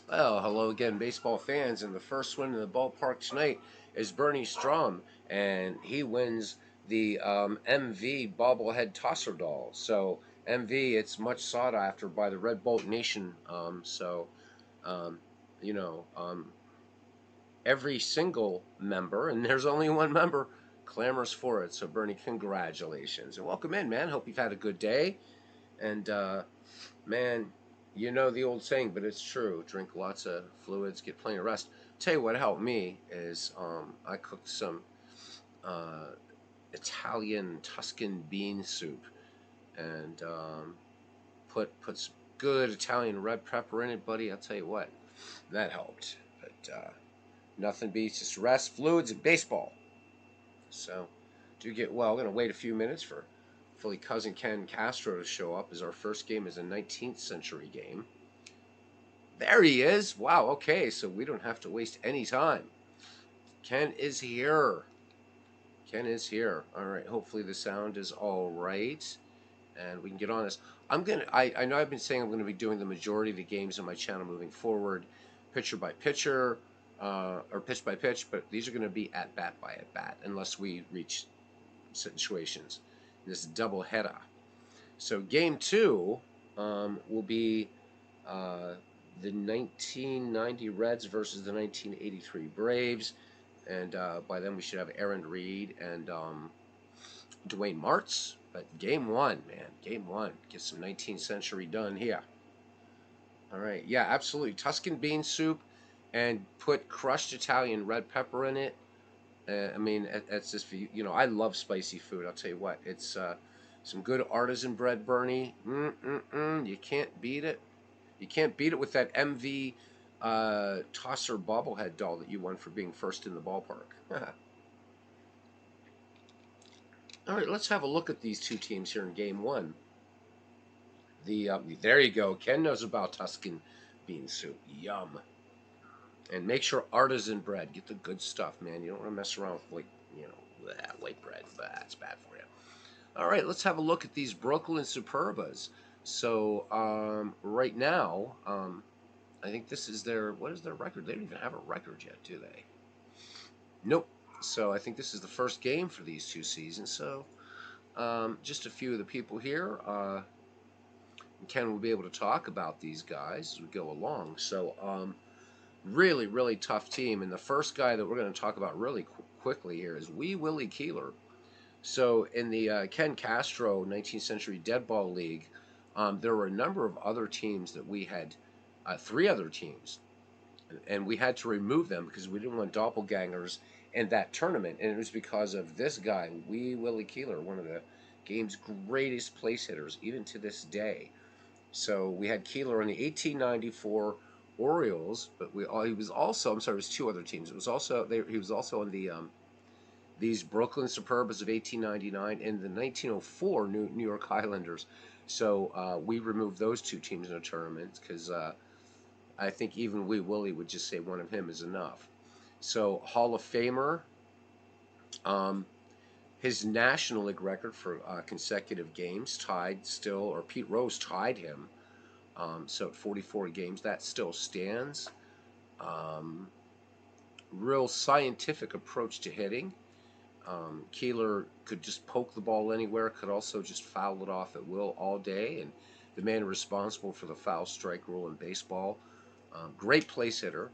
Well, hello again, baseball fans. And the first one in the ballpark tonight is Bernie Strom, and he wins the MV bobblehead tosser doll. So, MV, it's much sought after by the Red Bolt Nation. Um, you know, um, every single member, and there's only one member, clamors for it. So, Bernie, congratulations. And welcome in, man. Hope you've had a good day. And man, you know the old saying, but it's true. Drink lots of fluids, get plenty of rest. Tell you what helped me is I cooked some uh, Italian Tuscan bean soup and put some good Italian red pepper in it, buddy. I'll tell you what, that helped. But nothing beats just rest, fluids, and baseball. So do get well. I'm gonna wait a few minutes for Philly cousin Ken Castro to show up. As our first game is a 19th century game. There he is. Wow, okay, so we don't have to waste any time. Ken is here. Ken is here. All right, hopefully the sound is all right and we can get on this. I know I've been saying I'm going to be doing the majority of the games on my channel moving forward, pitcher by pitcher, or pitch by pitch, but these are going to be at bat by at bat unless we reach situations. This double header. So game two will be uh, the 1990 Reds versus the 1983 Braves, and by then we should have Aaron Reed and Dwayne Martz. But game one, man, game one, get some 19th century done here. All right, yeah, absolutely. Tuscan bean soup, and put crushed Italian red pepper in it. I mean, it's just I love spicy food. I'll tell you what, it's some good artisan bread, Bernie. You can't beat it. You can't beat it with that MV tosser bobblehead doll that you won for being first in the ballpark. All right, let's have a look at these two teams here in Game One. There you go. Ken knows about Tuscan bean soup. Yum. And make sure artisan bread. Get the good stuff, man. You don't want to mess around with white bread. That's bad for you. All right, let's have a look at these Brooklyn Superbas. So right now, I think this is what is their record? They don't even have a record yet, do they? Nope. So I think this is the first game for these two seasons. So just a few of the people here. Ken will be able to talk about these guys as we go along. So really, really tough team. And the first guy that we're going to talk about really quickly here is Wee Willie Keeler. So in the Ken Castro 19th Century Deadball League, there were a number of other teams that we had, three other teams, and we had to remove them because we didn't want doppelgangers in that tournament. And it was because of this guy, Wee Willie Keeler, one of the game's greatest place hitters, even to this day. So we had Keeler on the 1894 Orioles, but he was also, I'm sorry, it was two other teams. It was also he was also on these Brooklyn Superbas of 1899 and the 1904 New York Highlanders. So we removed those two teams in the tournament because I think even Wee Willie would just say one of him is enough. So Hall of Famer, um, his National League record for consecutive games tied still, or Pete Rose tied him. So at 44 games, that still stands. Um, Real scientific approach to hitting. Keeler could just poke the ball anywhere, could also just foul it off at will all day, and the man responsible for the foul strike rule in baseball. Great place hitter,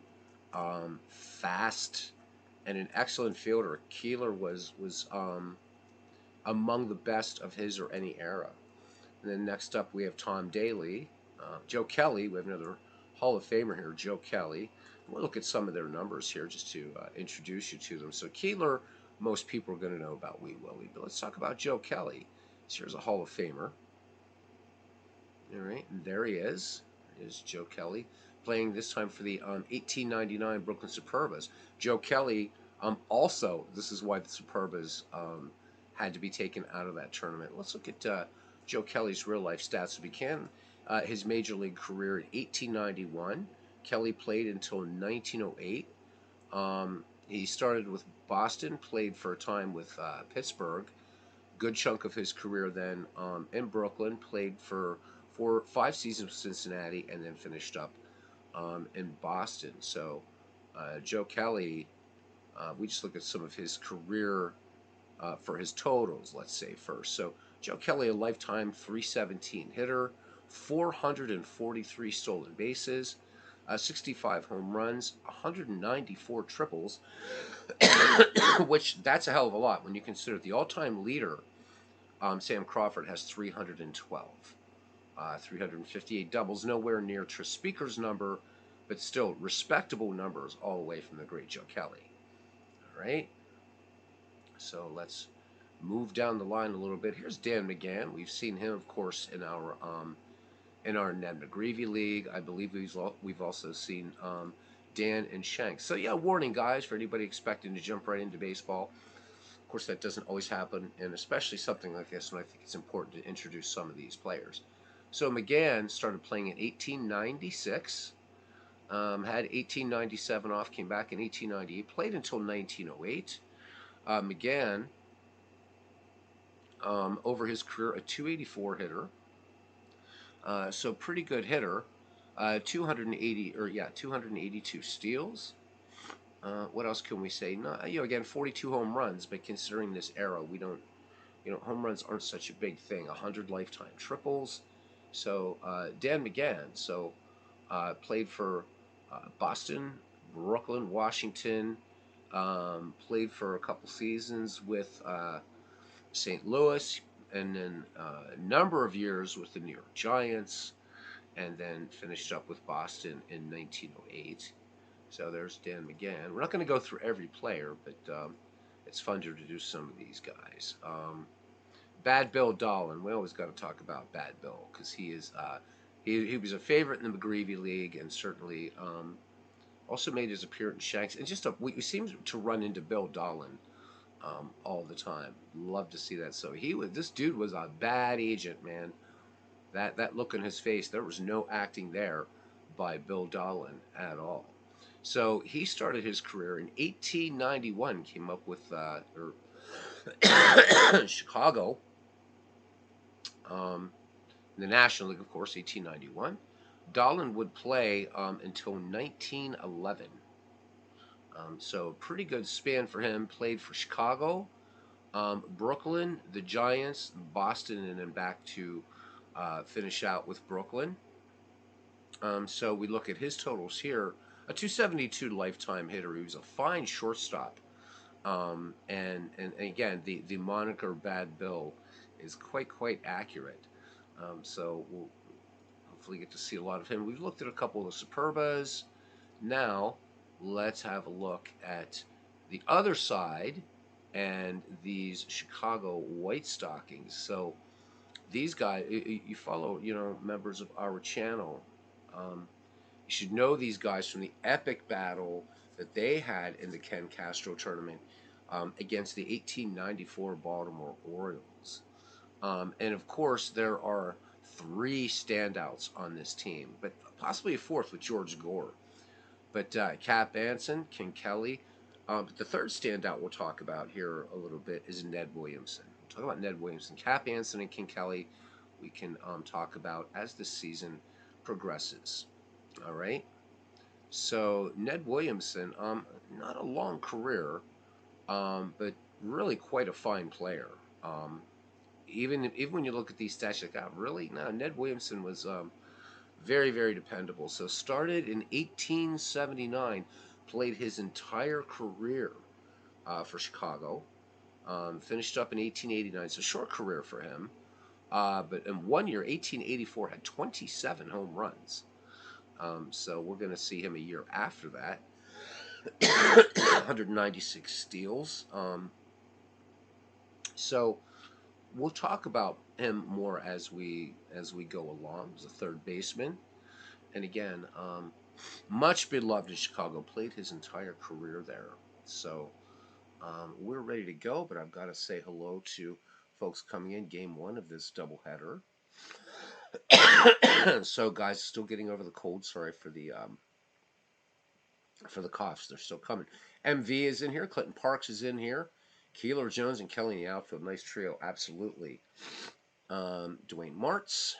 fast, and an excellent fielder. Keeler was among the best of his or any era. And then next up we have Tom Daly, Joe Kelly. We have another Hall of Famer here, Joe Kelly. We'll look at some of their numbers here just to introduce you to them. So Keeler, most people are going to know about Wee Willie, but let's talk about Joe Kelly. So here's a Hall of Famer. All right, and there he is. Is Joe Kelly playing this time for the 1899 Brooklyn Superbas. Joe Kelly also, this is why the Superbas had to be taken out of that tournament. Let's look at Joe Kelly's real life stats. So began his major league career in 1891. Kelly played until 1908. He started with Boston, played for a time with Pittsburgh. Good chunk of his career then in Brooklyn, played for 5 seasons with Cincinnati, and then finished up in Boston. So Joe Kelly, we just look at some of his career for his totals, let's say first. So Joe Kelly, a lifetime 317 hitter, 443 stolen bases, 65 home runs, 194 triples, which that's a hell of a lot when you consider the all-time leader, Sam Crawford, has 312. 358 doubles, nowhere near Trispeaker's number, but still respectable numbers all the way from the great Joe Kelly. All right, so let's move down the line a little bit. Here's Dan McGann. We've seen him, of course, in our Ned McGreevy League. I believe we've also seen Dan and Shanks. So yeah, warning guys for anybody expecting to jump right into baseball. Of course, that doesn't always happen, and especially something like this, and I think it's important to introduce some of these players. So McGann started playing in 1896, had 1897 off, came back in 1898, played until 1908. McGann, over his career, a 284 hitter, so pretty good hitter. 282 steals. What else can we say? No, again, 42 home runs, but considering this era, we don't, home runs aren't such a big thing. 100 lifetime triples. So Dan McGann, played for Boston, Brooklyn, Washington. Played for a couple seasons with St. Louis, and then a number of years with the New York Giants, and then finished up with Boston in 1908. So there's Dan McGann. We're not going to go through every player, but it's fun to introduce some of these guys. Bad Bill Dolan. We always got to talk about Bad Bill because he is he was a favorite in the McGreevy League, and certainly also made his appearance in Shanks. And we seem to run into Bill Dolan all the time. Love to see that. So this dude was a bad agent, man. That look in his face, there was no acting there by Bill Dolan at all. So he started his career in 1891. Came up with Chicago, in the National League, of course, 1891. Dolan would play until 1911. So pretty good span for him. Played for Chicago, Brooklyn, the Giants, Boston, and then back to finish out with Brooklyn. So we look at his totals here. A 272 lifetime hitter. He was a fine shortstop. And again, the moniker Bad Bill is quite accurate. So we'll hopefully get to see a lot of him. We've looked at a couple of the Superbas. Now let's have a look at the other side and these Chicago White Stockings. So these guys, you follow, members of our channel. You should know these guys from the epic battle that they had in the Ken Castro tournament against the 1894 Baltimore Orioles. And of course, there are three standouts on this team, but possibly a fourth with George Gore. But Cap Anson, Ken Kelly. But the third standout we'll talk about here a little bit is Ned Williamson. We'll talk about Ned Williamson. Cap Anson and Ken Kelly we can talk about as the season progresses. All right. So Ned Williamson, not a long career, but really quite a fine player. Even when you look at these stats, like, really? No, Ned Williamson was very dependable. So started in 1879, played his entire career for Chicago. Finished up in 1889, so short career for him. But in 1 year, 1884, had 27 home runs. So we're going to see him a year after that. 196 steals. So we'll talk about him more as we go along. He's a third baseman, and again, much beloved in Chicago. Played his entire career there. So we're ready to go, but I've got to say hello to folks coming in. Game one of this doubleheader. So guys, still getting over the cold. Sorry for the coughs. They're still coming. MV is in here. Clinton Parks is in here. Keeler, Jones, and Kelly in the outfield. Nice trio, absolutely. Dwayne Martz.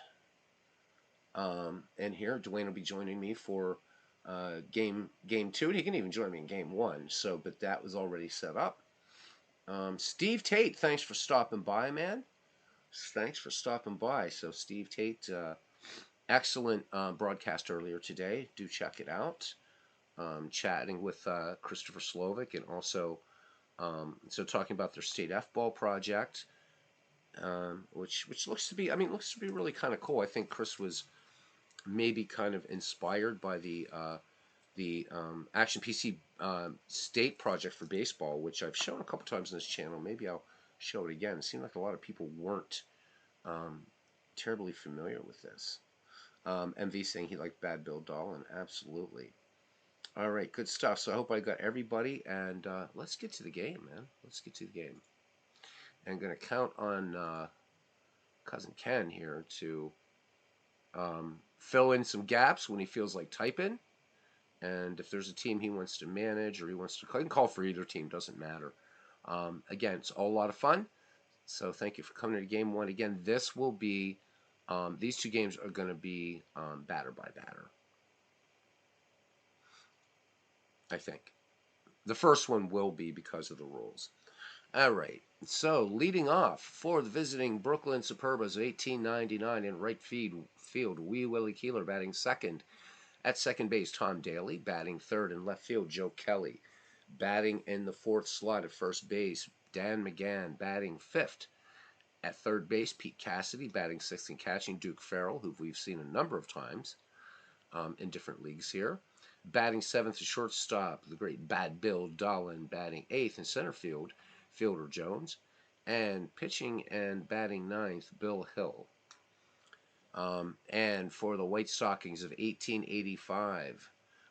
And here, Dwayne will be joining me for game two, and he can even join me in game one. So, but that was already set up. Steve Tate, thanks for stopping by, man. Thanks for stopping by. So, Steve Tate, excellent broadcast earlier today. Do check it out. Chatting with Christopher Slovic, and also so talking about their state F ball project, which looks to be, I mean, looks to be really kind of cool. I think Chris was maybe kind of inspired by the Action PC state project for baseball, which I've shown a couple times on this channel. Maybe I'll show it again. It seemed like a lot of people weren't um, terribly familiar with this. MV saying he liked Bad Bill Dolan. Absolutely. All right, good stuff. So I hope I got everybody, and let's get to the game, man. Let's get to the game. And I'm going to count on Cousin Ken here to fill in some gaps when he feels like typing. And if there's a team he wants to manage or he wants to, he can call for either team, doesn't matter. Again, it's all a lot of fun. So thank you for coming to game one. Again, this will be, these two games are going to be batter by batter, I think. The first one will be because of the rules. All right. So leading off for the visiting Brooklyn Superbas 1899 in right field, Wee Willie Keeler batting second. At second base, Tom Daly. Batting third in left field, Joe Kelly. Batting in the fourth slot at first base, Dan McGann. Batting fifth. At third base, Pete Cassidy. Batting sixth and catching, Duke Farrell, who we've seen a number of times in different leagues here. Batting seventh to shortstop, the great Bad Bill Dolan. Batting eighth in center field, Fielder Jones. And pitching and batting ninth, Bill Hill. And for the White Stockings of 1885,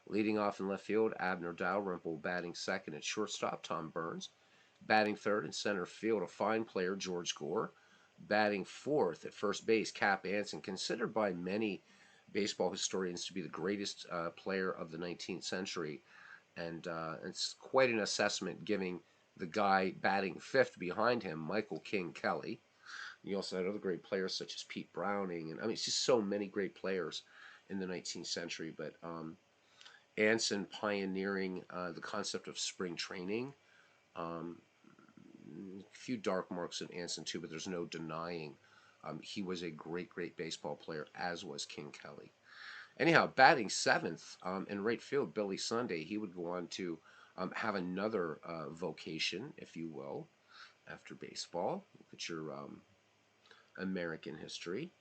leading off in left field, Abner Dalrymple. Batting second at shortstop, Tom Burns. Batting third in center field, a fine player, George Gore. Batting fourth at first base, Cap Anson, considered by many baseball historians to be the greatest player of the 19th century. And it's quite an assessment, giving the guy batting fifth behind him, Michael King Kelly. You also had other great players such as Pete Browning, and I mean, it's just so many great players in the 19th century. But Anson pioneering the concept of spring training. A few dark marks in Anson too, but there's no denying he was a great, great baseball player, as was King Kelly. Anyhow, batting seventh in right field, Billy Sunday. He would go on to have another vocation, if you will, after baseball. Look at your American history.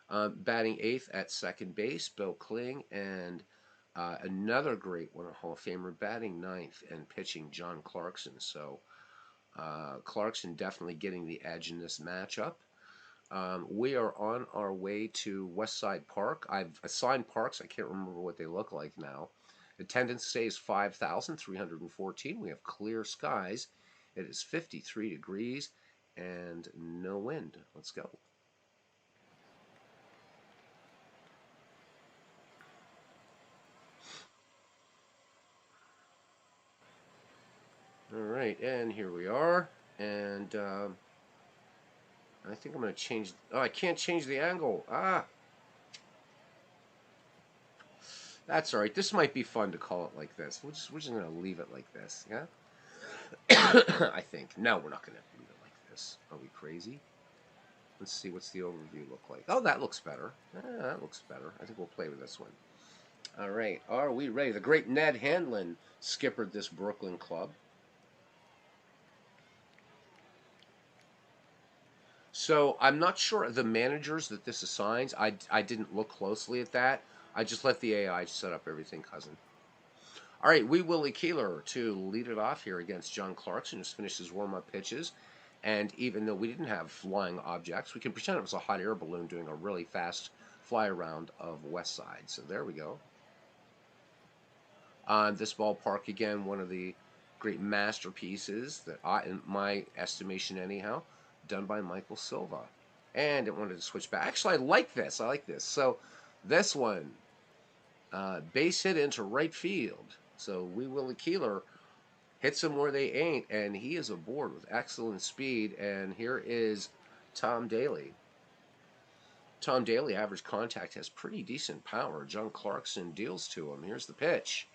Batting eighth at second base, Bill Kling, and another great one, a Hall of Famer, batting ninth and pitching, John Clarkson. So Clarkson definitely getting the edge in this matchup. We are on our way to Westside Park. I've assigned parks. I can't remember what they look like now. Attendance stays 5,314. We have clear skies. It is 53 degrees and no wind. Let's go. All right, and here we are. And I think I'm going to change. Oh, I can't change the angle. Ah, that's all right. This might be fun to call it like this. We're just going to leave it like this. Yeah. I think. No, we're not going to leave it like this. Are we crazy? Let's see. What's the overview look like? Oh, that looks better. That looks better. I think we'll play with this one. All right. Are we ready? The great Ned Hanlon skippered this Brooklyn club. So I'm not sure the managers that this assigns. I didn't look closely at that. I just let the AI set up everything, cousin. All right, Wee Willie Keeler to lead it off here against John Clarkson, just finished his warm-up pitches. And even though we didn't have flying objects, we can pretend it was a hot air balloon doing a really fast fly around of West Side. So there we go. On this ballpark, again, one of the great masterpieces that in my estimation anyhow, done by Michael Silva. And it wanted to switch back. Actually, I like this. I like this. So this one, base hit into right field. So Wee Willie Keeler hits them where they ain't, and he is aboard with excellent speed. And here is Tom Daly. Tom Daly, average contact, has pretty decent power. John Clarkson deals to him. Here's the pitch.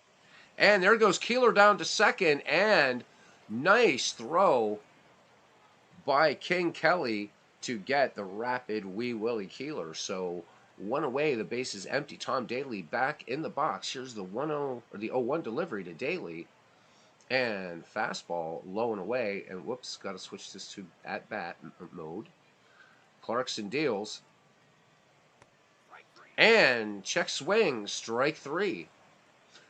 And there goes Keeler down to second. And nice throw by King Kelly to get the rapid Wee Willie Keeler. So one away, the base is empty. Tom Daly back in the box. Here's the 1-0 or the 0-1 delivery to Daly. And fastball low and away. And whoops, got to switch this to at bat mode. Clarkson deals. And check swing, strike 3.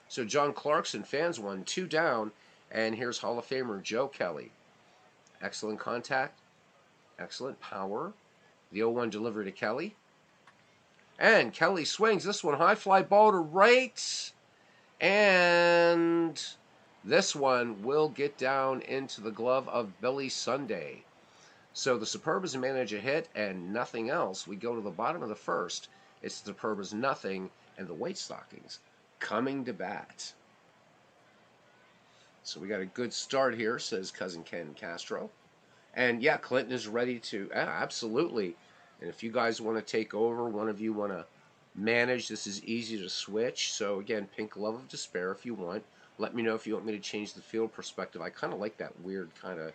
So John Clarkson fans one, 2 down. And here's Hall of Famer Joe Kelly. Excellent contact, excellent power. The 0-1 delivery to Kelly. And Kelly swings this one, high fly ball to right. And this one will get down into the glove of Billy Sunday. So the Superbas manage a hit and nothing else. We go to the bottom of the first. It's the Superbas nothing and the White Stockings coming to bat. So we got a good start here, says Cousin Ken Castro. And yeah, Clinton is ready to, absolutely. And if you guys want to take over, one of you want to manage, this is easy to switch. So again, pink glove of despair if you want. Let me know if you want me to change the field perspective. I kind of like that weird kind of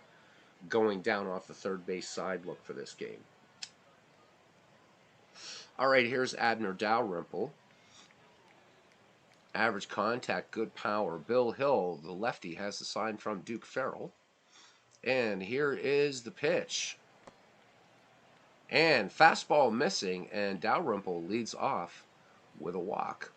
going down off the third base side look for this game. All right, here's Abner Dalrymple. Average contact, good power. Bill Hill, the lefty, has the sign from Duke Farrell. And here is the pitch. And fastball missing, and Dalrymple leads off with a walk.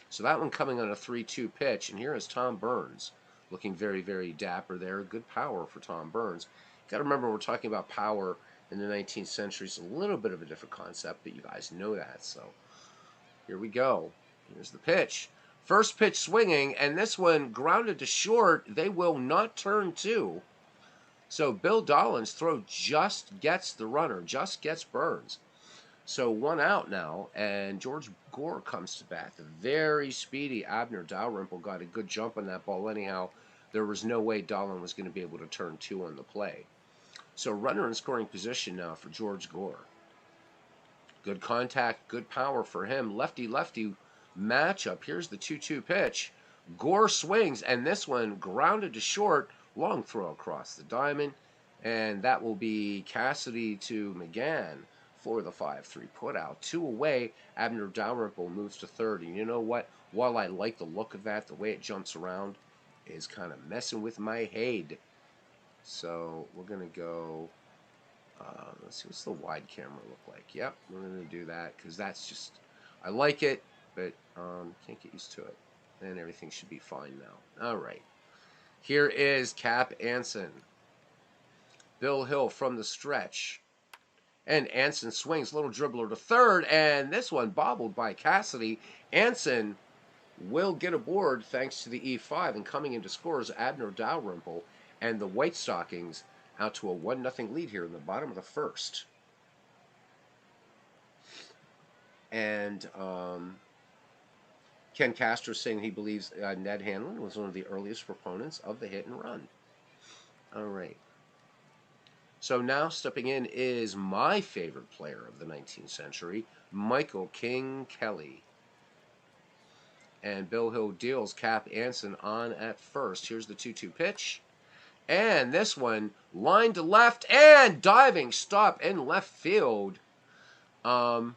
So that one coming on a 3-2 pitch. And here is Tom Burns, looking very, very dapper there. Good power for Tom Burns. Got to remember, we're talking about power in the 19th century. It's a little bit of a different concept, but you guys know that. So here we go. Here's the pitch. First pitch swinging, and this one grounded to short. They will not turn two. So Bill Dolan's throw just gets the runner, just gets Burns. So 1 out now, and George Gore comes to bat. The very speedy Abner Dalrymple got a good jump on that ball anyhow. There was no way Dolan was going to be able to turn 2 on the play. So runner in scoring position now for George Gore. Good contact, good power for him. Lefty-lefty matchup. Here's the 2-2 pitch. Gore swings, and this one grounded to short. Long throw across the diamond, and that will be Cassidy to McGann for the 5-3 putout. 2 away. Abner Dalrymple moves to third. And you know what? While I like the look of that, the way it jumps around is kind of messing with my head. So we're going to go, let's see, what's the wide camera look like? Yep, we're going to do that because that's just, I like it, but can't get used to it. And everything should be fine now. All right. Here is Cap Anson. Bill Hill from the stretch. And Anson swings, little dribbler to third, and this one bobbled by Cassidy. Anson will get aboard thanks to the E5, and coming into scores, Abner Dalrymple and the White Stockings out to a 1-0 lead here in the bottom of the first. And Ken Castro saying he believes Ned Hanlon was one of the earliest proponents of the hit and run. All right. So now stepping in is my favorite player of the 19th century, Michael King Kelly. And Bill Hill deals Cap Anson on at first. Here's the 2-2 pitch. And this one, line to left, and diving stop in left field. By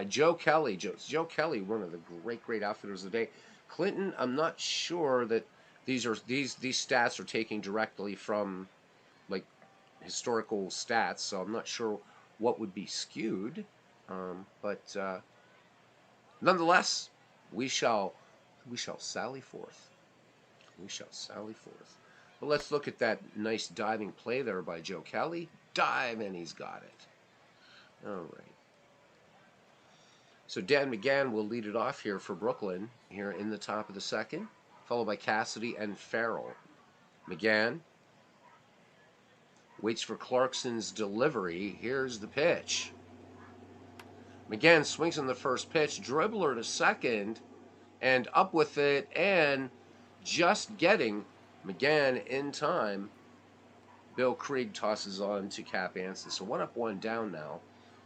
Joe Kelly. Joe Kelly, one of the great outfielders of the day. Clinton, I'm not sure that these stats are taken directly from like historical stats, so I'm not sure what would be skewed. But nonetheless, we shall sally forth. We shall sally forth. But let's look at that nice diving play there by Joe Kelly. Dive, and he's got it. All right. So Dan McGann will lead it off here for Brooklyn, here in the top of the second, followed by Cassidy and Farrell. McGann waits for Clarkson's delivery. Here's the pitch. McGann swings on the first pitch, dribbler to second, and up with it, and just getting McGann in time Bill Krieg tosses on to Cap Anson. So 1 up, 1 down now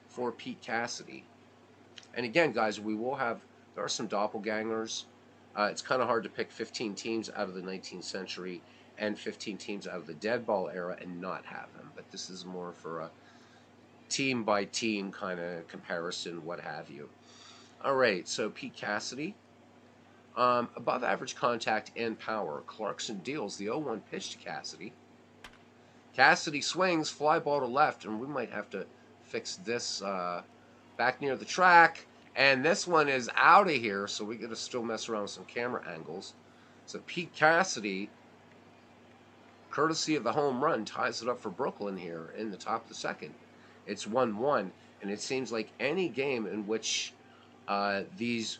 for Pete Cassidy. And again, guys, there are some doppelgangers. It's kind of hard to pick 15 teams out of the 19th century and 15 teams out of the dead ball era and not have them. But this is more for a team by team kind of comparison, what have you. All right, so Pete Cassidy. Above average contact and power. Clarkson deals the 0-1 pitch to Cassidy. Cassidy swings, fly ball to left, and we might have to fix this back near the track. And this one is out of here, so we got to still mess around with some camera angles. So Pete Cassidy, courtesy of the home run, ties it up for Brooklyn here in the top of the second. It's 1-1, and it seems like any game in which these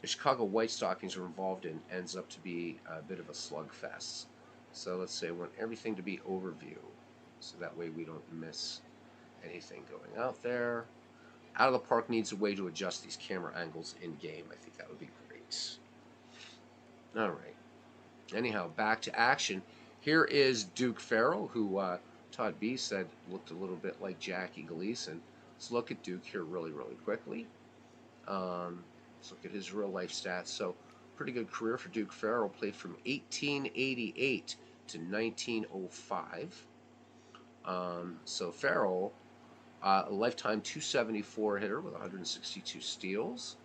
Chicago White Stockings are involved in ends up to be a bit of a slugfest. So let's say I want everything to be overview, so that way we don't miss anything going out there. Out of the Park needs a way to adjust these camera angles in game. I think that would be great. All right. Anyhow, back to action. Here is Duke Farrell, who Todd B said looked a little bit like Jackie Gleason. Let's look at Duke here really, really quickly. Let's look at his real life stats. So, pretty good career for Duke Farrell. Played from 1888 to 1905. So Farrell, a lifetime 274 hitter with 162 steals.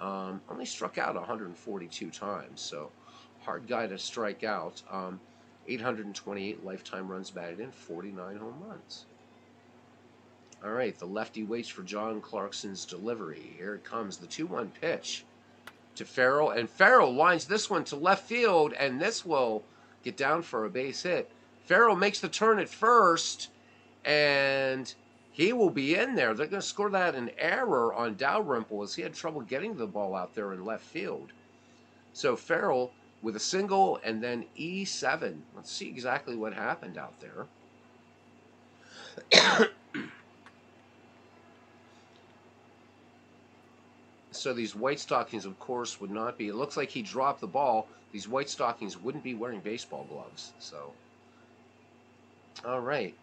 Only struck out 142 times. So, hard guy to strike out. 828 lifetime runs batted in, 49 home runs. All right, the lefty waits for John Clarkson's delivery. Here it comes, the 2-1 pitch to Farrell, and Farrell lines this one to left field, and this will get down for a base hit. Farrell makes the turn at first, and he will be in there. They're going to score that an error on Dalrymple as he had trouble getting the ball out there in left field. So Farrell with a single and then E7. Let's see exactly what happened out there. So these White Stockings, of course, would not be. It looks like he dropped the ball. These White Stockings wouldn't be wearing baseball gloves. So, all right.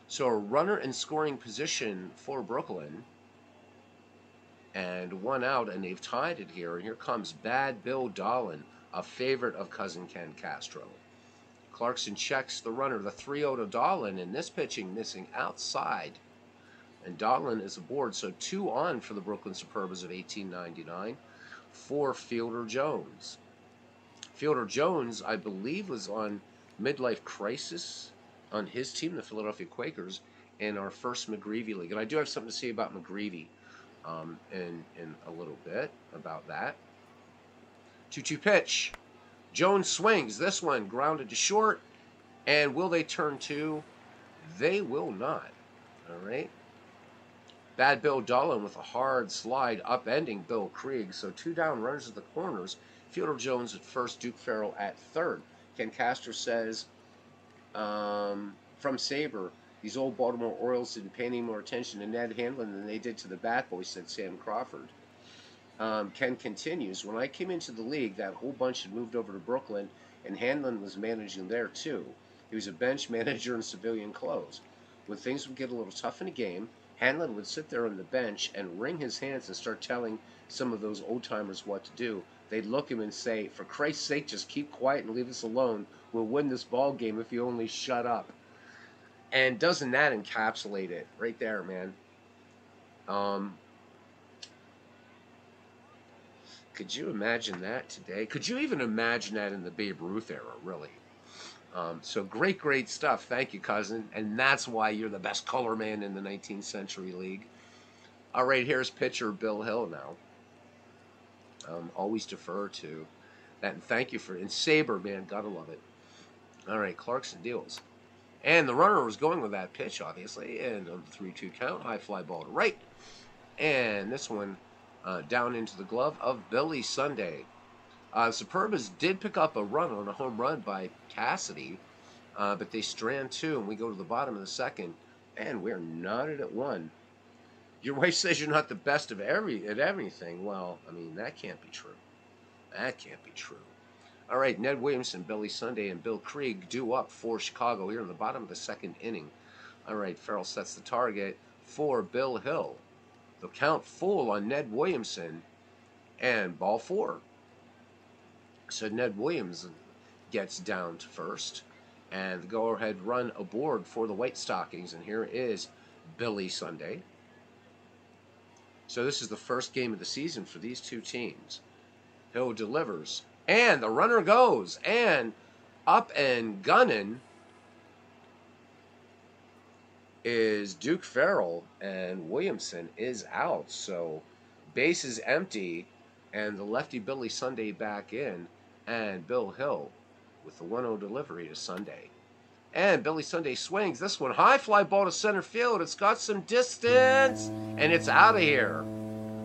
So a runner in scoring position for Brooklyn. And 1 out, and they've tied it here. And here comes Bad Bill Dolan, a favorite of cousin Ken Castro. Clarkson checks the runner, the 3-0 to Dolan, and this pitching missing outside. And Dolan is aboard, so 2 on for the Brooklyn Superbas of 1899 for Fielder Jones. Fielder Jones, I believe, was on midlife crisis on his team, the Philadelphia Quakers, in our first McGreevy League. And I do have something to say about McGreevy in a little bit about that. 2-2 pitch. Jones swings. This one grounded to short. And will they turn 2? They will not. All right. Bad Bill Dolan with a hard slide upending Bill Krieg. So 2 down runners at the corners. Fielder Jones at first, Duke Farrell at third. Ken Castor says from Sabre, these old Baltimore Orioles didn't pay any more attention to Ned Hanlon than they did to the Bat Boy, said Sam Crawford. Ken continues, when I came into the league, that whole bunch had moved over to Brooklyn, and Hanlon was managing there too. He was a bench manager in civilian clothes. When things would get a little tough in a game, Hanlon would sit there on the bench and wring his hands and start telling some of those old-timers what to do. They'd look at him and say, for Christ's sake, just keep quiet and leave us alone. We'll win this ball game if you only shut up. And doesn't that encapsulate it? Right there, man. Could you imagine that today? Could you even imagine that in the Babe Ruth era, really? So great stuff. Thank you, cousin. And that's why you're the best color man in the 19th Century League. All right, here's pitcher Bill Hill now. Always defer to that. And thank you for it. And Sabre, man, gotta love it. All right, Clarkson deals. And the runner was going with that pitch, obviously. And on the 3-2 count, high fly ball to right. And this one down into the glove of Billy Sunday. Superbas did pick up a run on a home run by Cassidy, but they strand 2, and we go to the bottom of the second, and we're knotted at 1. Your wife says you're not the best at everything. Well, I mean, that can't be true. That can't be true. All right, Ned Williamson, Billy Sunday, and Bill Krieg due up for Chicago here in the bottom of the second inning. All right, Farrell sets the target for Bill Hill. The count full on Ned Williamson, and ball four. So Ned Williamson gets down to first, and the go-ahead run aboard for the White Stockings. And here is Billy Sunday. So this is the first game of the season for these two teams. Hill delivers, and the runner goes, and up and gunning is Duke Farrell, and Williamson is out. So base is empty, and the lefty Billy Sunday back in, and Bill Hill with the 1-0 delivery to Sunday. And Billy Sunday swings this one. High fly ball to center field. It's got some distance, and it's out of here.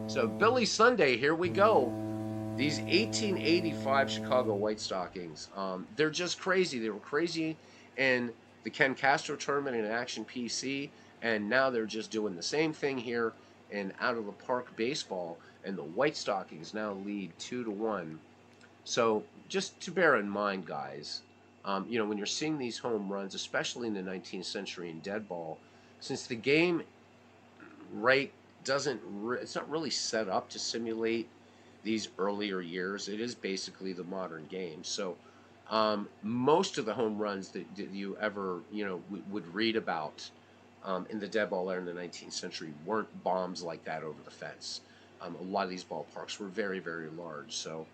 So Billy Sunday, here we go. These 1885 Chicago White Stockings, they're just crazy. They were crazy in the Ken Castro tournament in Action PC, and now they're just doing the same thing here in Out of the Park baseball, and the White Stockings now lead 2-1. So just to bear in mind, guys, when you're seeing these home runs, especially in the 19th century in dead ball, since the game right it's not really set up to simulate these earlier years. It is basically the modern game. So most of the home runs that you ever would read about in the dead ball era in the 19th century weren't bombs like that over the fence. A lot of these ballparks were very, very large. So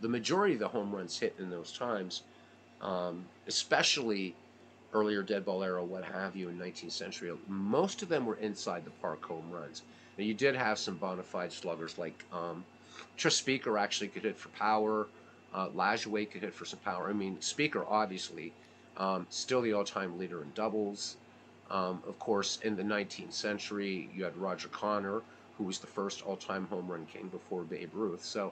the majority of the home runs hit in those times, especially earlier dead ball era, what have you, in 19th century, most of them were inside the park home runs. Now, you did have some bona fide sluggers like Speaker actually could hit for power. Lajoie could hit for some power. I mean, Speaker obviously still the all-time leader in doubles. Of course, in the 19th century, you had Roger Connor, who was the first all-time home run king before Babe Ruth. So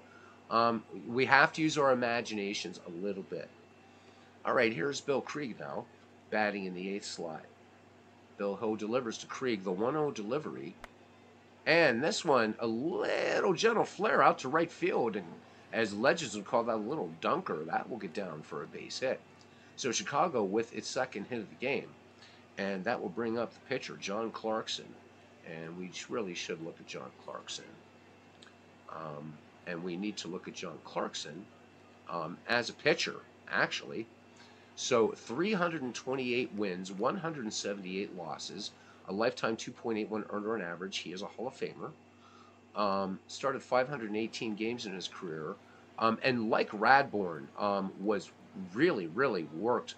we have to use our imaginations a little bit. All right, here's Bill Krieg now, batting in the 8th slot. Bill Hill delivers to Krieg the 1-0 delivery. And this one, a little gentle flare out to right field. And as legends would call that, a little dunker. That will get down for a base hit. So Chicago with its second hit of the game. And that will bring up the pitcher, John Clarkson. And we really should look at John Clarkson. And we need to look at John Clarkson as a pitcher, actually. So 328 wins, 178 losses, a lifetime 2.81 earned run average. He is a Hall of Famer. Started 518 games in his career. And like Radbourn, was really, really worked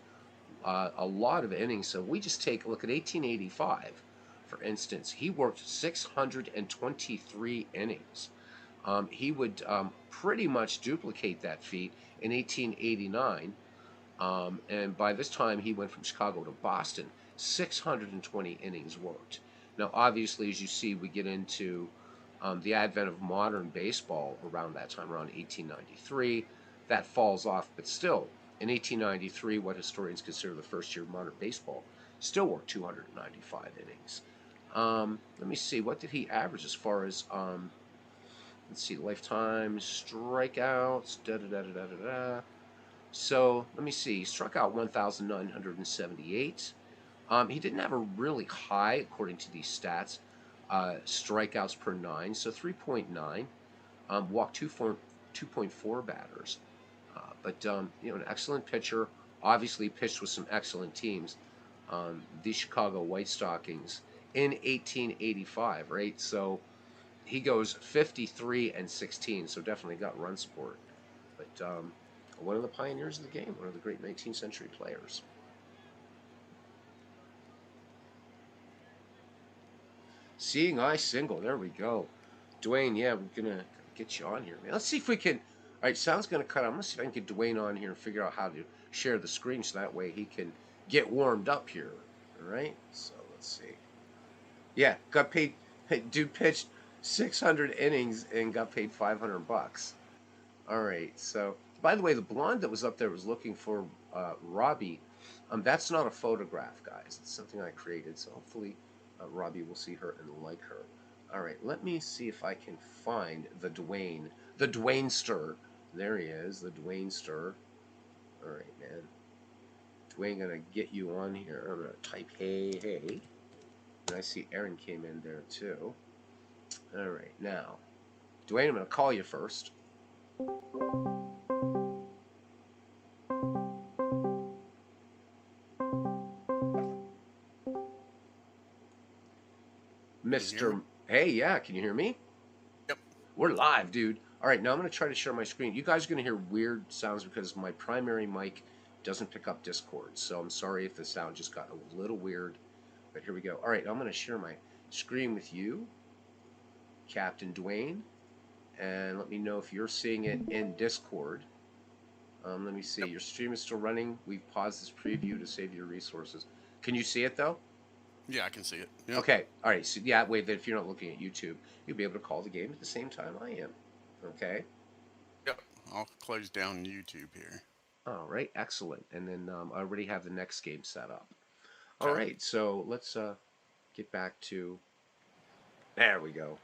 a lot of innings. So we just take a look at 1885, for instance. He worked 623 innings. He would pretty much duplicate that feat in 1889. And by this time, he went from Chicago to Boston, 620 innings worked. Now, obviously, as you see, we get into the advent of modern baseball around that time, around 1893. That falls off, but still, in 1893, what historians consider the first year of modern baseball, still worked 295 innings. Let me see, what did he average as far as, let's see, lifetime strikeouts, da-da-da-da-da-da-da. So let me see. He struck out 1,978. He didn't have a really high, according to these stats, strikeouts per 9, so 3.9. Walked 2.4 batters. But an excellent pitcher. Obviously pitched with some excellent teams. The Chicago White Stockings in 1885, right? So he goes 53-16, so definitely got run support. But one of the pioneers of the game, one of the great 19th century players. Seeing Eye single, there we go. Dwayne, yeah, we're going to get you on here, man. Let's see if we can, all right, sound's going to cut. I'm going to see if I can get Dwayne on here and figure out how to share the screen so that way he can get warmed up here. All right, so let's see. Yeah, got paid, dude pitched 600 innings and got paid $500. All right, so by the way, the blonde that was up there was looking for Robbie. That's not a photograph, guys. It's something I created, so hopefully Robbie will see her and like her. All right, let me see if I can find the Dwayne, the Dwaynester There he is, the Dwayne stir. All right, man. Dwayne gonna get you on here. I'm gonna type hey hey, and I see Aaron came in there too. All right, now Dwayne, I'm gonna call you first. Can you hear me? Mr. Hey, yeah, can you hear me? Yep. We're live, dude. All right, now I'm going to try to share my screen. You guys are going to hear weird sounds because my primary mic doesn't pick up Discord. So I'm sorry if the sound just got a little weird. But here we go. All right, I'm going to share my screen with you, Captain Dwayne. And let me know if you're seeing it in Discord. Let me see. Yep. Your stream is still running. We've paused this preview to save your resources. Can you see it, though? Yeah, I can see it. Yep. Okay. All right. So, yeah, wait, if you're not looking at YouTube, you'll be able to call the game at the same time I am. Okay. Yep. I'll close down YouTube here. All right, excellent. And then I already have the next game set up. All Okay. right, so let's get back to. There we go.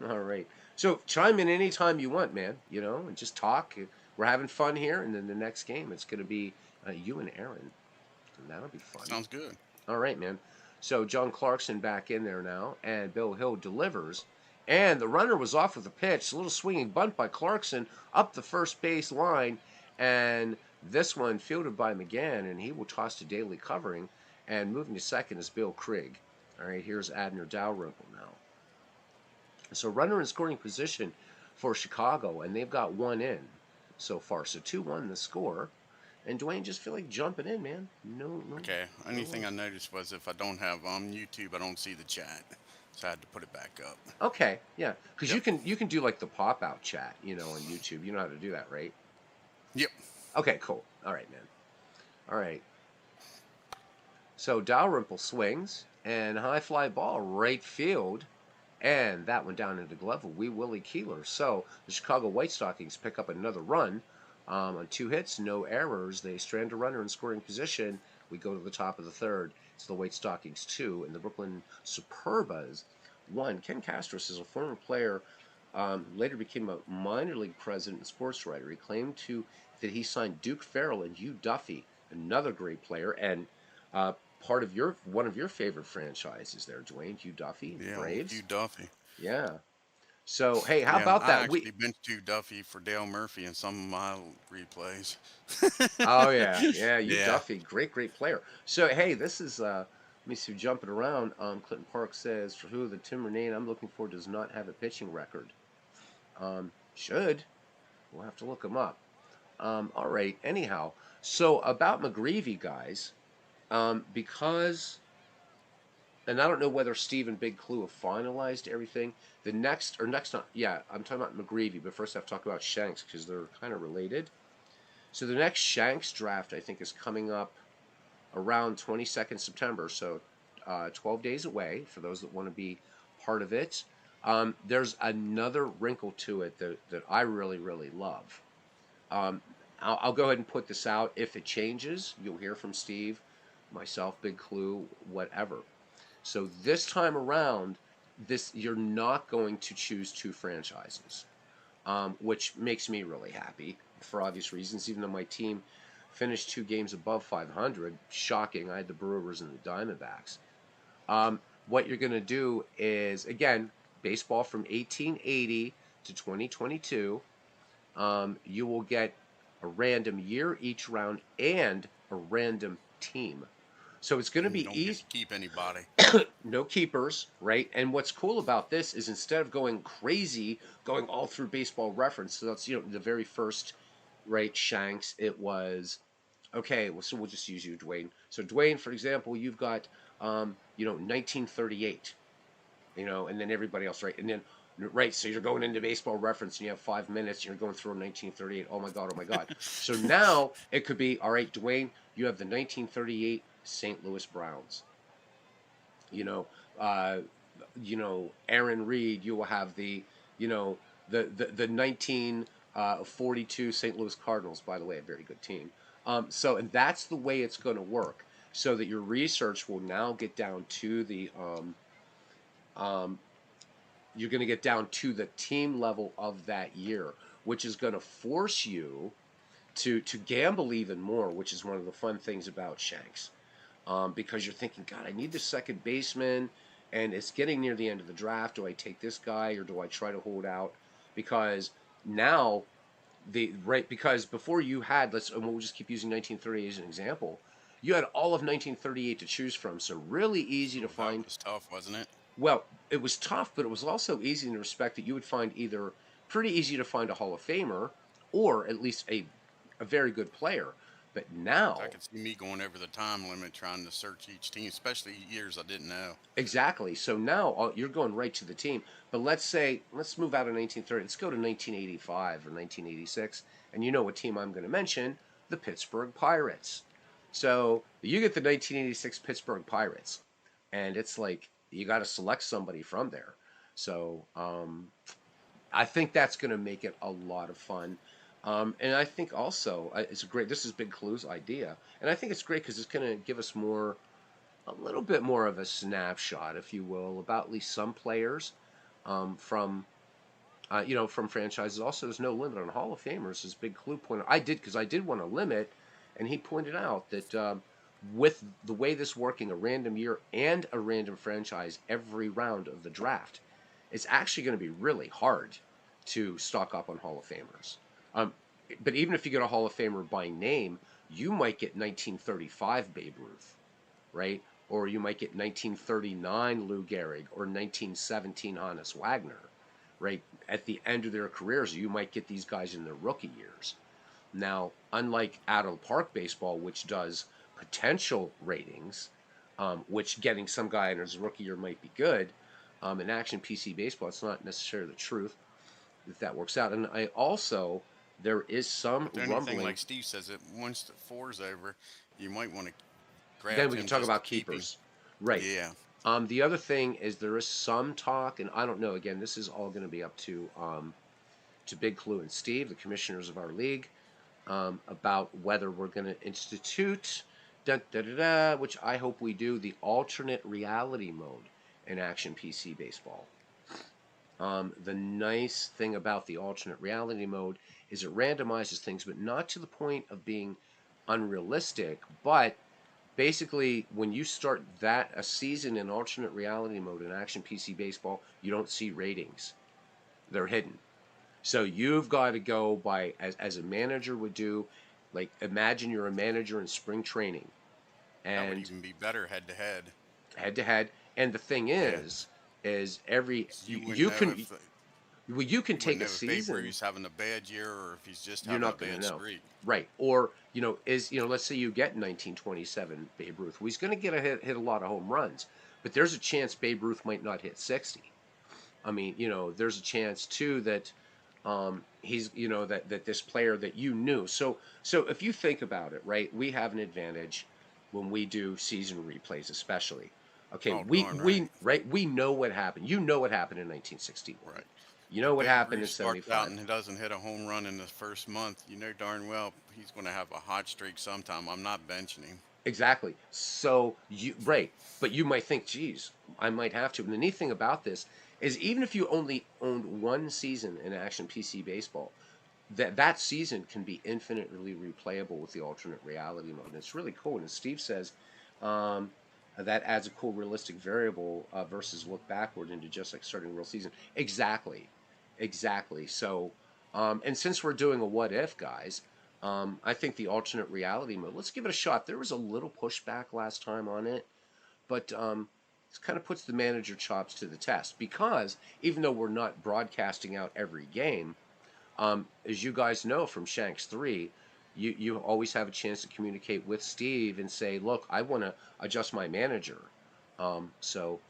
All right. So chime in anytime you want, man. And just talk. We're having fun here, and then the next game it's going to be you and Aaron, and that'll be fun. Sounds good. All right, man. So John Clarkson back in there now, and Bill Hill delivers. And the runner was off with a pitch, a little swinging bunt by Clarkson up the first base line. And this one fielded by McGann, and he will toss to Daly covering. And moving to second is Bill Krieg. All right, here's Abner Dalrymple now. So runner in scoring position for Chicago, and they've got one in so far. So 2-1 the score. And Dwayne just feel like jumping in, man. No, no, Okay. Only no. thing I noticed was if I don't have YouTube, I don't see the chat, so I had to put it back up. Okay, yeah, because you Yep. can do like the pop out chat, on YouTube. You know how to do that, right? Yep. Okay, cool. All right, man. All right. So Dalrymple swings and high fly ball right field, and that went down into the glove of Wee Willie Keeler. So the Chicago White Stockings pick up another run on 2 hits, no errors. They strand a runner in scoring position. We go to the top of the third. It's the White Stockings 2 and the Brooklyn Superbas 1. Ken Castros is a former player. Later became a minor league president and sports writer. He claimed that he signed Duke Farrell and Hugh Duffy, another great player, and uh, part of one of your favorite franchises there, Dwayne. Hugh Duffy, Yeah. Old Hugh Braves. Duffy. Yeah. So hey, how Yeah, about I that? actually benched Hugh Duffy for Dale Murphy in some of my replays. Oh yeah, yeah. Hugh Yeah. Duffy, great player. So hey, this is let me see. Jumping around. Clinton Park says for who the Tim Renane I'm looking for does not have a pitching record. Should. We'll have to look him up. All right. Anyhow, so about McGreevy, guys, because, and I don't know whether Steve and Big Clue have finalized everything. The next not, yeah, I'm talking about McGreevy, but first I have to talk about Shanks because they're kind of related. So the next Shanks draft, I think, is coming up around 22nd September, so 12 days away for those that want to be part of it. There's another wrinkle to it that I really love. Um, I'll go ahead and put this out. If it changes, you'll hear from Steve, myself, Big Clue, whatever. So this time around, you're not going to choose two franchises, which makes me really happy for obvious reasons. Even though my team finished 2 games above 500, shocking. I had the Brewers and the Diamondbacks. What you're going to do is again baseball from 1880 to 2022. You will get a random year each round and a random team. So it's going to And you be don't get easy. to keep anybody. No keepers, right? And what's cool about this is instead of going crazy, going all through baseball reference, so that's the very first, right, Shanks, it was okay. Well, so we'll just use you, Dwayne. So Dwayne, for example, you've got 1938, and then everybody else, right? And then right, so you're going into baseball reference and you have 5 minutes, and you're going through 1938. Oh my god, oh my god. So now it could be all right, Dwayne, you have the 1938 St. Louis Browns. You know, uh, Aaron Reed. You will have you know, the 1942 St. Louis Cardinals. By the way, a very good team. And that's the way it's going to work. So that your research will now get down to um, you're going to get down to the team level of that year, which is going to force you to gamble even more, which is one of the fun things about Shanks. Because you're thinking, God, I need the second baseman, and it's getting near the end of the draft. Do I take this guy or do I try to hold out? Because now because before you had, and we'll just keep using 1938 as an example. You had all of 1938 to choose from, so really easy to Oh, that find. was tough, wasn't it? Well, it was tough, but it was also easy in the respect that you would find either pretty easy to find a Hall of Famer or at least a very good player. But So I now, could see me going over the time limit trying to search each team, especially years I didn't know. exactly. So now you're going right to the team. But let's move out of 1930. Let's go to 1985 or 1986. And you know what team I'm going to mention? The Pittsburgh Pirates. So you get the 1986 Pittsburgh Pirates. And it's like you got to select somebody from there. So I think that's going to make it a lot of fun. And I think also it's a great. This is Big Clue's idea, and I think it's great because it's going to give us a little bit more of a snapshot, if you will, about at least some players from from franchises. Also, there's no limit on Hall of Famers, as Big Clue pointed out. I did because I did want to limit, and he pointed out that with the way this working, a random year and a random franchise every round of the draft, it's actually going to be really hard to stock up on Hall of Famers. Um, but even if you get a Hall of Famer by name, you might get 1935 Babe Ruth, right? Or you might get 1939 Lou Gehrig or 1917 Hannes Wagner, right? At the end of their careers, you might get these guys in their rookie years. Now, unlike Adel Park Baseball, which does potential ratings, which getting some guy in his rookie year might be good, in Action PC Baseball, it's not necessarily the truth if that works out. And I also, there is some But the only thing, rumbling. like Steve says, that once the four's over, you might want to grab Then we can him talk just to about keep him. keepers. Right. Yeah. The other thing is there is some talk, and I don't know. Again, this is all going to be up to Big Clue and Steve, the commissioners of our league, about whether we're going to institute, which I hope we do, the alternate reality mode in Action PC Baseball. The nice thing about the alternate reality mode is it randomizes things, but not to the point of being unrealistic. But basically, when you start a season in alternate reality mode in Action PC Baseball, you don't see ratings; they're hidden. So you've got to go by as a manager would do. Like imagine you're a manager in spring training, That would and even be better head to head. head to head. And the thing Yeah. is every 'Cause you wouldn't you know can if well, you can you wouldn't take a know if Babe season. Ruth's having a bad year or if he's just You're having a not going to bad know, streak. right? Or let's say you get 1927 Babe Ruth. Well, he's going to get hit a lot of home runs, but there's a chance Babe Ruth might not hit 60. I mean, there's a chance too that he's that this player that you knew. So if you think about it, right, we have an advantage when we do season replays, especially. Okay, Oh, darn right. we know what happened. You know what happened in 1961. Right. You know If what Babe happened Ruth in starts out 75. and he doesn't hit a home run in the first month, you know darn well he's going to have a hot streak sometime. I'm not benching him. Exactly. So right, but you might think, geez, I might have to. And the neat thing about this is, even if you only owned one season in Action PC Baseball, that season can be infinitely replayable with the alternate reality mode. And it's really cool. And as Steve says, um, that adds a cool realistic variable versus look backward into just like starting a real season. Exactly, exactly. So, and since we're doing a what if, guys, I think the alternate reality mode. Let's give it a shot. There was a little pushback last time on it, but it kind of puts the manager chops to the test because even though we're not broadcasting out every game, as you guys know from Shanks 3, you always have a chance to communicate with Steve and say, look, I want to adjust my manager. So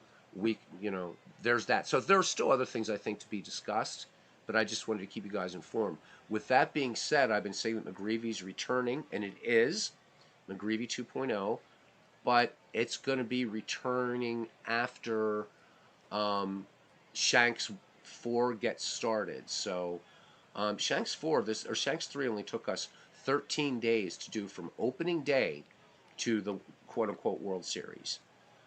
there's that. So there's still other things I think to be discussed, but I just wanted to keep you guys informed. With that being said, I've been saying that McGreevy's returning, and it is McGreevy 2.0, but it's going to be returning after Shanks 4 gets started. So Shanks 4, Shanks 3 only took us 13 days to do from opening day to the quote unquote World Series.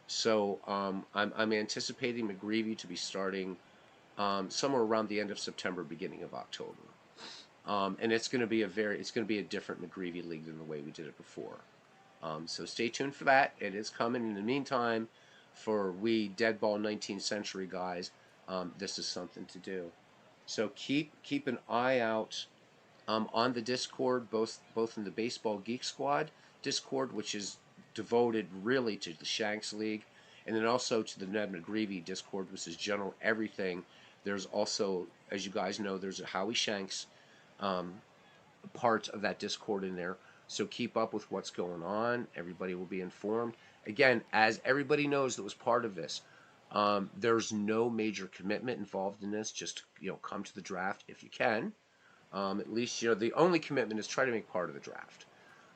So I'm anticipating McGreevy to be starting somewhere around the end of September, beginning of October. And it's going to be a different McGreevy league than the way we did it before. So stay tuned for that. It is coming. In the meantime, for we dead ball 19th century guys, this is something to do. So keep an eye out on the Discord, both in the Baseball Geek Squad Discord, which is devoted really to the Shanks League, and then also to the Ned McGreevy Discord, which is general everything. There's also, as you guys know, there's a Howie Shanks um, part of that Discord in there. So keep up with what's going on. Everybody will be informed. Again, as everybody knows that was part of this, there's no major commitment involved in this. Just come to the draft if you can. At least the only commitment is try to make part of the draft.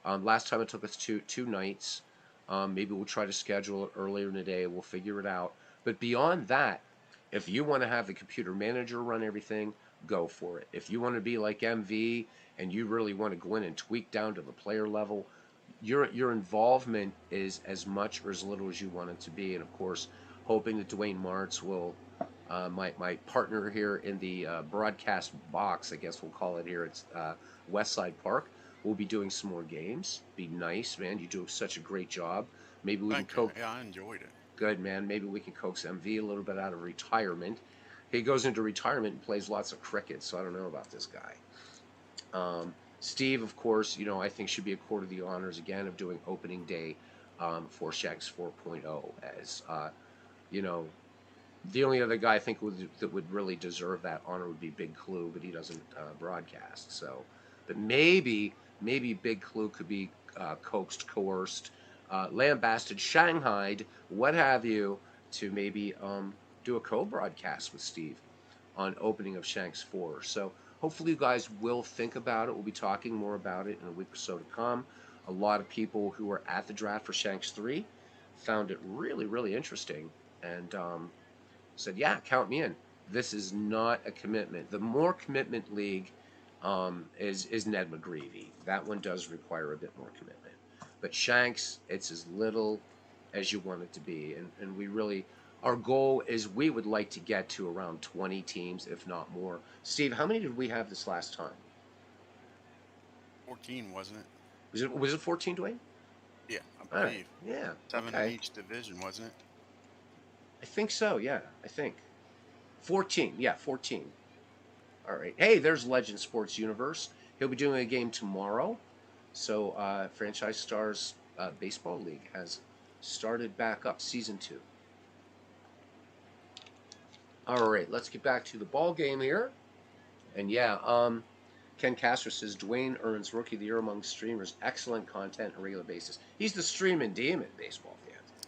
Last time it took us two nights. Maybe we'll try to schedule it earlier in the day. We'll figure it out. But beyond that, if you want to have the computer manager run everything, go for it. If you want to be like MV and you really want to go in and tweak down to the player level, your involvement is as much or as little as you want it to be. And of course, hoping that Dwayne Martz will, my partner here in the broadcast box, I guess we'll call it here, it's Westside Park. We'll be doing some more games. Be nice, man. You do such a great job. Maybe we can Thank you. coax. Yeah, I enjoyed it. Good, man. Maybe we can coax MV a little bit out of retirement. He goes into retirement and plays lots of cricket, so I don't know about this guy. Steve, of course, I think should be accorded the honors again of doing opening day for Shanks 4.0. As you know, the only other guy I think that would really deserve that honor would be Big Clue, but he doesn't broadcast. So, but maybe Big Clue could be coaxed, coerced, lambasted, shanghaied, what have you, to maybe do a co-broadcast with Steve on opening of Shanks 4. So hopefully you guys will think about it. We'll be talking more about it in a week or so to come. A lot of people who were at the draft for Shanks 3 found it really, really interesting and said, yeah, count me in. This is not a commitment. The more commitment league is Ned McGreevy. That one does require a bit more commitment. But Shanks, it's as little as you want it to be. And we really, our goal is we would like to get to around 20 teams, if not more. Steve, how many did we have this last time? 14, wasn't it? Was it 14, Dwayne? Yeah, I All right. believe. Yeah. 7 in Okay. each division, wasn't it? I think so. Yeah. I think 14. Yeah, 14. All right. Hey, there's Legend Sports Universe. He'll be doing a game tomorrow. So, Franchise Stars Baseball League has started back up, season 2. All right, let's get back to the ball game here. And yeah, Ken Castro says Dwayne earns Rookie of the Year among streamers. Excellent content on a regular basis. He's the streaming demon, baseball fans.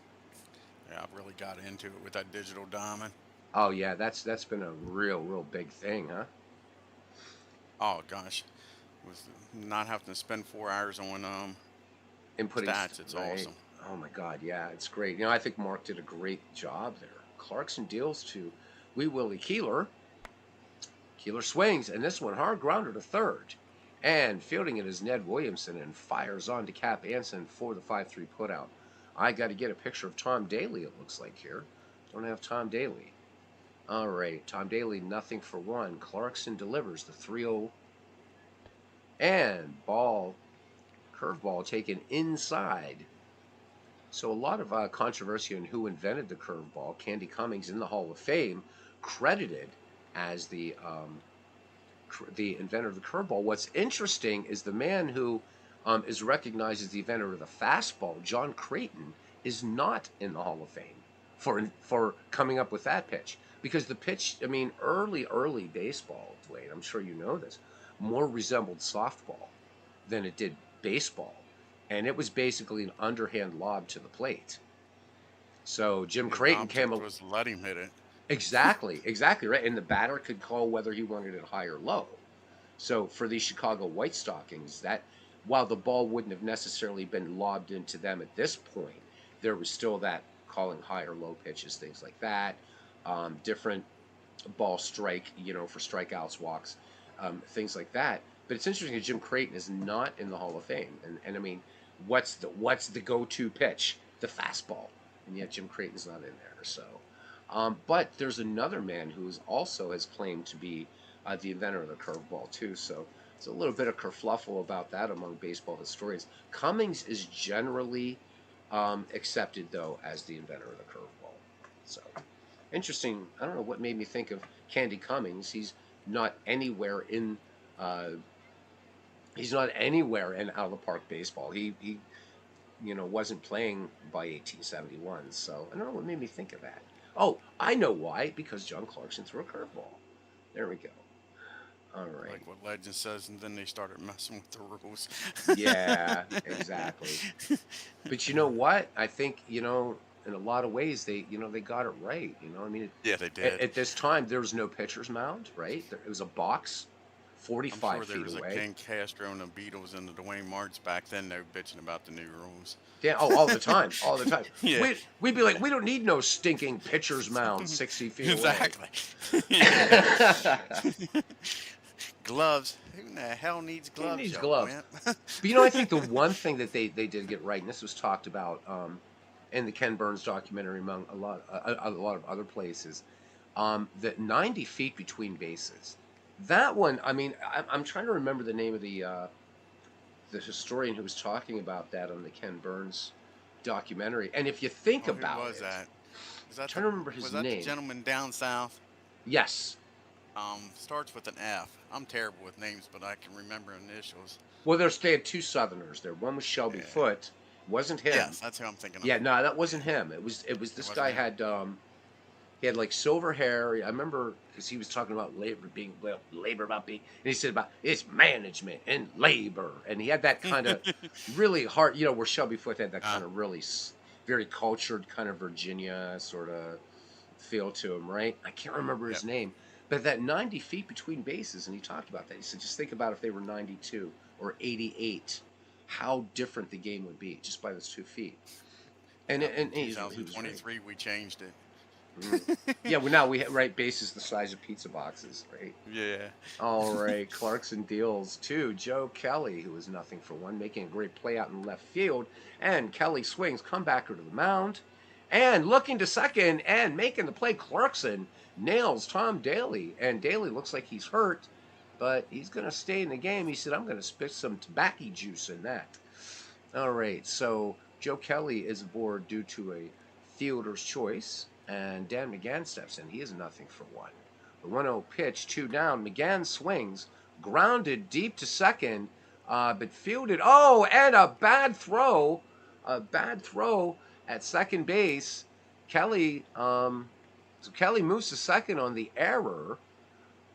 Yeah, I really got into it with that digital diamond. Oh yeah, that's been a real big thing, huh? Oh gosh, was not having to spend 4 hours on Inputting stats. It's right. awesome. Oh my God, yeah, it's great. I think Mark did a great job there. Clarkson deals to Wee Willie Keeler. Keeler swings, and this one hard grounder to third. And fielding it is Ned Williamson and fires on to Cap Anson for the 5-3 putout. I got to get a picture of Tom Daly, it looks like here. Don't have Tom Daly. All right, Tom Daly, nothing for one. Clarkson delivers the 3-0. And ball, curveball taken inside. So a lot of controversy on who invented the curveball. Candy Cummings in the Hall of Fame, credited as the inventor of the curveball. What's interesting is the man who is recognized as the inventor of the fastball, John Creighton, is not in the Hall of Fame for coming up with that pitch. Because the pitch, I mean, early baseball, Dwayne, I'm sure you know this, more resembled softball than it did baseball. And it was basically an underhand lob to the plate. So Jim His Creighton came object up. was let him hit it. Exactly right. And the batter could call whether he wanted it high or low. So for the Chicago White Stockings, that while the ball wouldn't have necessarily been lobbed into them at this point, there was still that calling high or low pitches, things like that. Different ball strike, for strikeouts, walks, things like that. But it's interesting that Jim Creighton is not in the Hall of Fame. And I mean, what's the go-to pitch? The fastball. And yet Jim Creighton's not in there. So, but there's another man who is also has claimed to be the inventor of the curveball too. So It's a little bit of kerfluffle about that among baseball historians. Cummings is generally accepted, though, as the inventor of the curveball. So interesting. I don't know what made me think of Candy Cummings. Not anywhere in uh, he's not anywhere in out of the park baseball. He wasn't playing by 1871. So I don't know what made me think of that. Oh, I know why. Because John Clarkson threw a curveball. There we go. All right. Like what legend says, and then they started messing with the rules. Yeah, exactly. But you know what? I think, in a lot of ways they got it right. I mean, Yeah, they at, did. at this time there was no pitcher's mound, right? It was a box, I'm 45 sure there feet was a away. Ken Castro and the Beatles and the Dwayne Marks back then. They were bitching about the new rules. Yeah, oh, all the time, all the time. Yeah, We'd be like, we don't need no stinking pitcher's mound 60 feet away. exactly. Yeah. Gloves. Who in the hell needs Who gloves, needs y'all gloves? wimp? But I think the one thing that they did get right, and this was talked about in the Ken Burns documentary, among a lot of other places, that 90 feet between bases. That one, I mean, I'm trying to remember the name of the historian who was talking about that on the Ken Burns documentary. And if you think Oh, who about was it, that? Was I'm that trying the to remember his was that the name. gentleman down south? Yes. Starts with an F. I'm terrible with names, but I can remember initials. Well, they had two Southerners there. One was Shelby Yeah. Foote. Wasn't him. Yes, that's who I'm thinking of. Yeah, no, that wasn't him. It was It this wasn't guy him. he had like silver hair. I remember because he was talking about labor about being, and he said about it's management and labor, and he had that kind of really hard, where Shelby Foote had that uh, kind of really very cultured kind of Virginia sort of feel to him, right? I can't remember his yep. name, but that 90 feet between bases, and he talked about that. He said, just think about if they were 92 or 88, how different the game would be just by those 2 feet. And Yep. In and he was right. 2023, we changed it. Mm. Yeah, well, now we right bases the size of pizza boxes, right? Yeah. All right, Clarkson deals to Joe Kelly, who is nothing for one, making a great play out in left field. And Kelly swings, comebacker to the mound, and looking to second and making the play. Clarkson nails Tom Daly, and Daly looks like he's hurt, but he's going to stay in the game. He said, "I'm going to spit some tobacco juice in that." All right, so Joe Kelly is aboard due to a fielder's choice, and Dan McGann steps in. He is nothing for one. The 1-0 pitch, 2 down. McGann swings, grounded deep to second, but fielded. Oh, and a bad throw. A bad throw at second base. So Kelly moves to second on the error.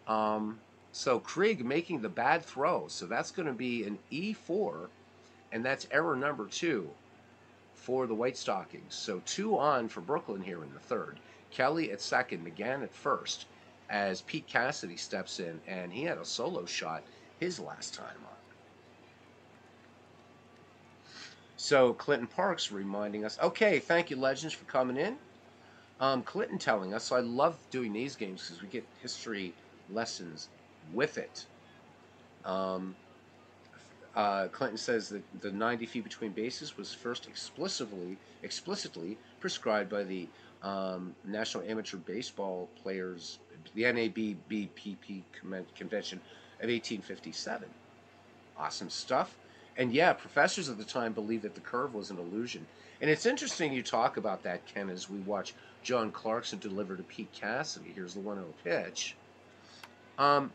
So Krieg making the bad throw. So that's going to be an E4, and that's error number 2 for the White Stockings. So 2 on for Brooklyn here in the third. Kelly at second, McGann at first, as Pete Cassidy steps in, and he had a solo shot his last time up. So Clinton Parks reminding us, okay, thank you, Legends, for coming in. Clinton telling us, so I love doing these games because we get history lessons with it. Clinton says that the 90 feet between bases was first explicitly prescribed by the National Amateur Baseball Players, the NABBPP Convention of 1857. Awesome stuff. And yeah, professors at the time believed that the curve was an illusion. And it's interesting you talk about that, Ken, as we watch John Clarkson deliver to Pete Cassidy. Here's the 1-0 pitch.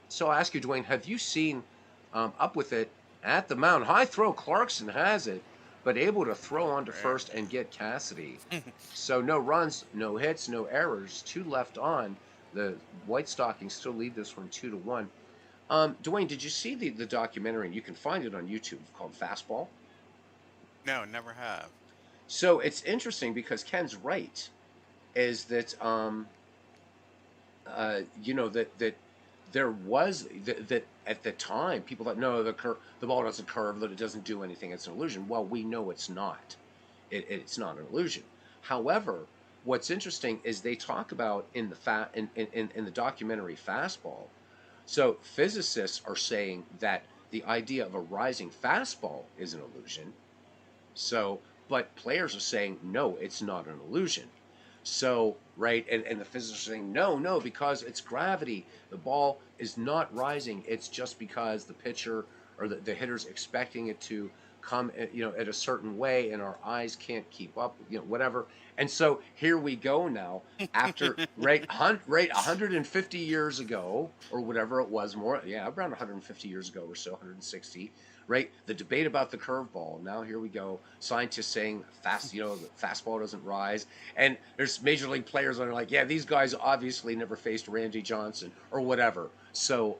So I ask you, Dwayne, have you seen up with it at the mound? High throw, Clarkson has it, but able to throw onto first and get Cassidy. So no runs, no hits, no errors, 2 left on. The White Stockings still lead this one 2-1. Dwayne, did you see the documentary? And you can find it on YouTube called Fastball. No, never have. So it's interesting because Ken's right, is that that there was that at the time people thought no, the ball doesn't curve, that it doesn't do anything, it's an illusion. Well, we know it's not. It's not an illusion. However, what's interesting is they talk about in the documentary Fastball. So physicists are saying that the idea of a rising fastball is an illusion. So, but players are saying no, it's not an illusion. So, right, and the physicists are saying, no, no, because it's gravity. The ball is not rising. It's just because the pitcher or the hitter's expecting it to come, at a certain way, and our eyes can't keep up, whatever. And so here we go now, after, right, 150 years ago, or whatever it was, more, yeah, around 150 years ago or so, 160, right? The debate about the curveball. Now here we go. Scientists saying the fastball doesn't rise, and there's major league players that are like, yeah, these guys obviously never faced Randy Johnson or whatever. So,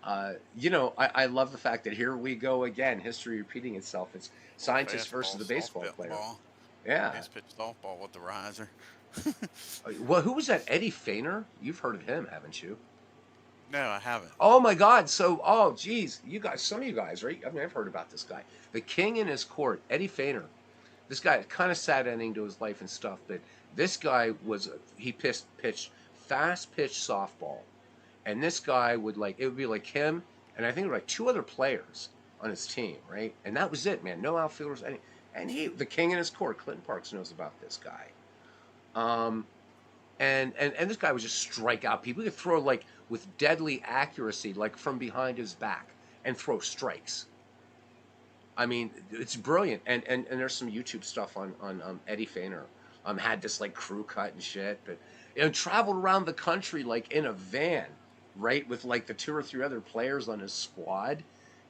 I love the fact that here we go again, history repeating itself. It's scientist versus Fastball, the baseball player. softball. I Yeah. used to pitch softball with the riser. Well, who was that? Eddie Feiner? You've heard of him, haven't you? No, I haven't. Oh my God! So, oh geez, you guys, some of you guys, right? I mean, I've heard about this guy, the king in his court, Eddie Feiner. This guy, kind of sad ending to his life and stuff, but this guy he pitched fast pitch softball, and this guy it would be like him, and I think there were like two other players on his team, right? And that was it, man. No outfielders, and the king in his court, Clinton Parks knows about this guy. Um, and this guy would just strike out people. He could throw like with deadly accuracy, like from behind his back, and throw strikes. I mean, it's brilliant. And there's some YouTube stuff on Eddie Feiner. Had this like crew cut and shit, but traveled around the country like in a van, right, with like the two or three other players on his squad,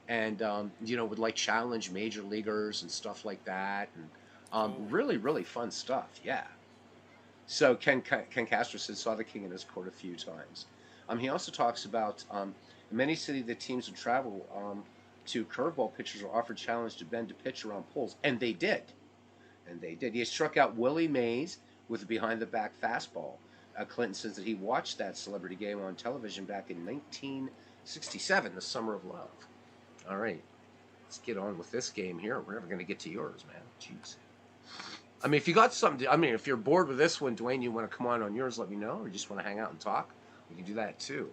and would like challenge major leaguers and stuff like that, and Cool. really really fun stuff. Yeah. So Ken Castro saw the king in his court a few times. He also talks about in many cities the teams would travel to curveball pitchers were offered challenge to bend to pitch around poles, and they did. And they did. He struck out Willie Mays with a behind the back fastball. Clinton says that he watched that celebrity game on television back in 1967, the Summer of Love. All right, let's get on with this game here. We're never going to get to yours, man. Jeez. I mean, if you got something, if you're bored with this one, Dwayne, you want to come on yours, let me know, or you just want to hang out and talk, we can do that too.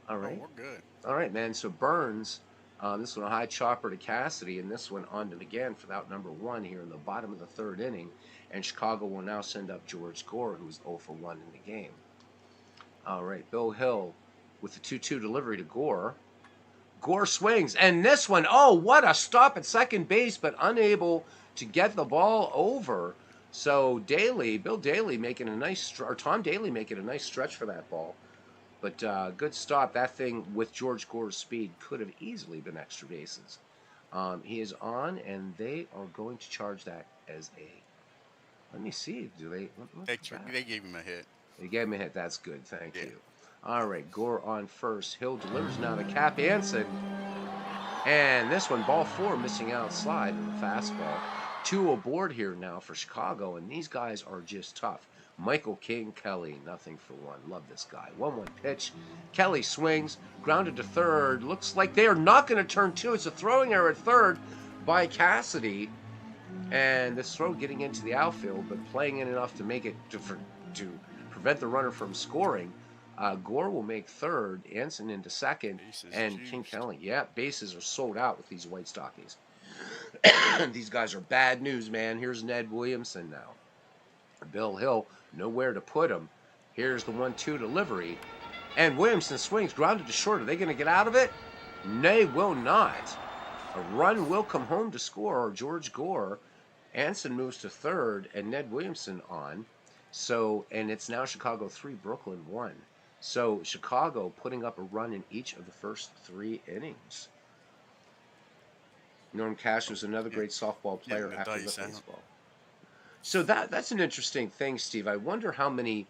All Oh, right. we're good. All right, man. So Burns, this one a high chopper to Cassidy, and this one on to McGann for out number one here in the bottom of the third inning. And Chicago will now send up George Gore, who's 0 for 1 in the game. All right, Bill Hill with the 2-2 delivery to Gore. Gore swings, and this one, oh, what a stop at second base, but unable to get the ball over. So Bill Daly making a nice, or Tom Daly making a nice stretch for that ball. But good stop. That thing with George Gore's speed could have easily been extra bases. He is on, and they are going to charge that as a. Let me see. Do they? They gave him a hit. They gave him a hit. That's good. Thank Yeah. you. All right, Gore on first. Hill delivers now to Cap Anson. And this one, ball four, missing outside in the fastball. Two aboard here now for Chicago, and these guys are just tough. Michael King Kelly, nothing for one. Love this guy. 1-1 pitch. Kelly swings, grounded to third. Looks like they are not going to turn two. It's a throwing error at third by Cassidy. And this throw getting into the outfield, but playing in enough to make it to prevent the runner from scoring. Gore will make third, Anson into second, Bases and juiced. King Kelly. Yeah, bases are sold out with these White Stockings. These guys are bad news, man. Here's Ned Williamson now. Bill Hill, nowhere to put him. Here's the 1-2 delivery. And Williamson swings, grounded to short. Are they going to get out of it? They will not. A run will come home to score. George Gore. Anson moves to third, and Ned Williamson on. So, and it's now Chicago 3, Brooklyn 1. So, Chicago putting up a run in each of the first 3 innings. Norm Cash was another great softball player the after the dice out. baseball. So that's an interesting thing, Steve. I wonder how many,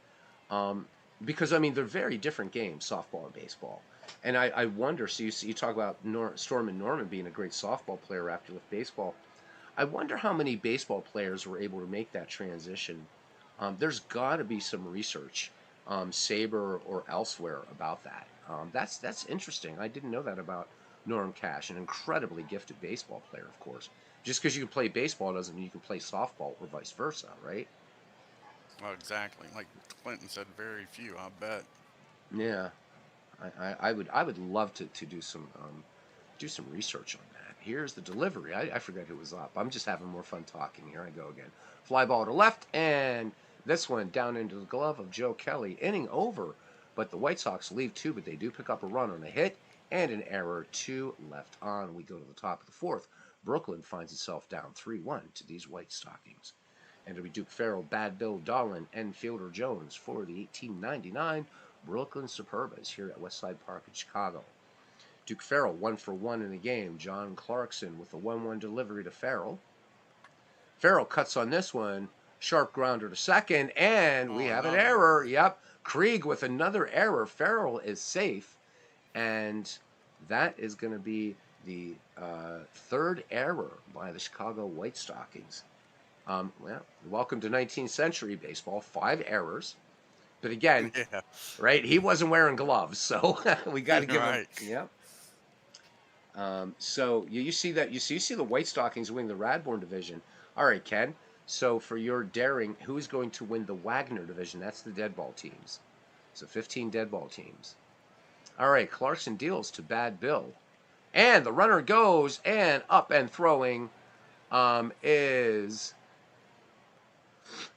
because I mean they're very different games, softball and baseball. And I wonder. So you talk about Storm and Norman being a great softball player after the baseball. I wonder how many baseball players were able to make that transition. There's got to be some research, Sabre or elsewhere, about that. That's interesting. I didn't know that about Norm Cash, an incredibly gifted baseball player, of course. Just because you can play baseball doesn't mean you can play softball or vice versa, right? Well, exactly. Like Clinton said, very few. I bet. Yeah, I would love to do some research on that. Here's the delivery. I forget who was up. I'm just having more fun talking. Here I go again. Fly ball to left and This one down into the glove of Joe Kelly. Inning over, but the White Sox leave two, but they do pick up a run on a hit and an error. Two left on. We go to the top of the fourth. Brooklyn finds itself down 3-1 to these White Stockings. And it'll be Duke Farrell, Bad Bill Dolan, and Fielder Jones for the 1899 Brooklyn Superbas here at Westside Park in Chicago. Duke Farrell 1-for-1 in the game. John Clarkson with a 1-1 delivery to Farrell. Farrell cuts on this one. Sharp grounder to second, and we Oh, have an another error. error. Yep. Krieg with another error. Farrell is safe, and that is going to be the third error by the Chicago White Stockings. Well, welcome to 19th century baseball. 5 errors. But again, Yeah. right, he wasn't wearing gloves, so we got to give him. Right. Yep. So you see that you see the White Stockings win the Radbourne division. All right, Ken. So for your daring, who's going to win the Wagner division? That's the dead ball teams. So 15 dead ball teams. All right, Clarkson deals to Bad Bill, and the runner goes and up and throwing is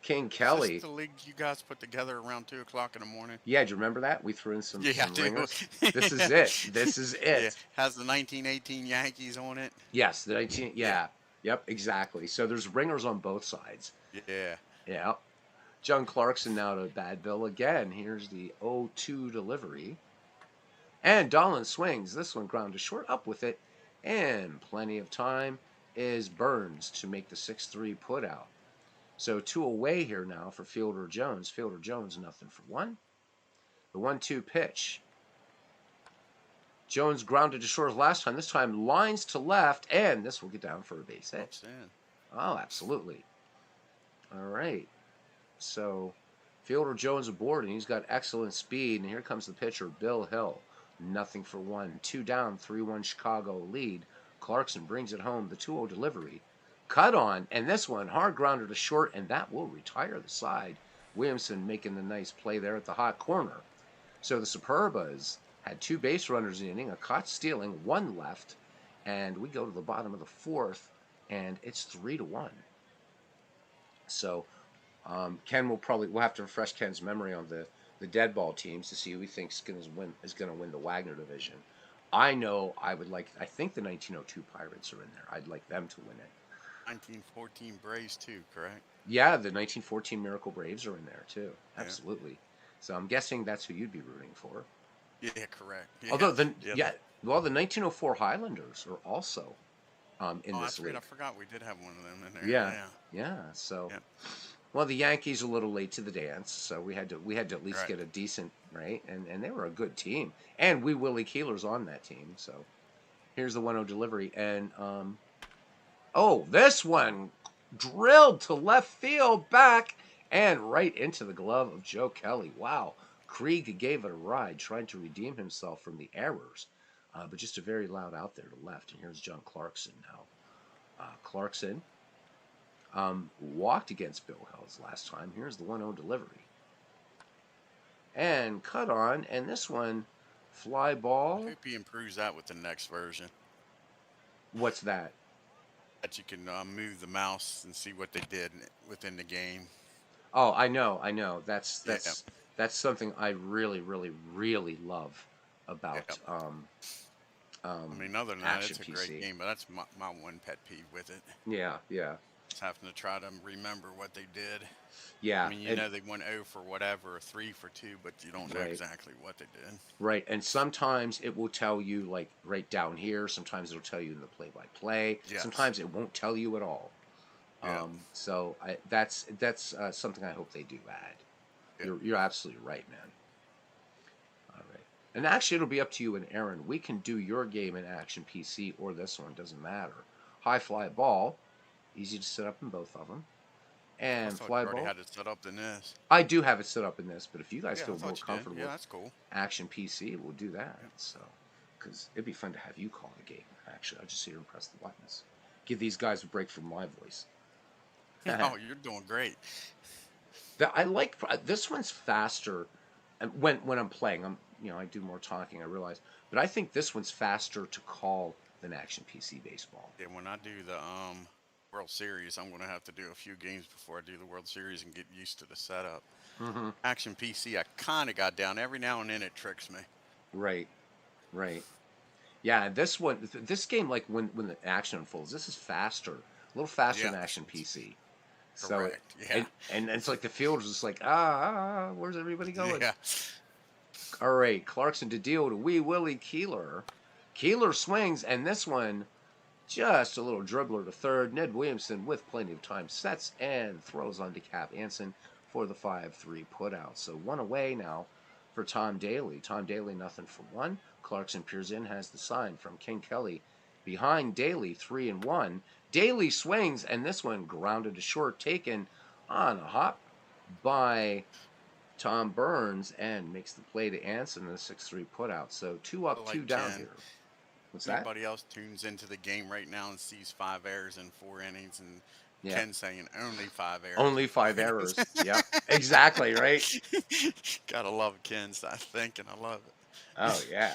King Is this Kelly. the league you guys put together around 2 o'clock in the morning? Yeah, do you remember that? We threw in some Yeah, I do. ringers. This is it. This is Yeah, it. has the 1918 Yankees on it. Yes, the 19. Yeah, Yeah. Yep, exactly. So there's ringers on both sides. yeah. Yeah. John Clarkson now to Bad Bill again. Here's the 0-2 delivery. And Dolan swings. This one ground to short, up with it. And plenty of time is Burns to make the 6-3 put out. So 2 away here now for Fielder Jones. Fielder Jones, nothing for 1. The 1-2 pitch. Jones grounded to short last time. This time lines to left, and this will get down for a base hit. Ups in. Oh, absolutely. All right. So Fielder Jones aboard, and he's got excellent speed. And here comes the pitcher, Bill Hill. Nothing for 1. 2 down, 3-1 Chicago lead. Clarkson brings it home. The 2-0 delivery. Cut on, and this one, hard grounder to short, and that will retire the side. Williamson making the nice play there at the hot corner. So the Superbas had 2 base runners in the inning, a caught stealing, 1 left, and we go to the bottom of the fourth, and it's 3-1. So Ken we'll have to refresh Ken's memory on the dead ball teams to see who he thinks is going to win the Wagner division. I know I think the 1902 Pirates are in there. I'd like them to win it. 1914 Braves too, correct? Yeah, the 1914 Miracle Braves are in there too. Yeah. Absolutely. So I'm guessing that's who you'd be rooting for. Yeah, correct. Yeah. Although the Yeah. the 1904 Highlanders are also in Oh, this that's right. league. I forgot we did have one of them in there. Yeah, Yeah. yeah. So, Yeah. well, the Yankees a little late to the dance, so we had to at least Right. get a decent right, and they were a good team, and Willie Keeler's on that team. So here's the 1-0 delivery, and oh, this one drilled to left field back and right into the glove of Joe Kelly. Wow. Krieg gave it a ride, trying to redeem himself from the errors, but just a very loud out there to left. And here's John Clarkson now. Clarkson walked against Bill Hill's last time. Here's the 1-0 delivery. And cut on, and this one, fly I ball. hope he improves that with the next version. What's that? That you can move the mouse and see what they did within the game. Oh, I know. That's Yeah. that's something I really, really, really love about I mean, other than that, Action it's a PC. great game, but that's my one pet peeve with it. Yeah, yeah, Just having to try to remember what they did. yeah. I mean, you and, know they went 0 for whatever, or 3 for 2, but you don't know Right. exactly what they did. right, and sometimes it will tell you like right down here. Sometimes it'll tell you in the play-by-play. Yes. Sometimes it won't tell you at all. Yeah. So that's something I hope they do add. Yeah. You're absolutely right, man. All right, and actually it'll be up to you and Aaron. We can do your game in Action PC or this one, doesn't matter. High fly ball, easy to set up in both of them, I and thought fly you already ball. had it set up in this. I do have it set up in this, but if you guys Yeah, I feel more thought you did. comfortable Yeah, with that's cool. Action PC, we'll do that. So, because it'd be fun to have you call the game. Actually, I'll just sit here and press the buttons. Give these guys a break from my voice. Oh, you're doing great. I like this one's faster. And when I'm playing, I do more talking. I realize, but I think this one's faster to call than Action PC baseball. Yeah, when I do the World Series. I'm going to have to do a few games before I do the World Series and get used to the setup. Hmm. Action PC, I kind of got down. Every now and then it tricks me. Right, right. Yeah, this one, this game, like when the action unfolds, this is faster, a little faster Yeah, than Action PC. So, correct. Yeah, and it's like the field is just like where's everybody going? yeah. All right, Clarkson to deal to Wee Willie Keeler. Keeler swings, and this one just a little dribbler to third. Ned Williamson with plenty of time sets and throws on to Cap Anson for the 5-3 putout. So one away now for Tom Daly. Tom Daly nothing for one. Clarkson peers in, has the sign from King Kelly behind Daly 3-1. Daly swings, and this one grounded to short, taken on a hop by Tom Burns and makes the play to Anson in the 6-3 putout. So two I up, two like down Ken. here. What's that? Anybody else tunes into the game right now and sees 5 errors in 4 innings, and Yeah. Ken saying only 5 errors in Only four five innings. errors. Yep. Exactly, right? Gotta love Ken's thinking. I love it. Oh yeah.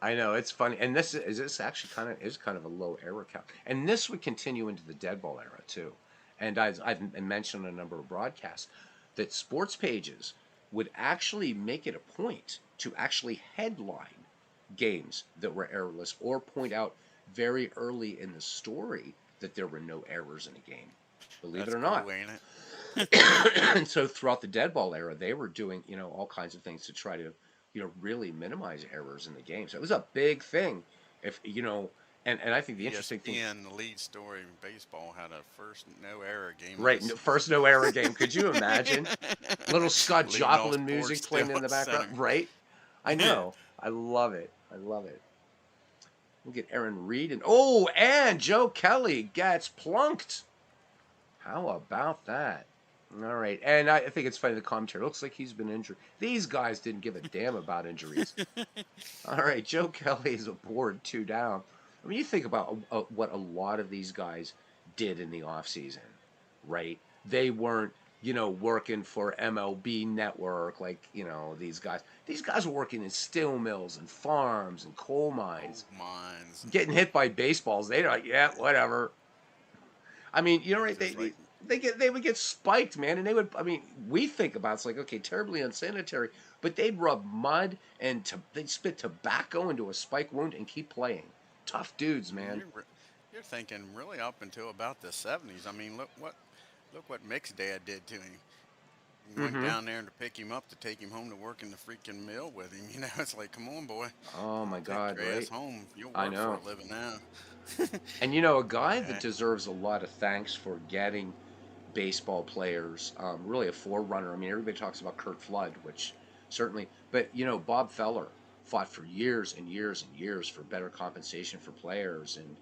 I know, it's funny. And this actually kind of a low error count. And this would continue into the dead ball era too. And I've mentioned on a number of broadcasts that sports pages would actually make it a point to actually headline games that were errorless or point out very early in the story that there were no errors in a game. Believe it That's or cool, not. ain't it? And so throughout the dead ball era, they were doing, all kinds of things to try to, really minimize errors in the game. So it was a big thing. If, and I think the interesting thing, ESPN, the lead story in baseball, had a first no error game of right, this. first no error game. Could you imagine? Little Scott Leading off Joplin board music still playing in the at background, center. right? I Yeah. know. I love it. I love it. We'll get Aaron Reed and Joe Kelly gets plunked. How about that? All right, and I think it's funny the commentary. Looks like he's been injured. These guys didn't give a damn about injuries. All right, Joe Kelly is aboard, two down. I mean, you think about what a lot of these guys did in the offseason, right? They weren't, working for MLB Network like, these guys. These guys were working in steel mills and farms and coal Gold mines, mines and getting hit by baseballs. They're like, yeah, whatever. I mean, it's right? just like They would get spiked, man, and they would. I mean, we think about it's like okay, terribly unsanitary, but they'd rub mud and they'd spit tobacco into a spike wound and keep playing. Tough dudes, I mean, man. you're thinking really up until about the 70s. I mean, look what Mick's dad did to him. He went Mm-hmm. down there to pick him up to take him home to work in the freaking mill with him. It's like, come on, boy, Oh my take God, your ass right? home. You'll I work for a know. living now. And a guy that Yeah. deserves a lot of thanks for getting baseball players, really a forerunner. I mean, everybody talks about Kurt Flood, which certainly, but Bob Feller fought for years and years and years for better compensation for players, and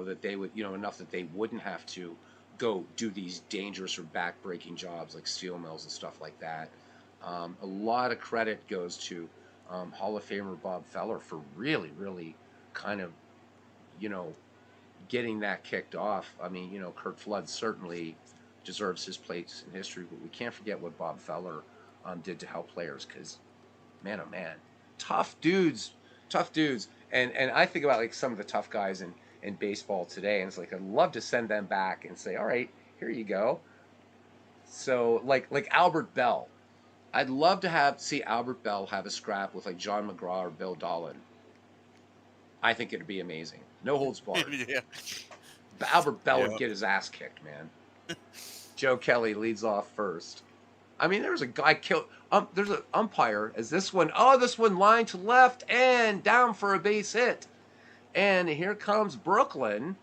that they would, enough that they wouldn't have to go do these dangerous or back-breaking jobs like steel mills and stuff like that. A lot of credit goes to Hall of Famer Bob Feller for really, really kind of, you know, getting that kicked off. I mean, Kurt Flood certainly deserves his place in history, but we can't forget what Bob Feller did to help players because, man, oh man, tough dudes, tough dudes. And I think about like some of the tough guys in baseball today, and it's like I'd love to send them back and say, all right, here you go. So like Albert Bell, I'd love to see Albert Bell have a scrap with like John McGraw or Bill Dolan. I think it'd be amazing. No holds barred. Yeah. But Albert Bell would Yeah. get his ass kicked, man. Joe Kelly leads off first. I mean, there's a guy killed. There's an umpire as this one. Oh, this one line to left and down for a base hit. And here comes Brooklyn.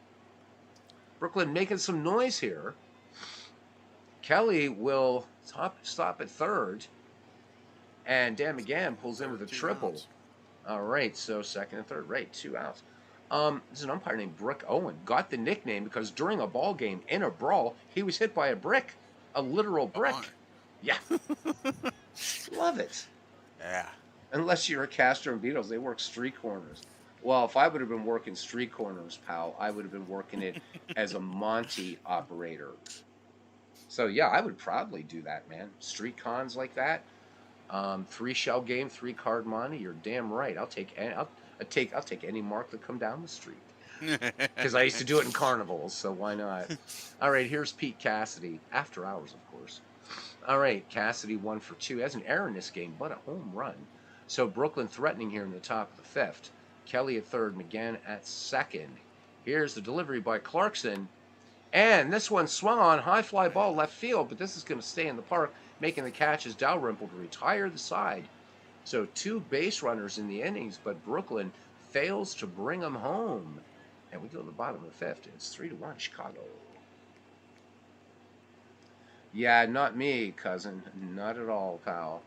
Brooklyn making some noise here. Kelly will stop at third. And Dan McGann pulls in with Third, a two triple. outs. All right, so second and third, right, 2 outs. There's an umpire named Brick Owen. Got the nickname because during a ball game in a brawl, he was hit by a brick, a literal Come on. brick. Yeah, love it. Yeah. Unless you're a Castro and Beatles, they work street corners. Well, if I would have been working street corners, pal, I would have been working it as a Monty operator. So yeah, I would probably do that, man. Street cons like that. Three shell game, three card money. You're damn right. I'll take any mark that come down the street. because I used to do it in carnivals, so why not? All right, here's Pete Cassidy, after hours, of course. All right, Cassidy 1 for 2. Has an error in this game, but a home run. So Brooklyn threatening here in the top of the fifth. Kelly at third, McGann at second. Here's the delivery by Clarkson. And this one swung on, high fly ball left field, but this is going to stay in the park, making the catch as Dalrymple to retire the side. So 2 base runners in the innings, but Brooklyn fails to bring them home. And we go to the bottom of the fifth. It's 3-1 Chicago. Yeah, not me, cousin. Not at all, pal.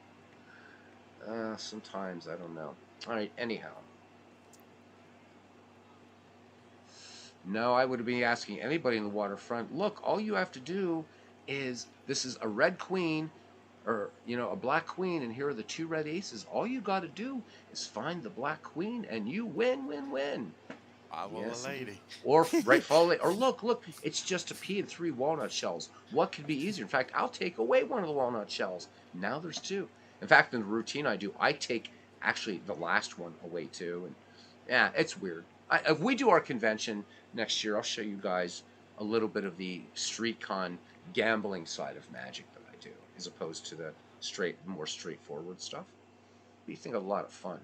Sometimes, I don't know. All right, anyhow. No, I would be asking anybody in the waterfront, look, all you have to do is, this is a red queen, or, a black queen, and here are the 2 red aces. All you got to do is find the black queen, and you win, win, win. Follow a Yes, indeed. lady. Or right, follow. Or look, it's just a pea and 3 walnut shells. What could be easier? In fact, I'll take away one of the walnut shells. Now there's 2. In fact, in the routine I do, I take actually the last one away too. And yeah, it's weird. If we do our convention next year, I'll show you guys a little bit of the street con gambling side of Magic that I do, as opposed to the more straightforward stuff. But you think a lot of fun.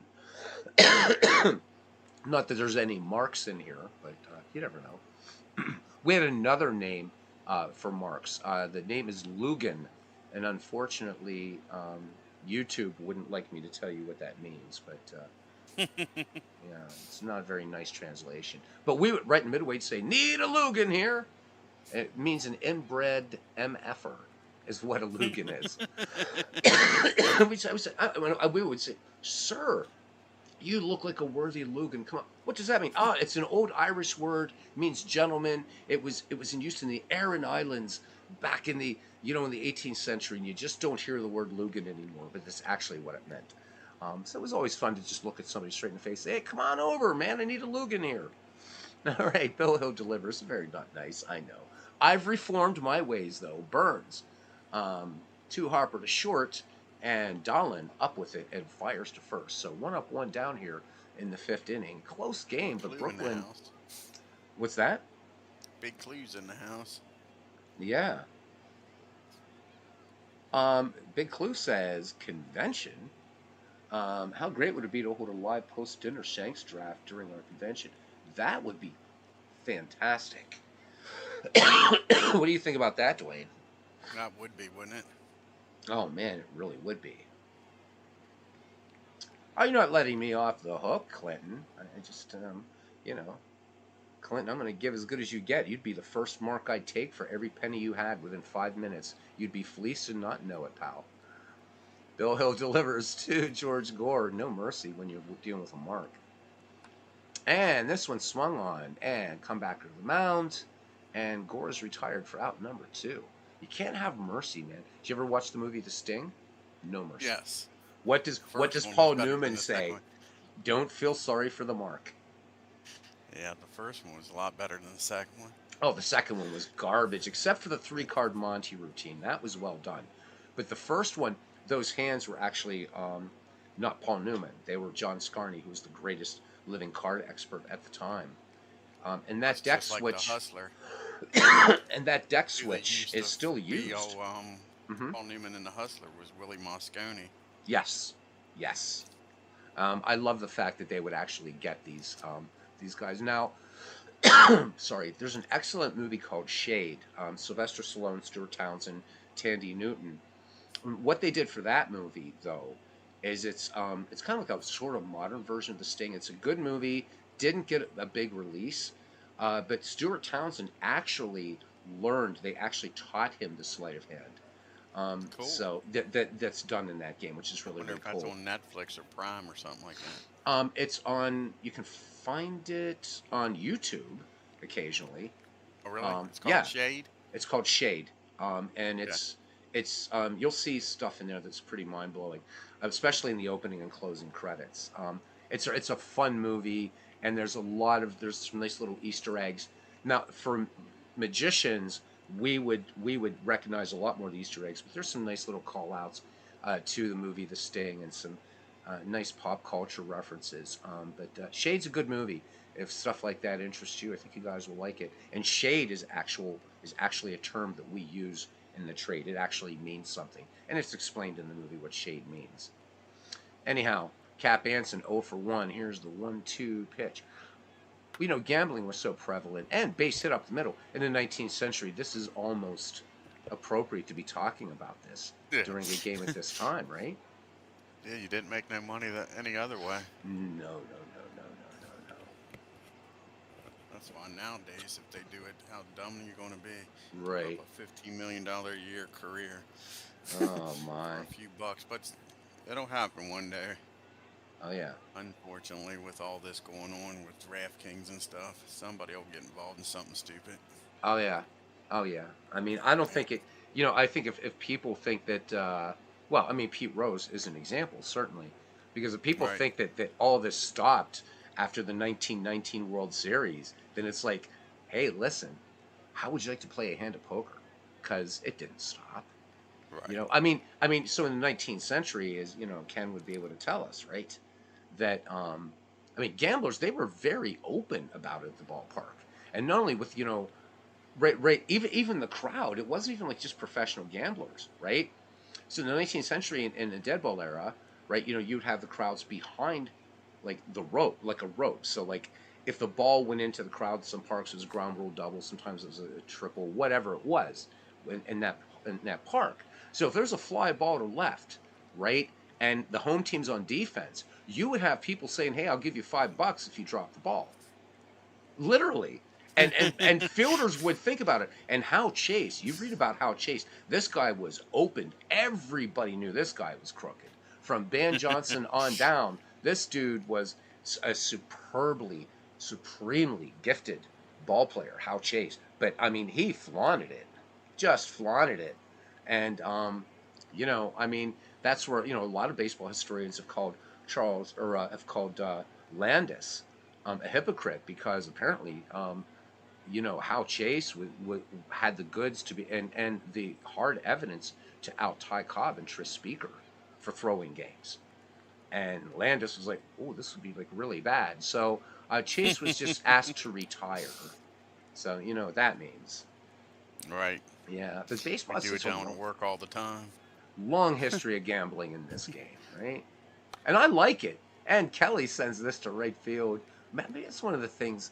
Not that there's any marks in here, but you never know. We had another name for marks. The name is Lugan, and unfortunately, YouTube wouldn't like me to tell you what that means. But yeah, it's not a very nice translation. But we would, right in Midway, say, need a Lugan here. It means an inbred MFer, is what a Lugan is. We would say, sir, you look like a worthy Lugan. Come on. What does that mean? It's an old Irish word. It means gentleman. It was in use in the Aran Islands back in the in the 18th century, and you just don't hear the word Lugan anymore. But that's actually what it meant. So it was always fun to just look at somebody straight in the face. Say, hey, come on over, man. I need a Lugan here. All right, Bill Hill delivers. Very not nice. I know. I've reformed my ways though. Burns, 2 Harper to short. And Dahlin up with it and fires to first. So 1 up, 1 down here in the 5th inning. Close game, but Clue in the Brooklyn. house. What's that? Big clues in the house. Yeah. Big Clue says convention. How great would it be to hold a live post-dinner Shanks draft during our convention? That would be fantastic. What do you think about that, Dwayne? That would be, wouldn't it? Oh man, it really would be. Are you not letting me off the hook, Clinton? I just, Clinton, I'm going to give as good as you get. You'd be the first mark I'd take for every penny you had within 5 minutes. You'd be fleeced and not know it, pal. Bill Hill delivers to George Gore. No mercy when you're dealing with a mark. And this one swung on and come back to the mound. And Gore is retired for out number 2. You can't have mercy, man. Did you ever watch the movie The Sting? No mercy. Yes. What does Paul Newman say? Don't feel sorry for the mark. Yeah, the first one was a lot better than the second one. Oh, the second one was garbage, except for the 3-card Monty routine. That was well done. But the first one, those hands were actually not Paul Newman. They were John Scarney, who was the greatest living card expert at the time. And that deck just like switch. The Hustler. And that deck switch is still used. Paul Newman in The Hustler was Willie Moscone. Yes. I love the fact that they would actually get these guys. Now, sorry, there's an excellent movie called Shade. Sylvester Stallone, Stuart Townsend, Tandy Newton. What they did for that movie, though, is it's kind of like a sort of modern version of The Sting. It's a good movie. Didn't get a big release. But Stuart Townsend actually learned. They actually taught him the sleight of hand. Cool. So that's done in that game, which is really, really cool. That's on Netflix or Prime or something like that. It's on. You can find it on YouTube occasionally. Oh, really? It's called Shade. It's called Shade, and it's you'll see stuff in there that's pretty mind blowing, especially in the opening and closing credits. It's a fun movie. And there's some nice little Easter eggs. Now, for magicians, we would recognize a lot more of the Easter eggs, but there's some nice little call outs to the movie The Sting and some nice pop culture references. But Shade's a good movie. if stuff like that interests you, I think you guys will like it. And shade is actually a term that we use in the trade. It actually means something, and it's explained in the movie what shade means. Anyhow, Cap Anson 0 for 1. Here's the 1-2 pitch. Gambling was so prevalent and base hit up the middle in the 19th century. This is almost appropriate to be talking about this Yeah. during a game at this time, right? Yeah, you didn't make no money that any other way. No, no, no, no, no, no, That's why nowadays, if they do it, how dumb are you going to be? no. Give up Right. a $15 million a year career Oh for my. a few bucks, but it'll happen one day. Oh yeah. Unfortunately, with all this going on with DraftKings and stuff, somebody will get involved in something stupid. Oh yeah. Oh yeah. I mean, I don't Yeah. think it. I think if people think that, well, I mean, Pete Rose is an example, certainly, because if people Right. think that all this stopped after the 1919 World Series, then it's like, hey, listen, how would you like to play a hand of poker? Because it didn't stop. Right. I mean, so in the 19th century, is Ken would be able to tell us, right? That I mean, gamblers, they were very open about it at the ballpark, and not only with right, even the crowd, it wasn't even like just professional gamblers, right? So in the 19th century, in the dead ball era, right, you'd have the crowds behind like the rope, like a rope. So like if the ball went into the crowd, some parks it was a ground rule double, sometimes it was a triple, whatever it was in that park. So if there's a fly ball to left, right, and the home team's on defense, you would have people saying, "Hey, I'll give you $5 if you drop the ball." Literally. And fielders would think about it. And How Chase, you read about How Chase, this guy was open. Everybody knew this guy was crooked. From Ban Johnson on down, this dude was a supremely gifted ball player, How Chase. But I mean, he flaunted it, just flaunted it. And I mean, that's where a lot of baseball historians have called Charles or have called Landis a hypocrite, because apparently, How Chase had the goods to be and the hard evidence to out Ty Cobb and Tris Speaker for throwing games. And Landis was like, "Oh, this would be like really bad." So Chase was just asked to retire. So you know what that means. Right. Yeah, but We baseball has do it such a down at work all the time. long history of gambling in this game, right? And I like it. And Kelly sends this to right field. Maybe it's one of the things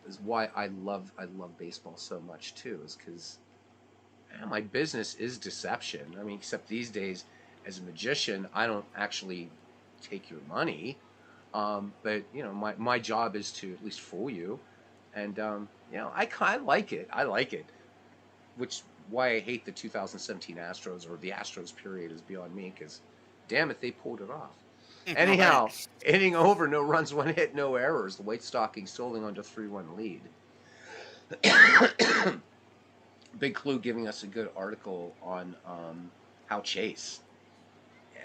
is why I love baseball so much too, is because my business is deception. I mean, except these days, as a magician, I don't actually take your money, but my job is to at least fool you, and I kind of like it. I like it, which why I hate the 2017 Astros, or the Astros period is beyond me, because damn it, they pulled it off. Right. Anyhow, inning over, no runs, one hit, no errors. The White Stockings holding on to 3-1 lead. Big Clue giving us a good article on How Chase. Yeah.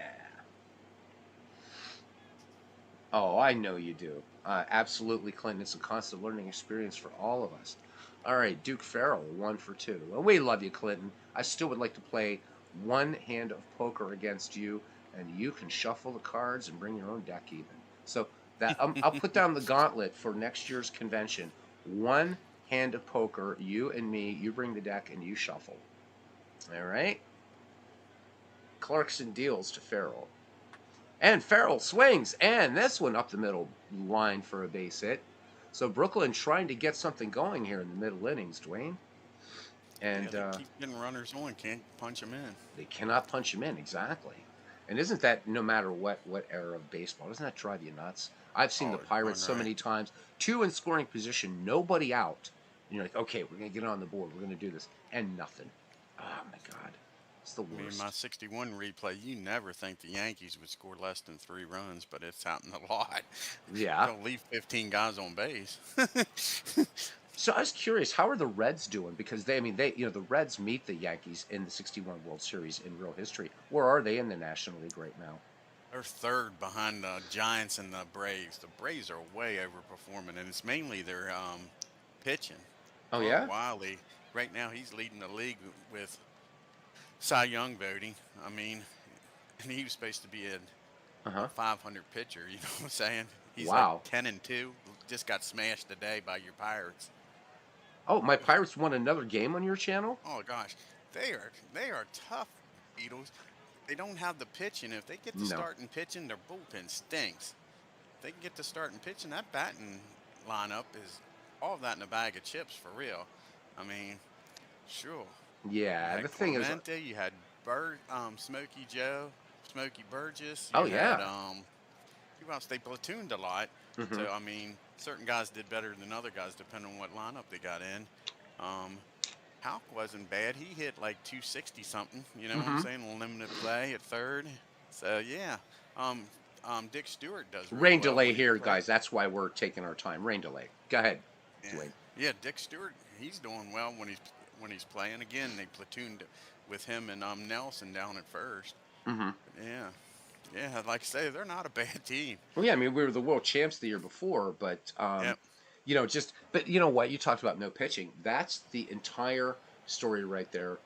Oh, I know you do. Absolutely, Clinton. It's a constant learning experience for all of us. All right, Duke Farrell, 1 for 2. Well, we love you, Clinton. I still would like to play one hand of poker against you, and you can shuffle the cards and bring your own deck even. So that I'll put down the gauntlet for next year's convention. One hand of poker, you and me. You bring the deck and you shuffle. All right. Clarkson deals to Farrell. And Farrell swings, and this one up the middle line for a base hit. So Brooklyn trying to get something going here in the middle innings, Dwayne. Yeah, And they keep getting runners on, can't punch them in. they cannot punch him in, exactly. And isn't that, no matter what era of baseball, doesn't that drive you nuts? I've seen the Oh, Pirates run so right. many times, two in scoring position, nobody out. And you're like, okay, we're going to get on the board. We're going to do this. And nothing. Oh, my God. It's the I mean, my worst. 61 replay, you never think the Yankees would score less than 3 runs, but it's happened a lot. Yeah. They'll leave 15 guys on base. So I was curious, how are the Reds doing? Because the Reds meet the Yankees in the '61 World Series in real history. Where are they in the National League right now? They're third behind the Giants and the Braves. The Braves are way overperforming, and it's mainly their pitching. Oh Merle yeah. Wiley, right now, he's leading the league with Cy Young voting. I mean, and he was supposed to be Uh a huh. 500 pitcher, you know what I'm saying? He's like Wow. 10-2. Just got smashed today by your Pirates. Oh, my Pirates won another game on your channel? Oh gosh, they are tough, Beatles. They don't have the pitching. If they get to No. starting pitching, their bullpen stinks. If they can get to starting pitching, that batting lineup is all of that in a bag of chips for real. I mean, sure. You Yeah, had the thing is, Clemente, you had Smokey Joe, Smokey Burgess, oh you had yeah. who else? They platooned a lot. Hmm. So I mean, certain guys did better than other guys depending on what lineup they got in. Um, Houck wasn't bad. He hit like 260 something. You know what I'm Hmm. saying? Limited play at third. So yeah, um, Dick Stewart does really Rain well delay when he here, plays. guys. That's why we're taking our time. Rain delay. Go ahead, Yeah, Dwayne. yeah. Dick Stewart, he's doing well when he's playing. Again, they platooned with him and Nelson down at first. Hmm. Yeah, yeah. Like I say, they're not a bad team. Well, yeah, I mean, we were the world champs the year before, but Yep. but you know what? You talked about no pitching. That's the entire story right there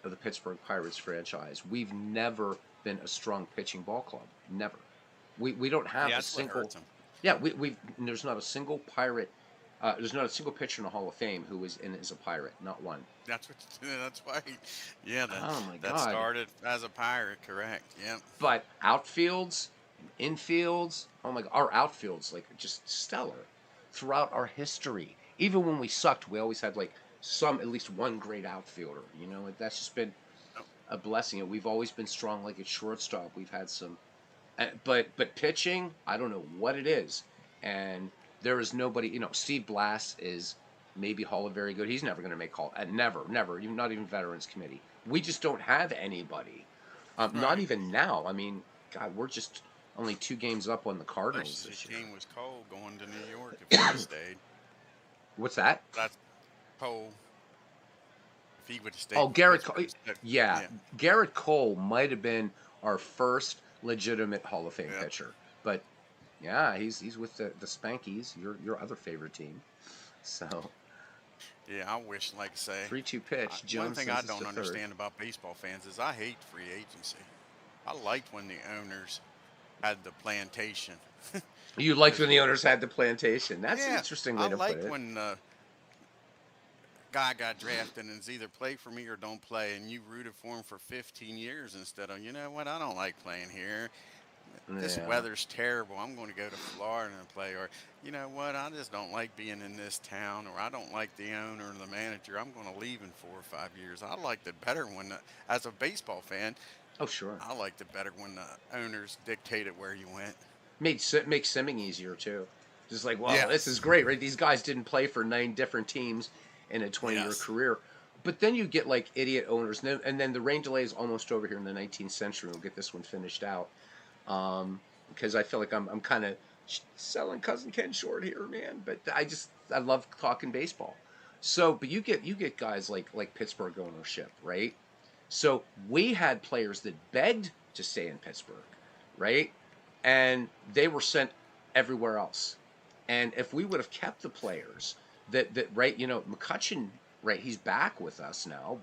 of the Pittsburgh Pirates franchise. We've never been a strong pitching ball club. Never. We don't have Yeah, a that's what single. hurts him. Yeah, we there's not a single pirate. There's not a single pitcher in the Hall of Fame who is in as a pirate. Not one. That's what. That's why. Yeah, Oh my that God. started as a pirate. Correct. Yep. But outfields, infields, oh my God, our outfields like just stellar throughout our history. Even when we sucked, we always had like some at least one great outfielder. That's just been Yep. a blessing. And we've always been strong like at shortstop. We've had some, but pitching, I don't know what it is. And there is nobody. Steve Blass is maybe Hall of Very Good. He's never going to make Hall. Never, never. Even not even Veterans Committee. We just don't have anybody. Not Right. even now. I mean, God, we're just only 2 games up on the Cardinals Especially this if year. King was cold going to New York if he would have stayed. What's that? That's Cole. If he would have stayed Oh, with Garrett Cole. Pittsburgh instead. Yeah, Yeah. Garrett Cole might have been our first legitimate Hall of Fame Yep. pitcher, but yeah, he's with the Spankies, your other favorite team. So Yeah. I wish, like I say, 3-2 pitch. one Jones thing I sends us don't to third. understand about baseball fans is I hate free agency. I liked when the owners had the plantation. You liked Because when the owners had the plantation. That's an yeah, interesting I way to put liked it. when guy got drafted and it's either play for me or don't play, and you rooted for him for 15 years instead of, you know what, I don't like playing here. This Yeah. weather's terrible. I'm going to go to Florida and play. Or, you know what, I just don't like being in this town, or I don't like the owner or the manager. I'm going to leave in 4 or 5 years. I liked it better when, as a baseball fan, Oh, sure. I liked it better when the owners dictated where you went. Makes simming easier too. Just like, well, this is Yes. great, right? These guys didn't play for 9 different teams in a 20-year Yes. career. But then you get like idiot owners, and then the rain delay is almost over here in the 19th century. We'll get this one finished out, because I feel like I'm kind of selling cousin Ken short here, man. But I love talking baseball. So, but you get guys like Pittsburgh ownership, right? So we had players that begged to stay in Pittsburgh, right? And they were sent everywhere else. And if we would have kept the players that right, McCutcheon, right, he's back with us now,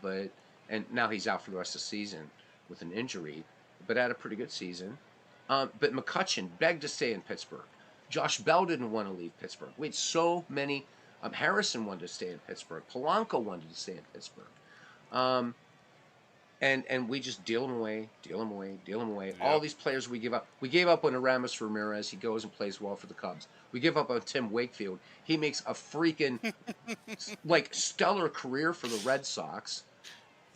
and now he's out for the rest of the season with an injury, but had a pretty good season. But McCutcheon begged to stay in Pittsburgh. Josh Bell didn't want to leave Pittsburgh. We had so many. Harrison wanted to stay in Pittsburgh. Polanco wanted to stay in Pittsburgh. Um, and we just deal him away, deal him away, deal him away. All Yep. these players we give up. We gave up on Aramis Ramirez. He goes and plays well for the Cubs. We give up on Tim Wakefield. He makes a freaking like stellar career for the Red Sox.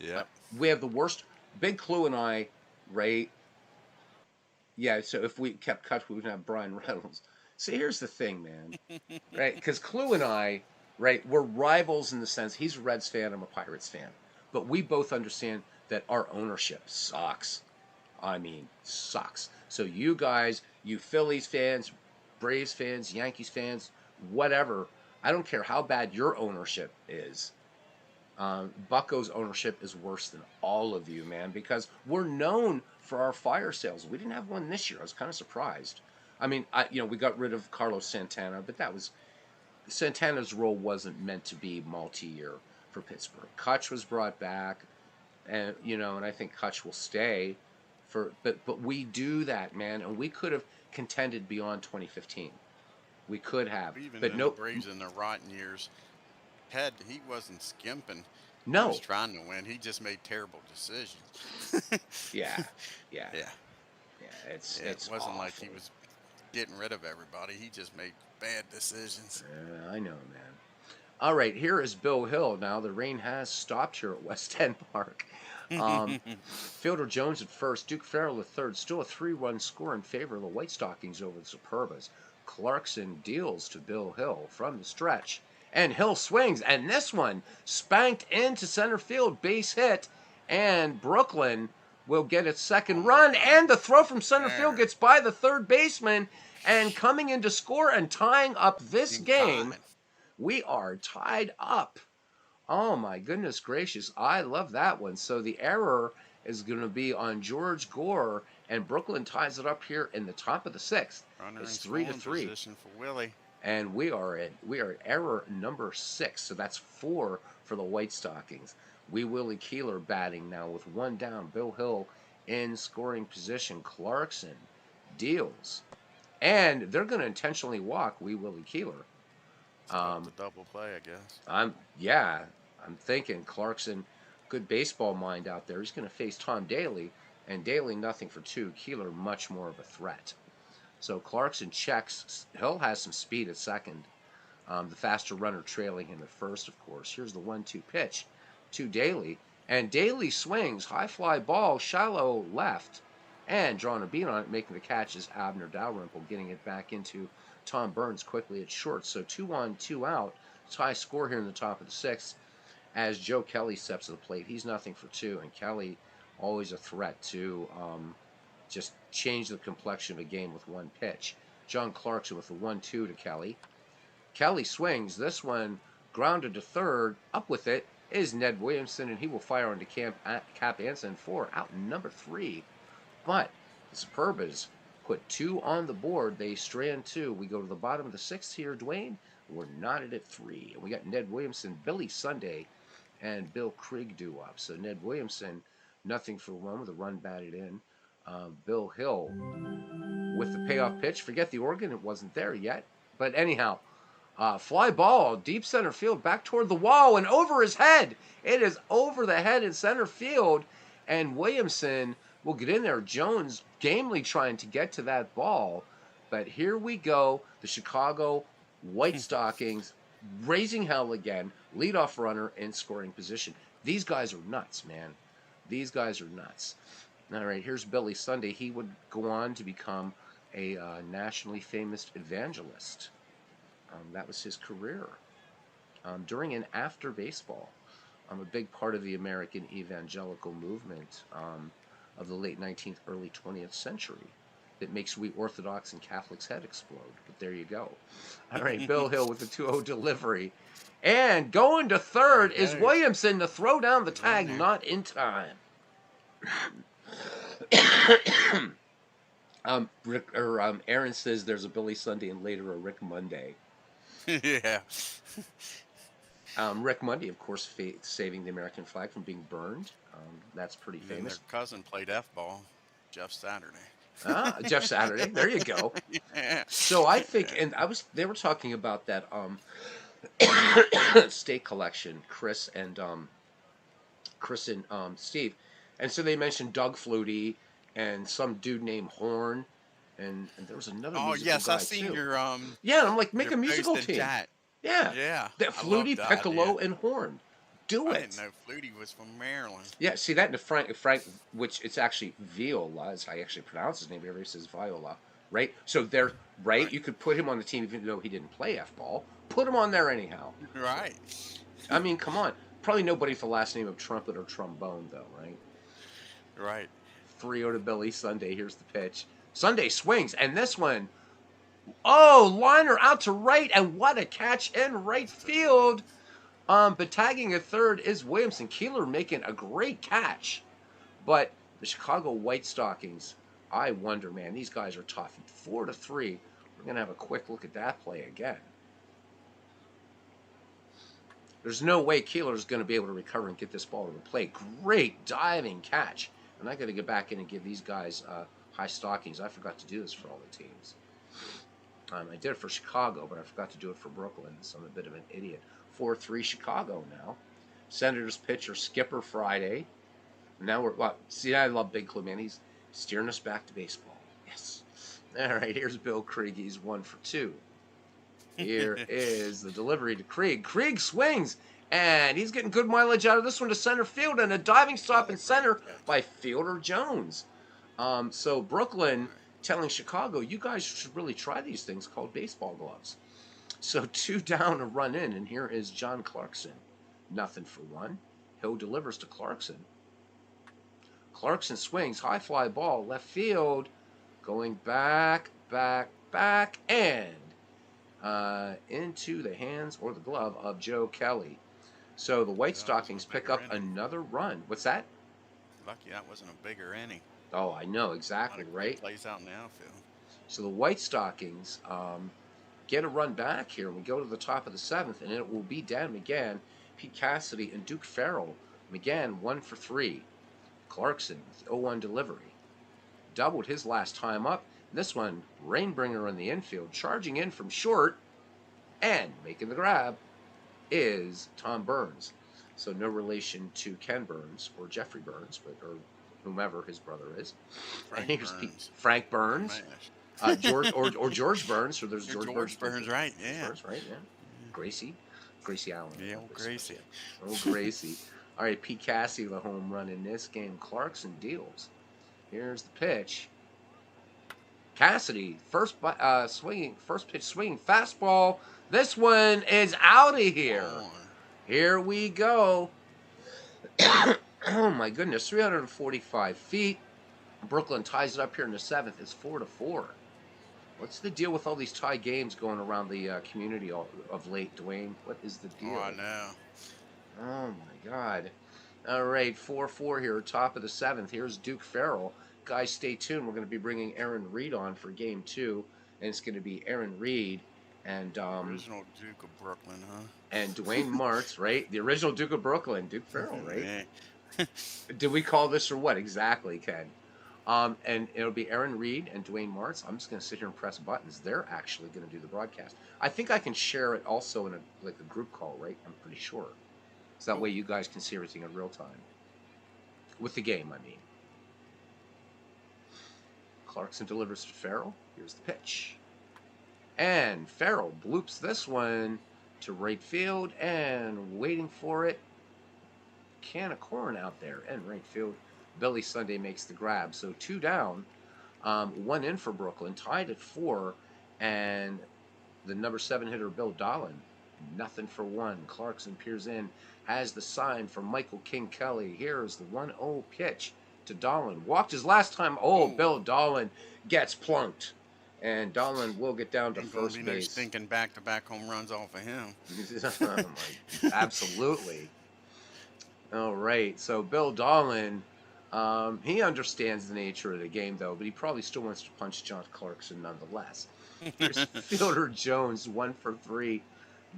Uh, Yep. we have the worst. Big Clue and I, right? Yeah. So if we kept Cut, we would have Brian Reynolds. See, here's the thing, man. Right? Because Clue and I, right, we're rivals in the sense he's a Reds fan, I'm a Pirates fan. But we both understand that our ownership sucks. I mean, sucks. So you guys, you Phillies fans, Braves fans, Yankees fans, whatever, I don't care how bad your ownership is. Bucko's ownership is worse than all of you, man, because we're known for our fire sales. We didn't have one this year. I was kind of surprised. I mean, we got rid of Carlos Santana, but Santana's role wasn't meant to be multi-year for Pittsburgh. Kutch was brought back, and I think Kutch will stay but we do that, man, and we could have contended beyond 2015. We could have, Even but in the no, Braves in their rotten years, he wasn't skimping. He was no. trying to win. He just made terrible decisions. Yeah, yeah, Yeah, yeah. yeah. It It's wasn't like awful. he was getting rid of everybody. He just made bad decisions. I know, man. All right, here is Bill Hill. Now the rain has stopped here at West End Park. Um, Fielder Jones at first, Duke Farrell at third. Still a 3-run score in favor of the White Stockings over the Superbas. Clarkson deals to Bill Hill from the stretch, and Hill swings, and this one spanked into center field, base hit, and Brooklyn will get its second Home run, run. and the throw from center field There. gets by the third baseman, and coming in to score and tying up this And game. tied. We are tied up. Oh my goodness gracious. I love that one. So the error is going to be on George Gore, and Brooklyn ties it up here in the top of the sixth. Runner It's in 3 to scoring 3. position for Willie. And we are at error number 6. So that's 4 for the White Stockings. Wee Willie Keeler batting now with one down. Bill Hill in scoring position. Clarkson deals. And they're going to intentionally walk Wee Willie Keeler. Expect Um, a double play, I guess. yeah, I'm thinking Clarkson, good baseball mind out there. He's going to face Tom Daly, and Daly nothing for two. Keeler much more of a threat. So Clarkson checks. Hill has some speed at second. The faster runner trailing him at first, of course. Here's the 1-2 pitch to Daly, and Daly swings high fly ball, shallow left, and drawing a beat on it, making the catch is Abner Dalrymple, getting it back into Tom Burns quickly at short. So 2 on, 2 out. Tie score here in the top of the sixth as Joe Kelly steps to the plate. He's nothing for two, and Kelly always a threat to just change the complexion of a game with one pitch. John Clarkson with the 1-2 to Kelly. Kelly swings. This one grounded to third. Up with it is Ned Williamson, and he will fire into Cap Anson for out number 3. But the Superbas put 2 on the board. They strand 2. We go to the bottom of the 6th here, Dwayne. We're knotted at 3. And we got Ned Williamson, Billy Sunday, and Bill Krieg due up. So Ned Williamson, nothing for 1 with a run batted in. Bill Hill with the payoff pitch. Forget the organ, it wasn't there yet. But anyhow, fly ball, deep center field, back toward the wall and over his head. It is over the head in center field, and Williamson will get in there. Jones gamely trying to get to that ball. But here we go. The Chicago White Stockings raising hell again. Leadoff runner in scoring position. These guys are nuts, man. These guys are nuts. All right, here's Billy Sunday. He would go on to become a nationally famous evangelist. That was his career. During and after baseball, a big part of the American evangelical movement of the late 19th, early 20th century that makes we Orthodox and Catholics' head explode. But there you go. All right, Bill Hill with the 2-0 delivery. And going to third is Williamson to throw down the tag, not in time. Aaron says there's a Billy Sunday and later a Rick Monday. Yeah. Rick Monday, of course, saving the American flag from being burned. That's pretty And then famous. their cousin played F-ball, Jeff Saturday. Jeff Saturday. There you go. Yeah. So I think, and they were talking about that state collection, Chris and Steve, and so they mentioned Doug Flutie and some dude named Horn, and there was another Oh musical yes, guy I seen too. your Yeah, I'm like, make your a musical post in team. chat. Yeah, Yeah, that I love Flutie, the Piccolo, idea. and Horn. Do I it. didn't know Flutie was from Maryland. Yeah, see that in the Frank, which it's actually Viola, is how he actually pronounce his name. Everybody says Viola, right? So they're right. Right. You could put him on the team even though he didn't play F-ball. Put him on there anyhow. Right. I mean, come on. Probably nobody with the last name of trumpet or trombone, though, right? Right. 3-0 to Billy Sunday. Here's the pitch. Sunday swings, and this one, oh, liner out to right, and what a catch in right field. But tagging at third is Williamson. Keeler making a great catch. But the Chicago White Stockings, I wonder, man, these guys are tough. 4-3. We're going to have a quick look at that play again. There's no way Keeler's going to be able to recover and get this ball to the plate. Great diving catch. And I got to get back in and give these guys high stockings. I forgot to do this for all the teams. I did it for Chicago, but I forgot to do it for Brooklyn, so I'm a bit of an idiot. 4-3 Chicago now. Senators pitcher Skipper Friday. Now we're well. See, I love Big Clue, man. He's steering us back to baseball. Yes. All right. Here's Bill Krieg. He's 1 for 2. Here is the delivery to Krieg. Krieg swings, and he's getting good mileage out of this one to center field, and a diving stop Another in great center catch. by fielder Jones. So All Brooklyn right. telling Chicago, you guys should really try these things called baseball gloves. So 2 down, a run in, and here is John Clarkson. Nothing for 1. Hill delivers to Clarkson. Clarkson swings, high fly ball, left field, going back, back, back, and into the hands or the glove of Joe Kelly. So the White That wasn't Stockings a pick bigger up inning. another run. What's that? Lucky that wasn't a bigger inning. Oh, I know A lot exactly, of great right? plays out in the outfield. So the White Stockings get a run back here. We go to the top of the 7th, and it will be Dan McGann, Pete Cassidy, and Duke Farrell. McGann 1 for 3. Clarkson with 0-1 delivery. Doubled his last time up. This one, Rainbringer in the infield, charging in from short and making the grab is Tom Burns. So no relation to Ken Burns or Jeffrey Burns, but or whomever his brother is. And Frank here's Burns. Frank Our Burns, mash. George or George Burns. So there's George Burns, George Burns, right? George Yeah. Burns, right? Yeah. Gracie, Gracie Allen. Yeah, old Gracie. Oh, Gracie. All right, Pete Cassie, the home run in this game. Clarkson deals. Here's the pitch. Cassidy, first pitch swinging, fastball. This one is out of here. On. Here we go. Oh my goodness, 345 feet. Brooklyn ties it up here in the 7th. It's 4-4. What's the deal with all these tie games going around the community of late, Dwayne? What is the Oh, deal? I know. Oh my God. All right, 4-4 here, top of the 7th. Here's Duke Farrell. Guys, stay tuned. We're going to be bringing Aaron Reed on for game 2, and it's going to be Aaron Reed and The original Duke of Brooklyn, huh? Dwayne Martz, right? The original Duke of Brooklyn, Duke Farrell, right? Yeah. Did we call this or what exactly, Ken? And it'll be Aaron Reed and Dwayne Martz. I'm just going to sit here and press buttons. They're actually going to do the broadcast. I think I can share it also in a group call, right? I'm pretty sure. So that Cool. way you guys can see everything in real time. With the game, I mean. Clarkson delivers to Farrell. Here's the pitch. And Farrell bloops this one to right field and waiting for it. Can of corn out there in right field. Billy Sunday makes the grab. So 2 down, 1 in for Brooklyn, tied at 4, and the number 7 hitter Bill Dolan, nothing for 1. Clarkson peers in, has the sign from Michael King Kelly. Here's the 1-0 pitch to Dolan. Walked his last time. Oh, Oh, Bill Dolan gets plunked, and Dolan will get down to ain't gonna be first no base. stinking back-to-back home runs off of him. Absolutely. All right, so Bill Dolan, he understands the nature of the game, though, but he probably still wants to punch John Clarkson nonetheless. Here's Fielder Jones, 1 for 3.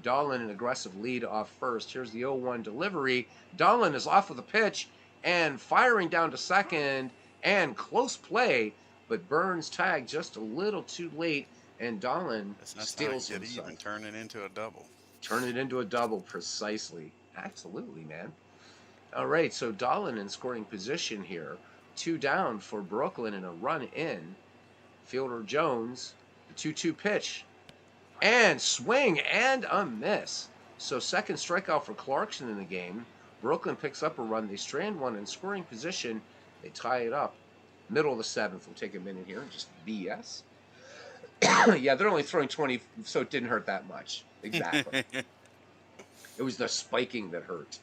Dolan, an aggressive lead off first. Here's the 0-1 delivery. Dolan is off with a pitch and firing down to second, and close play, but Burns tagged just a little too late, and Dolan That's how you steals get himself. even. Turn it into a double. Turn it into a double, precisely. Absolutely, man. All right, so Dolan in scoring position here. 2 down for Brooklyn and a run in. Fielder Jones, the 2-2 pitch. And swing and a miss. So second strikeout for Clarkson in the game. Brooklyn picks up a run. They strand one in scoring position. They tie it up. Middle of the 7th. We'll take a minute here and just BS. Yeah, they're only throwing 20, so it didn't hurt that much. Exactly. It was the spiking that hurt.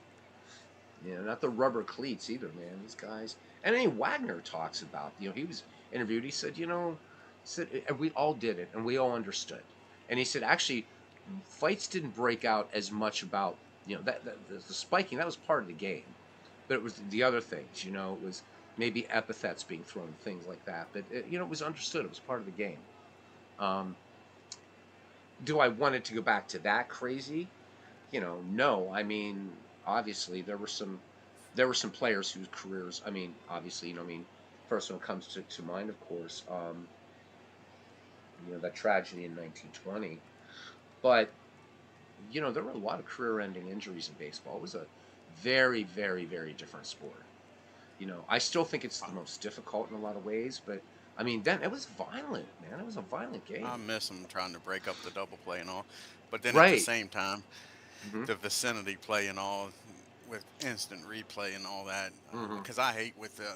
Yeah, not the rubber cleats either, man. These guys. And then Wagner talks about, he was interviewed. He said, and we all did it, and we all understood. And he said, actually, fights didn't break out as much about, that the spiking. That was part of the game, but it was the other things. It was maybe epithets being thrown, things like that. But it was understood. It was part of the game. Do I want it to go back to that crazy? No. I mean, obviously there were some players whose careers. I mean, obviously, first one comes to mind, of course. that tragedy in 1920. But there were a lot of career-ending injuries in baseball. It was a very, very, very different sport. I still think it's the most difficult in a lot of ways, but I mean, then it was violent, man. It was a violent I game. miss them trying to break up the double play and all. But then at the Right. same time, Hmm. the vicinity play and all with instant replay and all that. Hmm. Because I hate with the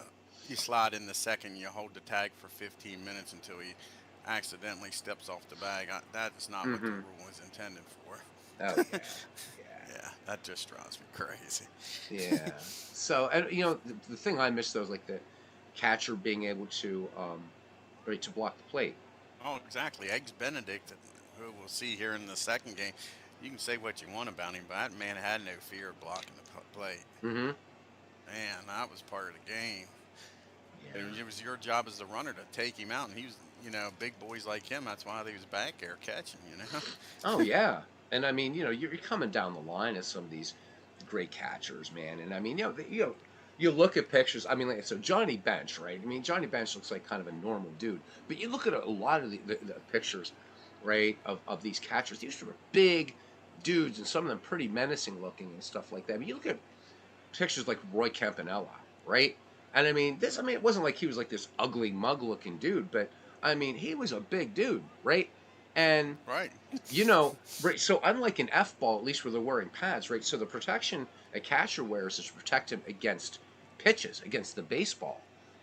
you slide in the second, you hold the tag for 15 minutes until he accidentally steps off the bag. That's not what the Hmm. rule was intended for. Oh yeah, yeah, Yeah, that just drives me crazy. yeah. So, and the thing I miss though is like the catcher being able to right to block the plate. Oh, exactly. Eggs Benedict, who we'll see here in the second game. You can say what you want about him, but that man had no fear of blocking the plate. Hmm. Man, that was part of the game. Yeah. It was your job as the runner to take him out, and he was, big boys like him. That's why he was back there catching. Oh yeah. And I mean, you're coming down the line as some of these great catchers, man. And I mean, you look at pictures. I mean, like so Johnny Bench, right? I mean, Johnny Bench looks like kind of a normal dude, but you look at a lot of the pictures, right, of these catchers. These were big dudes, and some of them pretty menacing looking and stuff like that. But you look at pictures like Roy Campanella, right? And I mean, it wasn't like he was like this ugly mug looking dude, but I mean, he was a big dude, right? And Right. right. So unlike an F ball, at least where they're wearing pads, right? So the protection a catcher wears is to protect him against pitches, against the baseball,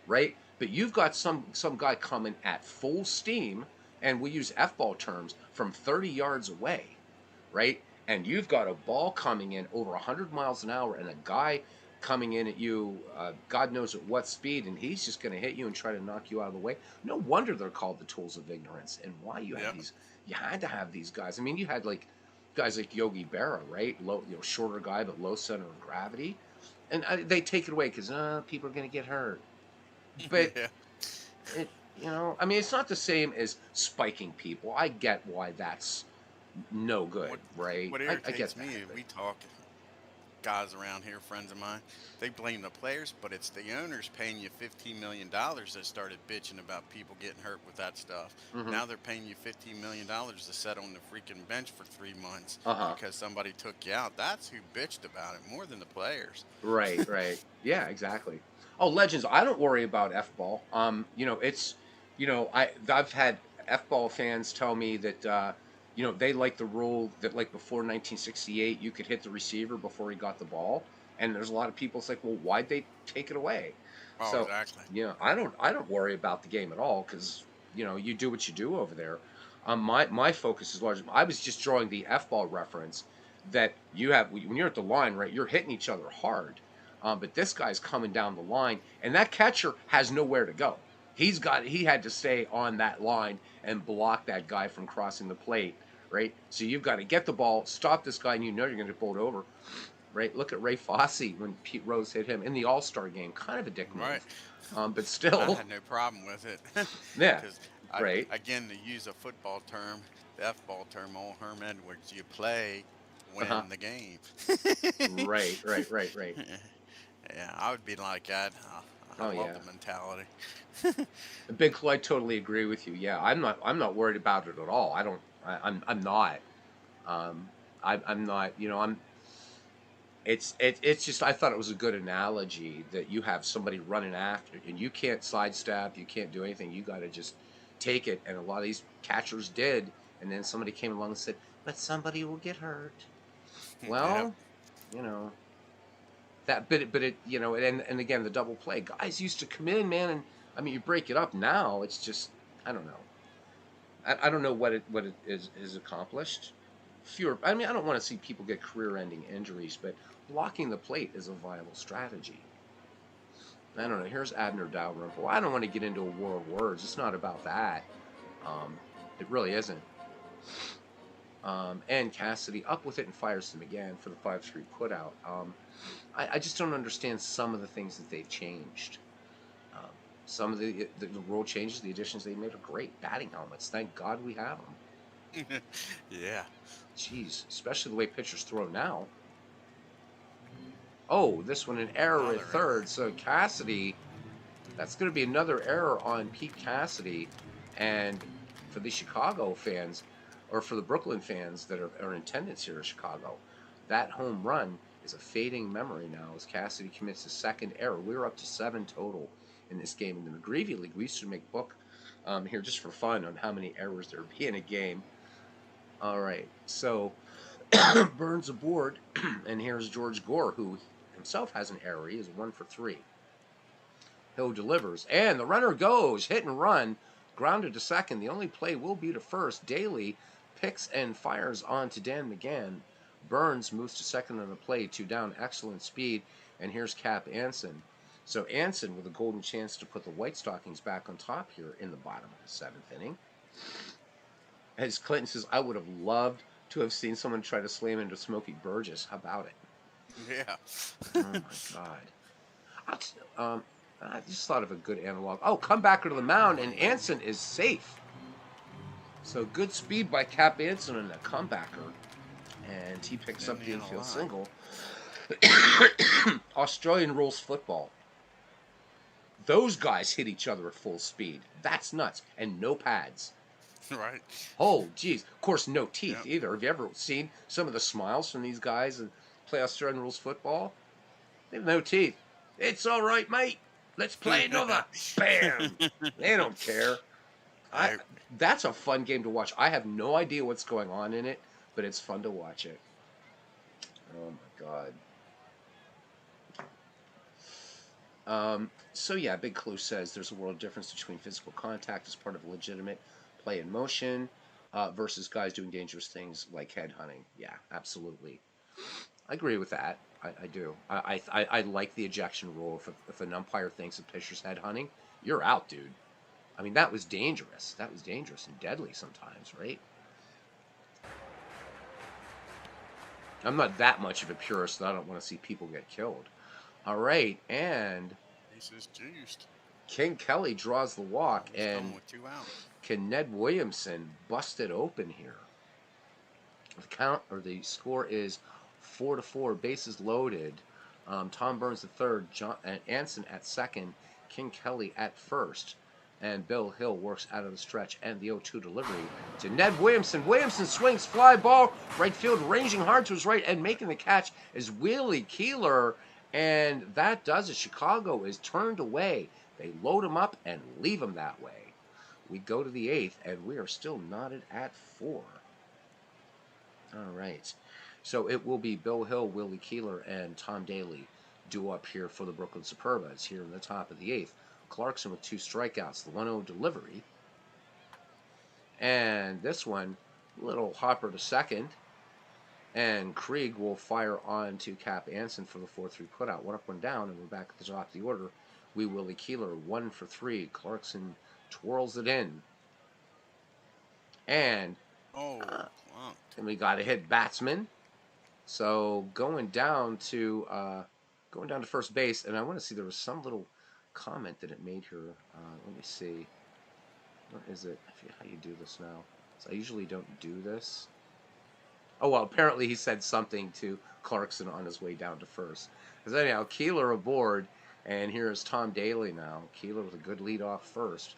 right? But you've got some guy coming at full steam, and we use F ball terms from 30 yards away, right? And you've got a ball coming in over 100 miles an hour, and a guy coming in at you, God knows at what speed, and he's just going to hit you and try to knock you out of the way. No wonder they're called the tools of ignorance, and why you have Yep. these. You had to have these guys. I mean, you had like guys like Yogi Berra, right? Low, shorter guy but low center of gravity, and they take it away because people are going to get hurt. But Yeah. I mean, it's not the same as spiking people. I get why that's no good, What right? what I get irritates that, me, but we talk guys around here, friends of mine, they blame the players, but it's the owners paying you $15 million that started bitching about people getting hurt with that stuff. hmm. Now they're paying you $15 million to sit on the freaking bench for 3 months Uh huh. because somebody took you out. That's who bitched about it more than the players. Right, right. Yeah, exactly. Oh, Legends. I don't worry about F ball. It's, I've had F ball fans tell me that, they like the rule that like before 1968 you could hit the receiver before he got the ball, and there's a lot of people. It's like, well, why'd they take it away? Oh, So, exactly. I don't worry about the game at all because you do what you do over there. My focus is largely. I was just drawing the F ball reference that you have when you're at the line, right? You're hitting each other hard, but this guy's coming down the line, and that catcher has nowhere to go. He had to stay on that line and block that guy from crossing the plate, right? So you've got to get the ball, stop this guy, and you're going to get bowled over, right? Look at Ray Fosse when Pete Rose hit him in the All Star game, kind of a dick Right. move, but I still, had no problem with it yeah, because, right, again, to use a football term, the F ball term, old Herm Edwards, you play, uh-huh. win the game. Right, right, right, right. Yeah, I would be like that. I Oh love yeah. the mentality. Big Clay, totally agree with you. Yeah, I'm not worried about it at all. I don't. I'm not. Um, I'm not. It's just I thought it was a good analogy that you have somebody running after and you can't sidestep, you can't do anything. You got to just take it. And a lot of these catchers did. And then somebody came along and said, "But somebody will get hurt." Yep. Well, you know and again the double play guys used to come in, man, and I mean you break it up now. It's just I don't know. I don't know what it is accomplished. Fewer. I mean, I don't want to see people get career-ending injuries, but blocking the plate is a viable strategy. I don't know. Here's Abner Dalrymple. I don't want to get into a war of words. It's not about that. Um, it really isn't. And Cassidy up with it and fires him again for the 5-3 putout. I just don't understand some of the things that they've changed. Um, some of the rule changes, the additions they made are great. Batting helmets, thank God we have them. Yeah. Jeez, especially the way pitchers throw now. Oh, this one an error at Another error. third. So Cassidy, that's going to be another error on Pete Cassidy, and for the Chicago fans, or for the Brooklyn fans that are in attendance here in Chicago, that home run is a fading memory now as Cassidy commits his second error. We were up to 7 total in this game. In the McGreevy League, we used to make book here just for fun on how many errors there would be in a game. All right, so Burns aboard, and here's George Gore, who himself has an error. He is 1 for 3. Hill delivers, and the runner goes, hit and run, grounded to second. The only play will be to first. Daly picks and fires on to Dan McGann. Burns moves to second on the play, 2 down, excellent speed, and here's Cap Anson. So Anson with a golden chance to put the White Stockings back on top here in the bottom of the 7th inning. As Clinton says, I would have loved to have seen someone try to slam into Smokey Burgess. How about it? Yeah. Oh my God. I just thought of a good analog. Oh, come back to the mound, and Anson is safe. So good speed by Cap Anson in that comebacker. And he picks up the infield single. Australian rules football. Those guys hit each other at full speed. That's nuts. And no pads. Right. Oh, geez. Of course, no teeth either. Have you ever seen some of the smiles from these guys that play Australian rules football? They have no teeth. It's all right, mate. Let's play another. Bam. They don't care. That's a fun game to watch. I have no idea what's going on in it, but it's fun to watch it. Oh, my God. So, yeah, Big Clue says there's a world difference between physical contact as part of legitimate play in motion versus guys doing dangerous things like head hunting. Yeah, absolutely. I agree with that. I do. I like the ejection rule. If an umpire thinks a pitcher's head hunting, you're out, dude. I mean, that was dangerous. That was dangerous and deadly sometimes, right? I'm not that much of a purist that I don't want to see people get killed. All right, and This is juiced. King Kelly draws the walk, He's and going with 2 outs. can Ned Williamson bust it open here? The score is 4-4. Bases loaded. Tom Burns at third, Anson at second, King Kelly at first, and Bill Hill works out of the stretch and the 0-2 delivery to Ned Williamson. Williamson swings, fly ball, right field, ranging hard to his right, and making the catch is Willie Keeler, and that does it. Chicago is turned away. They load him up and leave him that way. We go to the 8th, and we are still knotted at 4. All right. So it will be Bill Hill, Willie Keeler, and Tom Daly due up here for the Brooklyn Superbas here in the top of the 8th. Clarkson with 2 strikeouts, the 1-0 delivery. And this one, little hopper to second. And Krieg will fire on to Cap Anson for the 4-3 putout. 1 up, 1 down, and we're back at the top of the order. Willie Keeler, 1 for 3. Clarkson twirls it in. And and we got a hit batsman. So going down to first base, and I want to see, there was some little comment that it made here. Let me see. What is it? I forget how you do this now. So I usually don't do this. Oh, well, apparently he said something to Clarkson on his way down to first. Because anyhow, Keeler aboard, and here's Tom Daly now. Keeler with a good lead off first.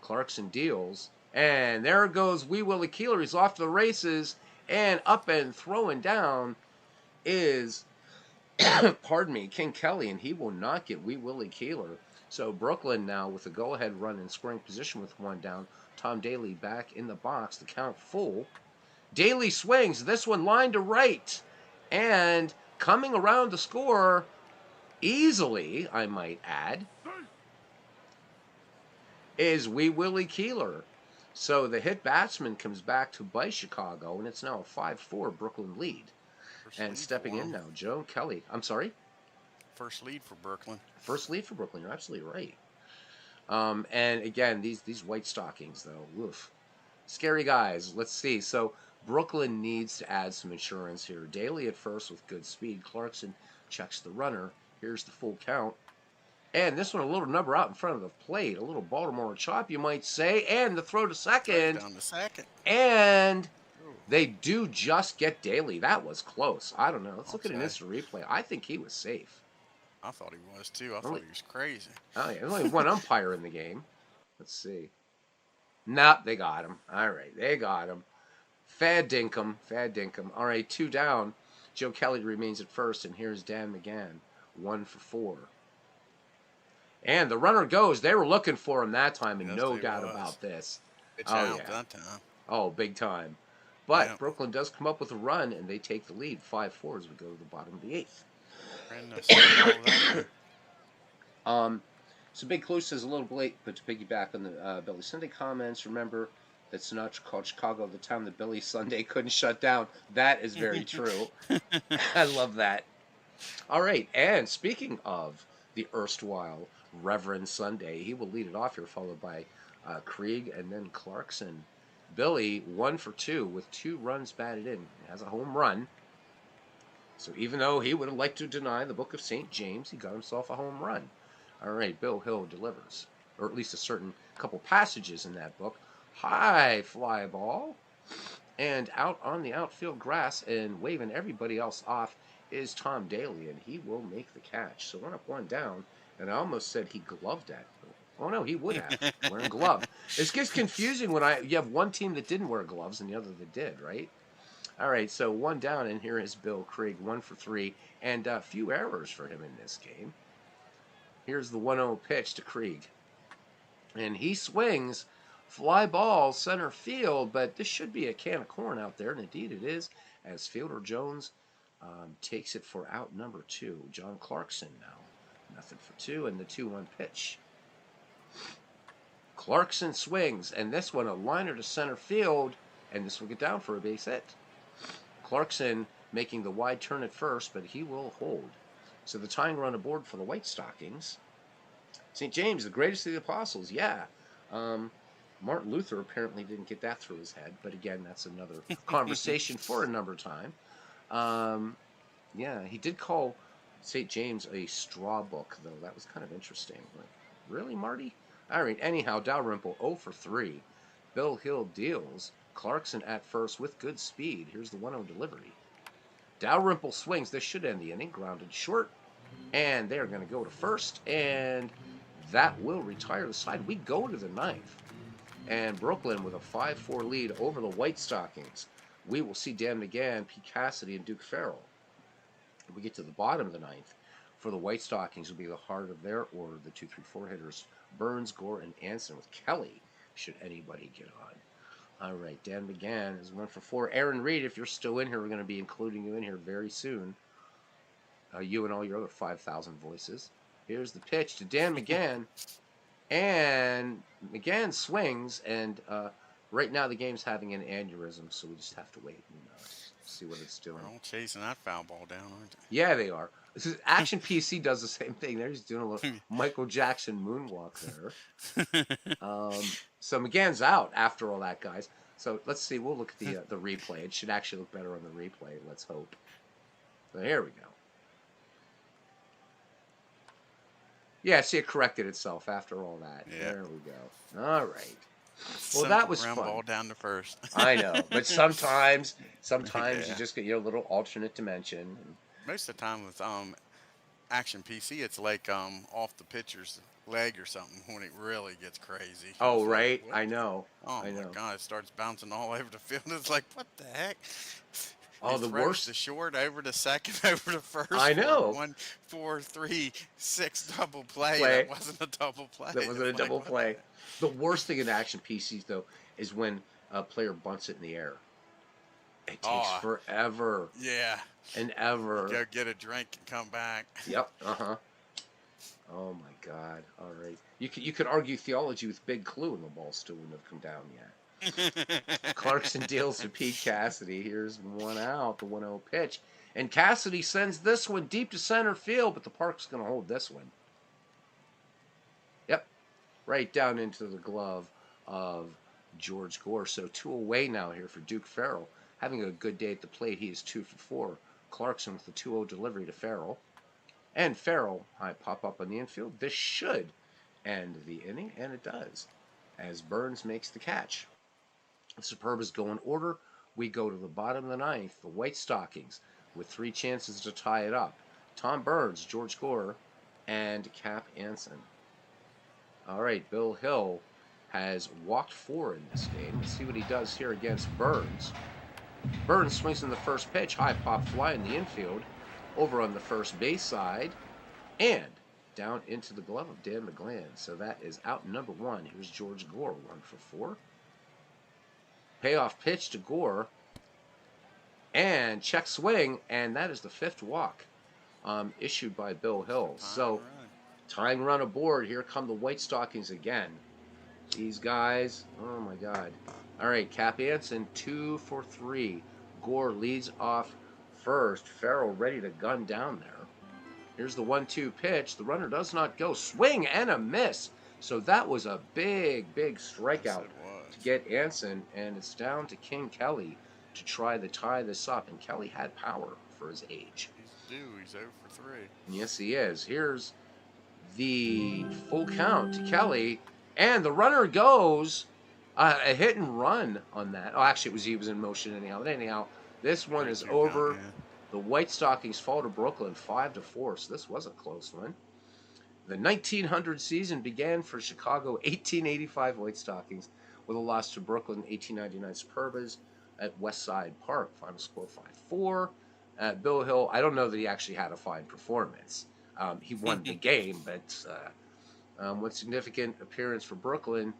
Clarkson deals, and there goes Willie Keeler. He's off to the races, and up and throwing down is, pardon me, King Kelly, and he will not get Willie Keeler. So Brooklyn now with a go-ahead run in scoring position with 1 down. Tom Daly back in the box, the count full. Daly swings, this one line to right, and coming around to score easily, I might add, is Willie Keeler. So the hit batsman comes back to bite Chicago, and it's now a 5-4 Brooklyn lead. And stepping in now, Joe Kelly. I'm sorry? First lead for Brooklyn. First lead for Brooklyn. You're absolutely right. And again, these White Stockings, though, oof. Scary guys. Let's see. So Brooklyn needs to add some insurance here. Daly at first with good speed. Clarkson checks the runner. Here's the full count. And this one, a little number out in front of the plate. A little Baltimore chop, you might say. And the throw to second. Down to second. And they do just get Daly. That was close. I don't know. Let's look at an instant replay. I think he was safe. I thought he was, too. I thought he was crazy. Oh, yeah. There's only one umpire in the game. Let's see. Nope, they got him. All right, they got him. Fad dinkum, fad dinkum. All right, two down. Joe Kelly remains at first, and here's Dan McGann, 1 for 4. And the runner goes. They were looking for him that time, and Yes, no they doubt was. about this. Pitch Oh, out yeah. that time. Oh, big time. Yeah. But Brooklyn does come up with a run, and they take the lead 5-4 as we go to the bottom of the eighth. And the softball that one. So Big Clue says a little late, but to piggyback on the Billy Sunday comments, remember that Sinatra called Chicago the time that Billy Sunday couldn't shut down. That is very true. I love that. All right, and speaking of the erstwhile Reverend Sunday, he will lead it off here, followed by Krieg and then Clarkson. Billy 1 for 2 with 2 runs batted in. He has a home run. So even though he would have liked to deny the Book of St. James, he got himself a home run. All right, Bill Hill delivers, or at least a certain couple passages in that book. High fly ball, and out on the outfield grass and waving everybody else off is Tom Daly, and he will make the catch. So 1 up, 1 down, and I almost said he gloved that. Oh no, he would have wearing gloves. This gets confusing when you have one team that didn't wear gloves and the other that did, right? All right, so 1 down, and here is Bill Krieg, 1 for 3, and a few errors for him in this game. Here's the 1-0 pitch to Krieg, and he swings, fly ball center field, but this should be a can of corn out there, and indeed it is, as Fielder Jones takes it for out number 2. John Clarkson now, 0-for-2, and the 2-1 pitch. Clarkson swings, and this one a liner to center field, and this will get down for a base hit. Clarkson making the wide turn at first, but he will hold. So the tying run aboard for the White Stockings. St. James, the greatest of the apostles, yeah. Martin Luther apparently didn't get that through his head, but again, that's another conversation for another time. Yeah, he did call St. James a straw book, though. That was kind of interesting. Like, really, Marty? All right, anyhow, Dalrymple 0-for-3. Bill Hill deals. Clarkson at first with good speed. Here's the 1-0 delivery. Dalrymple swings. This should end the inning. Grounded short. And they're going to go to first. And that will retire the side. We go to the ninth. And Brooklyn with a 5-4 lead over the White Stockings. We will see Dan McGann, Pete Cassidy, and Duke Farrell. We get to the bottom of the ninth. For the White Stockings will be the heart of their order, the 2-3-4 hitters, Burns, Gore, and Anson with Kelly, should anybody get on. All right, Dan McGann is 1-for-4. Aaron Reed, if you're still in here, we're going to be including you in here very soon. You and all your other 5,000 voices. Here's the pitch to Dan McGann. And McGann swings, and right now the game's having an aneurysm, so we just have to wait and see what it's doing. They're all chasing that foul ball down, aren't they? Yeah, they are. This is Action PC does the same thing. They're just doing a little Michael Jackson moonwalk there. So McGann's out after all that, guys. So let's see. We'll look at the replay. It should actually look better on the replay. Let's hope. So here we go. Yeah, see, it corrected itself after all that. Yeah. There we go. All right. Well, that was fun. Ball down to first. I know, but sometimes you just get your little alternate dimension. Most of the time with Action PC, it's like off the pitcher's leg or something when it really gets crazy. Oh, right. Like, I know. Oh I know. My God! It starts bouncing all over the field. It's like, what the heck? Oh, the worst. The short over to second, over to first. I know. 1, 4, 3, 6 double play. That wasn't a double play. That wasn't a double play. The worst thing in Action PCs, though, is when a player bunts it in the air. It takes forever. Yeah. And ever. Go get a drink and come back. Yep. Uh-huh. Oh, my God. All right. You could argue theology with Big Clue, and the ball still wouldn't have come down yet. Clarkson deals to Pete Cassidy. Here's 1 out, the 1-0 pitch. And Cassidy sends this one deep to center field, but the park's going to hold this one. Yep. Right down into the glove of George Gore. So 2 away now here for Duke Farrell. Having a good day at the plate. He is 2-for-4. Clarkson with the 2-0 delivery to Farrell. And Farrell, high pop up on the infield. This should end the inning, and it does, as Burns makes the catch. The Superbas go in order. We go to the bottom of the ninth. The White Stockings with 3 chances to tie it up. Tom Burns, George Gore, and Cap Anson. All right, Bill Hill has walked 4 in this game. Let's see what he does here against Burns. Burns swings in the first pitch, high pop fly in the infield, over on the first base side, and down into the glove of Dan McGland. So that is out number 1. Here's George Gore, 1 for 4. Payoff pitch to Gore, and check swing, and that is the 5th walk issued by Bill Hill. So tying run aboard. Here come the White Stockings again. These guys, oh my God. All right, Cap Anson, 2 for 3. Gore leads off first. Farrell ready to gun down there. Here's the 1-2 pitch. The runner does not go. Swing and a miss. So that was a big strikeout to get Anson, and it's down to King Kelly to try to tie this up. And Kelly had power for his age. He's due. He's 0 for 3. Yes, he is. Here's the full count to Kelly, and the runner goes a hit and run on that. Oh, actually, he was in motion anyhow. But anyhow, this one is over. The White Stockings fall to Brooklyn 5-4. So this was a close one. The 1900 season began for Chicago 1885 White Stockings with a loss to Brooklyn 1899 Superbas at Westside Park. Final score 5-4. Bill Hill, I don't know that he actually had a fine performance. He won the game, but one significant appearance for Brooklyn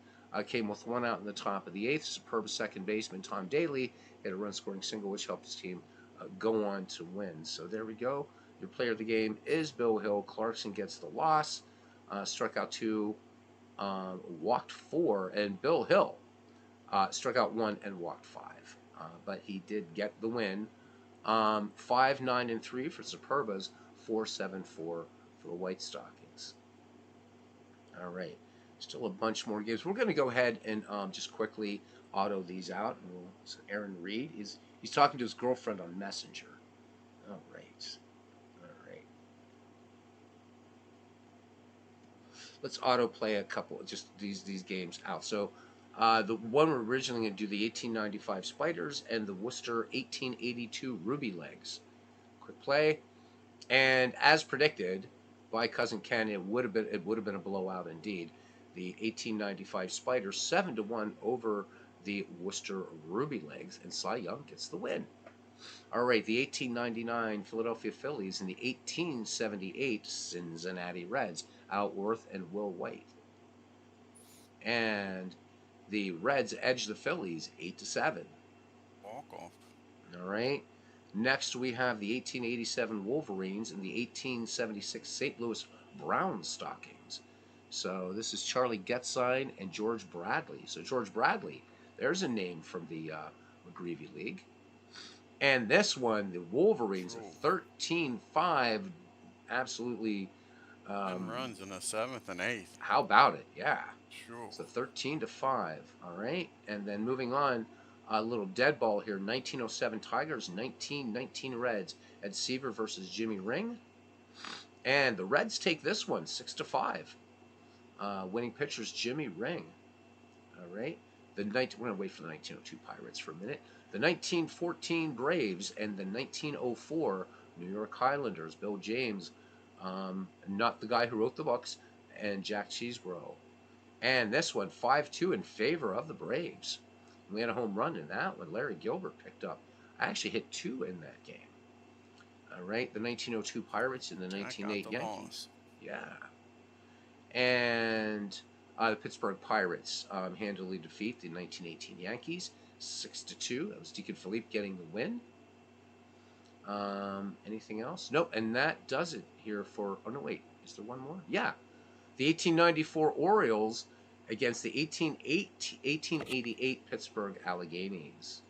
came with 1 out in the top of the 8th. Superb second baseman Tom Daly hit a run-scoring single, which helped his team go on to win. So there we go. Your player of the game is Bill Hill. Clarkson gets the loss. Struck out 2, walked 4, and Bill Hill struck out 1 and walked 5. But he did get the win. 5-9-3 for Superbas, 4-7-4 for the White Stockings. All right, still a bunch more games. We're going to go ahead and just quickly auto these out. So Aaron Reed, he's talking to his girlfriend on Messenger. All right. Let's auto play a couple, just these games out. So the one we're originally going to do, the 1895 Spiders and the Worcester 1882 Ruby Legs. Quick play, and as predicted by Cousin Ken, it would have been a blowout indeed. The 1895 Spiders 7-1 over the Worcester Ruby Legs, and Cy Young gets the win. All right, the 1899 Philadelphia Phillies and the 1878 Cincinnati Reds, Outworth and Will White. And the Reds edge the Phillies 8-7. Walk off. All right. Next, we have the 1887 Wolverines and the 1876 St. Louis Brown Stockings. So this is Charlie Getzine and George Bradley. So George Bradley, there's a name from the McGreevy League. And this one, the Wolverines, 13-5, absolutely. Runs in the 7th and 8th. How about it? Yeah. Sure. So 13-5. All right. And then moving on, a little dead ball here. 1907 Tigers, 1919 Reds. Ed Seaver versus Jimmy Ring. And the Reds take this one, 6-5. Winning pitchers Jimmy Ring. All right. We're going to wait for the 1902 Pirates for a minute. The 1914 Braves and the 1904 New York Highlanders. Bill James, not the guy who wrote the books, and Jack Cheeseborough. And this one, 5-2 in favor of the Braves. We had a home run in that one. Larry Gilbert picked up. I actually hit 2 in that game. All right, the 1902 Pirates and the 1908 Yankees. Yeah. And the Pittsburgh Pirates handily defeat the 1918 Yankees 6-2. That was Deacon Philippe getting the win. Anything else? Nope. And that does it here for. Oh no, wait. Is there one more? Yeah. The 1894 Orioles against the 1888 Pittsburgh Alleghenies.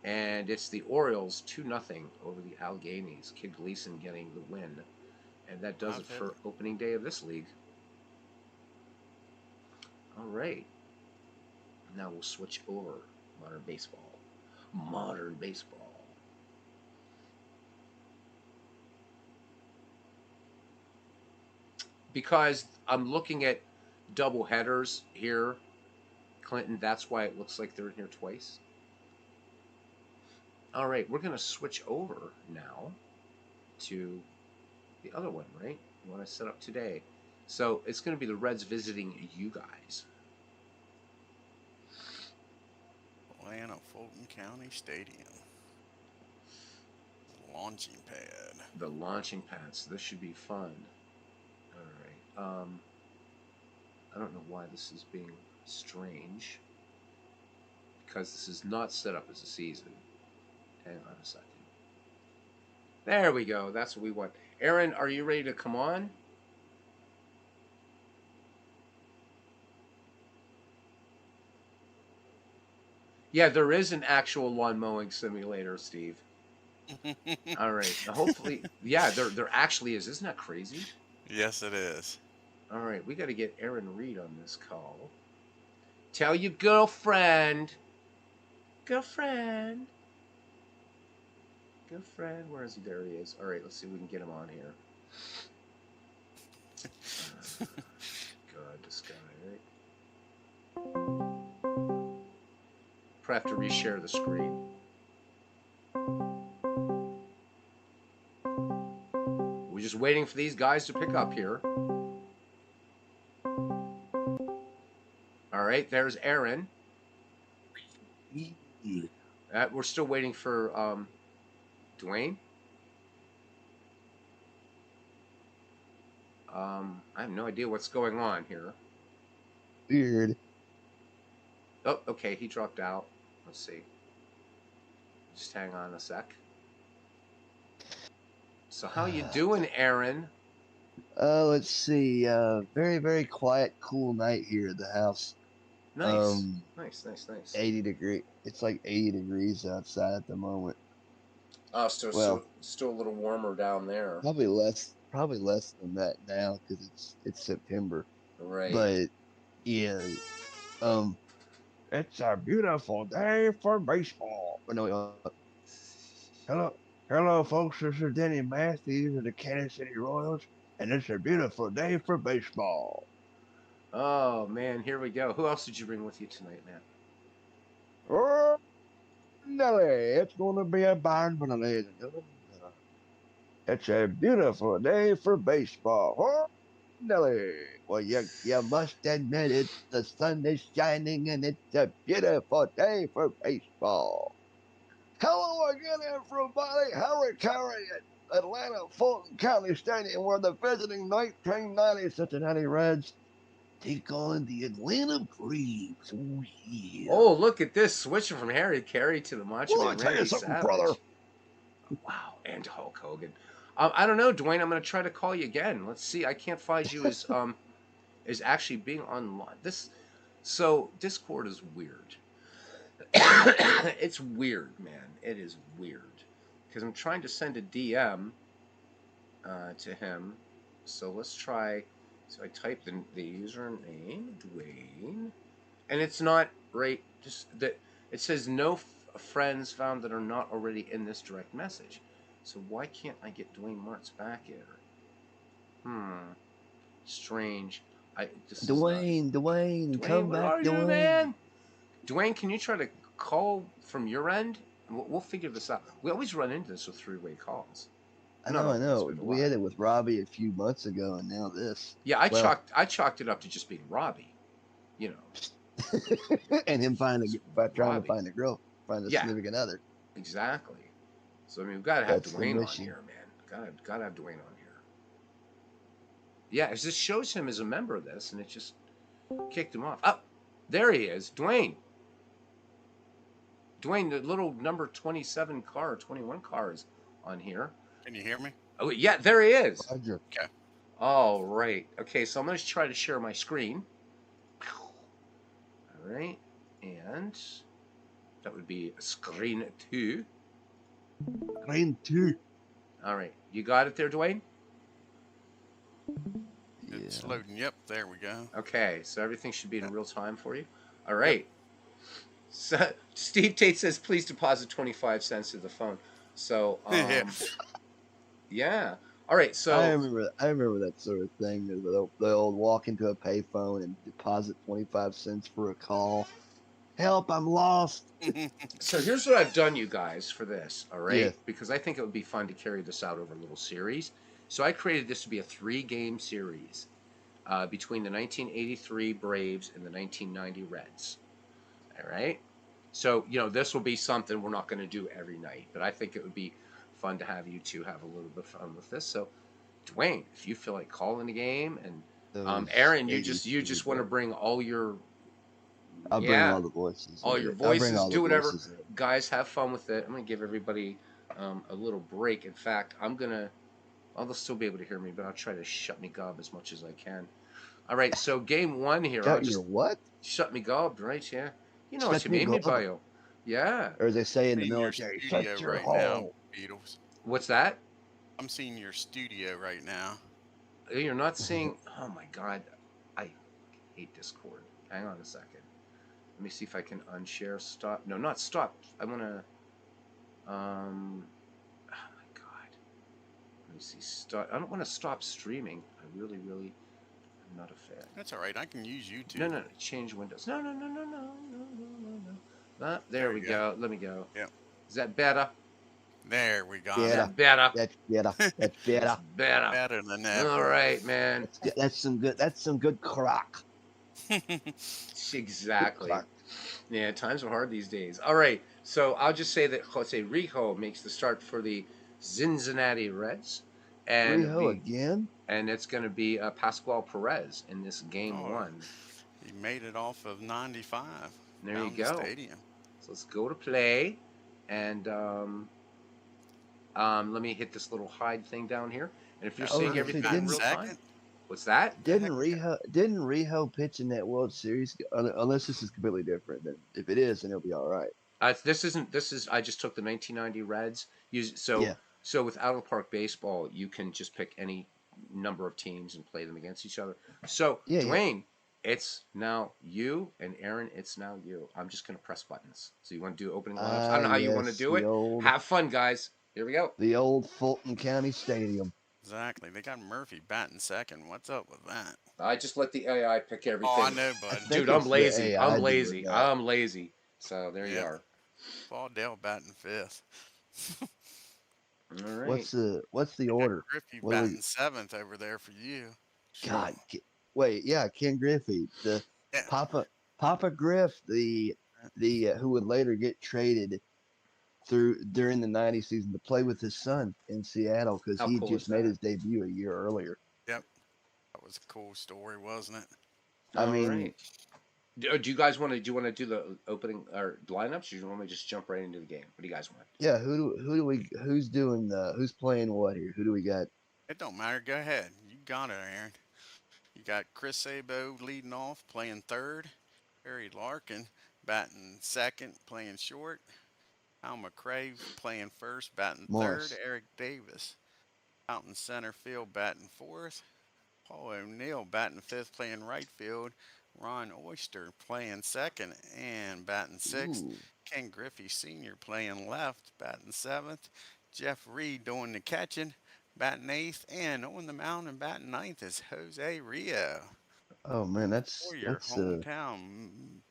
And it's the Orioles 2-0 over the Alleghenies. Kid Gleason getting the win. And that does it for opening day of this league. All right. Now we'll switch over. Modern baseball. Modern baseball. Because I'm looking at double headers here, Clinton, that's why it looks like they're in here twice. All right, we're going to switch over now to the other one, right? The one I set up today. So it's going to be the Reds visiting you guys. Atlanta Fulton County Stadium. Launching pad. The launching pads. This should be fun. All right. I don't know why this is being strange. Because this is not set up as a season. Hang on a second. There we go. That's what we want. Aaron, are you ready to come on? Yeah, there is an actual lawn mowing simulator, Steve. All right. Hopefully, yeah, there actually is. Isn't that crazy? Yes, it is. All right, we got to get Aaron Reed on this call. Tell your girlfriend. Girlfriend. Girlfriend. Where is he? There he is. All right, let's see if we can get him on here. God, this guy, right? Probably have to reshare the screen. We're just waiting for these guys to pick up here. All right, there's Aaron. We're still waiting for Dwayne. I have no idea what's going on here. Weird. Oh, okay, he dropped out. Let's see. Just hang on a sec. So how you doing, Aaron? Let's see. Very, very quiet, cool night here at the house. Nice. Nice. 80 degree. It's like 80 degrees outside at the moment. Oh, still a little warmer down there. Probably less than that now because it's September. Right. But yeah, it's a beautiful day for baseball. But no, hello, folks. This is Denny Matthews of the Kansas City Royals, and it's a beautiful day for baseball. Oh man, here we go. Who else did you bring with you tonight, man? Oh, Nelly, it's going to be a barn for the ladies and gentlemen. It's a beautiful day for baseball. Oh, Nelly. Well, you must admit it. The sun is shining and it's a beautiful day for baseball. Hello again, everybody. Harry Carey at Atlanta Fulton County Stadium, where the visiting 1990 Cincinnati Reds take on the Atlanta Braves. Oh, yeah. Oh, look at this, switching from Harry Carey to the Macho Well, Man I tell you Randy something, Savage. brother. Wow, and Hulk Hogan. I don't know, Dwayne. I'm going to try to call you again. Let's see. I can't find you as actually being online. So Discord is weird. It's weird, man. It is weird because I'm trying to send a DM to him. So let's try. So I type the username Dwayne, and it's not right. Just that it says no friends found that are not already in this direct message. So why can't I get Dwayne Martz back here? Strange. Dwayne, come where back, are you, Dwayne. man? Dwayne, can you try to call from your end? We'll figure this out. We always run into this with three-way calls. I know. We had it with Robbie a few months ago, and now this. Yeah, I chalked it up to just being Robbie. You know. And him trying to find a girl, find a significant other. Exactly. So I mean, we've got to have Dwayne on here, man. Got to have Dwayne on here. Yeah, it just shows him as a member of this, and it just kicked him off. Oh, there he is, Dwayne. Dwayne, the little number 27 car, 21 car is on here. Can you hear me? Oh, yeah, there he is. Roger. Okay. All right. Okay, so I'm going to try to share my screen. All right. And that would be screen 2. Screen 2. All right. You got it there, Dwayne? It's loading. Yep, there we go. Okay, so everything should be in real time for you. All right. Yep. So Steve Tate says, please deposit 25 cents to the phone. So, yeah. All right, so I remember that sort of thing. They'll walk into a payphone and deposit 25 cents for a call. Help! I'm lost. So here's what I've done, you guys, for this. All right, Yeah. because I think it would be fun to carry this out over a little series. So I created this to be a 3-game series between the 1983 Braves and the 1990 Reds. All right. So, this will be something we're not going to do every night, but I think it would be fun to have you two have a little bit of fun with this. So, Dwayne, if you feel like calling the game, and Those Aaron, you just want to '80s. bring all your, I'll bring yeah, all the voices all in your it. I'll bring voices, all the do whatever. voices in. Guys, have fun with it. I'm going to give everybody a little break. In fact, they'll still be able to hear me, but I'll try to shut me gob as much as I can. All right, so game one here, I'll Shut your just what? shut me gob, right? Yeah. You know what Shut you me mean, me gob. bio. Yeah. Or as they say in the Seeing your military, shut studio your right now, hole. Beatles. What's that? I'm seeing your studio right now. You're not seeing. Oh my God. I hate Discord. Hang on a second. Let me see if I can unshare. Stop. No, not stop. I want to. Oh my God. Let me see. Stop. I don't want to stop streaming. I really, really am not a fan. That's all right. I can use No, YouTube. no, no. Change windows. No, no, no, no, no, no, no, no, no. There There we we go. go. Let me go. Yep. Is that better? There we got Is it. Better. that better? That's better. That's It's better. better. Better than All ever. right, man. That's good. That's some good. That's some good crack. Good Exactly. crack. Yeah, times are hard these days. All right, so I'll just say that Jose Rijo makes the start for the Cincinnati Reds, and Riho the again. and it's going to be Pascual Perez in this game Oh, one. he made it off of 95 There you down the go. stadium. So let's go to play, and let me hit this little hide thing down here. And if you're Got I was seeing gonna say, Murphy everything in batting real time, second. what's that? The heck? Didn't Riho pitch in that World Series? Unless this is completely different. Then if it is, then it'll be all right. This isn't. This is. I just took the 1990 Reds. So Yeah. so with out of the park baseball, you can just pick any number of teams and play them against each other. So Yeah. Yeah. Dwayne, it's now you, and Aaron, it's now you. I'm just gonna press buttons. So you want to do opening lineups? I Ah, don't know how you want to yes. do it. Have fun, guys. Here we go. The old Fulton County Stadium. Exactly. They got Murphy batting second. What's up with that? I just let the AI pick Oh, I everything. know, I bud. think Dude, I'm it's the lazy. I'm AI doing lazy. that. I'm lazy. So there you Yep. are. Dale batting fifth. All right. What's the They got order? Griffey What do we? batting seventh over there for you. God, wait, yeah, Ken Griffey, the Yeah. Papa Griff, the who would later get traded through during the '90s season to play with his son in Seattle because How he cool is just made that? his debut a year earlier. Yep. That was a cool story, wasn't it? I All mean, right. Do you guys want to do the opening or lineups? Or do you want me to just jump right into the game? What do you guys want? yeah, who's doing who's playing what here? Who do we got? It don't matter. Go ahead. You got it, Aaron. You got Chris Sabo leading off, playing third. Harry Larkin batting second, playing short. Al McCray playing first, batting third. Morris. Eric Davis out in center field, batting fourth. Paul O'Neill batting fifth, playing right field. Ron Oyster playing second and batting sixth. Ooh, Ken Griffey Sr. playing left, batting seventh. Jeff Reed doing the catching, batting eighth. And on the mound and batting ninth is Jose Rio oh man, for that's your that's hometown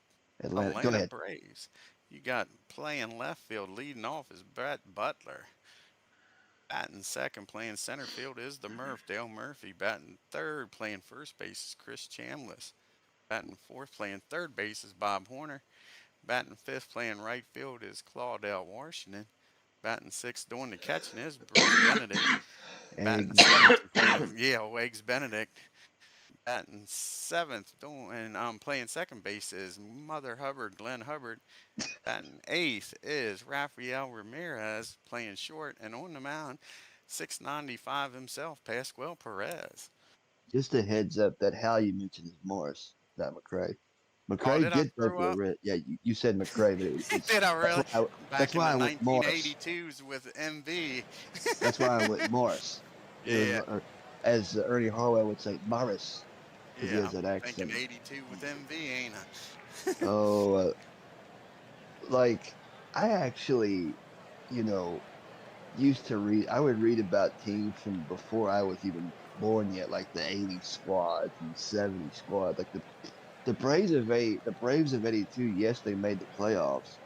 Atlanta. Go Atlanta ahead. Braves. You got playing left field, leading off is Brett Butler. Batting second, playing center field is the Murph, Dale Murphy. Batting third, playing first base is Chris Chambliss. Batting fourth, playing third base is Bob Horner. Batting fifth, playing right field is Claudel Washington. Batting sixth, doing the catching is Bruce Benedict. Batting Eggs. seventh, yeah, Eggs Benedict. Batting seventh, doing playing second base is Mother Hubbard, Glenn Hubbard. Batting eighth is Rafael Ramirez playing short, and on the mound, 695 himself, Pascual Perez. Just a heads up that Hal you mentioned is Morris, not McCray. Oh, McCray did I did play throw for the up? Red. Yeah, you said McCray, but it's Did I that's really? why that's Back in why the I went Morris. 1982s with MV. That's why I went Morris. It was Yeah, as Ernie Harwell would say, Morris, because he yeah, has I'm that thinking accent. 82 with MV, ain't I? Oh, like I actually, you know, used to read. I would read about teams from before I was even born yet, like the '80s squads and '70s squads, like the Braves of '82. Yes, they made the playoffs,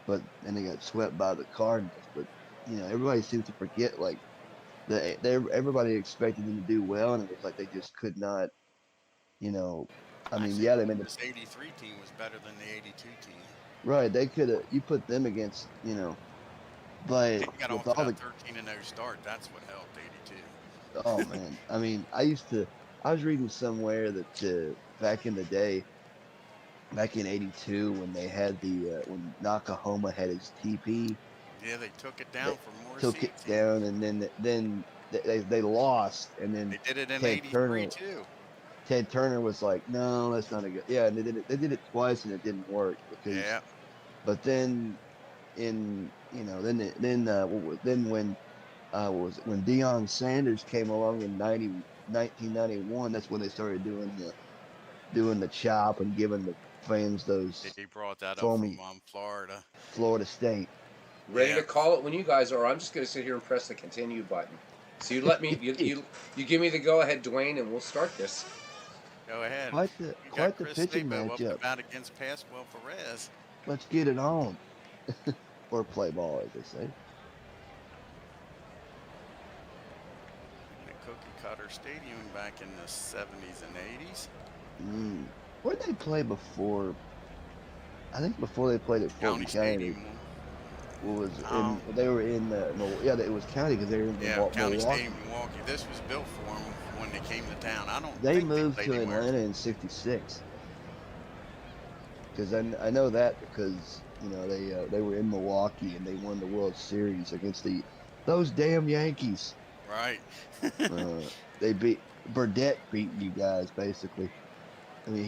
but and they got swept by the Cardinals. But everybody seems to forget like everybody expected them to do well, and it was like they just could not. You know, I mean, Actually yeah, they believe made the this 83 team was better than the 82 team. Right. They could have. You put them against, but They got with off to all that the 13-0 start. That's what helped 82. oh man, I mean, I was reading somewhere that back in the day, back in '82, when they had when Nakahoma had his TP, Yeah, they took it they down for more took it seats. down, and then they lost, and then They did it in Ted '83 Turner too. Ted Turner was like, no, that's not a good. Yeah, and they did it twice, and it didn't work because. Yeah, But then then when what was it when Deion Sanders came along in 1991? That's when they started doing the chop and giving the fans those they brought that up from foamy Florida. Florida State. Ready Yeah, to call it when you guys are. I'm just going to sit here and press the continue button. So you let me, you give me the go ahead, Dwayne, and we'll start this. go ahead. quite the You got quite the Chris pitching Sabo up to matchup. bat against Pascual Perez. Let's get it on, or play ball, as they say. In the Cookie Cutter Stadium back in the '70s and '80s. Where did they play before? I think before they played at Fulton County County, Stadium. was Um, they were in yeah, it was county because they were in yeah, County Milwaukee. Stadium, Milwaukee. This was built for them when they came to town. I don't They think they moved played to anywhere. Atlanta in '66 because I know that because they were in Milwaukee and they won the World Series against those damn Yankees. Right. They Burdette beat you guys basically. I mean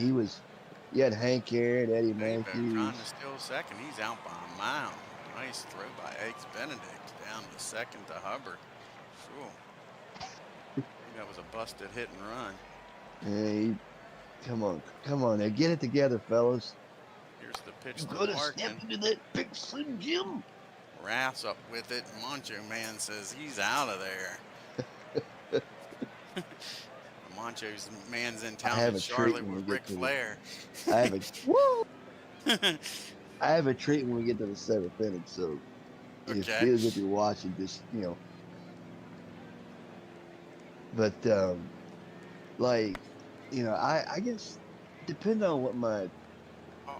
you had Hank Aaron, Eddie Sabo trying to Matthews. steal second. He's out by a mile. Nice throw by Eggs Benedict down to second to Hubbard. Sure. I think that was a busted hit and run. Hey, come on, now get it together, fellas. Here's the pitch You to gotta step Larkin. into that big Slim Jim. Wrath's up with it. Macho Man says he's out of there. Mancho's man's in I town have in a treat Charlotte when we with get Ric to the. Flair. I have a woo. I have a treat when we get to the seventh inning. So if Okay. feel as if you're watching, just But like I guess depending on what my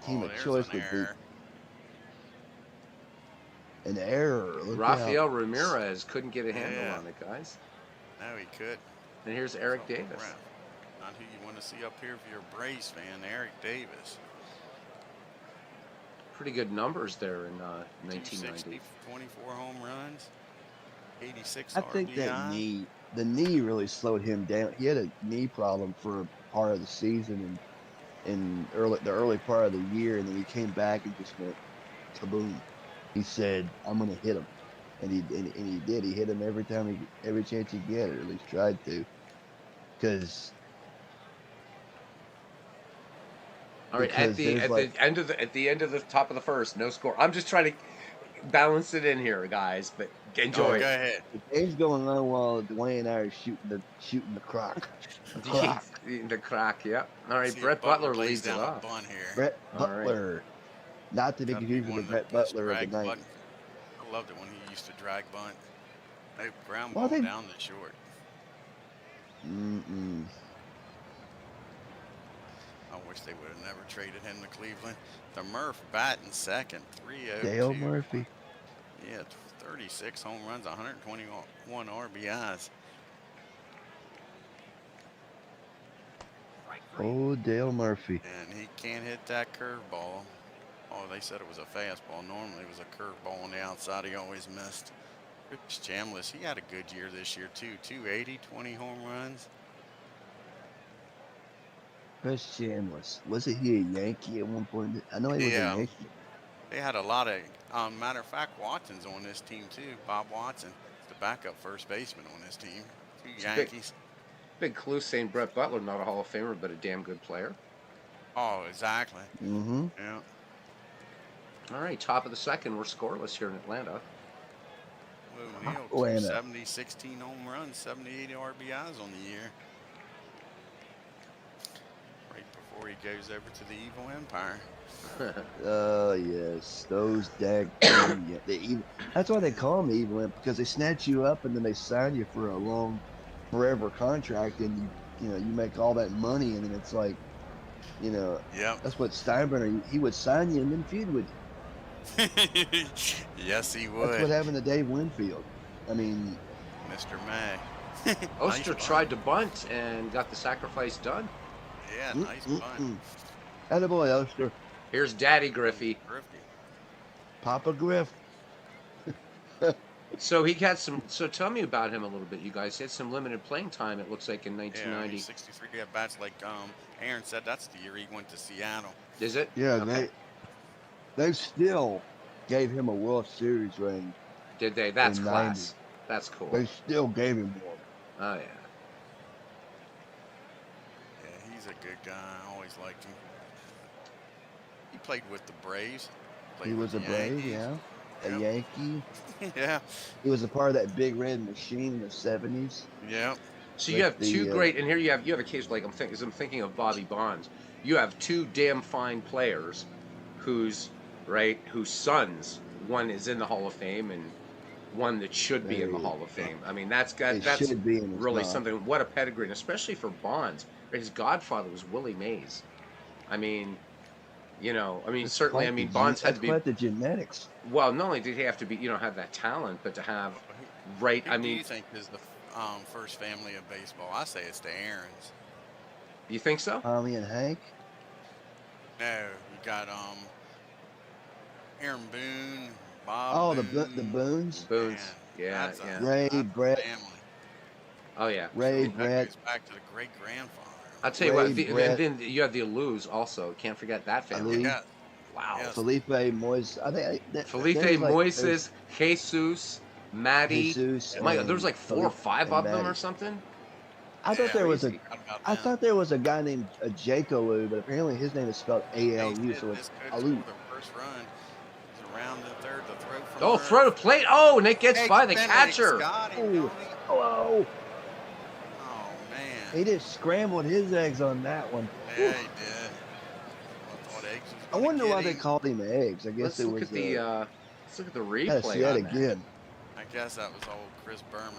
team Uh-oh, of there's an choice would be, error. an error. Look out! Rafael Ramirez couldn't get a handle Yeah. on it, guys. No, he could. And here's Eric Davis. Not who you want to see up here if you're a Braves fan, Eric Davis. Pretty good numbers there in 260, 1990. 24 home runs, 86 I think that RBI. the knee really slowed him down. He had a knee problem for a part of the season and in the early part of the year, and then he came back and just went kaboom. He said, "I'm going to hit him," and he did. He hit him every chance he get, or at least tried to, because All right, at the there's like at the end of the top of the first, no score. I'm just trying to balance it in here, guys. But Oh, enjoy go it. ahead. the game's going on while Dwayne and I are shooting the crock. The crack, yeah. All right, See if Brett Butler lays leads it down a off. bunt here. Brett All right. Butler, not to be Got to be confused with one the of the Brett best Butler of the drag bunt. '90s. I loved it when he used to drag bunt. No ground Well, ball down the short. Mm-mm. I wish they would have never traded him to Cleveland. The Murph batting second, 302. Dale Murphy. Yeah, 36 home runs, 121 RBIs. Oh, Dale Murphy. And he can't hit that curveball. Oh, they said it was a fastball. Normally it was a curveball on the outside. He always missed. Rich Chambliss, he had a good year this year too. 280, 20 home runs. Chris Chambliss. Wasn't he a Yankee at one point? I know he was a Yeah, Yankee. they had a lot of. Matter of fact, Watson's on this team too. Bob Watson, the backup first baseman on this team. Two Yankees. Big clue saying Brett Butler, not a Hall of Famer, but a damn good player. Oh, exactly. Mm-hmm. Yeah. All right, top of the second, we're scoreless here in Atlanta. Lou Neal, Atlanta. 270, 16 home runs, 78 RBIs on the year. Right before he goes over to the Evil Empire. Oh yes, those dag. That's why they call them the evil imp, because they snatch you up and then they sign you for a long, forever contract, and you make all that money, and then it's like, Yep. that's what Steinbrenner, he would sign you and then feud with you. Yes, he That's would, what happened to Dave Winfield. I mean, Mr. May. Nice Oster bunt. tried to bunt and got the sacrifice done. Yeah, mm, nice mm, bunt. mm. Attaboy, Oster. Here's Daddy Oh, Griffey. Griffey. Papa Griff. So he had some. So tell me about him a little bit, you guys. He had some limited playing time. It looks like in Yeah, only 1990. 63 at bats. Like Aaron said, that's the year he went to Seattle. Is it? Yeah, Okay. they still gave him a World Series ring Did they? That's in '90. class. That's cool. They still gave him one. Oh yeah. Yeah, he's a good guy. I always liked him. He played with the Braves. He Played was a with the Brave, Yankees. yeah. A Yep. Yankee. Yeah. He was a part of that Big Red Machine in the '70s. Yep. So you With have two the, great, and here you have a case like I'm thinking of Bobby Bonds. You have two damn fine players, whose sons, one is in the Hall of Fame and one that should be in the They, Hall of Fame. I mean that's they that's should be in his really not. something. What a pedigree, and especially for Bonds. His godfather was Willie Mays. I mean, That's certainly. I quite the mean, Bonds had that's to be. quite the genetics. Well, not only did he have to be, have that talent, but to have right. Who I do mean, you think is the first family of baseball? I say it's the Aarons. you think so? Tommy and Hank. No, you got Aaron Boone, Bob Oh, the Boone. Boons. Boone's. Man, Yeah, that's yeah. Ray, that's a Brett, family. Oh yeah. Ray, That Brett, goes back to the great grandfather. I'll tell you Ray, what, and Brett, then you have the Alous also. Can't forget that family. Ali, Yeah, Wow. yes. Felipe Moise. I think Felipe there's like Moises, Jesus, Maddie. Jesus There's like 4 or Felipe 5 and of them Maddie. or something. I thought Yeah, there was a Crazy. How about I them? thought there was a guy named Jacobu, but apparently his name is spelled They ALU, said so this it's could Alu. score their first run. It's around the third, the throw from Oh, Murph. throw to plate. Oh, and it gets Hey, by the Benedict's catcher. got him, Oh, don't he? oh, Oh, man. he just scrambled his eggs on that one. Yeah, Whew. he did. I thought Eggs was I going to wonder get why they him. called him eggs. I guess Let's it look was. at the let's look at the Gotta see replay that on that. again. I guess that was old Chris Berman.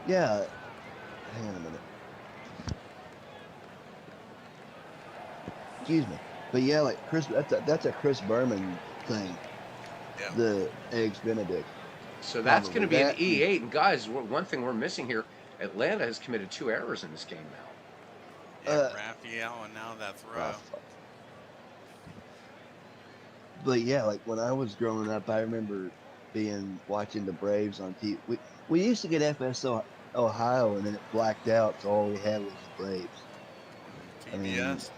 Yeah. Hang on a minute. Excuse me. But yeah, like Chris, that's a Chris Berman thing. Yeah. The eggs Benedict. So that's going to Probably be an that. E8. And guys, one thing we're missing here: Atlanta has committed 2 errors in this game now. Yeah, Uh, Raphael, and now that throw. Oh, fuck. But yeah, like when I was growing up, I remember watching the Braves on TV. We used to get FSO Ohio, and then it blacked out, so all we had was the Braves. I mean, TBS.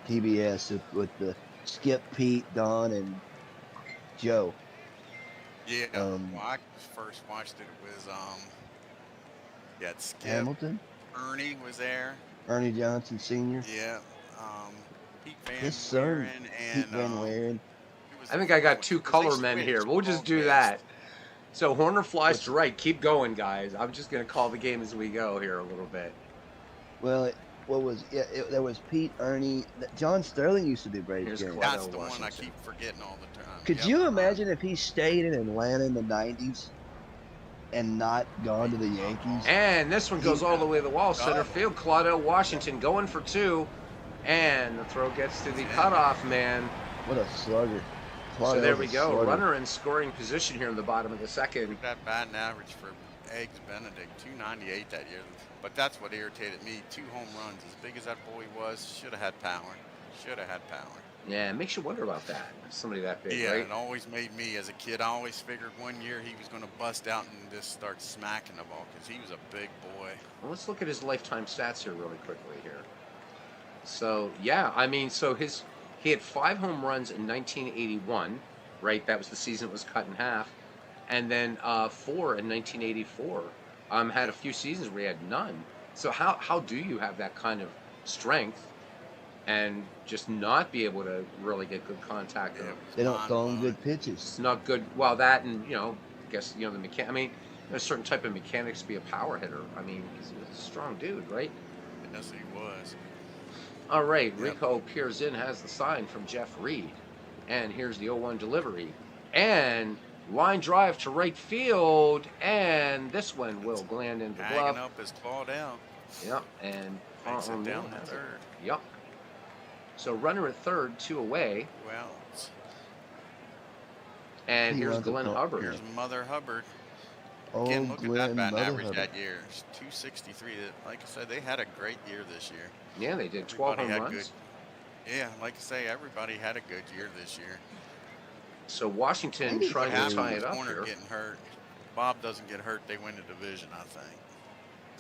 TBS with the Skip, Pete, Don, and Joe. Yeah. um, When I first watched it, it was you had Skip, Hamilton, Ernie was there. Ernie Johnson Sr., Yeah. Pete Van his son, Wieren, Pete and Van Wieren. who was I the think I got fourth 2 one? 'Cause they color men here. switched We'll just all do fast. that. So Horner flies Which, to right. Keep going, guys. I'm just going to call the game as we go here a little bit. well, there was Pete, Ernie. John Sterling used to do Braves Here's games. That's Cordell the one I Washington. keep forgetting all the time. Could Yep, you right. imagine if he stayed in Atlanta in the '90s and not gone to the Yankees? And this one goes all the way to the wall. Center Double. field. Cordell Washington going for 2. And the throw gets to the Yeah. cutoff man. What a slugger! So there we Claudell's a go. slugger. Runner in scoring position here in the bottom of the second. That batting average for Eggs Benedict, 298 that year. But that's what irritated me. 2 home runs. As big as that boy was, should have had power. Should have had power. Yeah, it makes you wonder about that. Somebody that big, Yeah, right? it always made me, as a kid, I always figured one year he was going to bust out and just start smacking the ball because he was a big boy. Well, let's look at his lifetime stats here really quickly here. So, yeah, I mean, he had 5 home runs in 1981, right? That was the season it was cut in half. And then 4 in 1984. Had a few seasons where he had none. So how do you have that kind of strength and just not be able to really get good contact? Yeah, Yeah. it was They don't throw him mind-blowing. good pitches. It's not good. Well, that and, I guess, the mechanic. I mean, there's a certain type of mechanics to be a power hitter. I mean, he's a strong dude, right? Yes, he was. All right, Yep. Rico peers in, has the sign from Jeff Reed. And here's the 0-1 delivery. And line drive to right field. And this one will land in the Hanging glove. up his claw down. Yep. And Makes it O'Neill down the has it. third. Yep. So runner at third, 2 away. Well, it's And He here's wound up Glenn going. Hubbard. Yeah. Here's Mother Hubbard. Again, Old look at that Glenn batting Mother average Hubbard. that year. It's 263. Like I said, they had a great year this year. Yeah, they did 12 Everybody home had good. runs. Yeah, like I say, everybody had a good year this year. So Washington What trying to happened tie 83. it with up Horner here. getting hurt? Bob doesn't get hurt, they win the division, I think.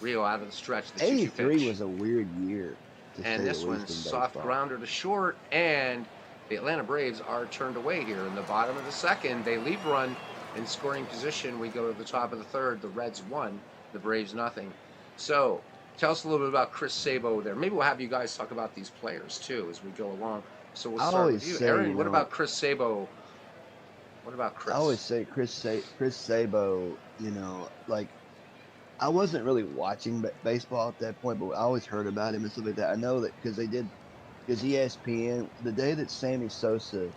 Rio out of the stretch, the 2-2 83 pitch. was a weird year, to And say the this one's least, in soft baseball. grounder to short, and the Atlanta Braves are turned away here in the bottom of the second. They leave run in scoring position. We go to the top of the third. The Reds won, the Braves nothing. So tell us a little bit about Chris Sabo there. Maybe we'll have you guys talk about these players too as we go along. So we'll I start always with you, say, Aaron. What about Chris Sabo? What about I always Chris? say Chris Sabo, like I wasn't really watching baseball at that point, but I always heard about him and stuff like that. I know that because ESPN, the day that Sammy Sosa,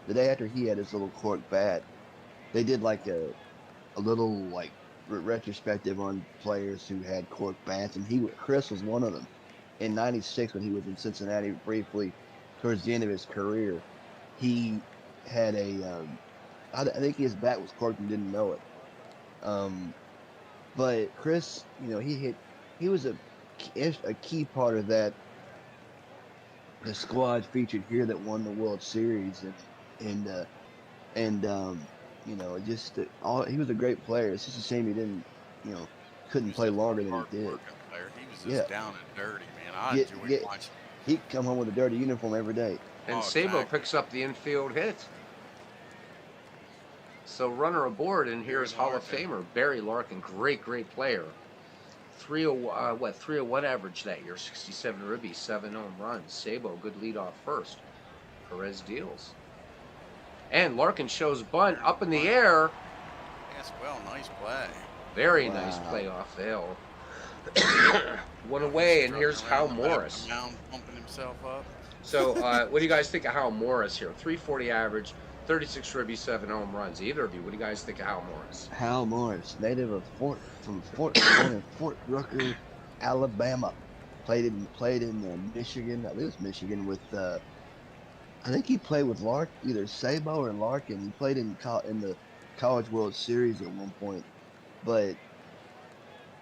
the day after he had his little cork bat, they did like a little like retrospective on players who had cork bats, and Chris was one of them. In '96, when he was in Cincinnati briefly, towards the end of his career, he had I think his bat was corked and didn't know it. Um, but Chris, he was a key part of the squad featured here that won the World Series, and and just all he was a great player. It's just a shame he didn't, you know, He couldn't was play just longer a than hard he did. working player. He was Yeah, just down and dirty, man. I get enjoyed get watching. he'd come home with a dirty uniform every day. And Oh, Sabo exactly. picks up the infield hit. So runner aboard, and Barry here's Hall of Larkin. Famer Barry Larkin, great player. 301 average that year, 67 ribbies, 7 home runs. Sabo, good leadoff first. Perez deals. And Larkin shows bunt up in the air. Yes, well, nice play. Very nice Wow. play off the hill. One Now away, he's and strutting here's Hal around the back of Morris. the mound, pumping himself up. So, what do you guys think of Hal Morris here? 340 average, 36 ribbies, 7 home runs. Either of you, what do you guys think of Hal Morris? Hal Morris, native of born in Fort Rucker, Alabama, played in Michigan. I think it was Michigan with. I think he played with either Sabo or Larkin. He played in the College World Series at one point, but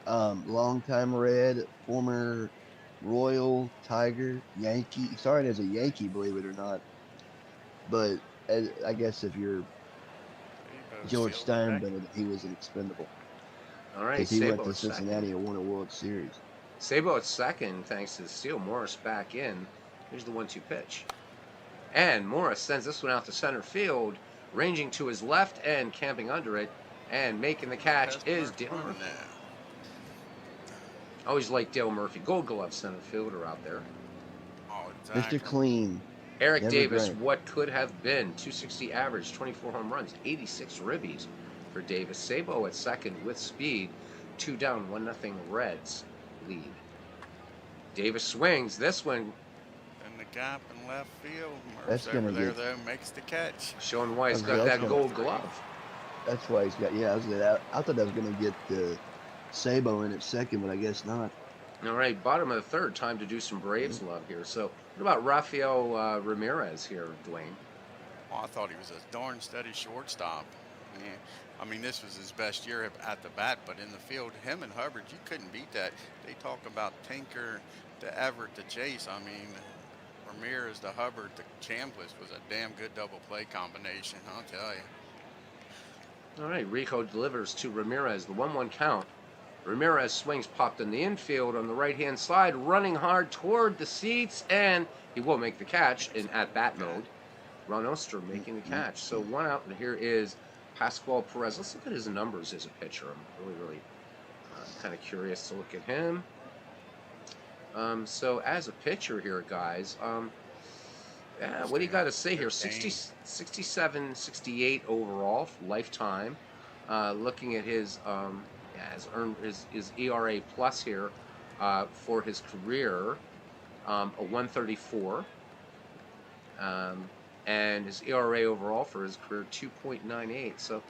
longtime Red, former Royal, Tiger, Yankee. He started as a Yankee, believe it or not. But I guess if you're Sabo George sealed the deck. Steinbrenner, he was expendable All right, because he went Sabo to at second. Cincinnati and won a World Series. Sabo at second, thanks to the steal. Morris back in. Here's the 1-2 pitch. And Morris sends this one out to center field, ranging to his left and camping under it. And making the catch is Dale Murphy. Always like Dale Murphy. Gold Glove center fielder out there. Oh, exactly. Mr. Clean. Eric Never Davis, drank. what could have been 260 average, 24 home runs, 86 ribbies for Davis. Sabo at second with speed. 2 down, 1-0 Reds lead. Davis swings. This one In the gap in left field. That's Murph's over gonna there, get- though, makes the catch. showing why he's Okay, got that's that gonna- Gold Glove. That's why he's got. Yeah, I thought I was gonna get Sabo in at second, but I guess not. All right, bottom of the third, time to do some Braves love here. So, what about Rafael Ramirez here, Dwayne? Oh, I thought he was a darn steady shortstop. Yeah. I mean, this was his best year at the bat, but in the field, him and Hubbard, you couldn't beat that. They talk about Tinker to Everett to Chase. I mean, Ramirez to Hubbard to Chambliss was a damn good double play combination, I'll tell you. All right, Rico delivers to Ramirez, the 1-1 count. Ramirez swings popped in the infield on the right-hand side, running hard toward the seats, and he will make the catch in at-bat mode. Ron Oster making the catch. So 1 out, and here is Pascual Perez. Let's look at his numbers as a pitcher. I'm really kind of curious to look at him. So as a pitcher here, guys, what do you got to say here? 60, 67, 68 overall lifetime. Looking at his has earned his ERA plus here for his career, a 134, and his ERA overall for his career 2.98. So,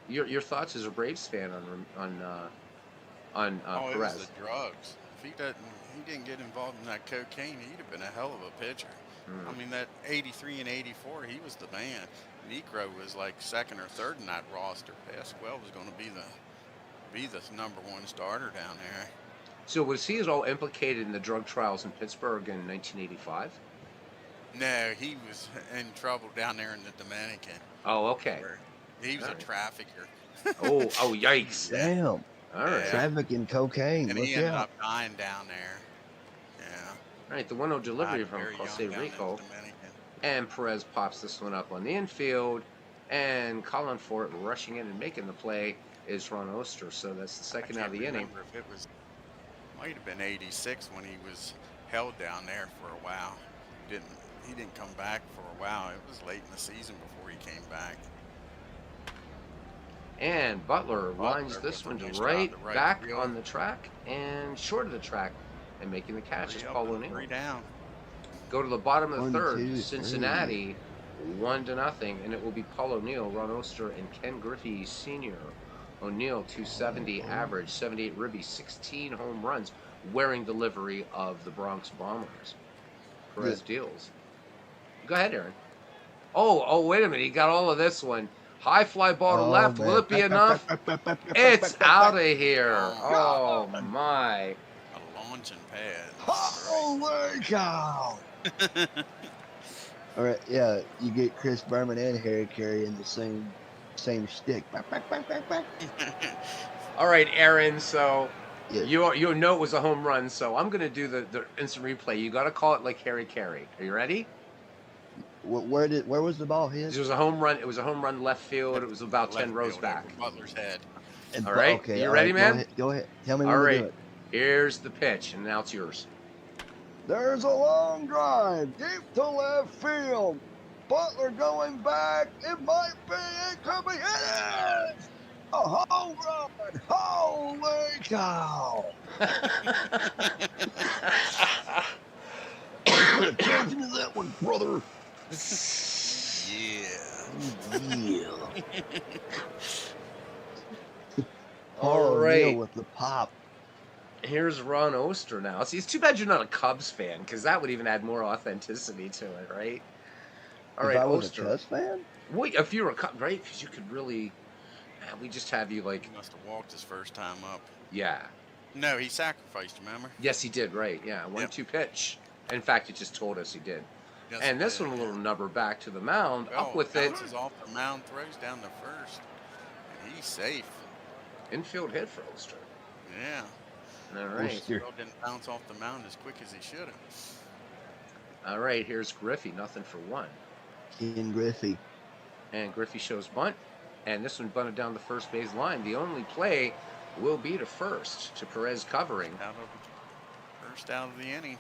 your thoughts as a Braves fan on Oh, it was Perez? the drugs. If he didn't get involved in that cocaine, he'd have been a hell of a pitcher. I mean, that 83 and 84, he was the man. Necro was like second or third in that roster. Pasquale was going to be the number one starter down there. So was he at all implicated in the drug trials in Pittsburgh in 1985? No, he was in trouble down there in the Dominican. Oh, okay. Where he was All a right. trafficker. Oh, yikes! Damn. All right. Yeah. Trafficking cocaine. And Look he ended out. up dying down there. Yeah. All right, the 1-0 delivery Died from very Jose young down in the Rico. Dominican. And Perez pops this one up on the infield. And calling for it, rushing in and making the play is Ron Oster. So that's the second out of the inning. Remember if it was, might have been 86 when he was held down there for a while. He didn't come back for a while. It was late in the season before he came back. And Butler lines this with one a to nice right, job to right back field. on the track and short of the track. And making the catch is Three up Paul and O'Neill. three down. Go to the bottom of the 1, third. 2, 3. Cincinnati 1-0, and it will be Paul O'Neill, Ron Oster, and Ken Griffey Sr. O'Neill 270 average, 78 ribby, 16 home runs, wearing the livery of the Bronx Bombers. Perez deals. Go ahead, Aaron. Oh, wait a minute. He got all of this one. High fly ball to left. man. Will it be enough? It's out of here. Oh, my. A launching pad. Holy cow. All right, yeah, you get Chris Berman and Harry Carey in the same stick. All right, Aaron. So Yeah. you know it was a home run. So I'm gonna do the instant replay. You got to call it like Harry Carey. Are you ready? Where was the ball hit? It was a home run. It was a home run left field. It was about 10 rows Left field back. over Butler's head. And- All right, Okay, you all ready, right, man? Go ahead. Tell me All when to right. do it. Here's the pitch, and now it's yours. There's a long drive deep to left field. Butler going back. It might be. It could be. It is a home run. Holy cow! Pay attention to that one, brother. Yeah. Yeah. All Paul right. O'Neill with the pop. Here's Ron Oster now. See, it's too bad you're not a Cubs fan, because that would even add more authenticity to it, right? All right, If I was Oster. a Cubs fan, Wait, if you were a Cubs, right? Because you could really. Man, we just have you like. He must have walked his first time up. Yeah. No, he sacrificed, remember? Yes, he did, right. Yeah, 1-2 pitch. In fact, it just told us he did. Yes, And he this did, one, a yeah. little nubber back to the mound, Oh, up with it. bounces off the mound, throws down the first. And he's safe. Infield hit for Oster. Yeah. All right. Oster. Still didn't bounce off the mound as quick as he should have. All right, here's Griffey, nothing for one. Ken Griffey. And Griffey shows bunt. And this one bunted down the first base line. The only play will be to first, to Perez covering. First out of the inning.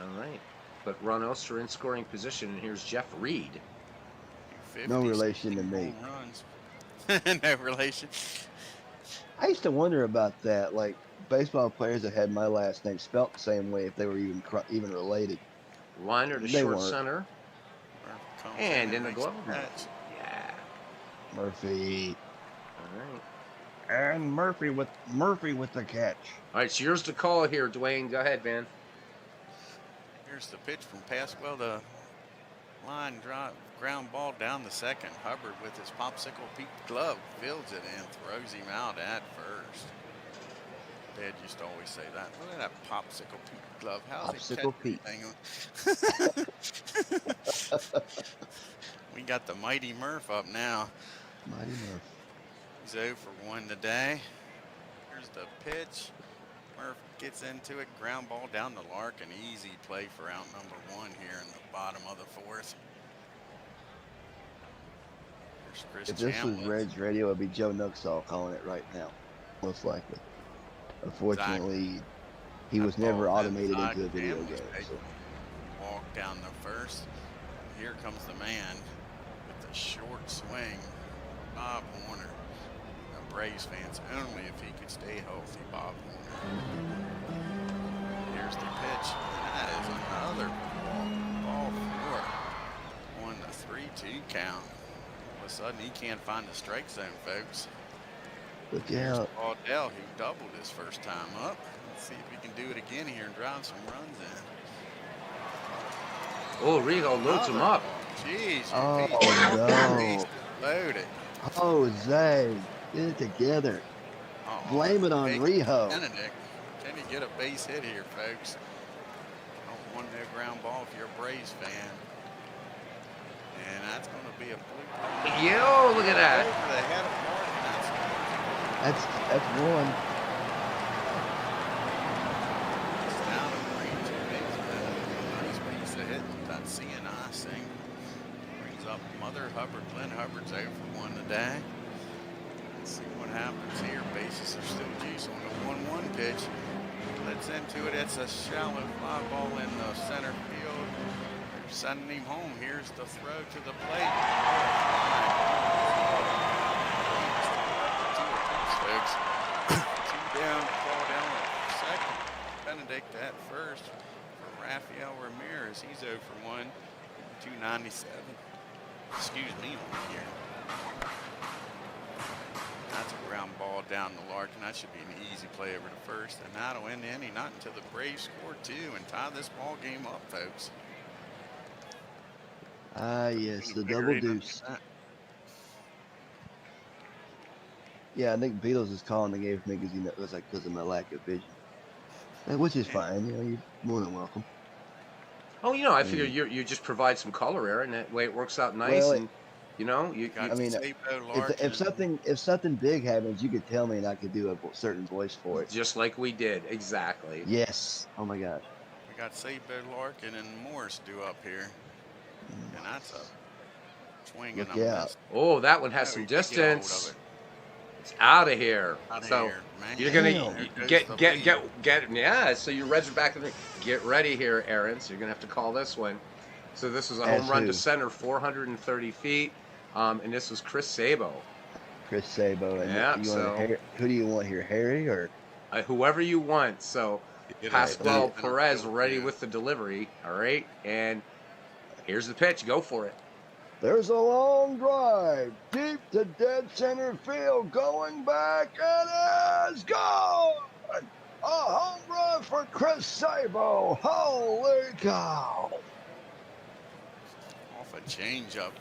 All right. But Ron Oster in scoring position, and here's Jeff Reed. 50, No relation to 60 me. home runs. No relation. I used to wonder about that. Like baseball players that had my last name spelt the same way, if they were even related. Liner to They short weren't. center. Comes And in the makes glove. catch. Yeah. Murphy. All right. And Murphy with the catch. All right, it's yours to call here, Dwayne. Go ahead, man. Here's the pitch from Pasquale. The line drive, ground ball down the second. Hubbard with his popsicle Pete glove fields it in, throws him out at first. Dad used to always say that. Look at that popsicle Pete glove. How's he Popsicle catch Pete. anything? We got the mighty Murph up now. Mighty Murph. He's 0 for 1 today. Here's the pitch. Murph gets into it. Ground ball down the Lark. An easy play for out number 1 here in the bottom of the fourth. Here's Chris If this was Chambliss. Reds Radio, it'd be Joe Nuxall calling it right now, most likely. Unfortunately, he was never automated into a video game. So. Walk down the first. Here comes the man with the short swing. Bob Warner. The Braves fans only if he could stay healthy, Bob Warner. Here's the pitch. And that is another ball 4. On the 3-2 count. All of a sudden he can't find the strike zone, folks. Look Here's out. Waddell, who doubled his first time up. Let's see if we can do it again here and drive some runs in. Oh, Rigo loads him Another up. ball. Jeez, you beat Oh bases no. loaded. Jose, get it together. Uh-oh, Blame it on fake Riho. Benedict. Can he get a base hit here, folks? Don't want no ground ball if you're a Braves fan. And that's going to be a blue Yo, look at ball that. over the head of Martin. That's one. It's down to 3-2 base. Nice piece of hit with that CNI single. Brings up Mother Hubbard. Glenn Hubbard's 0 for 1 today. Let's see what happens here. Bases are still juice on the 1-1 pitch. Let's into it. It's a shallow fly ball in the center field. They're sending him home. Here's the throw to the plate. Folks. Two down, ball down second. Benedict at first for Rafael Ramirez. He's 0 for 1. 297. Excuse me on here. That's a ground ball down to Larkin. That should be an easy play over to first. And that'll end the inning, not until the Braves score 2 and tie this ball game up, folks. Ah, yes, the double deuce. Yeah, I think Beatles is calling the game for me because it was like because of my lack of vision, which is fine. You're more than welcome. Oh, I figure you just provide some color, Aaron. That way it works out nice, Well, and I mean, if something big happens, you could tell me and I could do a certain voice for it. Just like we did, exactly. Yes. Oh my gosh. We got Sabo, Larkin, and Morris due up here, and that's a swing and a miss. Oh, that one has some distance. It's out of here. You're gonna get. Yeah. So your Reds are back in the. Get ready here, Aaron. So you're gonna have to call this one. So this was a home run to center, 430 feet, and this was Chris Sabo. Chris Sabo. And who do you want here, Harry or? Whoever you want. So Pascual Perez ready with the delivery. All right, and here's the pitch. Go for it. There's a long drive, deep to dead center field, going back, and it's gone! A home run for Chris Sabo. Holy cow! Off a changeup.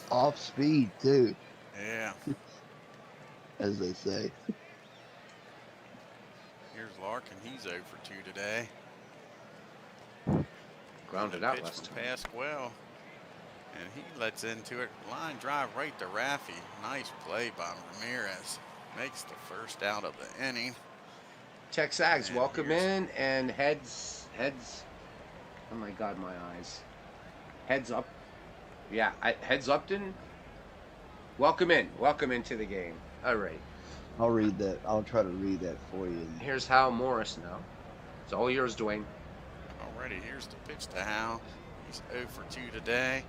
Off speed, too. Yeah. As they say. Here's Larkin. He's 0 for 2 today. Grounded out last time. Pascual. And he lets into it. Line drive right to Raffy. Nice play by Ramirez. Makes the first out of the inning. Texags, welcome in. And heads. Oh my God, my eyes. Heads up. Yeah, heads Upton. Welcome in. Welcome into the game. All right. I'll read that. I'll try to read that for you. Here's Hal Morris now. It's all yours, Dwayne. Alrighty, here's the pitch to Hal. He's 0 for 2 today.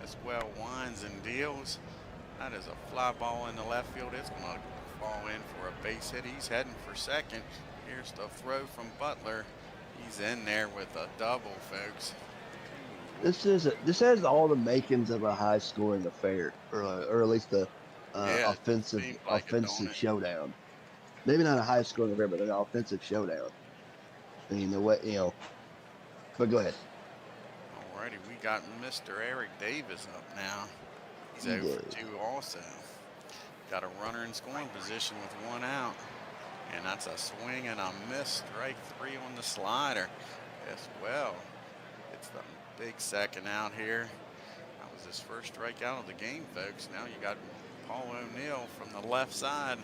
As well winds and deals. That is a fly ball in the left field. It's going to fall in for a base hit. He's heading for second. Here's the throw from Butler. He's in there with a double, folks. This has all the makings of a high-scoring affair, or at least the offensive showdown. Maybe not a high-scoring affair, but an offensive showdown. I mean, but go ahead. Alrighty, we got Mr. Eric Davis up now. He's 0 for 2 also. Got a runner in scoring position with 1 out. And that's a swing and a miss. Strike 3 on the slider as well. It's the big second out here. That was his first strikeout of the game, folks. Now you got Paul O'Neill from the left side.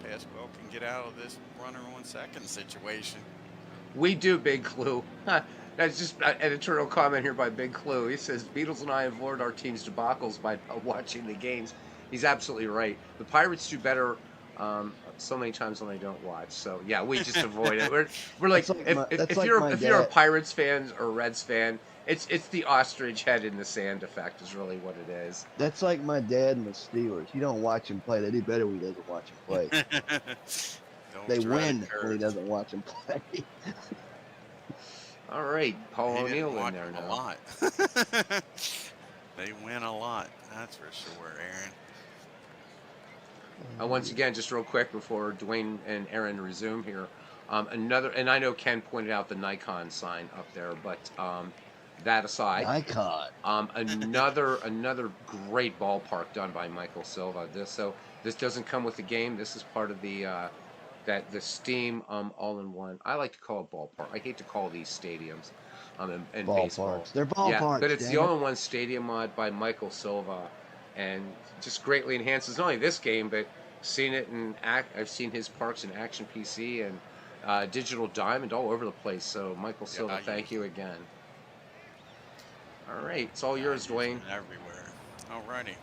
If Pascual can get out of this runner on second situation. We do, Big Clue. That's just an editorial comment here by Big Clue. He says, Beatles and I have lured our team's debacles by watching the games. He's absolutely right. The Pirates do better so many times when they don't watch. So, yeah, we just avoid it. We're like, if you're a Pirates fan or a Reds fan, it's the ostrich head in the sand effect is really what it is. That's like my dad and the Steelers. You don't watch him play. They do better when he doesn't watch him play. They win when he doesn't watch him play. All right, Paul O'Neill in there now. A lot. They win a lot, that's for sure, Aaron. Once again, just real quick before Dwayne and Aaron resume here, and I know Ken pointed out the Nikon sign up there, but That An aside, icon. another great ballpark done by Michael Silva. This doesn't come with the game. This is part of the Steam all in one. I like to call it ballpark. I hate to call these stadiums in baseball. Ballparks. They're Yeah, but ballparks, it's the damn it. all in one stadium mod by Michael Silva, and just greatly enhances not only this game but seen it in act. I've seen his parks in Action PC and Digital Diamond all over the place. So Michael Yeah, Silva, I thank use you them. again. All right, it's all I yours, use them Dwayne. everywhere. Alrighty.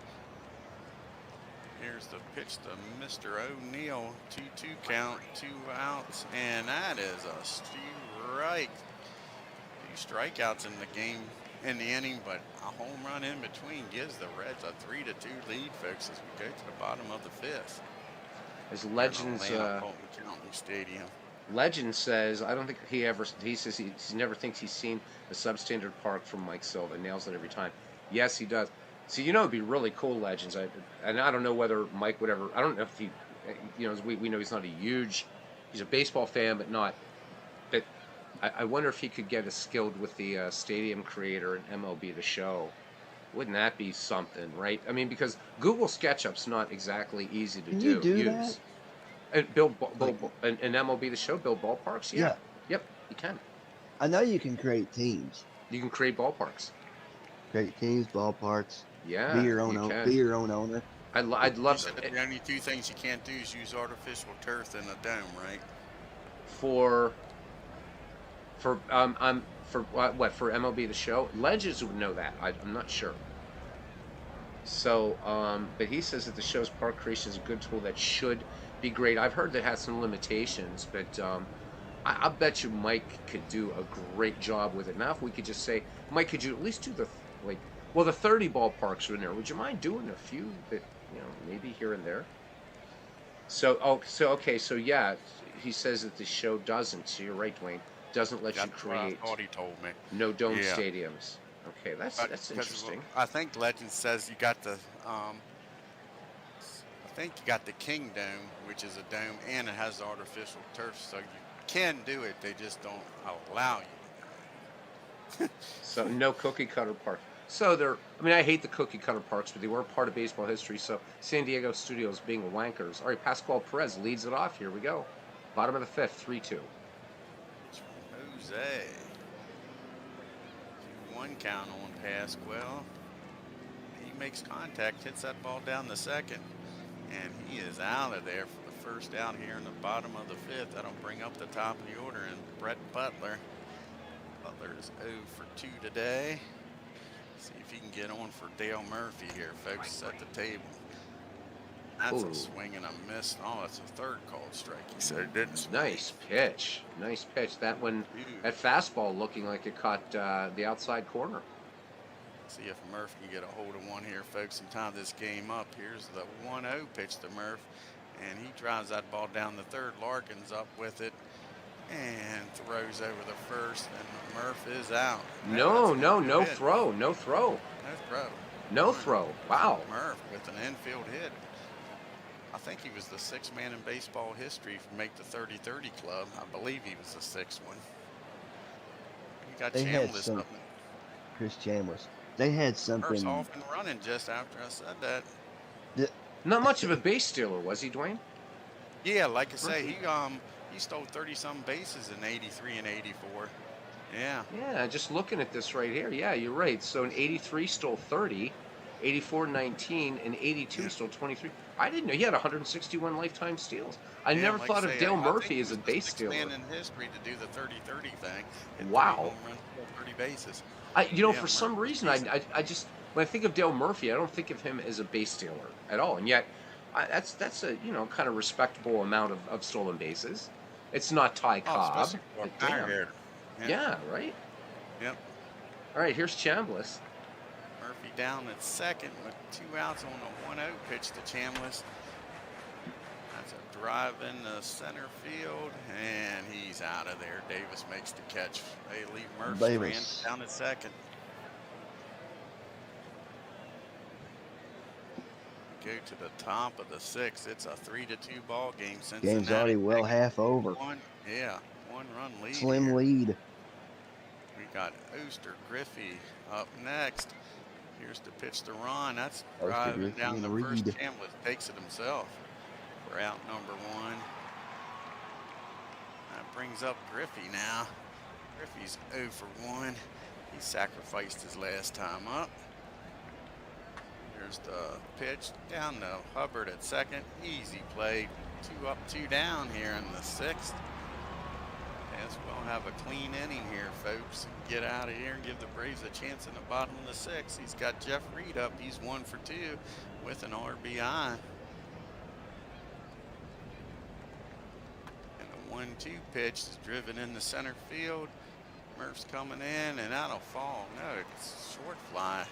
Here's the pitch to Mr. O'Neill. 2-2 count, 2 outs, and that is a strike. 2 strikeouts in the game, in the inning, but a home run in between gives the Reds a 3-2 lead, folks, as we go to the bottom of the fifth. As Here in Legends Atlanta Fulton County Stadium. Legend says, I don't think he says he never thinks he's seen a substandard park from Mike Silva. Nails it every time. Yes, he does. So, it'd be really cool, Legends. And I don't know whether Mike would ever, I don't know if he, as we know he's not he's a baseball fan, but not, but I wonder if he could get us skilled with the stadium creator and MLB The Show. Wouldn't that be something, right? I mean, because Google SketchUp's not exactly easy to Can you do use. that? And and MLB The Show build ballparks. Yeah. Yep. You can. I know you can create teams. You can create ballparks. Create teams, ballparks. Yeah. Be your own you can. Be your own owner. I'd love You said the only 2 things you can't do is use artificial turf in a dome, right? for for MLB The Show. Legends would know that. I'm not sure. So, but he says that the show's park creation is a good tool that should be great. I've heard that has some limitations, but I bet you Mike could do a great job with it. Now, if we could just say, Mike, could you at least do the 30 ballparks are in there? Would you mind doing a few that maybe here and there? So yeah, he says that the show doesn't. So you're right, Dwayne. Doesn't let you That's what I create thought he told me. no dome Yeah. stadiums. Okay, that's Because interesting. I think Legend says you got the, I think you got the King Dome, which is a dome, and it has the artificial turf, so you can do it. They just don't allow you. So no cookie cutter park. So I hate the cookie cutter parks, but they were part of baseball history. So San Diego studios being wankers. All right, Pascual Perez leads it off. Here we go. Bottom of the fifth, 3-2. Jose. 2-1 count on Pascual. He makes contact, hits that ball down the second, and he is out of there for the first out here in the bottom of the fifth. That'll bring up the top of the order, and Brett Butler. Butler is 0 for 2 today. See if he can get on for Dale Murphy here, folks, at the table. That's Ooh. a swing and a miss. Oh, that's a third called strike. He said it didn't swing. Nice pitch. That one, that fastball looking like it caught the outside corner. See if Murph can get a hold of one here, folks, and tie this game up. Here's the 1-0 pitch to Murph, and he drives that ball down the third. Larkin's up with it and throws over the first, and Murph is out. No hit. throw. No throw. No throw. Wow. Murph with an infield hit. I think he was the 6th man in baseball history to make the 30-30 club. I believe he was the 6th one. You got They had Chambliss some- up. Chris Chambliss. They had Murph's something. off and running just after I said that. Not much of a base stealer, was he, Dwayne? Yeah, like I say, he stole 30-some bases in 83 and 84. Yeah. Yeah, just looking at this right here. Yeah, you're right. So in 83 stole 30, 84 19, and 82 stole 23. I didn't know he had 161 lifetime steals. I never like thought I of say, Dale I think Murphy he as a was the base 6th stealer. man in history to do the 30-30 thing. Hit Wow. 30 home runs, 30 bases. For Murph some was reason, decent. I just when I think of Dale Murphy, I don't think of him as a base stealer at all. And yet, that's a kind of respectable amount of stolen bases. It's not Ty Cobb. Especially for a but power damn. hitter. Yeah, right. Yep. All right, here's Chambliss. Murphy down at second with 2 outs on a 1-0 pitch to Chambliss. That's a drive in the center field, and he's out of there. Davis makes the catch. They leave Murphy Davis. down at second. Go to the top of the 6th. It's a 3-2 ball game. Game's already well half over. One run lead. Slim here. lead. We got Oster Griffey up next. Here's the pitch to Ron. That's Oster driving Griffey down and the first Reed. camlet. Takes it himself for out number 1. That brings up Griffey now. Griffey's 0 for 1. He sacrificed his last time up. Here's the pitch down to Hubbard at second. Easy play. 2 up, 2 down here in the 6th. As we'll have a clean inning here, folks. Get out of here and give the Braves a chance in the bottom of the 6th. He's got Jeff Reed up. He's 1 for 2 with an RBI. And the 1-2 pitch is driven into center field. Murph's coming in, and that'll fall. No, it's short fly.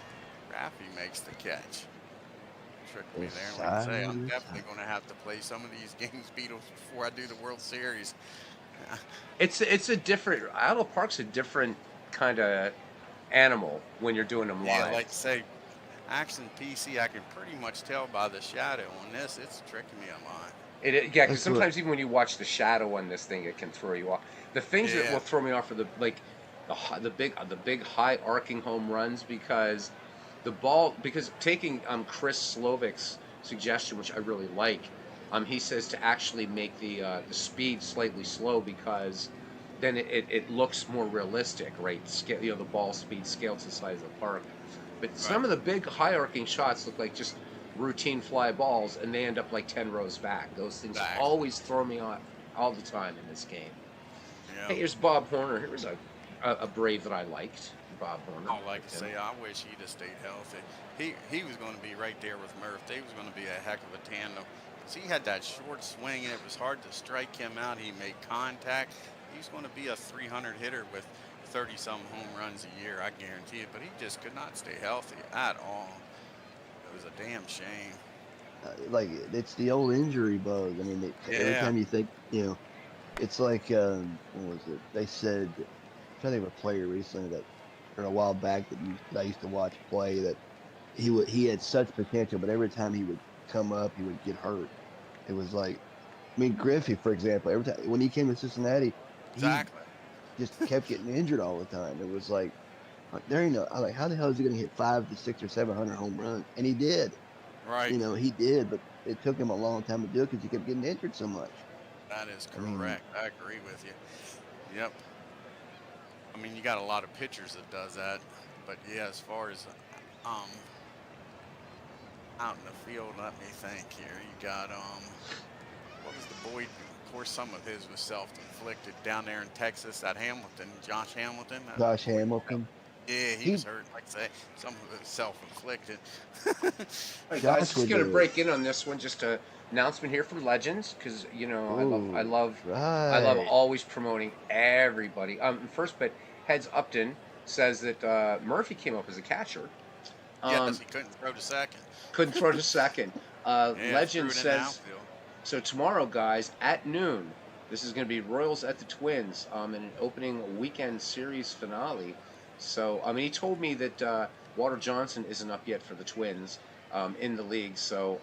Raffy makes the catch. Tricked me there. Like I say, I'm definitely going to have to play some of these games, Beatles, before I do the World Series. It's a different. Idle Park's a different kind of animal when you're doing them live. Yeah, like say, Action PC, I can pretty much tell by the shadow on this. It's tricking me a lot. Yeah, because sometimes even when you watch the shadow on this thing, it can throw you off. The things that will throw me off are the big high arcing home runs, because the ball, because taking Chris Slovik's suggestion, which I really like, he says to actually make the speed slightly slow, because then it looks more realistic, right? The ball speed scaled to the size of the park. But some of the big high arcing shots look like just routine fly balls, and they end up like 10 rows back. Those things always throw me off all the time in this game. Yeah. Hey, here's Bob Horner. Here's a Brave that I liked. Bob Horner. I like to say, I wish he'd have stayed healthy. He was going to be right there with Murph. They was going to be a heck of a tandem. Because he had that short swing, and it was hard to strike him out. He made contact. He's going to be a 300 hitter with 30-some home runs a year, I guarantee it. But he just could not stay healthy at all. It was a damn shame. Like, it's the old injury bug. I mean, every time you think, it's like, what was it? They said, I'm trying to think of a player recently or a while back that I used to watch play, that he had such potential, but every time he would come up, he would get hurt. It was like, Griffey, for example, every time when he came to Cincinnati, he just kept getting injured all the time. It was like there ain't no. I'm like, how the hell is he going to hit 500 to 600 or 700 home runs? And he did. Right. He did, but it took him a long time to do it because he kept getting injured so much. That is correct. I agree with you. Yep. I mean, you got a lot of pitchers that does that, but yeah, as far as out in the field, let me think here. You got what was the Boyd? Of course, some of his was self-inflicted down there in Texas. That Hamilton, Josh Hamilton. Josh Hamilton. Yeah, he was hurt. Like I say, some of it was self-inflicted. All right, guys, just going to break in on this one. Just an announcement here from Legends, because I love always promoting everybody. First, but Heads Upton says that Murphy came up as a catcher. Yes, he couldn't throw to second. Couldn't throw to second. Legend says, so tomorrow, guys, at noon, this is going to be Royals at the Twins in an opening weekend series finale. So, he told me that Walter Johnson isn't up yet for the Twins in the league. So,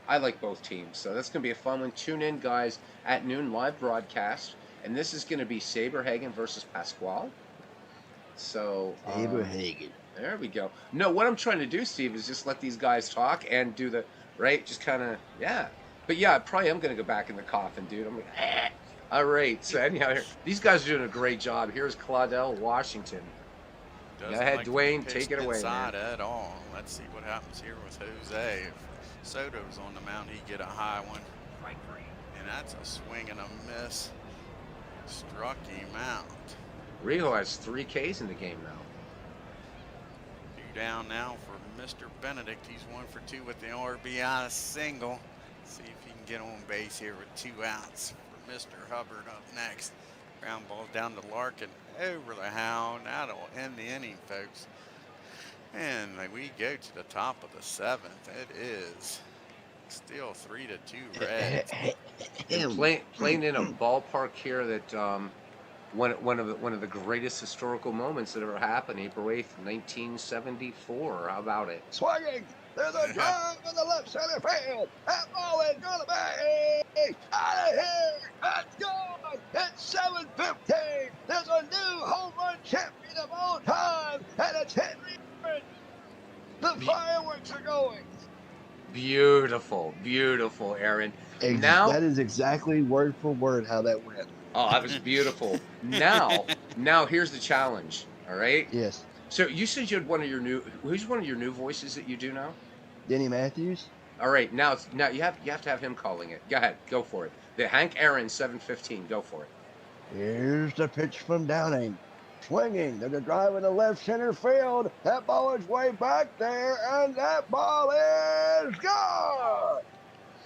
I like both teams. So, that's going to be a fun one. Tune in, guys, at noon, live broadcast. And this is going to be Saberhagen versus Pasquale. So, Saberhagen. There we go. No, what I'm trying to do, Steve, is just let these guys talk and do the, right? Just kind of, yeah. But yeah, I probably am going to go back in the coffin, dude. I'm like, All right. So anyhow, these guys are doing a great job. Here's Claudel Washington. Go ahead, Dwayne. Take it away, man. At all. Let's see what happens here with Jose. If Soto's on the mound, he'd get a high one. And that's a swing and a miss. Struck him out. Rio has 3 Ks in the game now. Down now for Mr. Benedict. He's 1 for 2 with the RBI single. See if he can get on base here with 2 outs for Mr. Hubbard up next. Ground ball down to Larkin over the hound. That'll end the inning, folks. And we go to the top of the 7th. It is still 3-2 Reds. Playing in a ballpark here that one of the greatest historical moments that ever happened, April 8th, 1974. How about it? Swinging. There's a drive in the left center field. That ball is going to be out of here. It's gone. It's 7:15. There's a new home run champion of all time, and it's Henry Aaron. The Be- fireworks are going. Beautiful, beautiful, Aaron. Now, That is exactly word for word how that went. oh, that was beautiful. Now here's the challenge. All right. Yes. So you said you had one of your new. Who's one of your new voices that you do now? Denny Matthews. All right. Now you have to have him calling it. Go ahead. Go for it. The Hank Aaron 7:15. Go for it. Here's the pitch from Downing. Swinging. There's a drive in the left center field. That ball is way back there, and that ball is gone.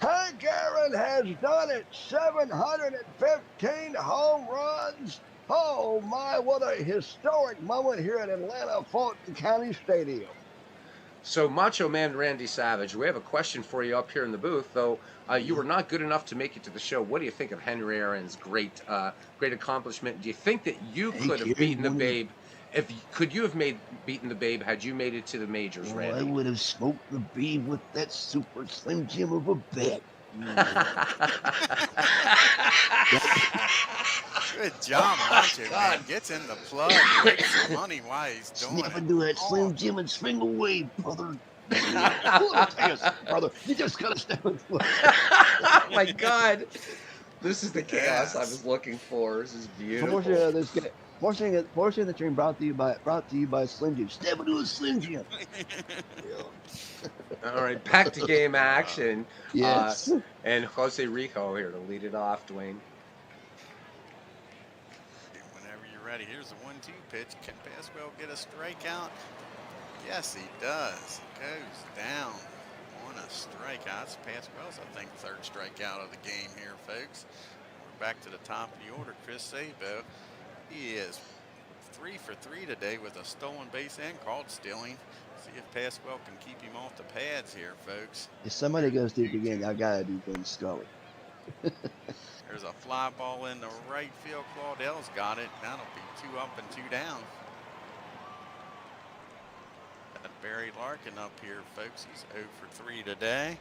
Hank Aaron has done it. 715 home runs. Oh my, what a historic moment here at Atlanta Fulton County Stadium. So Macho Man Randy Savage, we have a question for you up here in the booth. Though you were not good enough to make it to the show, what do you think of Henry Aaron's great accomplishment? Do you think that you Hey, could have kid, beaten the one of Babe? Could you have beaten the Babe had you made it to the majors, I Randy? would have smoked the Babe with that super slim Jim of a bet. Good job, Macho Man. Gets in the plug, makes some money while he's doing Snap it. into that Slim Jim and swing away, brother. Yes, brother. You just gotta step into it. Oh my God, this is the chaos I Yes. was looking for. This is Portion beautiful. of this game. Portion of the stream brought to you by Slim Jim. Step into a Slim Jim. All right, back to game action. Yes. And Jose Rico here to lead it off, Dwayne. Whenever you're ready, here's the 1-2 pitch. Can Pasquale get a strikeout? Yes, he does. Goes down on a strikeout. That's Pasquale's, I think, third strikeout of the game here, folks. We're back to the top of the order. Chris Sabo, he is 3 for 3 today with a stolen base and called stealing. See if Pasquale can keep him off the pads here, folks. If somebody goes deep again, I gotta do Vin Scully. There's a fly ball in the right field. Claudell's got it. That'll be 2 up and 2 down. Got Barry Larkin up here, folks. He's 0 for 3 today.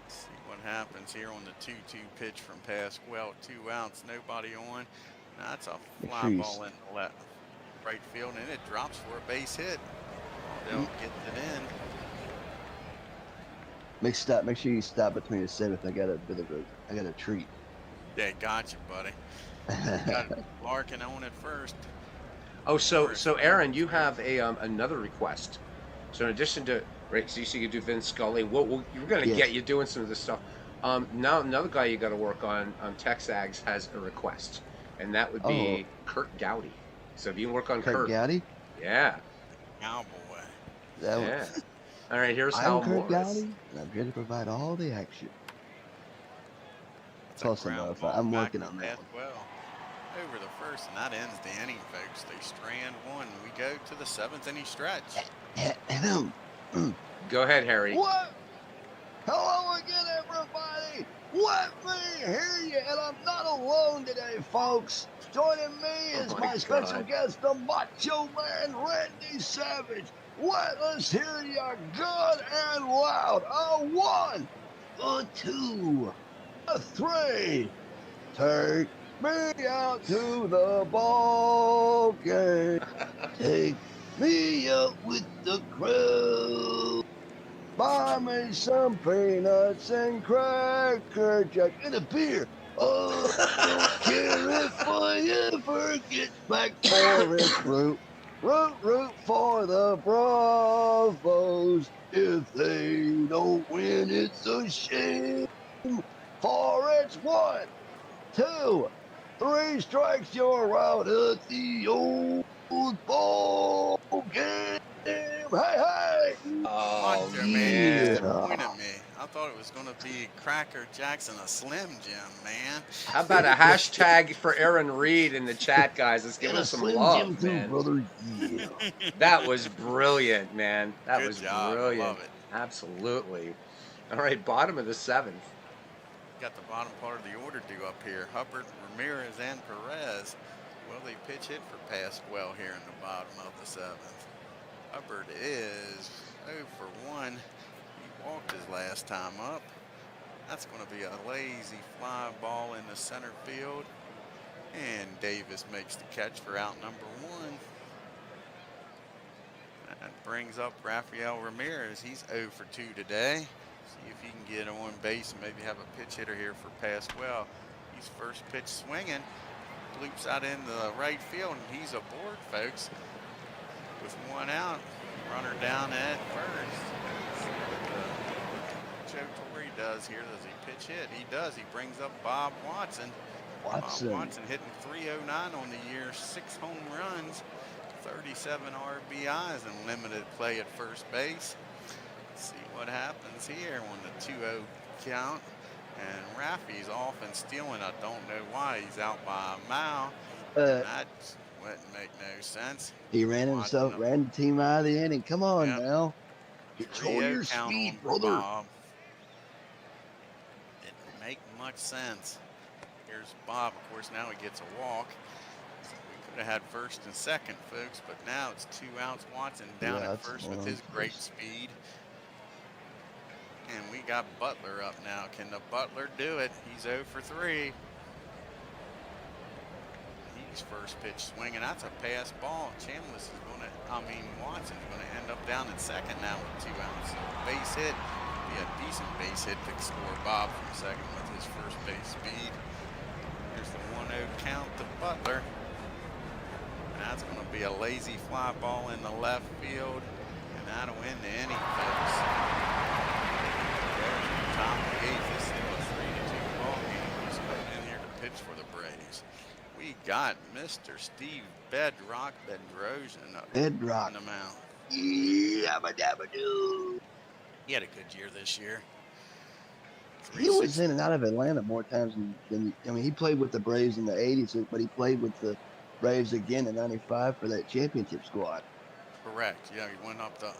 Let's see what happens here on the 2-2 pitch from Pasquale. 2 outs, nobody on. That's a fly ball in the left, right field, and it drops for a base hit. Claudell gets it in. Make sure you stop between the seventh. I got a treat. Yeah, gotcha, buddy. Got Larkin on it first. Oh, so Aaron, you have another request. So in addition to right, so you could do Vince Scully. We're going to get you doing some of this stuff. Now another guy you got to work on Texags has a request, and that would be Kurt Gowdy. So if you can work on Kurt Gowdy, Cowboy. Yeah. All right, here's Hal I'm Kurt Morris. Gowdy, and I'm here to provide all the action. Close enough. I'm working on that one. Well, over the first, and that ends the inning, folks. They strand one. We go to the 7th inning stretch. Go ahead, Harry. What? Hello again, everybody. Let me hear you, and I'm not alone today, folks. Joining me is my special guest, the Macho Man Randy Savage. Let us hear you good and loud. A 1, a 2, a 3. Take me out to the ball game. Take me out with the crowd. Buy me some peanuts and cracker jack and a beer. Oh, don't care if I ever get back for it. Root for the Bravos. If they don't win, it's a shame. For it's 1, 2, 3 strikes, you're out at the old ball game. Hey! Oh, Macho Man disappointed me. I thought it was going to be Cracker Jackson, a Slim Jim, man. How about a hashtag for Aaron Reed in the chat, guys? Let's give him some love, man. Brother. Yeah. That was brilliant, man. That Good was job. brilliant. Love it. Absolutely. All right, bottom of the 7th. Got the bottom part of the order due up here. Hubbard, Ramirez, and Perez. Will they pitch hit for Pasquale here in the bottom of the 7th? Hubbard is 0 for 1. He walked his last time up. That's going to be a lazy fly ball in the center field. And Davis makes the catch for out number 1. That brings up Rafael Ramirez. He's 0 for 2 today. See if he can get on base and maybe have a pitch hitter here for Pasquale. He's first pitch swinging. Loops out in the right field, and he's aboard, folks. With one out, runner down at first. See what Joe Torre does here. Does he pitch hit? He does. He brings up Bob Watson. Bob Watson hitting .309 on the year, 6 home runs, 37 RBIs, and limited play at first base. Let's see what happens here on the 2-0 count. And Raffy's off and stealing. I don't know why. He's out by a mile. That wouldn't make no sense. He ran himself, ran the team out of the inning. Come on now. Control your speed, brother. Bob. Didn't make much sense. Here's Bob. Of course, now he gets a walk. So we could have had first and second, folks, but now it's 2 outs. Watson down at first with his great speed. And we got Butler up now. Can the Butler do it? He's 0 for 3. He's first pitch swinging. That's a pass ball. Watson's going to end up down at second now with 2 outs. Base hit. Be a decent base hit to score Bob from second with his first base speed. Here's the 1-0 count to Butler. And that's going to be a lazy fly ball in the left field. And that'll end the inning, folks. Top of the 8th, this is a 3-2 ball game. He's coming in here to pitch for the Braves. We got Mr. Steve Bedrock Bedrosian up in the mound. Yabba-dabba-doo. He had a good year this year. He was in and out of Atlanta more times than he played with the Braves in the 80s, but he played with the Braves again in 95 for that championship squad. Correct. Yeah, he went up the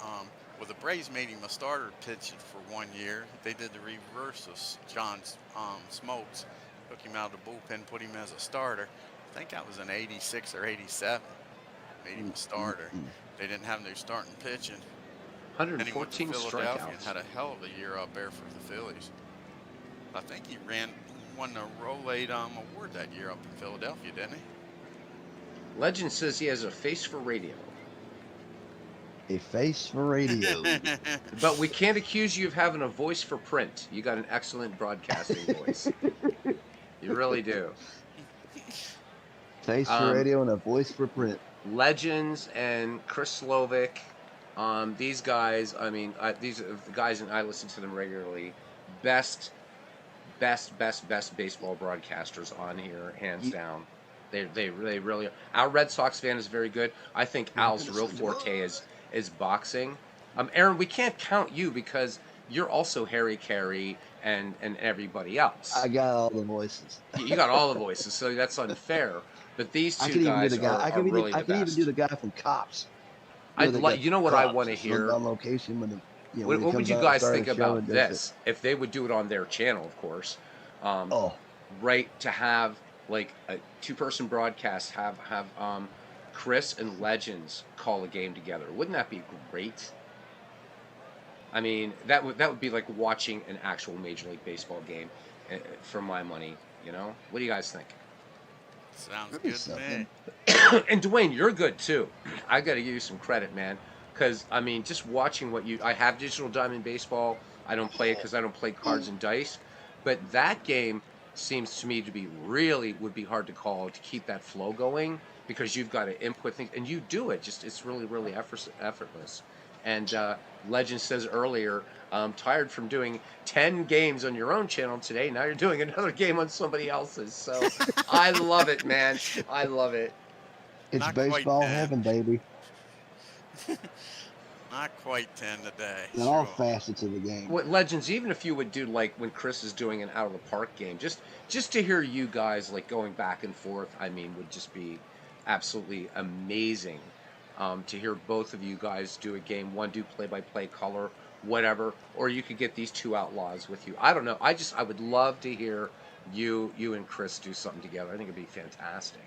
well, the Braves made him a starter pitcher for 1 year. They did the reverse of John Smoltz. Took him out of the bullpen, put him as a starter. I think that was in 86 or 87. Made him a starter. They didn't have no starting pitching. 114 strikeouts. And had a hell of a year up there for the Phillies. I think he won the Rolade award that year up in Philadelphia, didn't he? Legend says he has a face for radio. A face for radio. But we can't accuse you of having a voice for print. You got an excellent broadcasting voice. You really do. Face for radio and a voice for print. Legends and Chris Slovic, these guys, these are the guys, and I listen to them regularly. Best baseball broadcasters on here, hands down. They really are. Our Red Sox fan is very good. I think Al's real forte is boxing. Aaron, we can't count you because you're also Harry Carey and everybody else. I got all the voices. You got all the voices, so that's unfair. But these two guys are really the best. I can even do the guy from Cops. You know what I want to hear? On location when what would you guys think about this? If they would do it on their channel, of course. Right, to have like a 2-person broadcast, have Chris and Legends call a game together. Wouldn't that be great? I mean, that would be like watching an actual Major League Baseball game, for my money. You know, what do you guys think? Sounds good to me. And Dwayne, you're good too. I got to give you some credit, man, because just watching I have Digital Diamond Baseball. I don't play it because I don't play cards and dice, but that game seems to me to be would be hard to call, to keep that flow going, because you've got to input things and you do it. It's really effortless. And Legend says earlier, tired from doing 10 games on your own channel today. Now you're doing another game on somebody else's. So I love it, man. I love it. It's not baseball heaven, baby. Not quite 10 today. In all facets of the game. What Legends, even if you would do like when Chris is doing an out of the park game, just to hear you guys like going back and forth, would just be absolutely amazing. To hear both of you guys do a game, one do play-by-play color, whatever, or you could get these two outlaws with you. I don't know. I would love to hear you and Chris do something together. I think it'd be fantastic.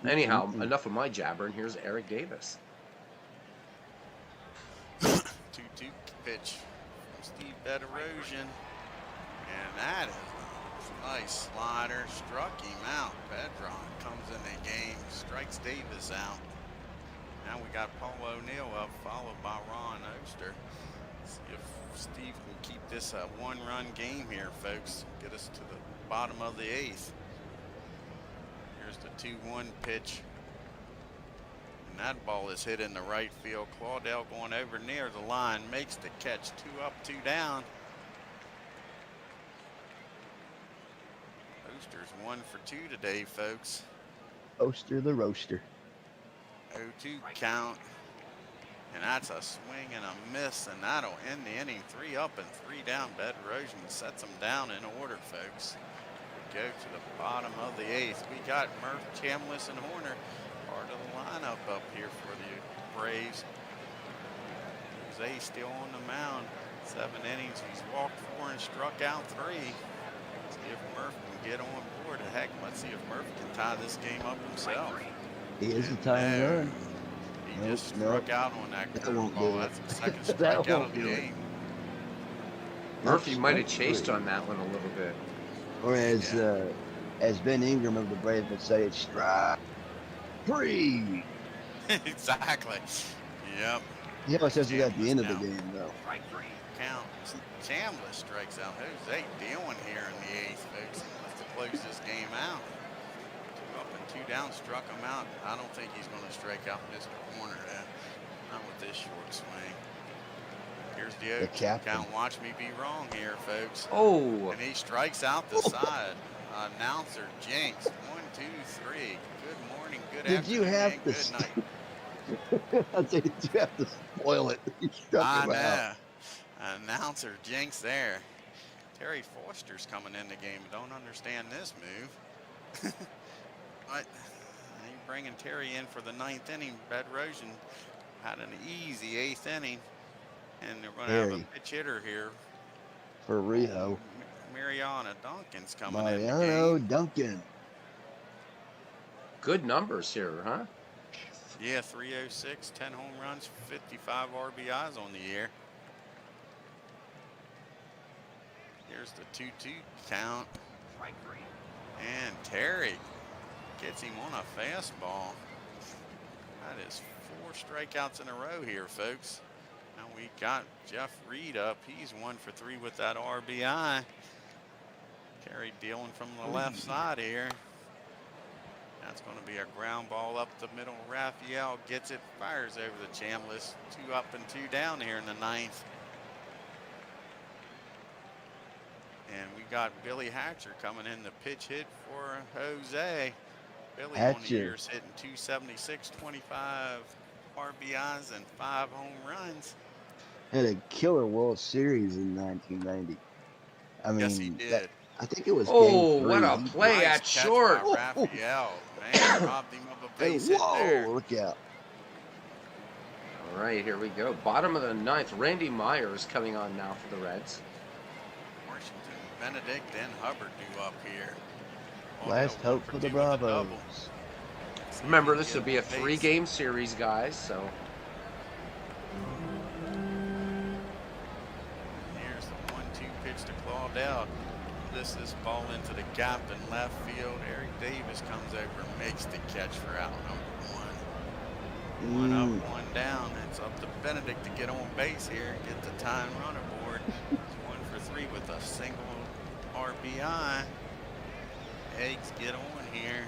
Anyhow, enough of my jabbering. Here's Eric Davis. 2-2 pitch from Steve Bedrosian, and that is a nice slider. Struck him out. Bedrock comes in the game, strikes Davis out. Now we got Paul O'Neill up, followed by Ron Oster. See if Steve can keep this a one-run game here, folks. Get us to the bottom of the eighth. Here's the 2-1 pitch. And that ball is hit in the right field. Claudel going over near the line, makes the catch. 2 up, 2 down. Oster's 1 for 2 today, folks. Oster the roaster. 0-2 count. And that's a swing and a miss, and that'll end the inning. 3 up and 3 down. Bedrosian sets them down in order, folks. We go to the bottom of the eighth. We got Murph, Chambliss, and Horner part of the lineup up here for the Braves. Jose still on the mound. 7 innings. He's walked 4 and struck out 3. See if Murph can get on board. Heck, let's see if Murph can tie this game up himself. He is a tying run. He just struck out on that won't curveball. do That's it. the second That strikeout won't of the do it. game. Murphy might have chased on that one a little bit. Or as Ben Ingram of the Braves would say, it's strike 3. Exactly. Yep. He always says it at the end of the Now. game, though. Count. Chambliss strikes out. Jose dealing here in the eighth, folks. He wants to close this game out. 2 up and 2 down, struck him out. I don't think he's going to strike out Mr. Horner. Not with this short swing. Here's the 0-2 captain. count. Watch me be wrong here, folks. Oh, And he strikes out the side. Announcer Jinx. 1, 2, 3. Good morning, good Did afternoon, you have and to good night. I'd say, did you have to spoil it? You struck I him out. know. Announcer Jinx there. Terry Foster's coming in the game. Don't understand this move. But you bringing Terry in for the 9th inning. Bedrosian had an easy 8th inning. And they're going to have a Terry. pitch hitter here. For Rio. Mariana Duncan's coming in the Mariano game. Duncan. good numbers here, huh? Yeah, 306, 10 home runs, 55 RBIs on the year. Here's the 2-2 count. And Terry gets him on a fastball. That is 4 strikeouts in a row here, folks. Now we got Jeff Reed up. He's 1 for 3 with that RBI. Terry dealing from the left side here. That's going to be a ground ball up the middle. Raphael gets it, fires over the Chambliss. 2 up and 2 down here in the 9th. And we got Billy Hatcher coming in the pitch hit for Jose. Billy on the Hatcher. year's hitting 276, 25 RBIs and 5 home runs. Had a killer World Series in 1990. I mean, Yes, he did. I think it was Oh, game what 3. a play Nice at catch short. by Raphael. Man, robbed him of a base hit there. Whoa, look out. All right, here we go. Bottom of the 9th. Randy Myers coming on now for the Reds. Washington, Benedict, and Hubbard due up here. Last Odell, 1 hope for the 2 with a Bravos. double. See if Remember, he this can will be a get base. 3-game series, guys. So Here's the 1-2 pitch to Claudel. This ball into the gap in left field. Eric Davis comes over and makes the catch for out number 1. 1 up, 1 down. It's up to Benedict to get on base here, get the tying run aboard. He's 1 for 3 with a single RBI. Eggs get on here.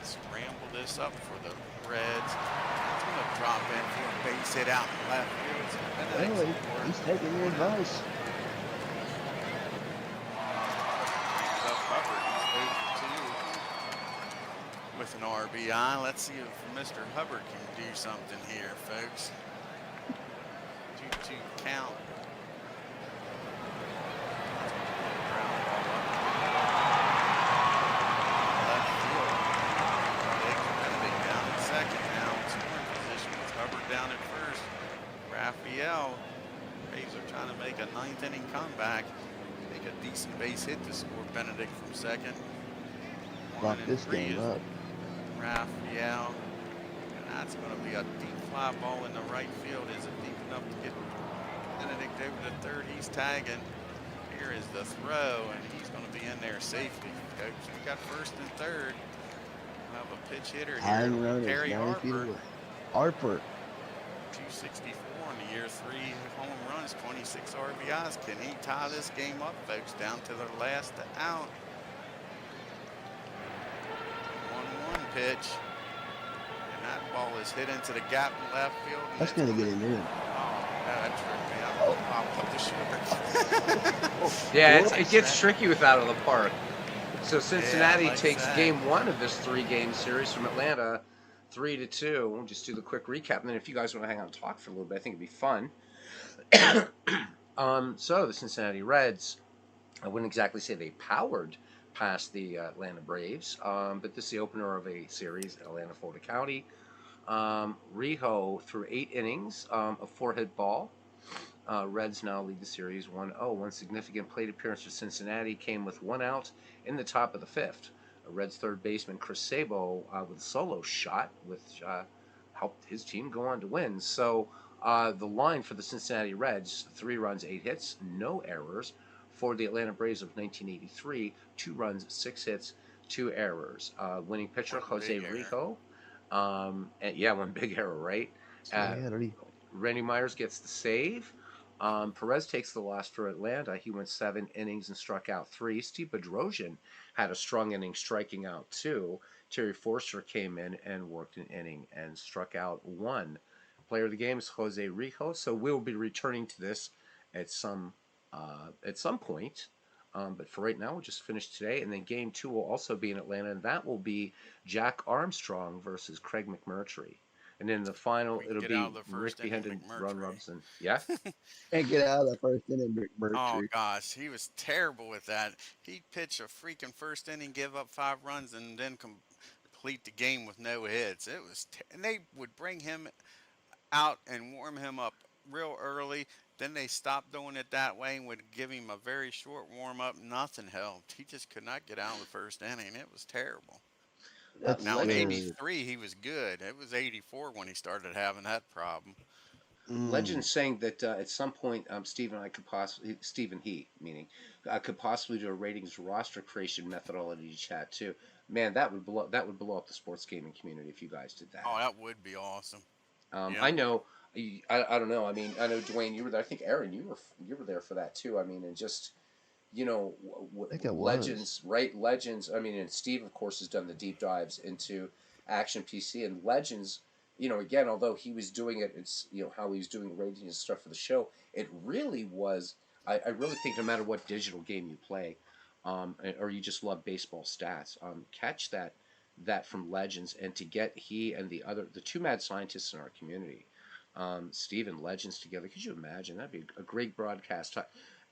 Scramble this up for the Reds. It's going to drop in for a base hit out in left field. So Benedict's Well, aboard. he's taking your advice. With an RBI. Let's see if Mr. Hubbard can do something here, folks. 2-2 count. Ground ball up. Left field. Benedict down at second now. Scoring position with Hubbard down at first. Raphael. Braves are trying to make a 9th inning comeback. Make a decent base hit to score Benedict from second. Lock 1 and this 3 game is up. Raphael, and that's going to be a deep fly ball in the right field. Is it deep enough to get Benedict over to third? He's tagging. Here is the throw, and he's going to be in there safely. Coach, we got first and third. We'll have a pitch hitter here. Tying run is Terry 9 feet Harper. away. Harper. 264 in the year, 3 home runs, 26 RBIs. Can he tie this game up, folks, down to the last out? 1-1 pitch. And that ball is hit into the gap in left field. And That's it's gonna going get to. him in. Oh, that tripped me. Oh, I'll put the sugar. Yeah, whoops. it gets tricky with out of the park. So Yeah, Cincinnati like takes that. game one of this 3-game series from Atlanta, 3-2. We'll just do the quick recap, and then if you guys want to hang out and talk for a little bit, I think it'd be fun. So the Cincinnati Reds, I wouldn't exactly say they powered past the Atlanta Braves, but this is the opener of a series at Atlanta, Florida County. Rijo threw 8 innings, a 4-hit ball. Reds now lead the series 1-0. One significant plate appearance for Cincinnati came with 1 out in the top of the fifth. Reds third baseman Chris Sabo with a solo shot, which helped his team go on to win. So the line for the Cincinnati Reds: 3 runs, 8 hits, no errors. For the Atlanta Braves of 1983, 2 runs, 6 hits, 2 errors. Winning pitcher One Jose big error. Rijo. And yeah, one big error, right? Uh, Yeah, Rijo. Randy Myers gets the save. Perez takes the loss for Atlanta. He went 7 innings and struck out 3. Steve Bedrosian had a strong inning, striking out 2. Terry Forster came in and worked an inning and struck out 1. Player of the game is Jose Rijo. So we'll be returning to this at some point. But for right now, we'll just finish today, and then Game 2 will also be in Atlanta, and that will be Jack Armstrong versus Craig McMurtry. And in the final, We can it'll get out be of the first Rick inning, Behendon, Ron McMurtry. Robson. Yeah, Can't get out of the first inning, Oh McMurtry. gosh, he was terrible with that. He'd pitch a freaking first inning, give up 5 runs, and then complete the game with no hits. And they would bring him out and warm him up real early. Then they stopped doing it that way and would give him a very short warm up. Nothing helped. He just could not get out of the first inning. It was terrible. That's Now in legend. '83 he was good. It was '84 when he started having that problem. mm, Legend saying that at some point, Steve and I could possibly, Steve and he, meaning, could possibly do a ratings roster creation methodology chat too. Man, that would blow up the sports gaming community if you guys did Oh, that. that would be awesome. I Yep. know. I don't know. I mean, I know Dwayne, you were there. I think Aaron, you were there for that too. I mean, and just I think it was. legends, right? Legends. I mean, and Steve, of course, has done the deep dives into Action PC and Legends. Again, although he was doing it, it's how he was doing the ratings and stuff for the show. It really was. I really think no matter what digital game you play, or you just love baseball stats, catch that from Legends, and to get he and the two mad scientists in our community, Steve and Legends together. Could you imagine? That'd be a great broadcast.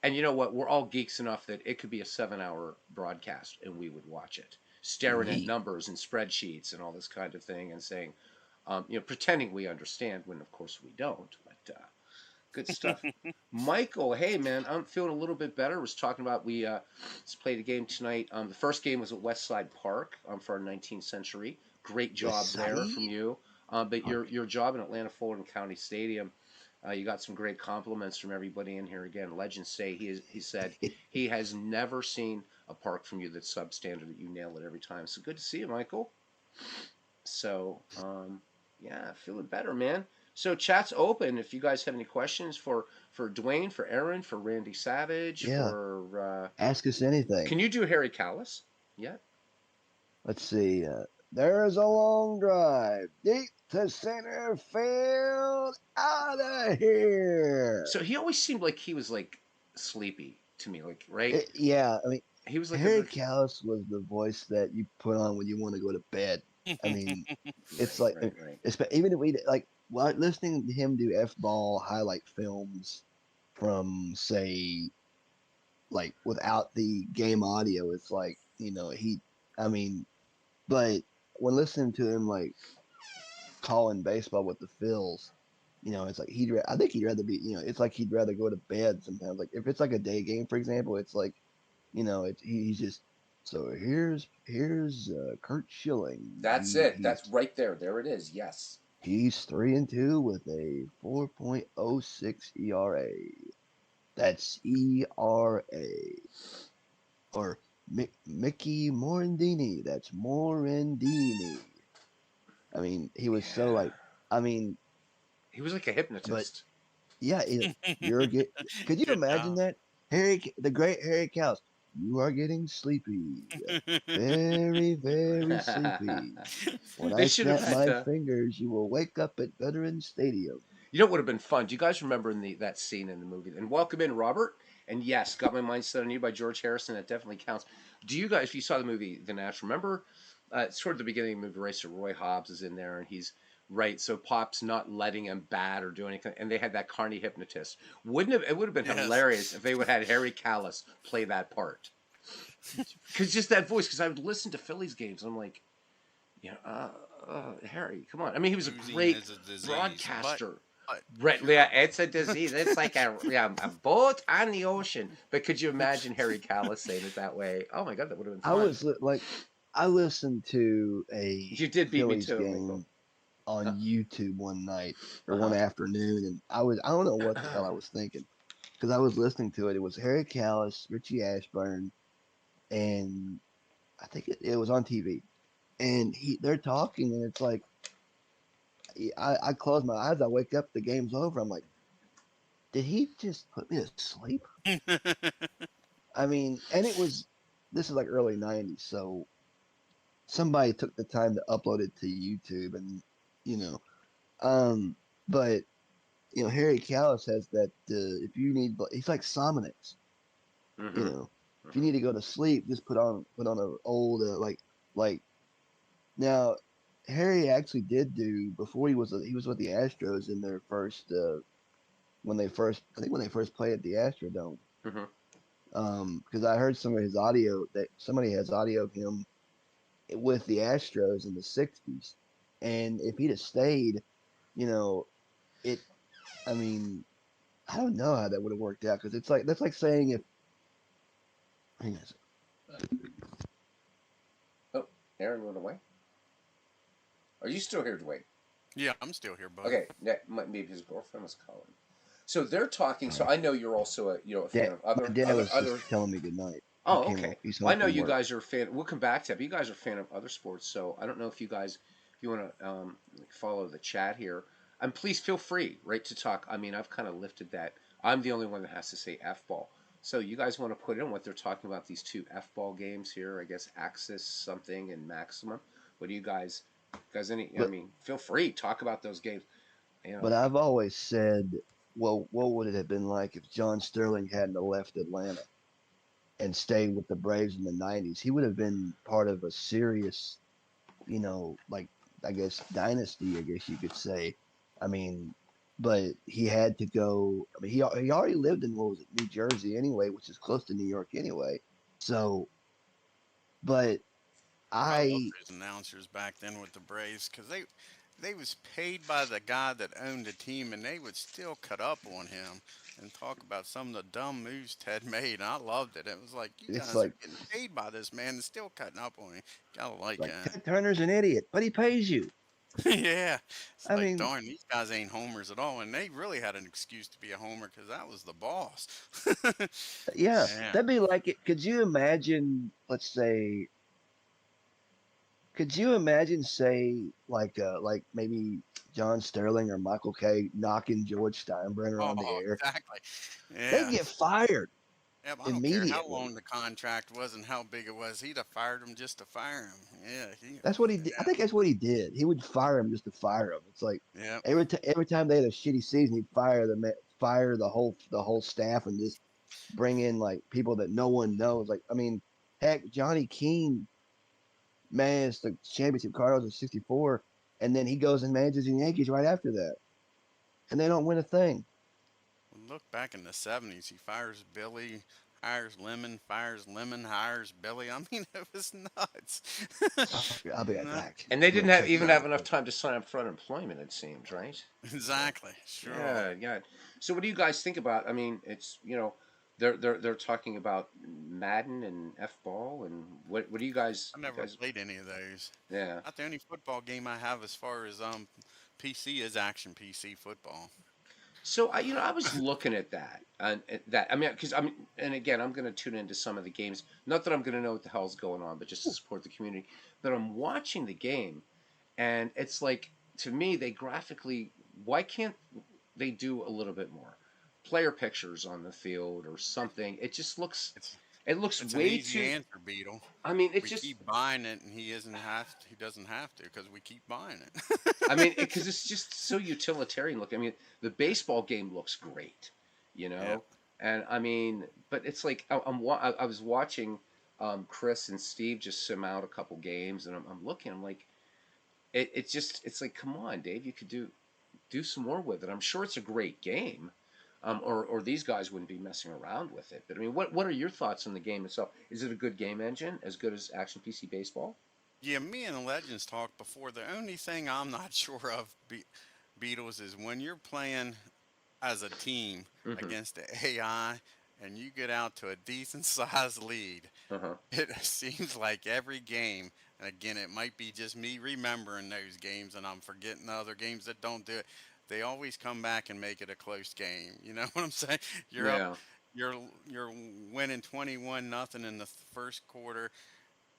And you know what? We're all geeks enough that it could be a 7-hour broadcast and we would watch it, staring at Yeet. numbers and spreadsheets and all this kind of thing and saying, pretending we understand when of course we don't. But good stuff. Michael, hey man, I'm feeling a little bit better. Was talking about we played a game tonight. The first game was at Westside Park for our 19th century. Great job West there from Side you. But Park. your job in Atlanta Fulton County Stadium, you got some great compliments from everybody in here. Again, legends say he said he has never seen a park from you that's substandard. That you nail it every time. So good to see you, Michael. So yeah, feeling better, man. So chat's open. If you guys have any questions for Dwayne, for Aaron, for Randy Savage, Yeah. for Ask us anything. can you do Harry Callis? Yeah. Let's see. There's a long drive deep to center field. Out of here. So he always seemed like he was like sleepy to me, like right. Yeah, I mean, He was like Harry Callis was the voice that you put on when you want to go to bed. I mean, it's right, like, right, right. even if we like while listening to him do F ball highlight films from say like without the game audio, it's like I mean, but when listening to him like calling baseball with the fills, it's like I think he'd rather be, it's like he'd rather go to bed sometimes. Like if it's like a day game, for example, it's like, he's just so here's Kurt Schilling. That's it. That's right there. There it is. Yes. He's 3-2 with a 4.06 ERA. That's ERA. Or Mickey Morandini. That's Morandini. I mean, he was so Yeah. like I mean, He was like a but hypnotist. yeah, you're get. Could you Good imagine job. that? The great Harry Cows. You are getting sleepy, very, very sleepy. When They I should have snap had. my fingers, you will wake up at Veterans Stadium. You know what would have been fun? Do you guys remember that scene in the movie? And welcome in, Robert. And yes, got my mind set on you by George Harrison. That definitely counts. Do you guys, if you saw the movie The Natural, remember toward the beginning of the movie, right? So Roy Hobbs is in there, and he's right. So Pop's not letting him bat or do anything, and they had that carny hypnotist. Wouldn't have? It would have been Yes. hilarious if they would have had Harry Callis play that part. Because just that voice. Because I would listen to Phillies games, and I'm like, Harry, come on. I mean, he was a Losing great is a disease, broadcaster. but Right, sure. yeah, it's a disease. It's like a boat on the ocean. But could you imagine Harry Callis saying it that way? Oh my god, that would have been I fun. was like, I listened to a You did beat me Phillies to it, Michael. game on Uh YouTube one night or one huh. afternoon, and I don't know what the hell I was thinking because I was listening to it. It was Harry Callis, Richie Ashburn, and I think it was on TV, and they're talking, and it's like I close my eyes, I wake up, the game's over. I'm like, did he just put me to sleep? I mean, and this is like early '90s, so somebody took the time to upload it to YouTube, and you know, um, but Harry Callis has that. If you need, he's like Sominex. You Mm-hmm. know, if you Mm-hmm. need to go to sleep, just put on a old like now. Harry actually did do before he was with the Astros in their first when they first played at the Astrodome. Mm-hmm. Because I heard some of his audio that somebody has audio of him with the Astros in the '60s, and if he'd have stayed, you know, it. I mean, I don't know how that would have worked out because it's like that's like saying if hang on a second. Oh, Aaron went away. Are you still here, Dwayne? Yeah, I'm still here, bud. Okay, that might maybe his girlfriend was calling. So they're talking. So I know you're also a fan of My dad was other. just telling me good night. He Oh, came okay. home. He's Well, home I know from you work. guys are a fan. We'll come back to it. But you guys are a fan of other sports, so I don't know if you guys, if you want to follow the chat here, and please feel free, right, to talk. I mean, I've kind of lifted that. I'm the only one that has to say f ball. So you guys want to put in what they're talking about these two f ball games here? I guess Axis something and Maximum. What do you guys? Any? I But mean, feel free talk about those games. You know, but I've always said, well, what would it have been like if John Sterling hadn't have left Atlanta and stayed with the Braves in the '90s? He would have been part of a serious, like I guess dynasty. I guess you could say. I mean, but he had to go. I mean, he already lived in what was it, New Jersey anyway, which is close to New York anyway. So, but I love I those announcers back then with the Braves because they was paid by the guy that owned the team, and they would still cut up on him and talk about some of the dumb moves Ted made. And I loved it. It was like you it's guys are like getting paid by this man and still cutting up on him. Gotta like like that. Ted Turner's an idiot, but he pays you. Yeah, it's I like mean, darn, these guys ain't homers at all, and they really had an excuse to be a homer because that was the boss. yeah, Yeah. that'd be like it. Could you imagine? Let's say, could you imagine, say, like maybe John Sterling or Michael Kay knocking George Steinbrenner on the Oh, air? exactly. They'd Yeah. get fired Yep, I don't care how immediately. long the contract was and how big it was. He'd have fired him just to fire him. Yeah, That's what he did. I think that's what he did. He would fire him just to fire him. It's like yep. every time they had a shitty season, he'd fire the whole staff and just bring in like people that no one knows. Like I mean, heck, Johnny Keane managed the championship Cardinals in '64, and then he goes and manages the Yankees right after that, and they don't win a thing. Look back in the '70s. He fires Billy, hires Lemon, fires Lemon, hires Billy. I mean, it was nuts. I'll be right No, back. and they I'm didn't gonna have check even this have real enough quick. time to sign up for unemployment. It seems right. So. exactly. Sure. Yeah, yeah. So what do you guys think about? I mean, it's they're talking about Madden and F ball and what do you guys I never played any of those. yeah. Not the only football game I have as far as PC is action PC football. So I was looking at that and that I mean because and again I'm going to tune into some of the games. Not that I'm going to know what the hell's going on, but just to support the community. But I'm watching the game and it's like to me, they graphically, why can't they do a little bit more? Player pictures on the field or something. It's It looks it's an way easy too. answer, Beetle. I mean, it We just, keep buying it, and he doesn't have to because we keep buying I mean, it. because it's just so utilitarian looking. I mean, the baseball game looks great, you Yeah. know, and I mean, but it's like I was watching Chris and Steve just sim out a couple games, and I'm looking, I'm like, it's like, come on, Dave, you could do some more with it. I'm sure it's a great game, or these guys wouldn't be messing around with it. But I mean, what are your thoughts on the game itself? Is it a good game engine, as good as Action PC Baseball? Yeah, me and Legends talked before. The only thing I'm not sure of, Beatles, is when you're playing as a team Mm-hmm. against the AI and you get out to a decent sized lead. Uh huh. It seems like every game, and again, it might be just me remembering those games and I'm forgetting the other games that don't do it. They always come back and make it a close game. You know what I'm saying? You're up, Yeah. you're you're winning 21-0 in the first quarter,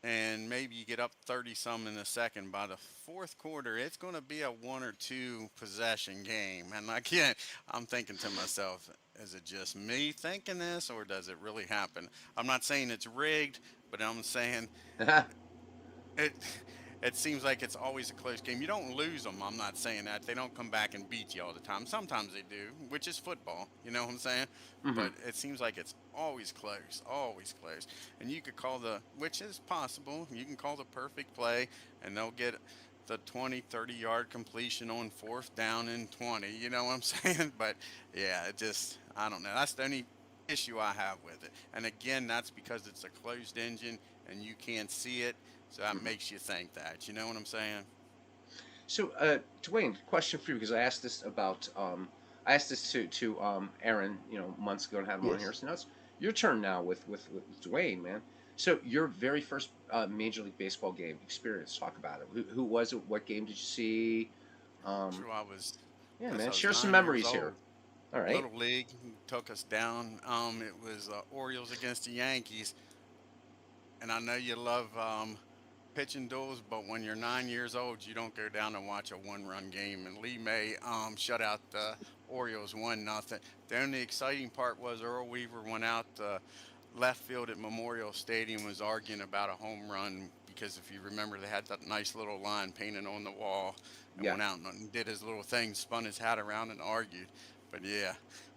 and maybe you get up 30 some in the second. By the fourth quarter, it's going to be a one or two possession game. And again, I'm thinking to myself, is it just me thinking this, or does it really happen? I'm not saying it's rigged, but I'm saying it it seems like it's always a close game. You don't lose them. I'm not saying that. They don't come back and beat you all the time. Sometimes they do, which is football. You know what I'm saying? Mm-hmm. But it seems like it's always close, always close. And you could call which is possible, you can call the perfect play, and they'll get the 20, 30-yard completion on fourth down and 20. You know what I'm saying? But yeah, I don't know. That's the only issue I have with it. And again, that's because it's a closed engine and you can't see it, so that Mm-hmm. makes you think that. You know what I'm saying? So, Dwayne, question for you, because I asked this to Aaron, months ago, and had him on here. Yes. So now it's your turn now with Dwayne, man. So your very first Major League Baseball game experience. Talk about it. Who was it? What game did you see? Um, True, yeah, guess man. I was Share some 9 years memories here. old. All right. Little league took us down. It was Orioles against the Yankees, and I know you love pitching duels, but when you're 9 years old, you don't go down and watch a one-run game. And Lee May shut out the Orioles 1-0. The only exciting part was Earl Weaver went out left field at Memorial Stadium, was arguing about a home run because if you remember, they had that nice little line painted on the wall, and Yeah. went out and did his little thing, spun his hat around and argued. But yeah,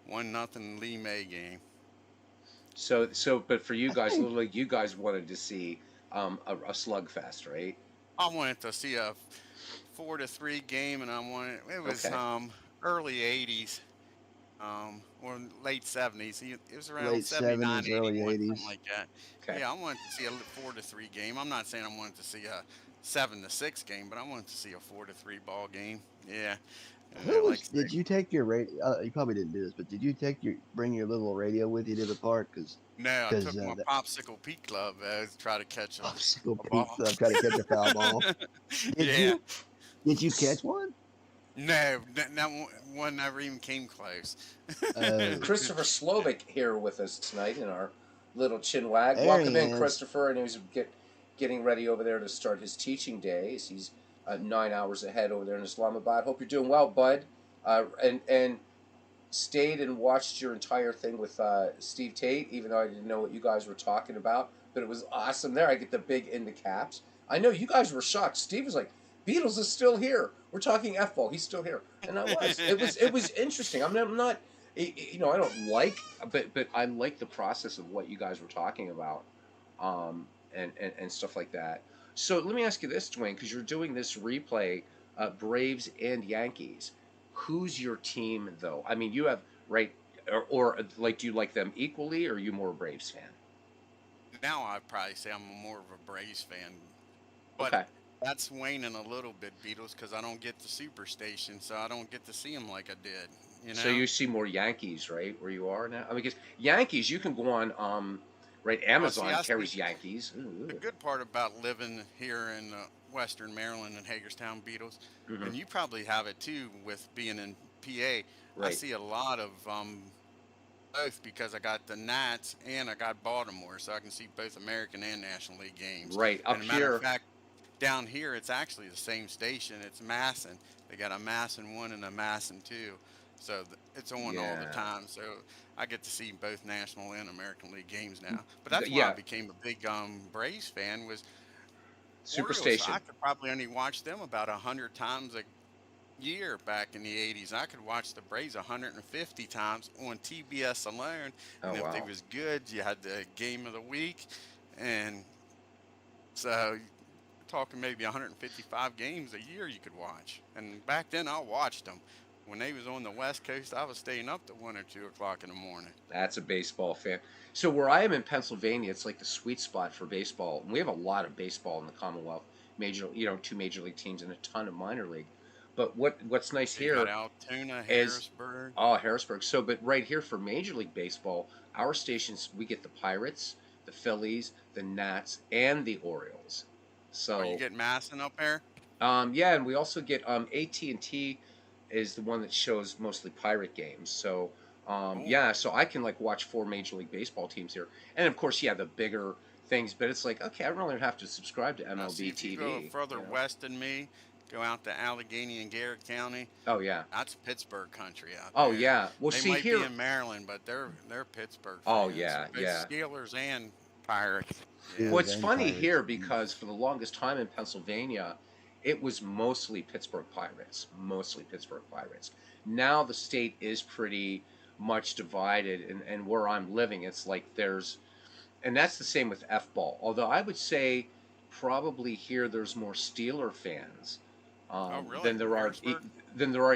1-0 Lee May game. But for you I guys, think Little League, you guys wanted to see a slugfest, right? I wanted to see a 4-3 game, and it was Okay. early '80s, or late '70s. It was around late '79, 70s, early '81, something 80s. like that. Okay. Yeah, I wanted to see a 4-3 game. I'm not saying I wanted to see a 7-6 game, but I wanted to see a 4-3 ball game. Yeah, and Who like was? I say, Did you take your radio? You probably didn't do this, but did you bring your little radio with you to the park? no, I took my The popsicle Pete Club to try to catch popsicle a Pete ball. Club trying to catch a foul ball. Did Yeah. you? Did you catch one? No, that one never even came close. Oh, Christopher Slovic here with us tonight in our little chin wag. there Welcome he in, is. Christopher. And he's getting ready over there to start his teaching days. He's 9 hours ahead over there in Islamabad. Hope you're doing well, bud. And stayed and watched your entire thing with Steve Tate, even though I didn't know what you guys were talking about. But it was awesome there. I get the big into caps. I know you guys were shocked. Steve was like, Beatles is still here. We're talking F ball. He's still here. And I was. It was interesting. I'm not I don't like, but I like the process of what you guys were talking about, and stuff like that. So let me ask you this, Dwayne, because you're doing this replay, Braves and Yankees. Who's your team, though? I mean, you have right, or like, do you like them equally, or are you more a Braves fan? Now I'd probably say I'm more of a Braves fan, but Okay. that's waning a little bit, Beatles, because I don't get the Superstation, so I don't get to see them like I did. You So know? you see more Yankees, right, where you are now? I mean, because Yankees, you can go on, right, Well, see, Amazon I see carries Yankees. the Ooh. good part about living here in Western Maryland and Hagerstown, Beatles, Mm-hmm. and you probably have it too with being in PA. I Right. see a lot of both because I got the Nats and I got Baltimore, so I can see both American and National League games. Right. And Up a matter of here. fact, down here, it's actually the same station. It's Masson. They got a Masson 1 and a Masson 2. So it's on all the Yeah. time. So I get to see both National and American League games now. But that's why I Yeah. became a big Braves fan was Orioles. I Superstation. could probably only watch them about 100 times a year back in the 80s. I could watch the Braves 150 times on TBS alone. Oh And if they wow. was good, you had the game of the week. And so talking maybe 155 games a year you could watch. And back then I watched them. When they was on the West Coast, I was staying up to 1 or 2 o'clock in the morning. That's a baseball fan. So where I am in Pennsylvania, it's like the sweet spot for baseball. And we have a lot of baseball in the Commonwealth. Major, two major league teams and a ton of minor league. But what's nice You got here Altoona, is Harrisburg. Harrisburg. So, but right here for Major League Baseball, our stations we get the Pirates, the Phillies, the Nats, and the Orioles. Are you So getting Masson up there? yeah, and we also get AT&T is the one that shows mostly pirate games. So Cool. yeah, so I can like watch four Major League Baseball teams here, and of course, yeah, the bigger things. But it's like okay, I don't really have to subscribe to Now, see, MLB if you go TV. further west than me, go out to Allegheny and Garrett County. Oh yeah, That's Pittsburgh country out oh there. yeah. Well, They see might be here. in Maryland, but they're Pittsburgh Oh fans, yeah, both yeah. Steelers and Pirates. Yeah. Well, Steelers it's and funny Pirates. here because for the longest time in Pennsylvania, it was mostly Pittsburgh Pirates, mostly Pittsburgh Pirates. Now the state is pretty much divided, and where I'm living, it's like and that's the same with F ball. Although I would say probably here there's more Steeler fans Oh, really? than there are Harrisburg?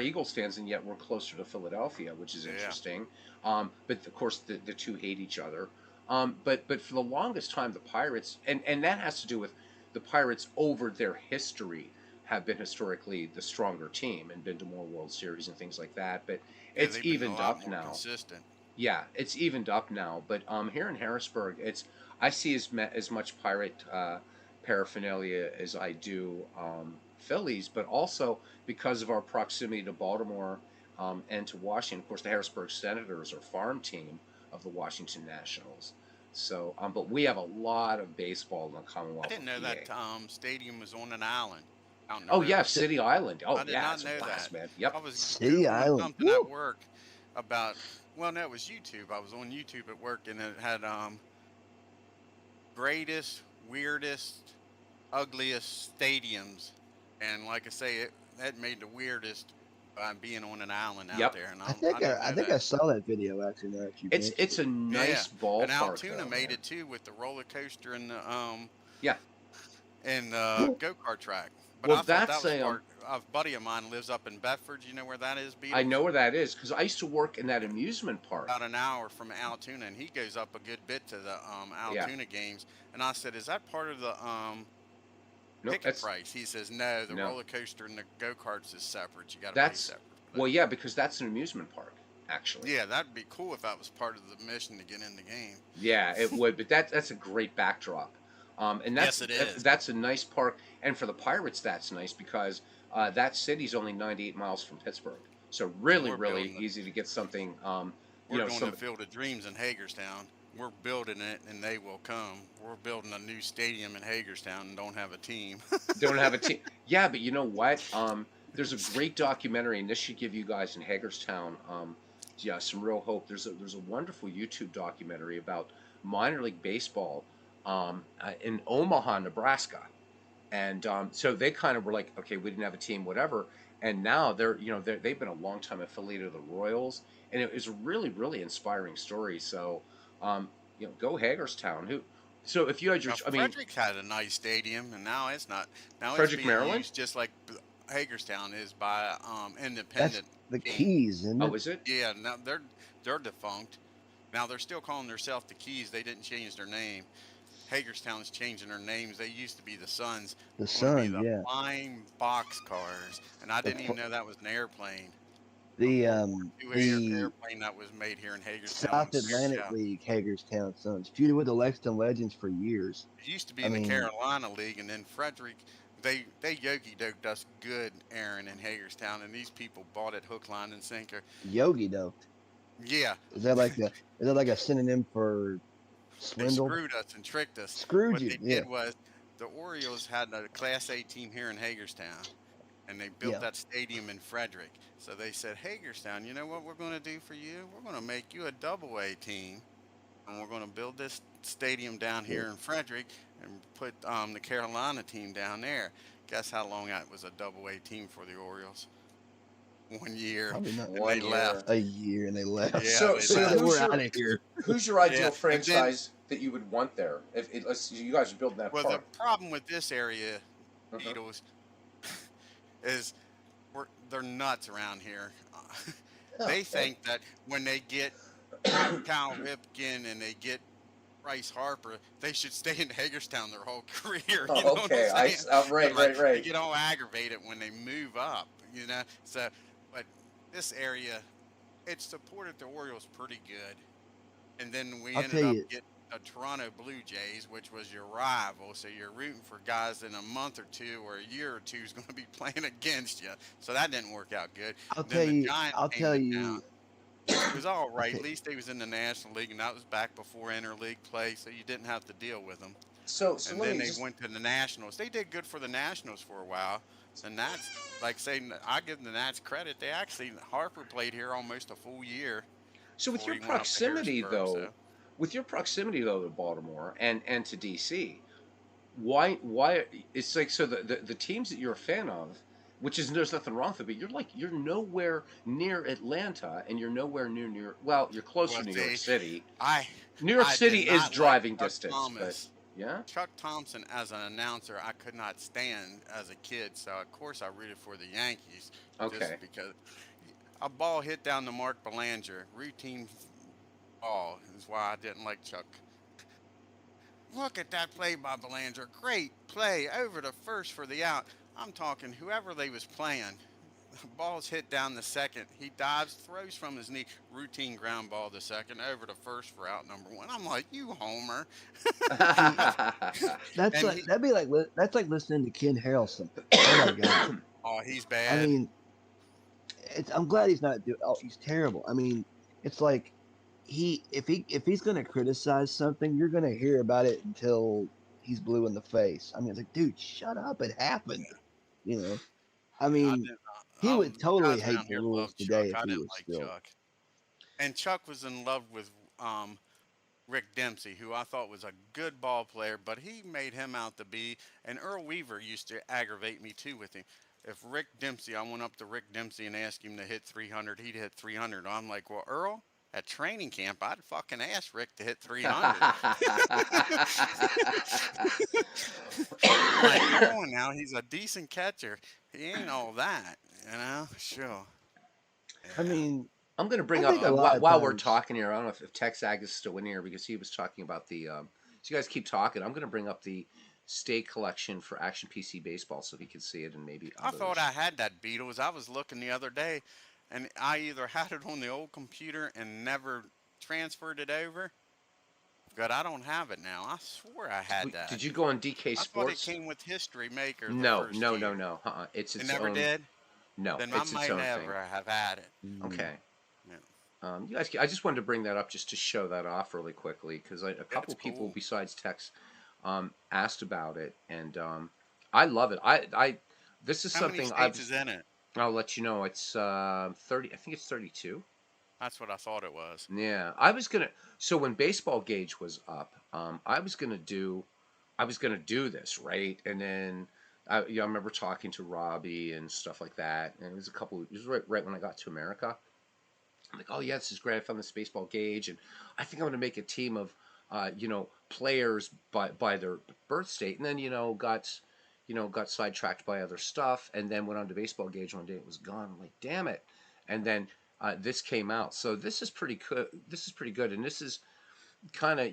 Eagles fans, and yet we're closer to Philadelphia, which is Yeah. interesting. But of course, the two hate each other. But for the longest time, the Pirates, and that has to do with the Pirates over their history have been historically the stronger team and been to more World Series and things like that. But Yeah, it's they've been a evened lot up more now. consistent. Yeah, it's evened up now. But here in Harrisburg, I see as much pirate paraphernalia as I do Phillies, but also because of our proximity to Baltimore and to Washington. Of course, the Harrisburg Senators are farm team of the Washington Nationals. So, but we have a lot of baseball in the I Commonwealth didn't of know that PA. stadium was on an island out in the Oh yeah, river. Si- City Island. Oh I did yeah, not it's a know blast, that. man. I Yep. was City Googling Island. something at Woo! work about, well, no, it was YouTube. I was on YouTube at work and it had greatest, weirdest, ugliest stadiums. And like I say, that made the weirdest by being on an island out Yep. there. And I I think didn't I know think I that. saw that video actually. Now that you mentioned It's it. a Yeah. nice And ballpark Altoona though, made man. it too with the roller coaster Yeah. and Cool. go kart track. But Well, I thought that that's was a part. A buddy of mine lives up in Bedford. You know where that is, I Beatles? know where that is because I used to work in that amusement park. About an hour from Altoona, and he goes up a good bit to the Yeah. Altoona games. And I said, "Is that part of the No, ticket price?" He says, "No, the no. roller coaster and the go karts is separate. You got to pay That's separate." But well, yeah, because that's an amusement park, actually. yeah, that'd be cool if that was part of the mission to get in the game. Yeah, it would, but that's a great backdrop, and Yes, it is. that's a nice park. And for the Pirates, that's nice because that city's only 98 miles from Pittsburgh, so And really, really easy to get something. we're doing Some the Field of Dreams in Hagerstown. We're building it, and they will come. We're building a new stadium in Hagerstown and don't have a team. don't have a team. Yeah, but you know what? There's a great documentary, and this should give you guys in Hagerstown, yeah, some real hope. There's a wonderful YouTube documentary about minor league baseball in Omaha, Nebraska, and so they kind of were like, okay, we didn't have a team, whatever, and now they've been a long time affiliated of the Royals, and it was a really really inspiring story. So, go Hagerstown. So if you had your, Now, I mean, Frederick had a nice stadium, and now it's not. Now it's Frederick, being Maryland. used just like Hagerstown is by That's independent the team. Keys, isn't Oh, it? is it? Yeah, now they're defunct. Now they're still calling themselves the Keys. They didn't change their name. Hagerstown's changing their names. They used to be the Suns. The Going to be Sun, the yeah. Flying Box Cars, and I The didn't even know that was an airplane. the A um two-air the airplane that was made here in Hagerstown. South Atlantic Yeah. League Hagerstown Suns feuded with the Lexington Legends for years. It used to be I in the mean, Carolina League, and then Frederick, they yogi doked us good, Aaron, in Hagerstown, and these people bought it hook, line, and sinker. Yogi though. Yeah, Is that like a synonym for they swindled? screwed us and tricked us. Screwed What you, they yeah. did was the Orioles had a Class A team here in Hagerstown, and they built Yeah. that stadium in Frederick. So they said, Hagerstown, you know what we're going to do for you? We're going to make you a Double A team, and we're going to build this stadium down Yeah. here in Frederick and put the Carolina team down there. Guess how long that was a Double A team for the Orioles? 1 year, Probably not and they 1 year. left. a year, and they left. Yeah, So they so They said left. who's we're your out of here. who's your Yeah, ideal and then franchise that you would want there? If it, let's you guys are building that well, the park. problem with this area, Uh-huh. Beatles, is they're nuts around here. They Okay. think that when they get Cal Ripken and they get Bryce Harper, they should stay in Hagerstown their whole career. You know what I'm Okay. saying? They're Right, like right, they right. get all aggravated when they move up. You know, so but this area, it supported the Orioles pretty good, and then we I'll ended tell up you. getting the Toronto Blue Jays, which was your rival. So you're rooting for guys in a month or two or a year or two is going to be playing against you. So that didn't work out good. I'll And then tell the you. Giants I'll came tell to town, you. which was all I'll right. tell At least they was in the National League, and that was back before interleague play, so you didn't have to deal with them. So And let then me they just. went to the Nationals. They did good for the Nationals for a while. The Nats, like saying, I give the Nats credit. They actually Harper played here almost a full year So before he went up to Harrisburg. So with your proximity though to Baltimore and to DC, why it's like so the teams that you're a fan of, which is there's nothing wrong with it, but you're nowhere near Atlanta and you're nowhere near well you're closer well, to New York see, City. I New York I did City is not like driving Chuck distance, but Thomas. yeah. Chuck Thompson as an announcer, I could not stand as a kid. So of course I rooted for the Yankees just Okay. because a ball hit down to Mark Belanger, routine ball is why I didn't like Chuck. Look at that play by Belanger. Great play over to first for the out. I'm talking whoever they was playing. Ball's hit down the second. He dives, throws from his knee. Routine ground ball to second, over to first for out number one. I'm like, you homer. See, That's that's and like he that's like listening to Ken Harrelson. Oh my God. oh, he's I bad. mean, I'm glad he's not doing. Oh, he's terrible. I mean, it's like if he's gonna criticize something, you're gonna hear about it until he's blue in the face. I mean, it's like, dude, shut up. It happened. You know. I Yeah, I mean, didn't he would totally guys hate around the here rules love today Chuck. if I he didn't was like still. Chuck. And Chuck was in love with Rick Dempsey, who I thought was a good ball player, but he made him out to be. And Earl Weaver used to aggravate me too with him. If Rick Dempsey, I went up to Rick Dempsey and asked him to hit 300, he'd hit 300. I'm like, well, Earl, at training camp, I'd fucking ask Rick to hit 300. Like, come on now, he's a decent catcher. He ain't all that, you know? Sure. I Yeah. mean, I'm going to I bring up think a lot of while we're times. talking here. I don't know if Texag is still in here because he was talking about the. So you guys keep talking. I'm going to bring up the state collection for Action PC Baseball so he can see it and maybe I thought others. I had that Beatles. I was looking the other day, and I either had it on the old computer and never transferred it over, but I don't have it now. I swore I had that. Did you go on DK I thought it Sports? came with History Maker the No, first no, no, year. no. It's It its never own. did? No, Then I it's its might own thing. never have had it. Mm, Okay. Yeah. You guys, I just wanted to bring that up just to show that off really quickly because a couple It's people cool. besides Tex asked about it, and I love it. This is How many something states is in it? I'll let you know. It's 30. I think it's 32. That's what I thought it was. Yeah, I was gonna. So when baseball gauge was up, I was gonna do this right, and then I remember talking to Robbie and stuff like that, and it was a couple. It was right when I got to America. I'm like, oh yeah, this is great. I found this baseball gauge, and I think I'm gonna make a team of, players by their birth state, and then got sidetracked by other stuff, and then went on to baseball gauge one day. It was gone. I'm like, damn it, and then this came out. So this is pretty good. This is pretty good, and this is kind of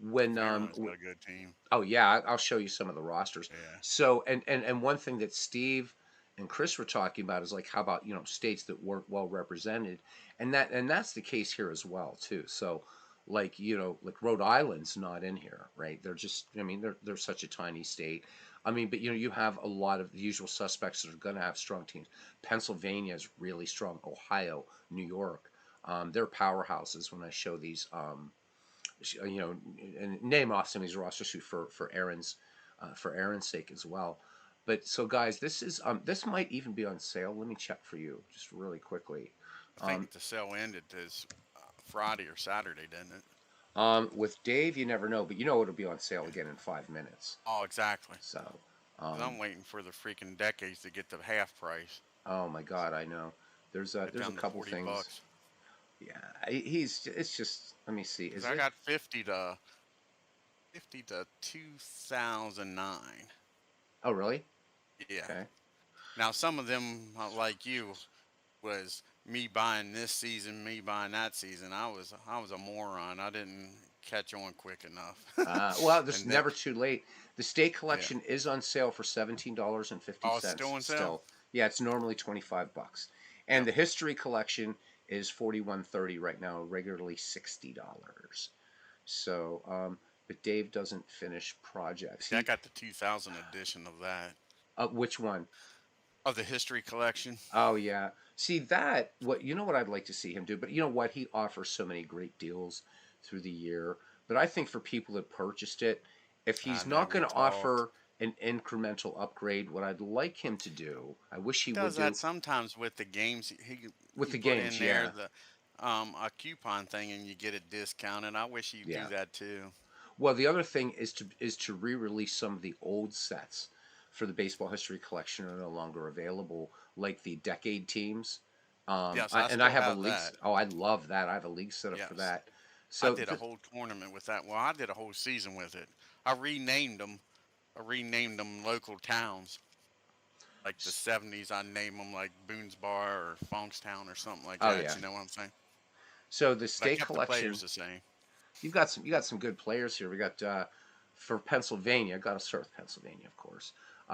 when Maryland's got a good team. oh yeah, I'll show you some of the rosters. Yeah. So and one thing that Steve and Chris were talking about is like how about states that weren't well represented, and that's the case here as well too. So like like Rhode Island's not in here, right? They're just I mean they're such a tiny state. I mean, but you have a lot of the usual suspects that are going to have strong teams. Pennsylvania is really strong. Ohio, New York, they're powerhouses when I show these and name off some of these rosters too for Aaron's sake as well. But so guys, this might even be on sale. Let me check for you just really quickly. I Um, think the sale ended this Friday or Saturday, didn't it? with Dave, you never know, but you know it'll be on sale Yeah. again in 5 minutes. Oh, exactly. So, 'Cause I'm waiting for the freaking decades to get to half price. oh my God, I know. Get There's a down to couple 40 things. bucks. Yeah, he's. It's just. Let me see. Because Is I it? got 50 to 2009. Oh, really? Yeah. Okay. Now some of them, like you, was me buying this season, me buying that season. I was a moron. I didn't catch on quick enough. Well, this is And then never too late. The state yeah. collection is on sale for $17.50 Oh, it's still on sale. still. Yeah, it's normally 25 bucks, and Yep. the history collection is 41.30 right now, regularly $60. So, but Dave doesn't finish projects. See, I got the 2000 edition of that Which one? of the history collection. Oh yeah. See that what you know what I'd like to see him do, but you know what? He offers so many great deals through the year. But I think for people that purchased it, if I he's know not we going to talked. offer an incremental upgrade, what I'd like him to do, I wish he He would does that do sometimes with the games. He with he the put games, in there yeah. the a coupon thing and you get it discounted. I wish he'd do Yeah. that too. Well, the other thing is to re-release some of the old sets for the baseball history collection are no longer available, like the decade teams. Yes, I I still have a have league. that. Oh, I love that. I have a league set up for Yes. that. I So did a whole tournament with that. Well, I did a whole season with it. I renamed them. I renamed them local towns. Like the 70s, I named them like Boone's Bar or Funkstown or something like oh that. yeah. You know what I'm saying? So the But I state kept the players collection, the same. you got some good players here. We got for Pennsylvania. Got to start with Pennsylvania, of course.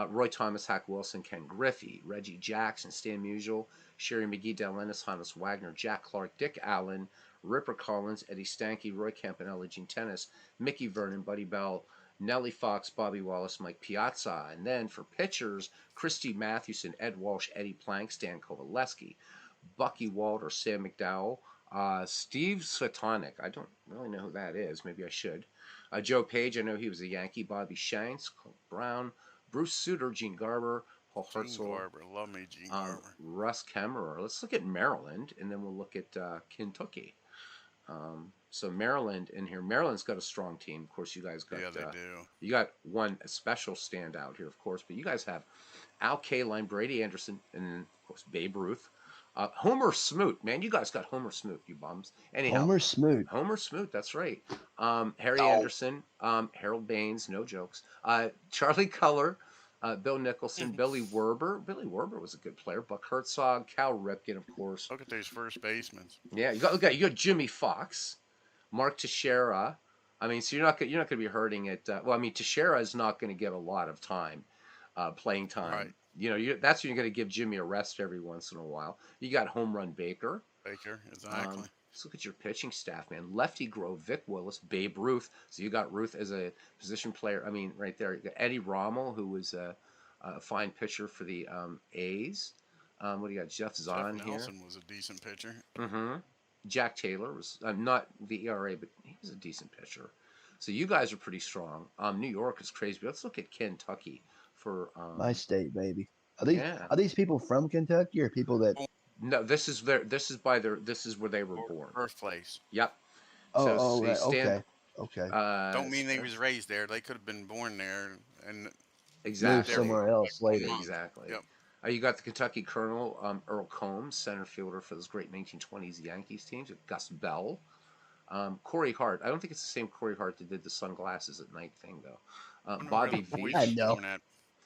Roy Thomas, Hack Wilson, Ken Griffey, Reggie Jackson, Stan Musial, Sherry McGee, Del Ennis, Hannes Wagner, Jack Clark, Dick Allen, Ripper Collins, Eddie Stanky, Roy Campanella, Gene Tennis, Mickey Vernon, Buddy Bell, Nellie Fox, Bobby Wallace, Mike Piazza. And then for pitchers, Christy Mathewson, Ed Walsh, Eddie Plank, Stan Kovaleski, Bucky Walter, Sam McDowell, Steve Svetonic. I don't really know who that is. Maybe I should. Joe Page. I know he was a Yankee. Bobby Shanks, Clint Brown, Bruce Suter, Gene Garber, Paul Gene Hertzel, Garber. Love me, Gene Garber. Russ Kemmerer. Let's look at Maryland, and then we'll look at Kentucky. So Maryland in here. Maryland's got a strong team. Of course, Yeah, they do. you got one special standout here, of course, but you guys have Al Kaline, Brady Anderson, and of course Babe Ruth. Homer Smoot, man, you guys got Homer Smoot, you bums. Anyhow, Homer Smoot. Homer Smoot, that's right. Harry No. Anderson, Harold Baines, no jokes. Charlie Culler, Bill Nicholson, Billy Werber. Billy Werber was a good player. Buck Herzog, Cal Ripken, of course. Look at those first basemen. Yeah, you got Jimmy Fox, Mark Teixeira. I mean, so you're not going to be hurting it. Well, I mean, Teixeira is not going to get a lot of time, playing Right. time. That's when you're going to give Jimmy a rest every once in a while. You got Home Run Baker. Baker, exactly. Let's look at your pitching staff, man. Lefty Grove, Vic Willis, Babe Ruth. So you got Ruth as a position player. I mean, right there. You got Eddie Rommel, who was a fine pitcher for the A's. What do you got? Jeff Jeff Zahn here. Nelson was a decent pitcher. Mm-hmm. Jack Taylor was not the ERA, but he was a decent pitcher. So you guys are pretty strong. New York is crazy. But let's look at Kentucky for My state, baby. yeah. Are these people from Kentucky or people that? Born No, this is where they were born. birthplace. Yep. Oh, So oh, see right. Stan Okay, okay. Don't mean they was raised there. They could have been born there and Move there exactly. for somewhere like else a later. month. Exactly. Yep. You got the Kentucky Colonel, Earl Combs, center fielder for those great 1920s Yankees teams. Gus Bell, Corey Hart. I don't think it's the same Corey Hart that did the sunglasses at night thing though. Wonder where the Bobby boys I was Veach, know. born at.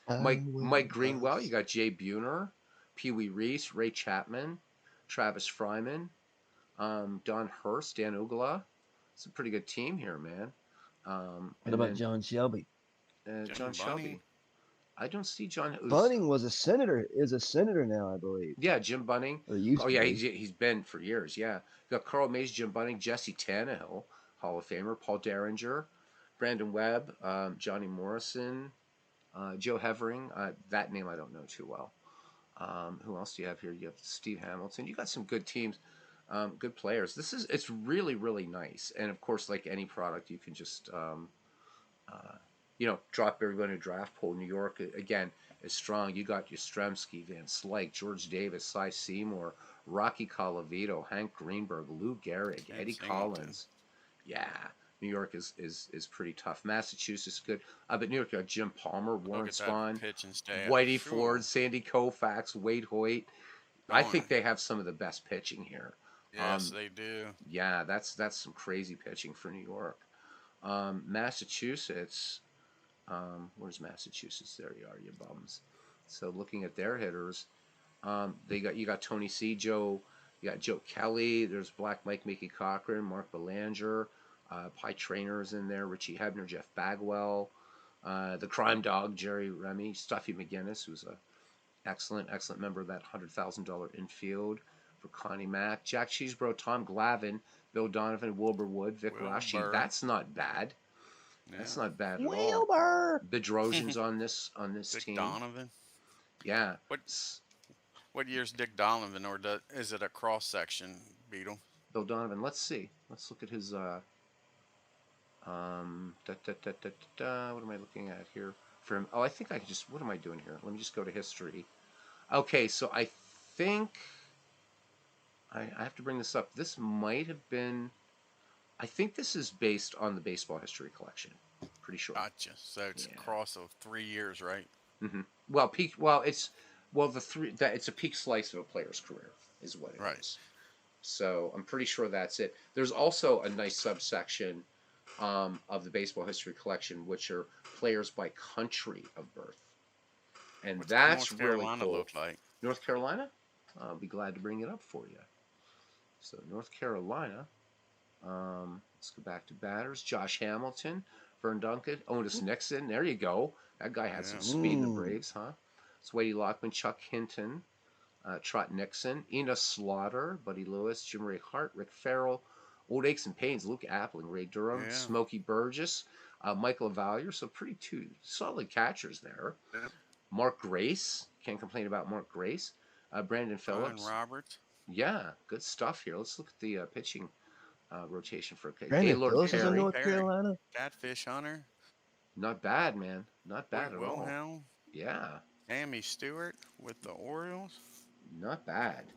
I Mike will Greenwell. You bust. got Jay Buhner, Pee Wee Reese, Ray Chapman, Travis Fryman, Don Hurst, Dan Ugla. It's a pretty good team here, man. What And about then John Shelby? John Jim Bunning. Shelby. I don't see John. Who's Bunning was a senator. Is a senator now, I believe, Yeah, Jim Bunning. or Oh used to yeah, be. he's been for years. Yeah, you got Carl Mays, Jim Bunning, Jesse Tannehill, Hall of Famer, Paul Derringer, Brandon Webb, Johnny Morrison, Joe Hevering. That name I don't know too well. Who else do you have here? You have Steve Hamilton. You got some good teams. Good players. It's really really nice, and of course, like any product, you can just uh, drop everybody in a draft pool. New York again is strong. You got Yastrzemski, Van Slyke, George Davis, Cy Seymour, Rocky Colavito, Hank Greenberg, Lou Gehrig, Ken Eddie Singleton. Collins. Yeah, New York is pretty tough. Massachusetts good, but New York got Jim Palmer, Look Warren at that Spahn, pitching staff. Whitey Sure. Ford, Sandy Koufax, Wade Hoyt. I think Darn. they have some of the best pitching here. Yes, Um, they do. yeah, that's some crazy pitching for New York. Massachusetts. Where's Massachusetts? There you are, you bums. So looking at their hitters, you got Tony C, you got Joe Kelly. There's Black Mike, Mickey Cochran, Mark Belanger, Pie Trainers in there, Richie Hebner, Jeff Bagwell, the Crime Dog, Jerry Remy, Stuffy McGinnis, who's a excellent member of that $100,000 infield for Connie Mack, Jack Cheesebro, Tom Glavine, Bill Donovan, Wilbur Wood, Vic Rashi. Wilbur. That's not bad. That's Yeah. not bad at all. Wilbur. Bedrosian's on this Dick team. Donovan. Yeah. What what year's Dick Donovan, or is it a cross section, Beetle? Bill Donovan. Let's see. Let's look at his what am I looking at here? From I think I could just what am I doing here? Let me just go to history. Okay, so I think I have to bring this up. This might have been I think this is based on the baseball history collection. Pretty sure. Gotcha. So it's a Yeah. cross of 3 years, right? hmm Well, peak. Well, the three that it's a peak slice of a player's career is what it Right. is. So I'm pretty sure that's it. There's also a nice subsection of the baseball history collection, which are players by country of birth, and What's that's North really Carolina cool. look like? North Carolina, I'll be glad to bring it up for you. So North Carolina, let's go back to batters. Josh Hamilton, Vern Duncan, Otis Nixon. There you go. That guy had some Yeah. speed in the Mm. Braves, huh? Swady Lockman, Chuck Hinton, Trot Nixon, Ina Slaughter, Buddy Lewis, Jim Ray Hart, Rick Farrell, Old Aches and Pains, Luke Appling, Ray Durham, Yeah. Smokey Burgess, Michael Valier. So pretty two solid catchers there. Yep. Mark Grace, can't complain about Mark Grace. Brandon Ryan Phillips, Roberts. yeah, good stuff here. Let's look at the pitching rotation for Brandon Gaylord Phillips is in Perry. North Perry. Carolina. Catfish Hunter. Not bad, man. Not Boy bad at all. Wilhelm. Yeah, Sammy Stewart with the Orioles. not bad.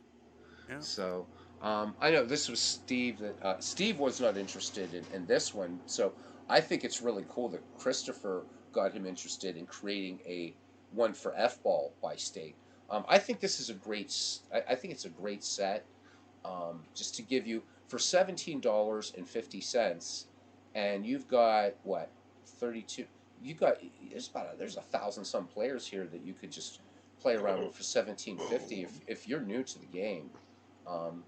Yeah. So I know this was Steve that Steve was not interested in this one. So I think it's really cool that Christopher got him interested in creating a one for F ball by state. I think this is a great. I think it's a great set. Just to give you for $17.50, and you've got what 32. You got there's 1,000 some players here that you could just play around with for 17.50 if you're new to the game. Um,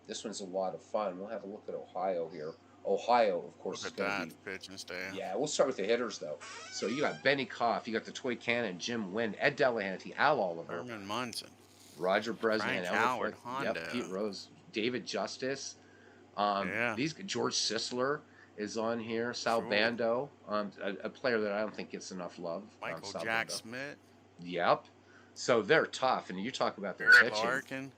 this one's a lot of fun. We'll have a look at Ohio here. Ohio, of course, Look is at going to that be. pitching staff. Yeah, we'll start with the hitters though. So you got Benny Koff, you got the Toy Cannon, Jim Wynn, Ed Delahanty, Al Oliver, Herman Munson. Roger Bresnan, Frank Elmer Howard. Flick, yep, Hondo. Pete Rose, David Justice. Yeah. These George Sisler is on here. Sal Sure. Bando, a player that I don't think gets enough love. Michael Sal Jack Bando. Smith. Yep. So they're tough, and you talk about their Barry pitching. Larkin.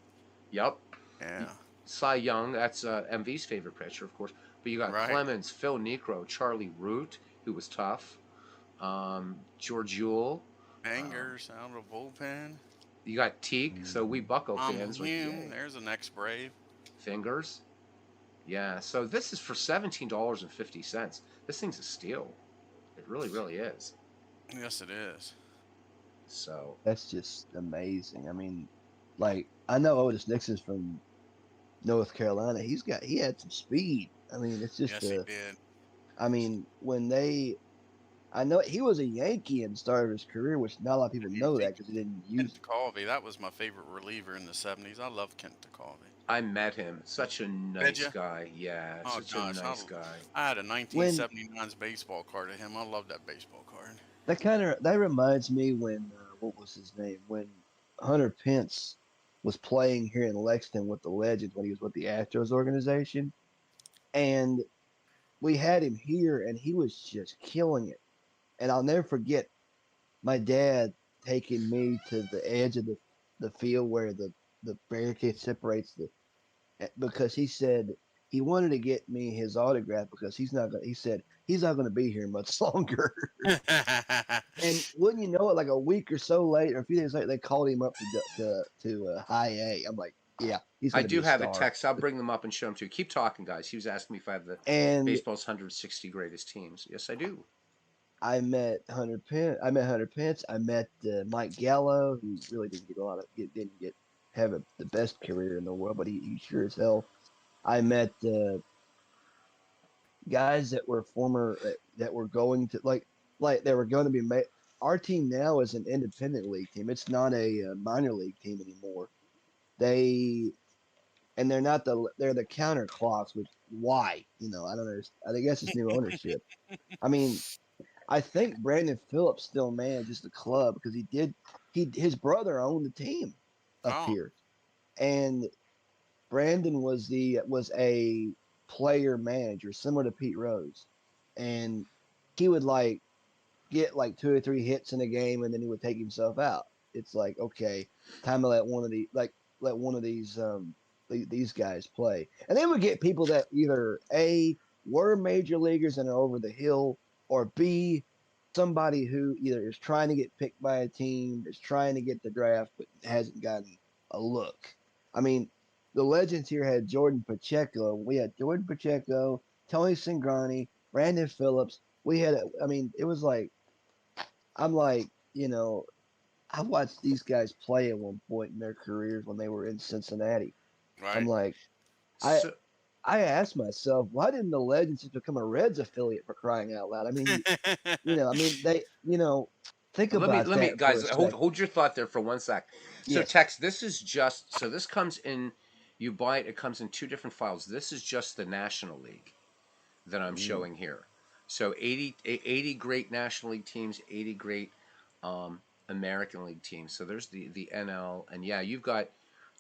Yep. Yeah. Cy Young, that's MV's favorite pitcher, of course. But you got Right. Clemens, Phil Necro, Charlie Root, who was tough. George Yule. Bangers out of the bullpen. You got Teague. So we Bucko Tom fans, Hume. There's an ex-Brave. Fingers. Yeah. So this is for $17.50. This thing's a steal. It really, really is. Yes, it is. So That's just amazing. I mean, like I know Otis Nixon's from North Carolina. He had some speed. I mean, it's just Yes, he did. I mean, I know he was a Yankee and started his career, which not a lot of people know that because he didn't use Kent DeCalvey. That was my favorite reliever in the 70s. I love Kent DeCalvey. I met him. Such a nice guy. Yeah, Oh, such gosh, a nice guy. I had a 1979's baseball card of him. I love that baseball card. that reminds me when what was his name when Hunter Pence was playing here in Lexington with the Legends when he was with the Astros organization, and we had him here and he was just killing it. And I'll never forget my dad taking me to the edge of the field where the barricade separates because he said he wanted to get me his autograph because he's not going. He said he's not going to be here much longer. And wouldn't you know it, like a week or so later, a few days later, they called him up to high A. I'm like, yeah, he's I going to be do a have a star. text. I'll bring them up and show them to you. Keep talking, guys. He was asking me if I have the And baseball's 160 greatest teams. Yes, I do. I met Hunter Pence. I met Hunter Pence. I met Mike Gallo, who really didn't get a lot of didn't get have the best career in the world, but he sure as hell. I met guys that were former that were going to like they were going to be made. Our team now is an independent league team. It's not a minor league team anymore. They and they're the counterclocks. Which why I don't understand. I guess it's new ownership. I mean, I think Brandon Phillips still manages the club because his brother owned the team up Oh, here, and Brandon was a player manager similar to Pete Rose, and he would like get like 2 or 3 hits in a game, and then he would take himself out. It's like, okay, time to let one of these guys play, and they would get people that either A were major leaguers and are over the hill, or B somebody who either is trying to get picked by a team, is trying to get the draft, but hasn't gotten a look. I mean, the legends here had Jordan Pacheco. We had Jordan Pacheco, Tony Cingrani, Brandon Phillips. We had, I mean, it was like I'm like, I watched these guys play at one point in their careers when they were in Cincinnati. I'm right. like, I So I asked myself, why didn't the Legends just become a Reds affiliate for crying out loud? I mean, I mean they, think about let me, that for guys, a hold second. hold your thought there for one sec. So, Yes. text. This is just so this comes in. You buy it. It comes in two different files. This is just the National League that I'm Mm, showing here. So 80 great National League teams, 80 great um, American League teams. So there's the NL, and yeah, you've got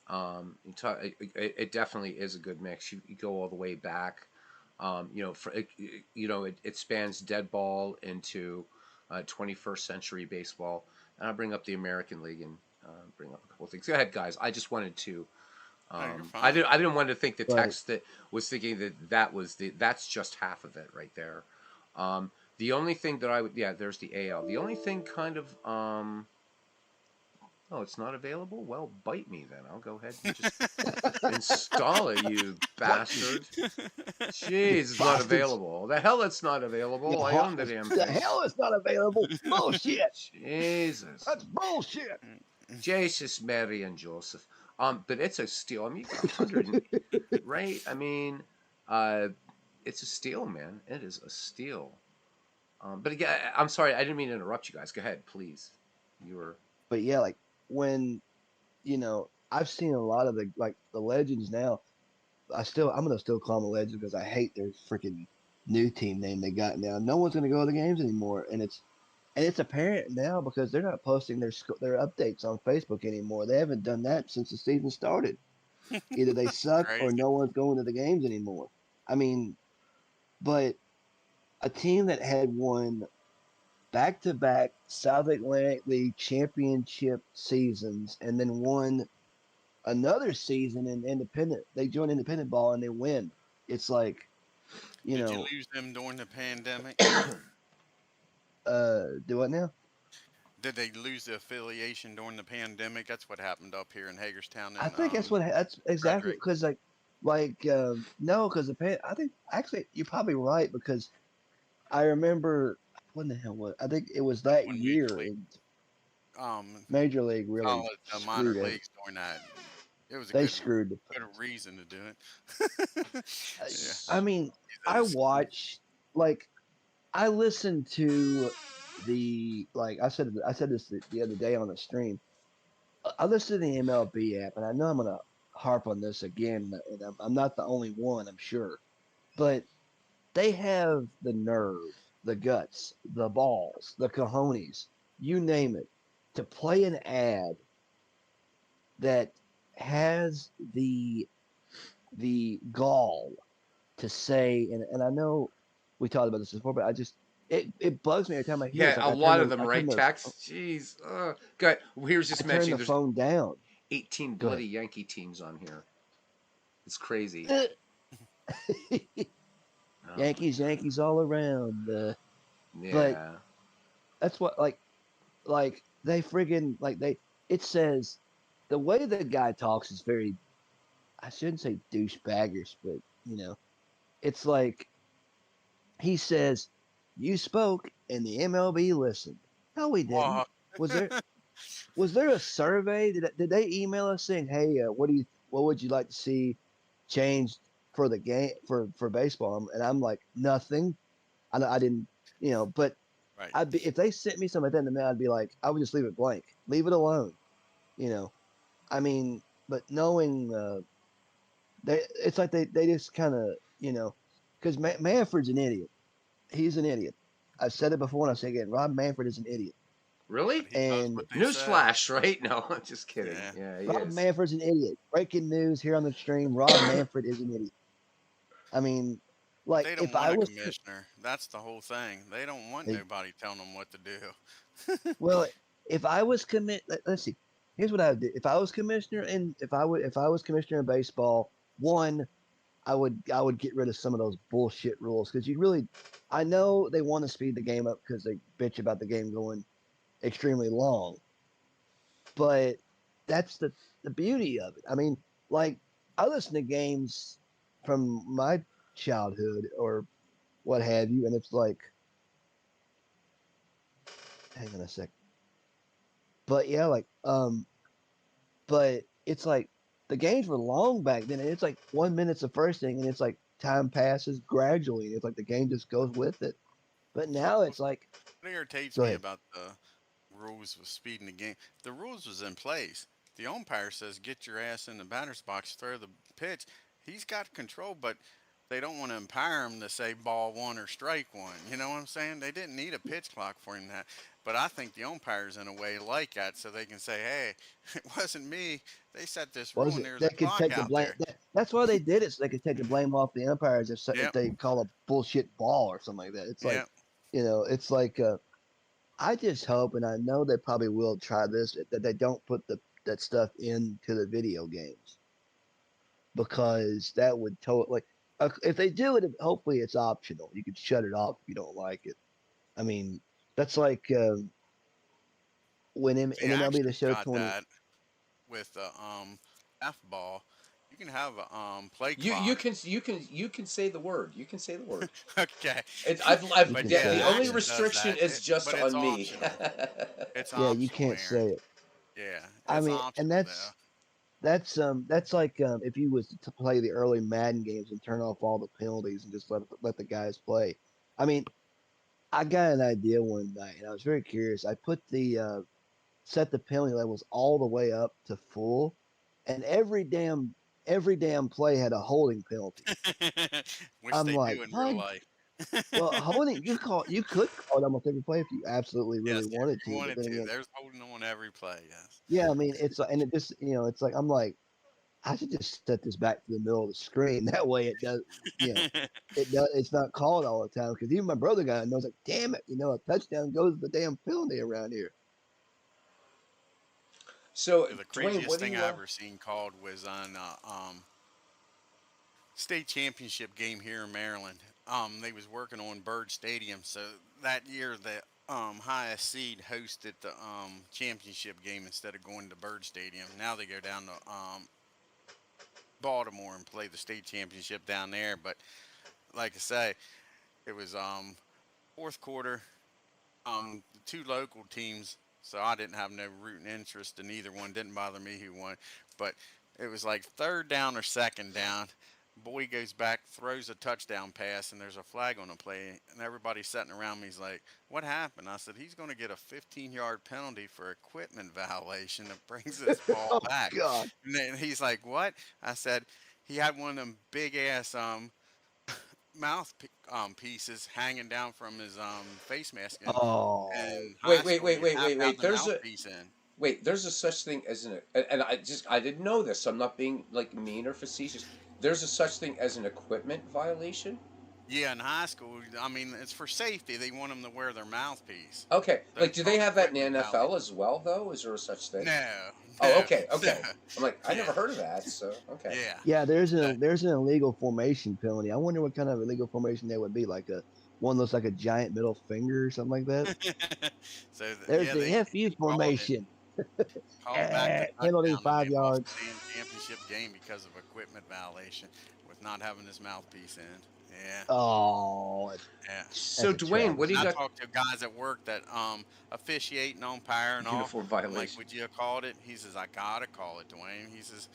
it definitely is a good mix. You go all the way back. It spans dead ball into 21st century baseball. And I'll bring up the American League and bring up a couple of things. Go ahead, guys. I just wanted to. No, you're I fine. didn't. I didn't want to think the but text that was thinking that's just half of it right there. The only thing that I would, yeah, there's the AL. The only thing kind of oh, it's not available. Well, bite me then. I'll go ahead and just install it, you bite me, bastard. you Jeez, it's not bastards. available. The hell, it's not You available. I ho- own the damn the thing. hell is not available. Bullshit. Jesus. That's bullshit. Jesus, Mary, and Joseph. But it's a steal. I mean, you got 100, right? I mean, uh, it's a steal, man. It is a steal. But again, I'm sorry, I didn't mean to interrupt you guys. Go ahead, please. You were. But yeah, like when I've seen a lot of the legends now. I'm gonna still call them a legend because I hate their freaking new team name they got now. No one's gonna go to the games anymore, and it's apparent now because they're not posting their updates on Facebook anymore. They haven't done that since the season started. Either they suck or Crazy. no one's going to the games anymore. I mean, but a team that had won back-to-back South Atlantic League championship seasons and then won another season in independent. They join independent ball and they win. It's like, you Did you know, lose them during the pandemic? do what now? Did they lose the affiliation during the pandemic? That's what happened up here in Hagerstown I and think that's exactly Frederick. because no, because I think actually you're probably right because I remember when the hell was I think it was That's that when Major year League, in um, Major League really college, minor screwed it. leagues during that. It was a They good, screwed the good place. reason to do it. Yeah, I mean, use that I as watch like I listened to the like I said this the other day on the stream. I listen to the MLB app, and I know I'm gonna harp on this again, and I'm not the only one, I'm sure, but they have the nerve, the guts, the balls, the cojones, you name it, to play an ad that has the gall to say, and I know we talked about this before, but it bugs me every time I hear it. It's Yeah, like a lot of them, I turn right? Text. Jeez. Go ahead. Here's I just turn mentioning the there's phone down. 18 Go ahead. bloody Yankee teams on here. It's crazy. Oh my Yankees, god. Yankees all around. But Yeah. that's what like they friggin' like they it says the way the guy talks is very I shouldn't say douchebaggish, but it's like he says, "You spoke and the MLB listened." No, we didn't. Well, Was there was there a survey? Did they email us saying, "Hey, what would you like to see changed for the game for baseball?" And I'm like, nothing. I didn't, but right. I'd be if they sent me something like that in the mail, I'd be like, I would just leave it blank, leave it alone. You know, I mean, but knowing it's like they just kind of because Manfred's an idiot. He's an idiot. I've said it before and I'll say it again. Rob Manfred is an idiot. But Really? he does And what they say. Newsflash, right? No, I'm just kidding. Yeah. Yeah, he Rob is. Manfred's an idiot. Breaking news here on the stream. Rob Manfred is an idiot. I mean, But like they if don't I want a was commissioner. That's the whole thing. They don't want they, nobody telling them what to do. well, if I was let's see. Here's what I would do. If I was commissioner and if I was commissioner in baseball, one, I would get rid of some of those bullshit rules because you really I know they want to speed the game up because they bitch about the game going extremely long, but that's the beauty of it. I mean, like I listen to games from my childhood or what have you, and it's like, hang on a sec. But yeah, but it's like the games were long back then, and it's like 1 minute's the first thing, and it's like time passes gradually. It's like the game just goes with it. But now What it's like, irritates go me ahead. about the rules with speeding the game, the rules was in place. The umpire says get your ass in the batter's box, throw the pitch. He's got control, but they don't want to empower him to say ball one or strike one. You know what I'm saying? They didn't need a pitch clock for him that. But I think the umpires in a way like that so they can say, hey, it wasn't me. They set this rule Was and it there's they a could clock take the out blame? there. That's why they did it, so they could take the blame off the umpires if Yep. they call a bullshit ball or something like that. It's like, Yep. it's like I just hope, and I know they probably will try this, that they don't put that stuff into the video games because that would totally if they do it, hopefully it's optional. You can shut it off if you don't like it. I mean, that's like when They in MLB the actually Show got 20. that with the F ball. You can have a play You you clock. can you can you can say the word. You can say the word. Okay. It's You I've can But yeah, say the it it. only Yeah, actually does restriction that. is just But it's on me. optional. It's yeah, you optional, can't say Aaron. it. Yeah, I it's mean, and optional though. that's like if you was to play the early Madden games and turn off all the penalties and just let the guys play. I mean, I got an idea one night and I was very curious. I put the set the penalty levels all the way up to full, and every damn play had a holding penalty. Which I'm they like, do in real what? life. Well, holding you could call it almost every play if you absolutely really Yes, if wanted you to, but wanted then to. again, There's holding on every play. Yes. yeah, I mean, and it just it's like I'm like I should just set this back to the middle of the screen. That way it does, you know, it's not called all the time because even my brother got it knows like, damn it, a touchdown goes to the damn penalty around here. So The Dwayne, craziest what do thing you? I ever seen called was on state championship game here in Maryland. They was working on Bird Stadium, so that year the highest seed hosted the championship game instead of going to Bird Stadium. Now they go down to Baltimore and play the state championship down there. But like I say, it was fourth quarter. The two local teams, so I didn't have no rooting interest in either one. Didn't bother me who won, but it was like third down or second down. Boy goes back, throws a touchdown pass, and there's a flag on the play, and everybody's sitting around me. He's like, "What happened?" I said, "He's going to get a 15-yard penalty for equipment violation that brings this ball Oh back." God. And then he's like, "What?" I said, "He had one of them big ass pieces hanging down from his face mask. And Oh, in high Wait, school, wait, you wait, have wait, to have wait. the mouthpiece in. There's a such thing as and I didn't know this. So I'm not being like mean or facetious. There's a such thing as an equipment violation. Yeah, in high school, I mean, it's for safety. They want them to wear their mouthpiece. Okay, So like it's do they called have that in the equipment NFL violation. as well though? Is there a such thing? No, Oh, Yeah. okay, okay. I'm like, I Yeah. never heard of that. So okay. Yeah. Yeah, So, there's an illegal formation penalty. I wonder what kind of illegal formation that would be, like a one looks like a giant middle finger or something like that. There's yeah, the FU he formation. called back the Penalty touchdown, and they 5 yards. lost the damn championship game because of equipment violation with not having his mouthpiece in. Yeah. Oh, Yeah. So that's a Dwayne, what do And you travesty. I got? talked to guys at work that officiate and umpire and all. Uniform I'm like, violation. would you have called it? He says, I gotta call it, Dwayne. He says,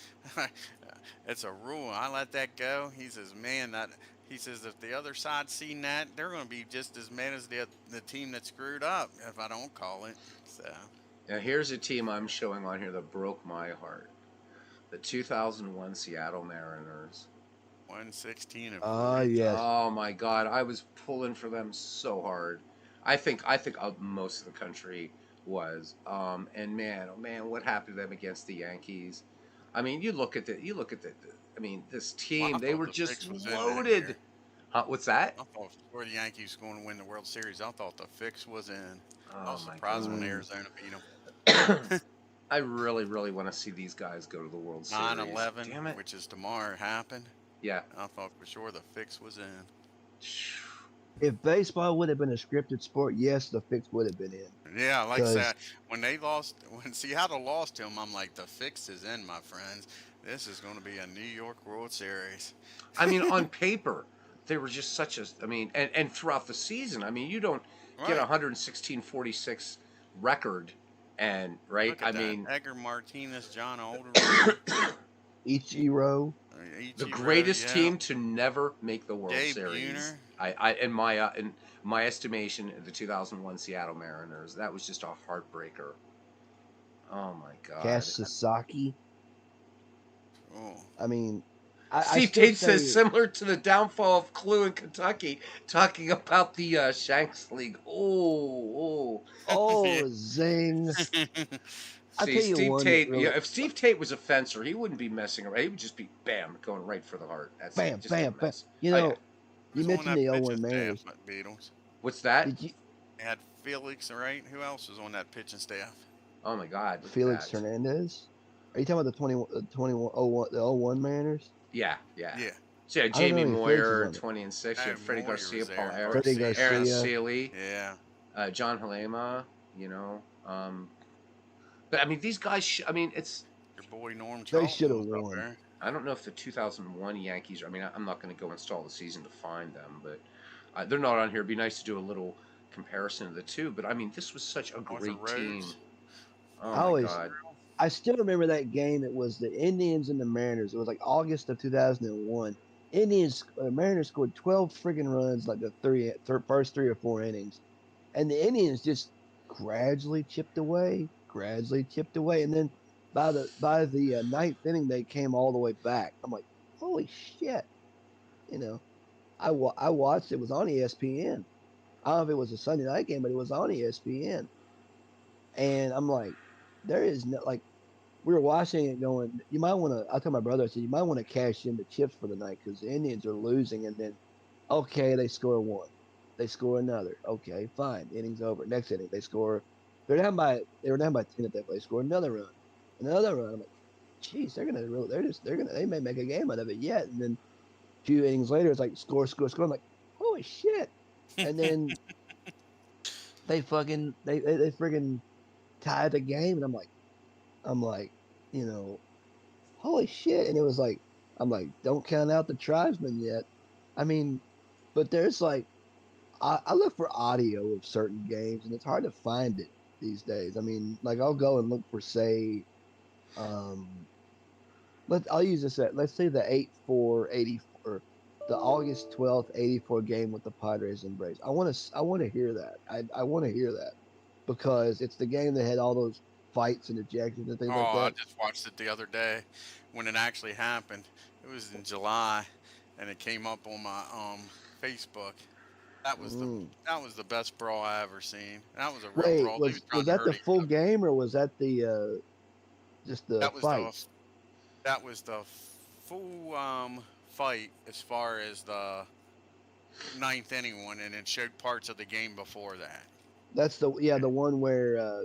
it's a rule. I let that go. He says, man, that. He says, if the other side seen that, they're going to be just as mad as the team that screwed up if I don't call it. So Now here's a team I'm showing on here that broke my heart. The 2001 Seattle Mariners. 116 and Ah, 42. yes. Oh my God, I was pulling for them so hard. I think most of the country was. And man, oh man, what happened to them against the Yankees? I mean, I mean, this Well, I team, they thought were the just fix was in that year. loaded. What's that? I thought for the Yankees going to win the World Series, I thought the fix was in. I Oh was my surprised when God. Mm. Arizona beat them. I really, really want to see these guys go to the World Series. 9/11, Damn it. which is tomorrow, happened. Yeah. I thought for sure the fix was in. If baseball would have been a scripted sport, yes, the fix would have been in. Yeah, like I Because said, when they lost, when Seattle lost to them, I'm like, the fix is in, my friends. This is going to be a New York World Series. I mean, on paper, they were just such a. I mean, and throughout the season, I mean, you don't get a Right. 116-46 record, and right. Look I at that. mean, Edgar Martinez, John Alderweireld, Ichiro, the Ichiro, greatest yeah. team to never make the World Dave Series. Buhner. In my estimation, the 2001 Seattle Mariners. That was just a heartbreaker. Oh my God. Cass Sasaki. Oh. I mean, I Steve still Tate says say, similar to the downfall of Clue in Kentucky, talking about the Shanks League. Oh, oh. Yeah. oh, zing. I See, tell you Steve one that Tate. Yeah, really, if Steve Tate was a fencer, he wouldn't be messing around. He would just be bam, going right for the heart. That's it. bam, Just don't bam, bam. mess. You Oh yeah. know, you Who's on mentioned that the pitching 0-1 staff Mariners. at Beatles? What's that? Did you They had Felix, right? Who else was on that pitching staff? Oh my God, look at Felix that. Hernandez? Are you talking about the 21 the 0-1 Mariners? Yeah, yeah. Yeah. So yeah, I don't know Jamie any Felix is Moyer, on it. 20 and 6. You Oh, had Freddie Moyer Garcia, was Paul there, and Harris, Freddie Garcia. Aaron Garcia. Seeley, Yeah. John Halema. You know, but I mean, these guys. I mean, it's. Your boy Norm They should Charlton have was up won. there. I don't know if the 2001 Yankees. I mean, I'm not going to go install the season to find them, but they're not on here. It'd be nice to do a little comparison of the two. But I mean, this was such a Arthur great team. Rhodes. Oh I my always, God. I still remember that game. It was the Indians and the Mariners. It was like August of 2001. Mariners scored 12 friggin' runs like the first 3 or 4 innings, and the Indians just gradually chipped away, and then by the ninth inning they came all the way back. I'm like, holy shit! You know, I watched. It was on ESPN. I don't know if it was a Sunday night game, but it was on ESPN, and I'm like, there is no like we were watching it going, you might want to. I told my brother, I said, you might want to cash in the chips for the night because the Indians are losing. And then, okay, they score one. They score another. Okay, fine. Inning's over. Next inning, they score. They were down by 10 at that point. They score another run. Another run. I'm like, geez, they may make a game out of it yet. And then a few innings later, it's like score, score, score. I'm like, holy shit. And then they friggin' tied the game. And I'm like, you know, holy shit. And it was like, I'm like, don't count out the tribesmen yet. I mean, but there's like, I look for audio of certain games and it's hard to find it these days. I mean, like I'll go and look for, say, um, I'll use this at, let's say the 8-4-84, the August 12th, 84 game with the Padres and Braves. I want to hear that. I want to hear that because it's the game that had all those fights and ejections and things Oh, like I that. just watched it the other day when it actually happened. It was in July, and it came up on my Facebook. That was the Mm. that was the best brawl I ever seen. That was a real Wait, brawl. They were was trying to that hurt the each full other. game or was that the just the That was the fights? that was the full fight as far as the ninth inning one, and it showed parts of the game before that. That's the one where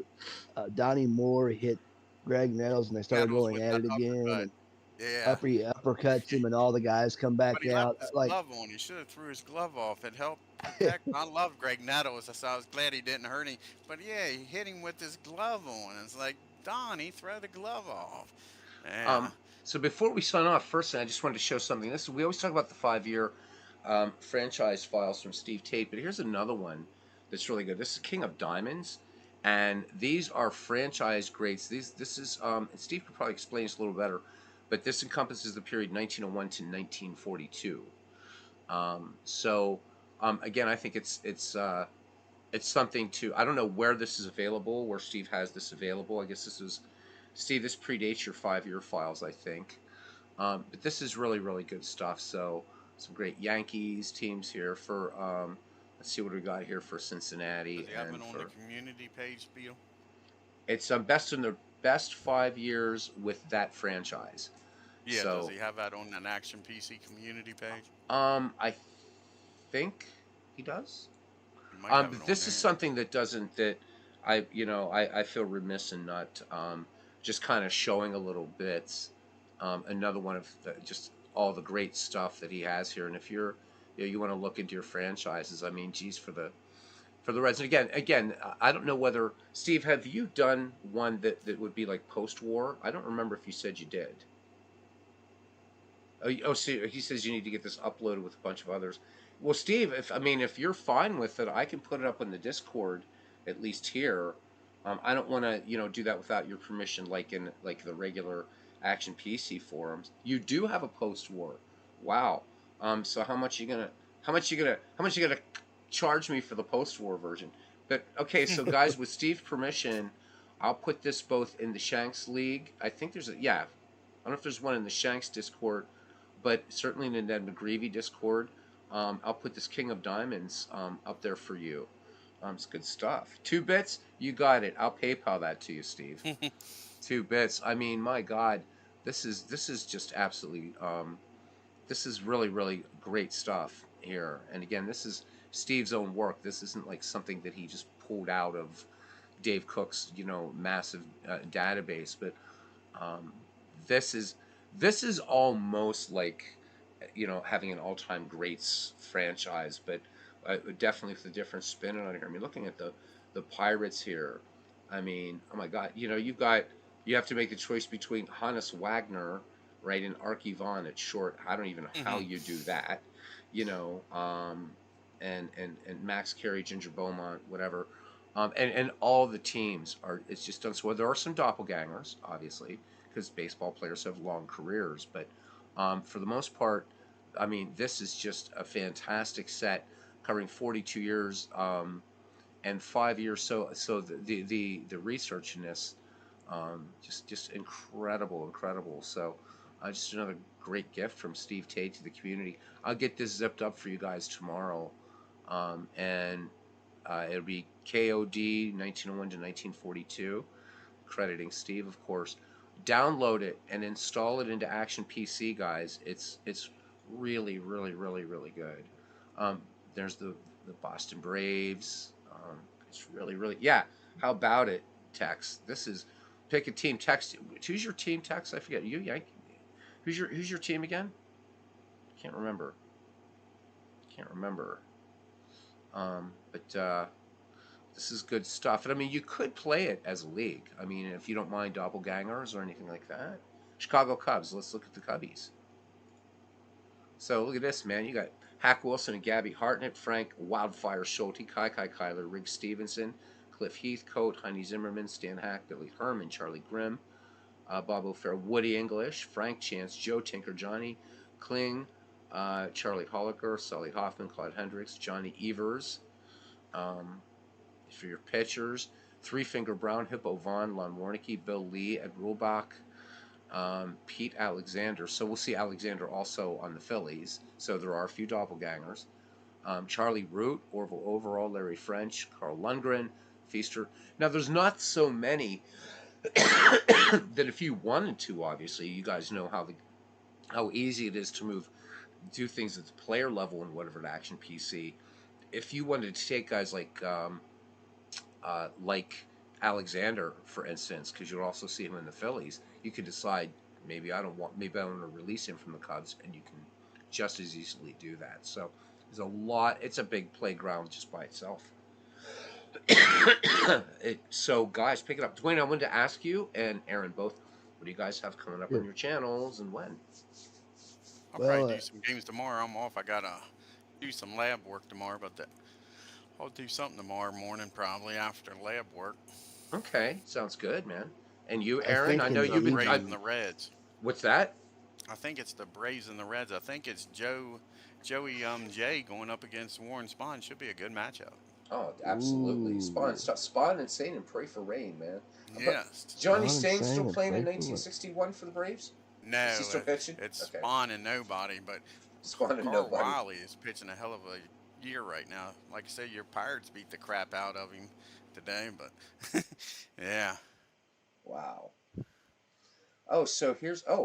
Donnie Moore hit Greg Nettles and they started Nettles going with at that it again, uppercut. and Yeah. he uppercuts him, and all the guys come But back he left out. his Like, glove on. He should have threw his glove off. It helped protect. I love Greg Nettles. So I was glad he didn't hurt him. But yeah, he hit him with his glove on. It's like, Donnie, throw the glove off. Yeah. Um, so before we sign off, first thing I just wanted to show something. This we always talk about the 5 year franchise files from Steve Tate, but here's another one that's really good. This is King of Diamonds, and these are franchise greats. This is Steve could probably explain this a little better, but this encompasses the period 1901 to 1942. Again, I think it's something to. I don't know where this is available, where Steve has this available. I guess this is Steve. This predates your 5 year files, I think. But this is really, really good stuff. So some great Yankees teams here for. Let's see what we got here for Does Cincinnati he have and it on the for. community page, Beal? It's best in the best 5 years with that franchise. Yeah, does So he have that on an Action PC community page? I think he does. He might have it But on this is there. something that doesn't that I feel remiss in not just kind of showing a little bit. Another one of just all the great stuff that he has here. And if you want to look into your franchises, I mean, geez, for the Reds. And again, I don't know whether Steve, have you done one that would be like post war? I don't remember if you said you did. Oh, see, he says you need to get this uploaded with a bunch of others. Well, Steve, if you're fine with it, I can put it up in the Discord, at least here. I don't want to do that without your permission, like in like the regular Action PC forums. You do have a post war. Wow. So how much you gonna charge me for the post war version? But okay, so guys, with Steve's permission, I'll put this both in the Shanks League. I think there's a yeah. I don't know if there's one in the Shanks Discord, but certainly in the Ned McGreevy Discord. I'll put this King of Diamonds up there for you. It's good stuff. 2 bits, you got it. I'll PayPal that to you, Steve. 2 bits. I mean, my God, this is just absolutely. This is really really great stuff here. And again, this is Steve's own work. This isn't like something that he just pulled out of Dave Cook's massive database, but um, this is this is almost like having an all-time greats franchise, but definitely with a different spin on it here. I mean, looking at the Pirates here, I mean, oh my God, you have to make the choice between Hannes Wagner, right, and Archie Vaughan at short. I don't even know how Hmm. you do that, you know, um, and Max Carey, Ginger Beaumont, whatever. And all the teams are. It's just done so. Well, there are some doppelgangers, obviously, because baseball players have long careers. But for the most part, I mean, this is just a fantastic set covering 42 years and 5 years. So the research in this just incredible, incredible. So just another great gift from Steve Tate to the community. I'll get this zipped up for you guys tomorrow, and it'll be KOD 1901 to 1942, crediting Steve, of course. Download it and install it into Action PC, guys. It's really, really, really, really good. Um, there's the Boston Braves. It's really, really yeah. How about it, Tex? This is pick a team. Text. Who's your team, Tex? I forget. You Yankee. Who's your team again? Can't remember. Can't remember. But this is good stuff. And I mean, you could play it as a league. I mean, if you don't mind doppelgangers or anything like that. Chicago Cubs. Let's look at the Cubbies. So look at this, man. You got Hack Wilson and Gabby Hartnett, Frank Wildfire Schulte, Kai Kyler, Riggs Stevenson, Cliff Heathcote, Heine Zimmerman, Stan Hack, Billy Herman, Charlie Grimm, Bob O'Fair, Woody English, Frank Chance, Joe Tinker, Johnny Kling, Charlie Holliker, Sully Hoffman, Claude Hendricks, Johnny Evers. Um, for your pitchers, Three Finger Brown, Hippo Vaughn, Lon Warnicki, Bill Lee, Ed Rulbach, Pete Alexander. So we'll see Alexander also on the Phillies. So there are a few doppelgangers. Charlie Root, Orville Overall, Larry French, Carl Lundgren, Feaster. Now there's not so many that if you wanted to, obviously, you guys know how easy it is to do things at the player level in whatever Action PC. If you wanted to take guys like Alexander, for instance, because you'll also see him in the Phillies. You could decide maybe I want to release him from the Cubs, and you can just as easily do that. So there's a lot. It's a big playground just by itself. So guys, pick it up. Dwayne, I wanted to ask you and Aaron both, what do you guys have coming up on Sure. your channels and when? I'll probably Well, do some games tomorrow. I'm off. I gotta do some lab work tomorrow, but I'll do something tomorrow morning, probably after lab work. Okay, sounds good, man. And you, I Aaron, I think It's know in the the you've been. Braves and evening. the Reds. What's that? I think it's the Braves and the Reds. I think it's Joey Jay going up against Warren Spahn. Should be a good matchup. Oh, absolutely. Ooh, Spawn and Sane and pray for rain, man. But Yes. Johnny Spawn and Sane still Sang and playing pray in for what? 1961 for the Braves? Is he No, still pitching? it's Okay. Spahn and nobody. But Spawn and Carl nobody. Wiley is pitching a hell of a year right now. Like I say, your Pirates beat the crap out of him today. But yeah, Wow. Oh, so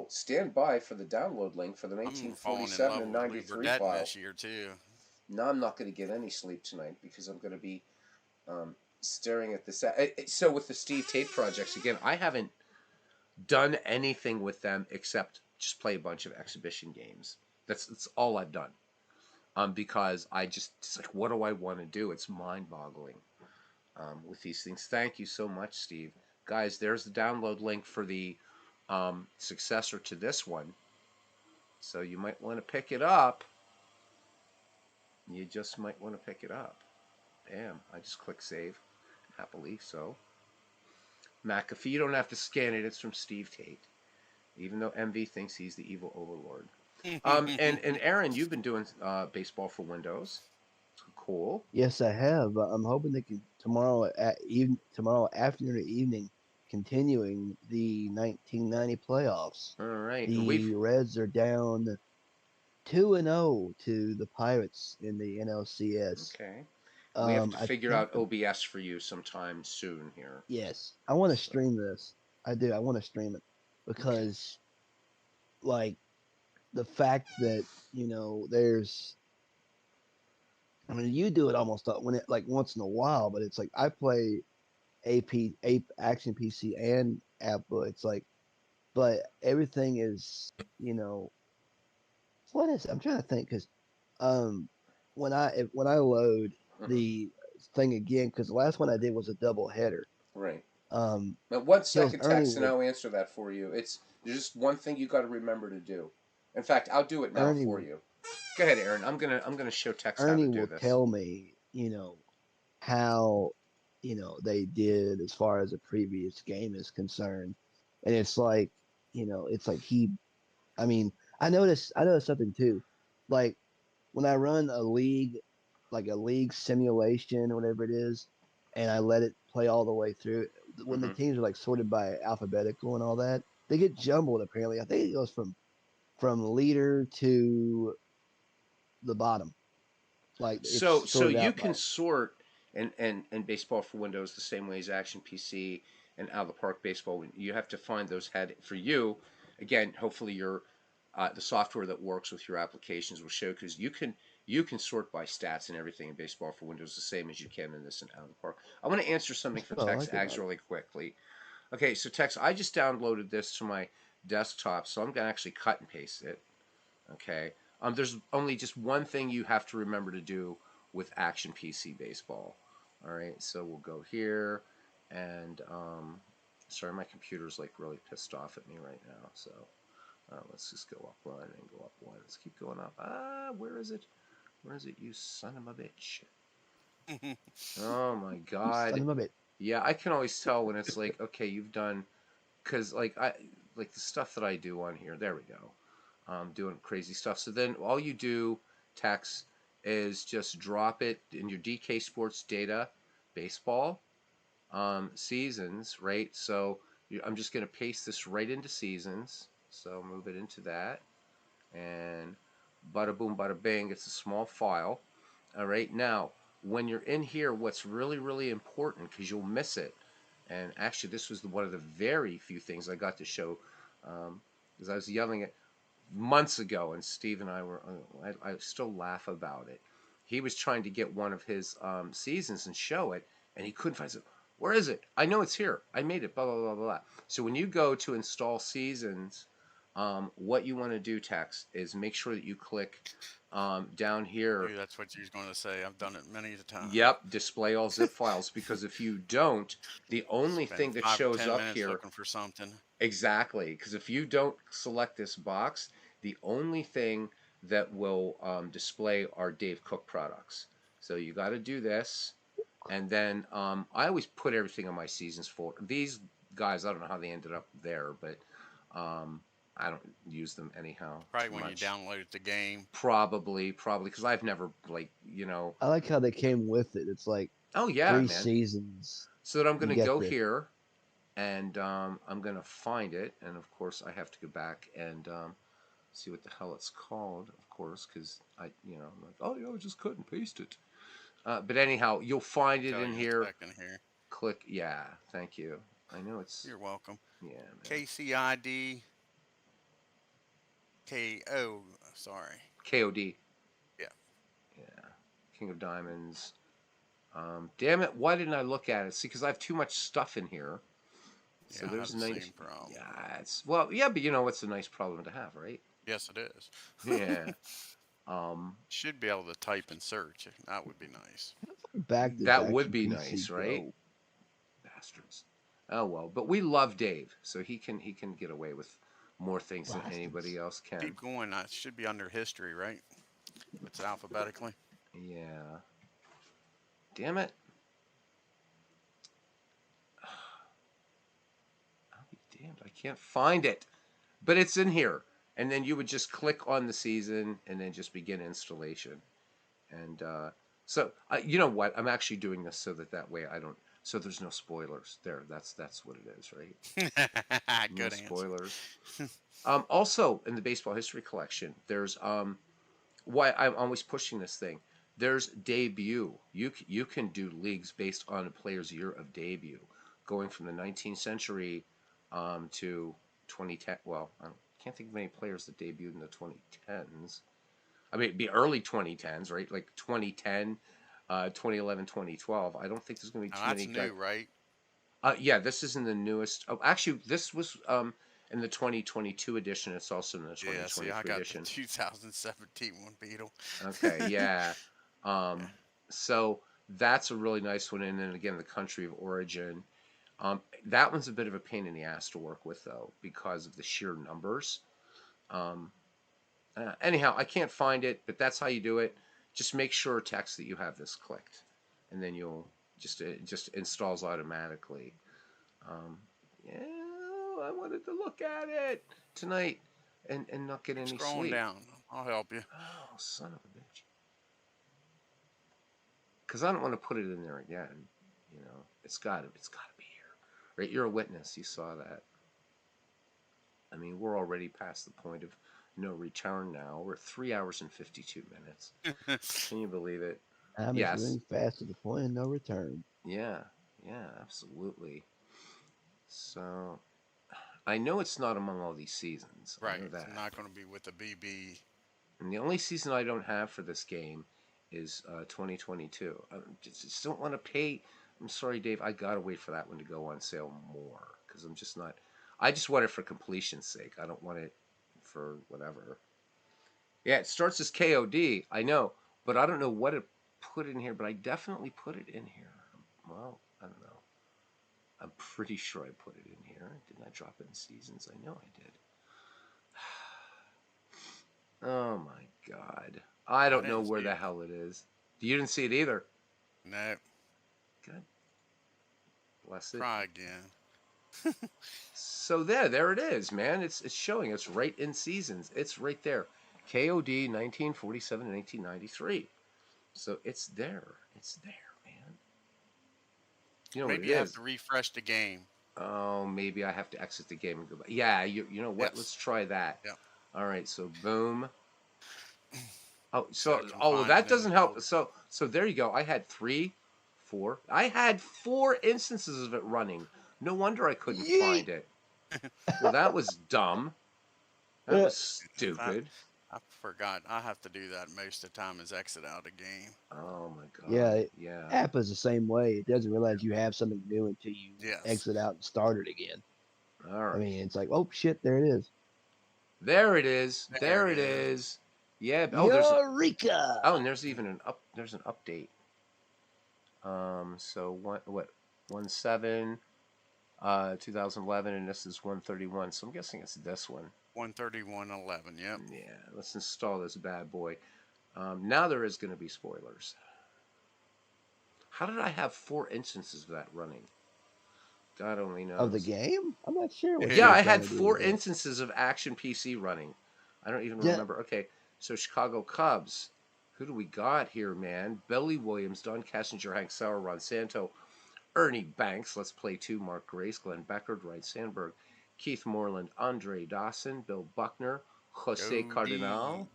stand by for the download link for the I'm falling in 1947 love and with Lou 93 Burdett file. this year too. No, I'm not going to get any sleep tonight because I'm going to be staring at this. So with the Steve Tate projects, again, I haven't done anything with them except just play a bunch of exhibition games. That's all I've done. Because it's like, what do I want to do? It's mind-boggling with these things. Thank you so much, Steve. Guys, there's the download link for the successor to this one. So you might want to pick it up. You just might want to pick it up. Bam! I just click save. Happily so. McAfee, you don't have to scan it. It's from Steve Tate. Even though MV thinks he's the evil overlord. And Aaron, you've been doing baseball for Windows. Cool. Yes, I have. I'm hoping they can tomorrow afternoon or evening, continuing the 1990 playoffs. All right. The Reds are down 2-0 to the Pirates in the NLCS. Okay. We have to I figure think out OBS for you sometime soon here. yes, I want to So, stream this. I do. I want to stream it okay. because like the fact that there's. I mean, you do it almost when it like once in a while, but it's like I play AP Action PC and Apple. It's like, but everything is what is it? I'm trying to think because um when I load Hmm. the thing again because the last one I did was a double header. Right. Um, Now, 1 second Ernie text, and will I'll answer that for you. There's just one thing you got to remember to do. In fact, I'll do it now for Ernie you. Go ahead, Aaron. I'm gonna show text how to Ernie do will this. tell me how they did as far as a previous game is concerned, and it's like he. I mean, I noticed something too, like when I run a league, like a league simulation or whatever it is, and I let it play all the way through. When the Hmm. teams are like sorted by alphabetical and all that, they get jumbled. Apparently, I think it goes from leader to the bottom. Like it's So sorted you out can by. sort and baseball for Windows the same way as Action PC and Out of the Park Baseball. You have to find those head for you. Again, hopefully your the software that works with your applications will show because you can sort by stats and everything in baseball for Windows the same as you can in this and Out of the Park. I want to answer something That's for what I Tex like Ags about it. really quickly. Okay, so Tex, I just downloaded this to my desktop, so I'm gonna actually cut and paste it. Okay. There's only just one thing you have to remember to do with Action PC Baseball. All right. So we'll go here, and sorry, my computer's like really pissed off at me right now. So let's just go up one and go up one. Let's keep going up. Where is it? Where is it? You son of a bitch! Oh my You son God. of a bit. Yeah, I can always tell when it's like, okay, you've done because like the stuff that I do on here. There we go. Doing crazy stuff. So then all you do, Tex, is just drop it in your DK Sports Data baseball seasons, right? So I'm just going to paste this right into seasons. So move it into that. And bada boom, bada bing. It's a small file. All right. Now, when you're in here, what's really, really important, because you'll miss it, and actually, this was one of the very few things I got to show, because I was yelling at months ago, and Steve and I were. I still laugh about it. He was trying to get one of his seasons and show it, and he couldn't find it. Where is it? I know it's here. I made it. Blah blah blah blah. So when you go to install seasons, what you want to do, Tex, is make sure that you click down I here. knew that's what you was going to say. I've done it many a time. Yep, display all zip files, because if you don't, the only Spend thing that 5 or shows 10 up minutes here. looking for something. Exactly, because if you don't select this box, the only thing that will display are Dave Cook products. So you got to do this, and then I always put everything on my seasons folder. These guys, I don't know how they ended up there, but um, I don't use them anyhow Probably too when you much. downloaded the game. Probably, because I've never I like how they came with it. It's like Oh yeah, 3 man. seasons. So that I'm You gonna get go this. here, and I'm gonna find it, and of course I have to go back and see what the hell it's called, of course, because I'm like, oh, I just cut and paste it. But anyhow, you'll find it Tell in you in a here. second here. Click, yeah, thank you. I know it's, You're welcome. yeah, man. KCID KO. Sorry. KOD, Yeah. yeah, King of Diamonds. Damn it, why didn't I look at it? See, because I have too much stuff in here. So Yeah, I have there's the 90. same problem. Yeah, well, yeah, but you know what's a nice problem to have, right? Yes, it is. Yeah. Um, Should be able to type and search. That would be nice. Back does that would Action be PC nice, right? go? Bastards. Oh well, but we love Dave, so he can get away with more things than anybody Bastards. else can. Keep going. That should be under history, right? It's alphabetically. Yeah. Damn it. I'll be damned. I can't find it. But it's in here. And then you would just click on the season and then just begin installation. And you know what? I'm actually doing this so that way I don't. So there's no spoilers there. That's what it is, right? No Good answer. spoilers. Also, in the baseball history collection, there's why I'm always pushing this thing. There's debut. You can do leagues based on a player's year of debut, going from the 19th century to 2010. Well, I can't think of any players that debuted in the 2010s. I mean, it'd be early 2010s, right? Like 2010, 2011, 2012. I don't think there's going to be Now too that's many guys. new, right? Yeah, this is in the newest. Oh, actually, this was in the 2022 edition. It's also in the Yeah. See, I 2023 got the edition. 2017 one, Beetle. Okay, yeah. Yeah. So that's a really nice one. And then again, the country of origin. That one's a bit of a pain in the ass to work with, though, because of the sheer numbers. Um, Anyhow, I can't find it, but that's how you do it. Just make sure, text, that you have this clicked, and then you'll it just installs automatically. Um, yeah, I wanted to look at it tonight and not get Keep any scrolling sleep. down. I'll help you. Oh, son of a bitch! Because I don't want to put it in there again. It's got to be here, right? You're a witness. You saw that. I mean, we're already past the point of no return now. We're at 3 hours and 52 minutes. Can you believe it? Time is Yes. running fast to the point of no return. Yeah. Yeah, absolutely. So I know it's not among all these seasons. I Right. know It's that. not going to be with the BB. And the only season I don't have for this game is 2022. I just don't want to pay. I'm sorry, Dave. I gotta wait for that one to go on sale more because I'm just not. I just want it for completion's sake. I don't want it for whatever. Yeah, it starts as KOD. I know, but I don't know what it put in here. But I definitely put it in here. Well, I don't know. I'm pretty sure I put it in here. Didn't I drop it in seasons? I know I did. Oh my god. I I don't know didn't where see the it. hell it is. You didn't see it either. No. God bless it. Try again. So there it is, man. It's showing. It's right in seasons. It's right there. KOD 1947 to 1993. So it's there. It's there, man. You know what it Maybe you have is? to refresh the game. Oh, maybe I have to exit the game and go back. Yeah, you know what? Let's Yes. try that. Yep. All right, so boom. Oh, Set so a that confinement in the doesn't help. folder. So there you go. I had three, four. I had four instances of it running. No wonder I couldn't Yeet! find it. Well, that was dumb. That Uh, was That stupid. I forgot. I have to do that most of the time is exit out a game. Oh my Yeah, God. Yeah. app is the same way. It doesn't realize you have something new until you Yes. exit out and start it again. All I right. mean, it's like, oh shit, there it is. There it is. There There it it is. is. Yeah. Oh, Eureka! oh, and there's even there's an update. So what 17 2011, and this is 131. So I'm guessing it's this one. 131.11. Yep. Yeah, let's install this bad boy. Now there is going to be spoilers. How did I have 4 instances of that running? God only Of the knows. game? I'm not sure what you Yeah, were I trying had to do with four that. instances of Action PC running. I don't even Yeah, remember. Okay, so Chicago Cubs. Who do we got here, man? Billy Williams, Don Kessinger, Hank Sauer, Ron Santo, Ernie Banks. Let's play two. Mark Grace, Glenn Becker, Dwight Sandberg, Keith Moreland, Andre Dawson, Bill Buckner, Jose Jody. Cardinal,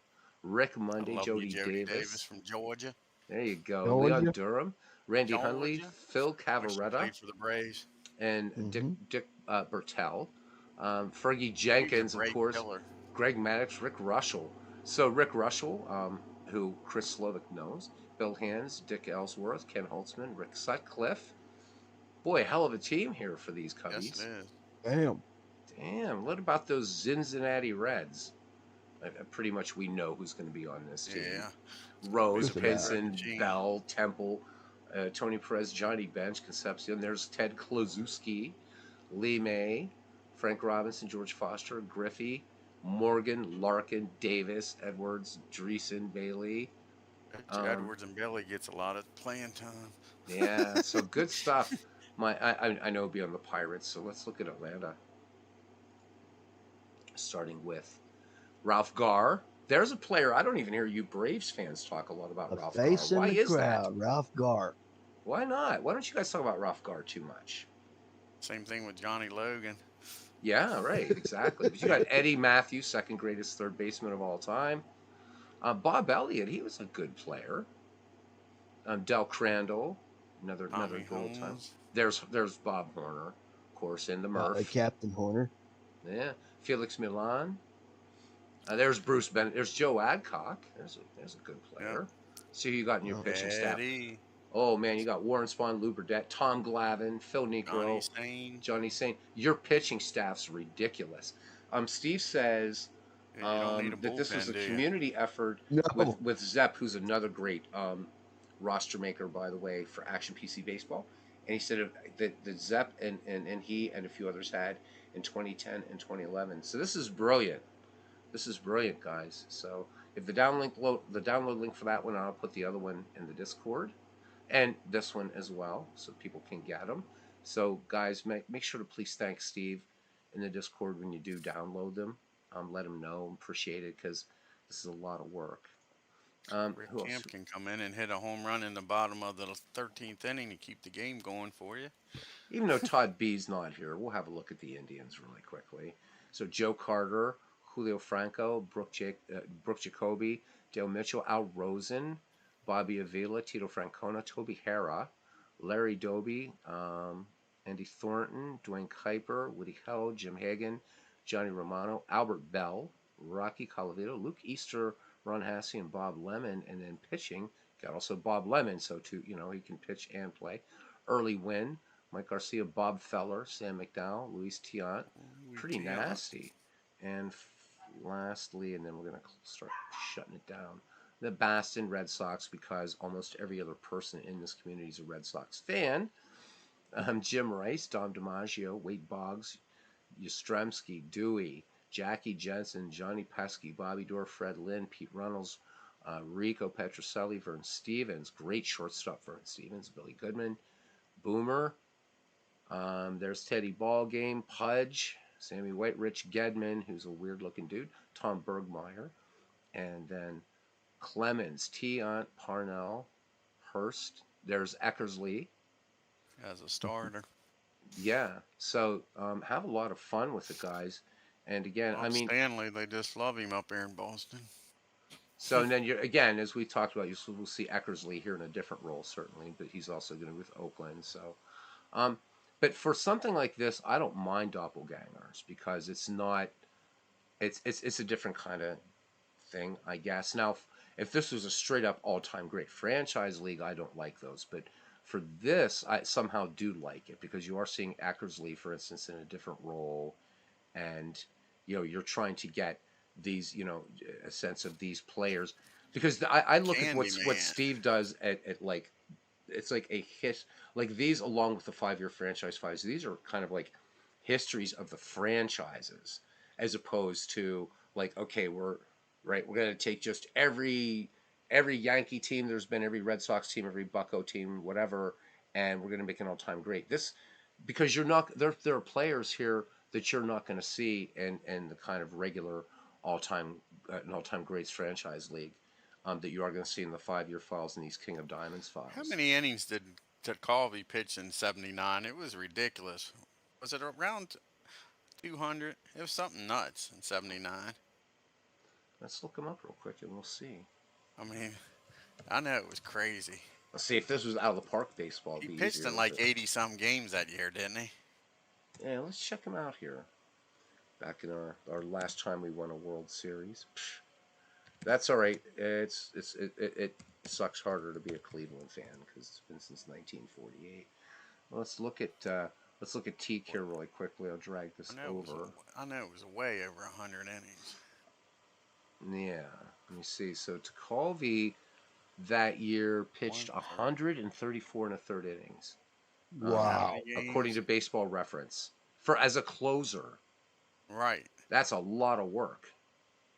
Rick I Monday, love me Jody Jody Davis Davis. from Georgia. There you go. Leon Georgia. Durham, Randy Hundley, Georgia. Phil When she Cavaretta, played for the Braves. and Mm-hmm. Dick Bertel, Fergie He was a Jenkins, of great course, killer. Greg Maddox, Rick Russell. So Rick Russell, who Chris Slovic knows, Bill Hands, Dick Ellsworth, Ken Holtzman, Rick Sutcliffe. Boy, hell of a team here for these Yes, it Cubbies. is. Damn. Damn, what about those Cincinnati Reds? Pretty much we know who's going to be on this team. Yeah. Wouldn't be Rose, Just surprised about. Red Pinson, Machine. Bell, Temple, Tony Perez, Johnny Bench, Concepcion. There's Ted Klozewski, Lee May, Frank Robinson, George Foster, Griffey, Morgan, Larkin, Davis, Edwards, Dreesen, Bailey. Um, Edwards and Billy gets a lot of playing time. yeah, so good stuff. I know it'll be on the Pirates, so let's look at Atlanta. Starting with Ralph Garr. There's a player I don't even hear you Braves fans talk a lot about A Ralph Garr. face in Why the is that? crowd, Ralph Garr. Why not? Why don't you guys talk about Ralph Garr too much? Same thing with Johnny Logan. Yeah, right, exactly. But you got Eddie Matthews, second greatest third baseman of all time. Bob Elliott, he was a good player. Del Crandall, another Tommy good old time. Holmes. There's Bob Horner, of course, in the Murph. Captain Horner. Yeah, Felix Milan. There's Bruce Bennett. There's Joe Adcock. There's a good Yep. player. See who you got in your Oh. pitching staff. Eddie. Oh man, you got Warren Spahn, Lou Burdette, Tom Glavine, Phil Johnny Negro, Sane. Johnny Saint. Your pitching staff's ridiculous. Steve says Yeah, you don't need a that this was bullpen, a do you? community effort No. with Zepp, who's another great roster maker, by the way, for Action PC Baseball. And he said that Zepp and he and a few others had in 2010 and 2011. So this is brilliant. This is brilliant, guys. So if the download link for that one, I'll put the other one in the Discord, and this one as well, so people can get them. So guys, make sure to please thank Steve in the Discord when you do download them. Let him know, appreciate it, because this is a lot of work. Rick Who else? Camp can come in and hit a home run in the bottom of the 13th inning to keep the game going for you. Even though Todd B's not here, we'll have a look at the Indians really quickly. So Joe Carter, Julio Franco, Brooke Jacoby, Dale Mitchell, Al Rosen, Bobby Avila, Tito Francona, Toby Hara, Larry Doby, Andy Thornton, Dwayne Kuiper, Woody Held, Jim Hagan, Johnny Romano, Albert Bell, Rocky Colavito, Luke Easter, Ron Hasse, and Bob Lemon. And then pitching, got also Bob Lemon, so he can pitch and play. Early Win, Mike Garcia, Bob Feller, Sam McDowell, Luis Tiant. Ooh, Pretty Tiant. nasty. And lastly, and then we're going to start shutting it down, the Boston Red Sox, because almost every other person in this community is a Red Sox fan. Jim Rice, Dom DiMaggio, Wade Boggs, Yastrzemski, Dewey, Jackie Jensen, Johnny Pesky, Bobby Dorr, Fred Lynn, Pete Reynolds, Rico Petroselli, Vern Stevens, great shortstop Vern Stevens, Billy Goodman, Boomer. There's Teddy Ballgame, Pudge, Sammy White, Rich Gedman, who's a weird looking dude, Tom Bergmeyer, and then Clemens, Tiant, Parnell, Hurst. There's Eckersley. As a starter. Yeah. So have a lot of fun with it, guys. And again, I Bob mean, Stanley, they just love him up there in Boston. so and then you're again, as we talked about, we'll see Eckersley here in a different role, certainly, but he's also going to be with Oakland. So, um, but for something like this, I don't mind doppelgangers because it's not, it's a different kind of thing, I guess. Now, if this was a straight up all time great franchise league, I don't like those. But for this, I somehow do like it because you are seeing Eckersley, for instance, in a different role, and you're trying to get these, a sense of these players because I look at what Candyman. Steve does at like it's like a hit like these along with the 5 year franchise fives. These are kind of like histories of the franchises as opposed to like okay we're gonna take just every Yankee team there's been, every Red Sox team, every Bucco team, whatever, and we're gonna make an all time great. This because you're not there are players here that you're not going to see in the kind of regular all time an all time greats franchise league that you are going to see in the 5 year files and these King of Diamonds How files. many innings did Colby pitch in '79? It was ridiculous. Was it around 200? It was something nuts in '79. Let's look them up real quick and we'll see. I mean, I know it was crazy. Let's see if this was out of the park baseball. It'd He be pitched easier. in like 80 some games that year, didn't he? Yeah, let's check them out here. Back in our last time we won a World Series. Psh, that's all right. It sucks harder to be a Cleveland fan because it's been since 1948. Let's look at Teak here really quickly. I'll drag I this know it was. over. I know it was way over 100 innings. Yeah, let me see. So Tekulve that year pitched 130. 134 and a third innings, How Wow. many according games? to Baseball Reference. For as a closer, Right. that's a lot of work.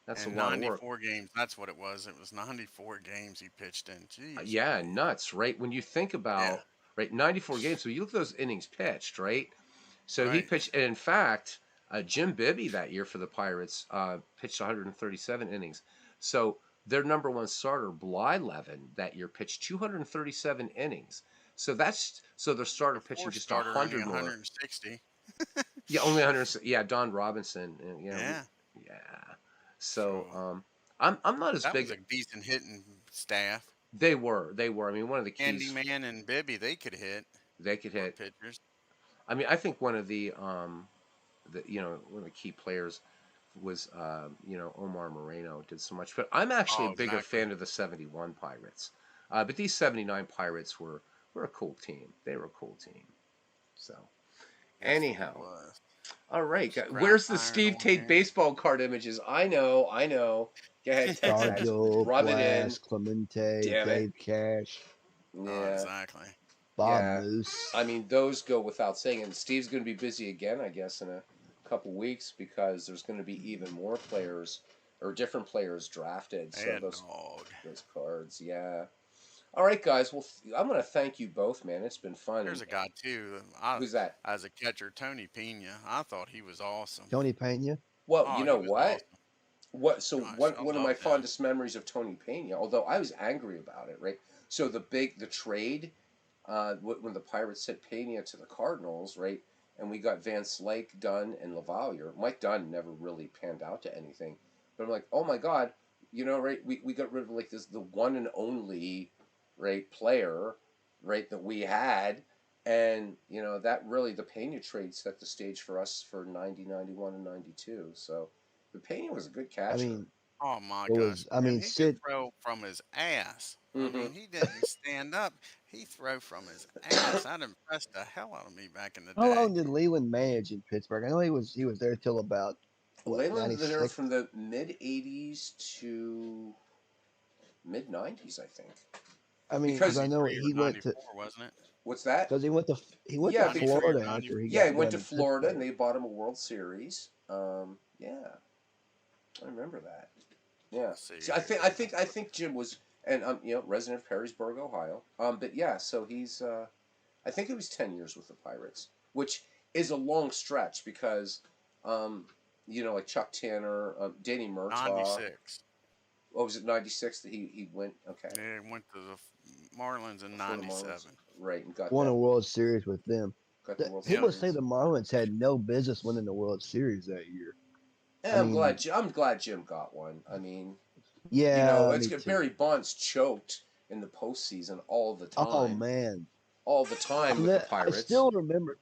That's a And lot of work. 94 games. That's what it was. It was 94 games he pitched in. Jeez, Yeah, Louise. nuts, right? When you think Yeah. about right 94 games, so you look at those innings pitched, right? So he Right. pitched, and in fact, Jim Bibby that year for the Pirates pitched 137 innings. So their number one starter, Blyleven, that year pitched 237 innings. So their starter The pitching fourth just starter only 100 more. 160. Yeah, only 100. Yeah, Don Robinson. Yeah. Yeah. So So I'm not as that was big. a decent hitting staff. They were. I mean, one of the keys Candyman and Bibby, they could hit they could for hit. pitchers. I mean, I think one of one of the key players was Omar Moreno did so much. But I'm actually a Oh, bigger exactly. fan of the '71 Pirates. But these '79 Pirates were a cool team. They were a cool team. So Definitely anyhow, was. all right. Scrap Where's the iron Steve on Tate there. baseball card images? I know. Go ahead, Tex. Stargell, Rub it in. Glass, Clemente, Damn it. Dave Cash, Oh, Yeah. exactly. Bob Yeah, Moose. I mean those go without saying. And Steve's going to be busy again, I guess, in a couple weeks because there's going to be even more players or different players drafted. So And those dog. those cards, yeah. All right, guys. Well, I'm going to thank you both, man. It's been fun. There's And a guy too. who's that? As a catcher, Tony Pena. I thought he was awesome. Tony Pena. Well, you Oh, know he was what? awesome. So Gosh, I one of my loved him. fondest memories of Tony Pena, although I was angry about it, right? So the trade, when the Pirates sent Pena to the Cardinals, right, and we got Van Slyke, Dunn, and Lavalier. Mike Dunn never really panned out to anything, but I'm like, oh my god, right? We got rid of like this the one and only, right, player, right, that we had. And that really the Pena trade set the stage for us for 90, 91, and 92. So but Pena was a good I catcher. mean, Oh my it gosh. was. I And mean, he could Sid. throw from his ass. I Mm-hmm. mean, he didn't stand up. He threw from his ass. That impressed the hell out of me back in the How day. long did Leland manage in Pittsburgh? I know he was there till about what Leyland was there 96. from the mid '80s to mid '90s, I think. I mean, because Because I know 93 or he went to 94, wasn't it? what's that? because he went to Yeah, 93 or Florida after he 94. yeah, he got went done to in Florida and Pittsburgh. they bought him a World Series. Yeah, I remember that. Yeah, Let's see see, here. I think Jim was, and resident of Perrysburg, Ohio. But yeah, so he's, I think it was 10 years with the Pirates, which is a long stretch because, like Chuck Tanner, Danny Murtaugh. 96. What was it, '96 that he went? Okay, Yeah, he went to the Marlins in for the Marlins, 97. right, and got Won a that, World Series with them. got the World People say Series. the Marlins had no business winning the World Series that year. I Yeah, mean, I'm glad Jim got one. I mean, yeah, it's me good. too. Barry Bonds choked in the postseason all the Oh time, man, with the I Pirates. still remember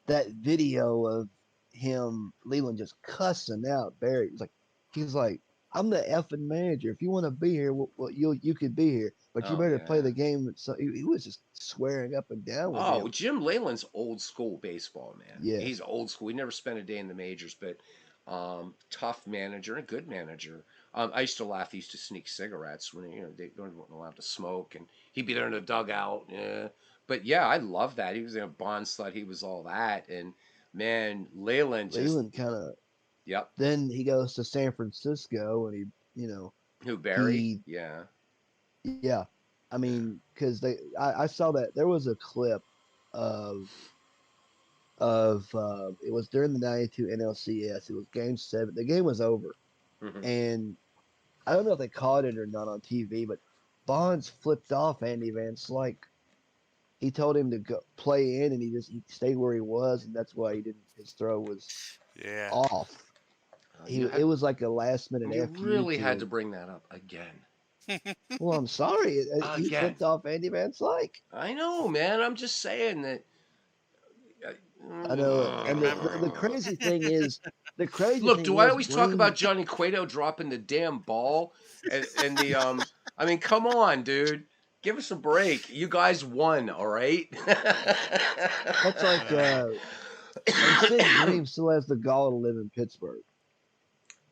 that video of him Leland just cussing out Barry. It was like he's like, I'm the effing manager. If you want to be here, well, you could be here, but you Oh better play yeah. the game." So he was just swearing up and down with Oh, him. Jim Leyland's old school baseball, man. He's Yes, old school. He never spent a day in the majors, but tough manager and a good manager. I used to laugh. He used to sneak cigarettes when they weren't allowed to smoke, and he'd be there in the dugout. Yeah. But yeah, I love that. He was in a bond slut. He was all that, and man, Leyland just Leland kind of. yep. Then he goes to San Francisco, and you know, Who Barry? he, Yeah, yeah. I yeah. mean, because I saw that there was a clip of it was during the '92 NLCS. It was Game 7. The game was over, Mhm. and I don't know if they caught it or not on TV, but Bonds flipped off Andy Van Slyke. He told him to go play in, and he stayed where he was, and that's why he didn't. His throw was Yeah. off. You It had was like a last minute you fu really had to to. bring that up again, Well, I'm sorry. He again. flipped off Andy Van Slyke. I know, man. I'm just saying that. I know, and Remember, the crazy thing is, Look, do I always talk about Dwayne. Johnny Cueto dropping the damn ball and the I mean, come on, dude. Give us a break. You guys won, all right? That's like, and Sid Bream still has the gall to live in Pittsburgh.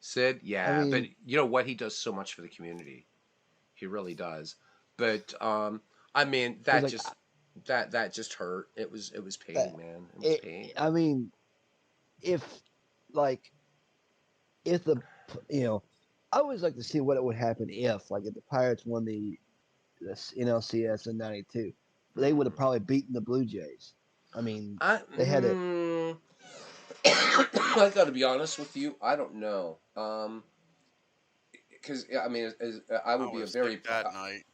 Sid, I yeah, but mean, you know what? He does so much for the community. He really does. But I mean, because that just hurt. It was that, pain, man. It was pain. I mean, if like if the you know, I always like to see what it would happen if the Pirates won the NLCS in '92. They would have Mhm. probably beaten the Blue Jays. I mean, I they had it. I got to be honest with you. I don't know. Because I mean, I I would be a was sick very, that night.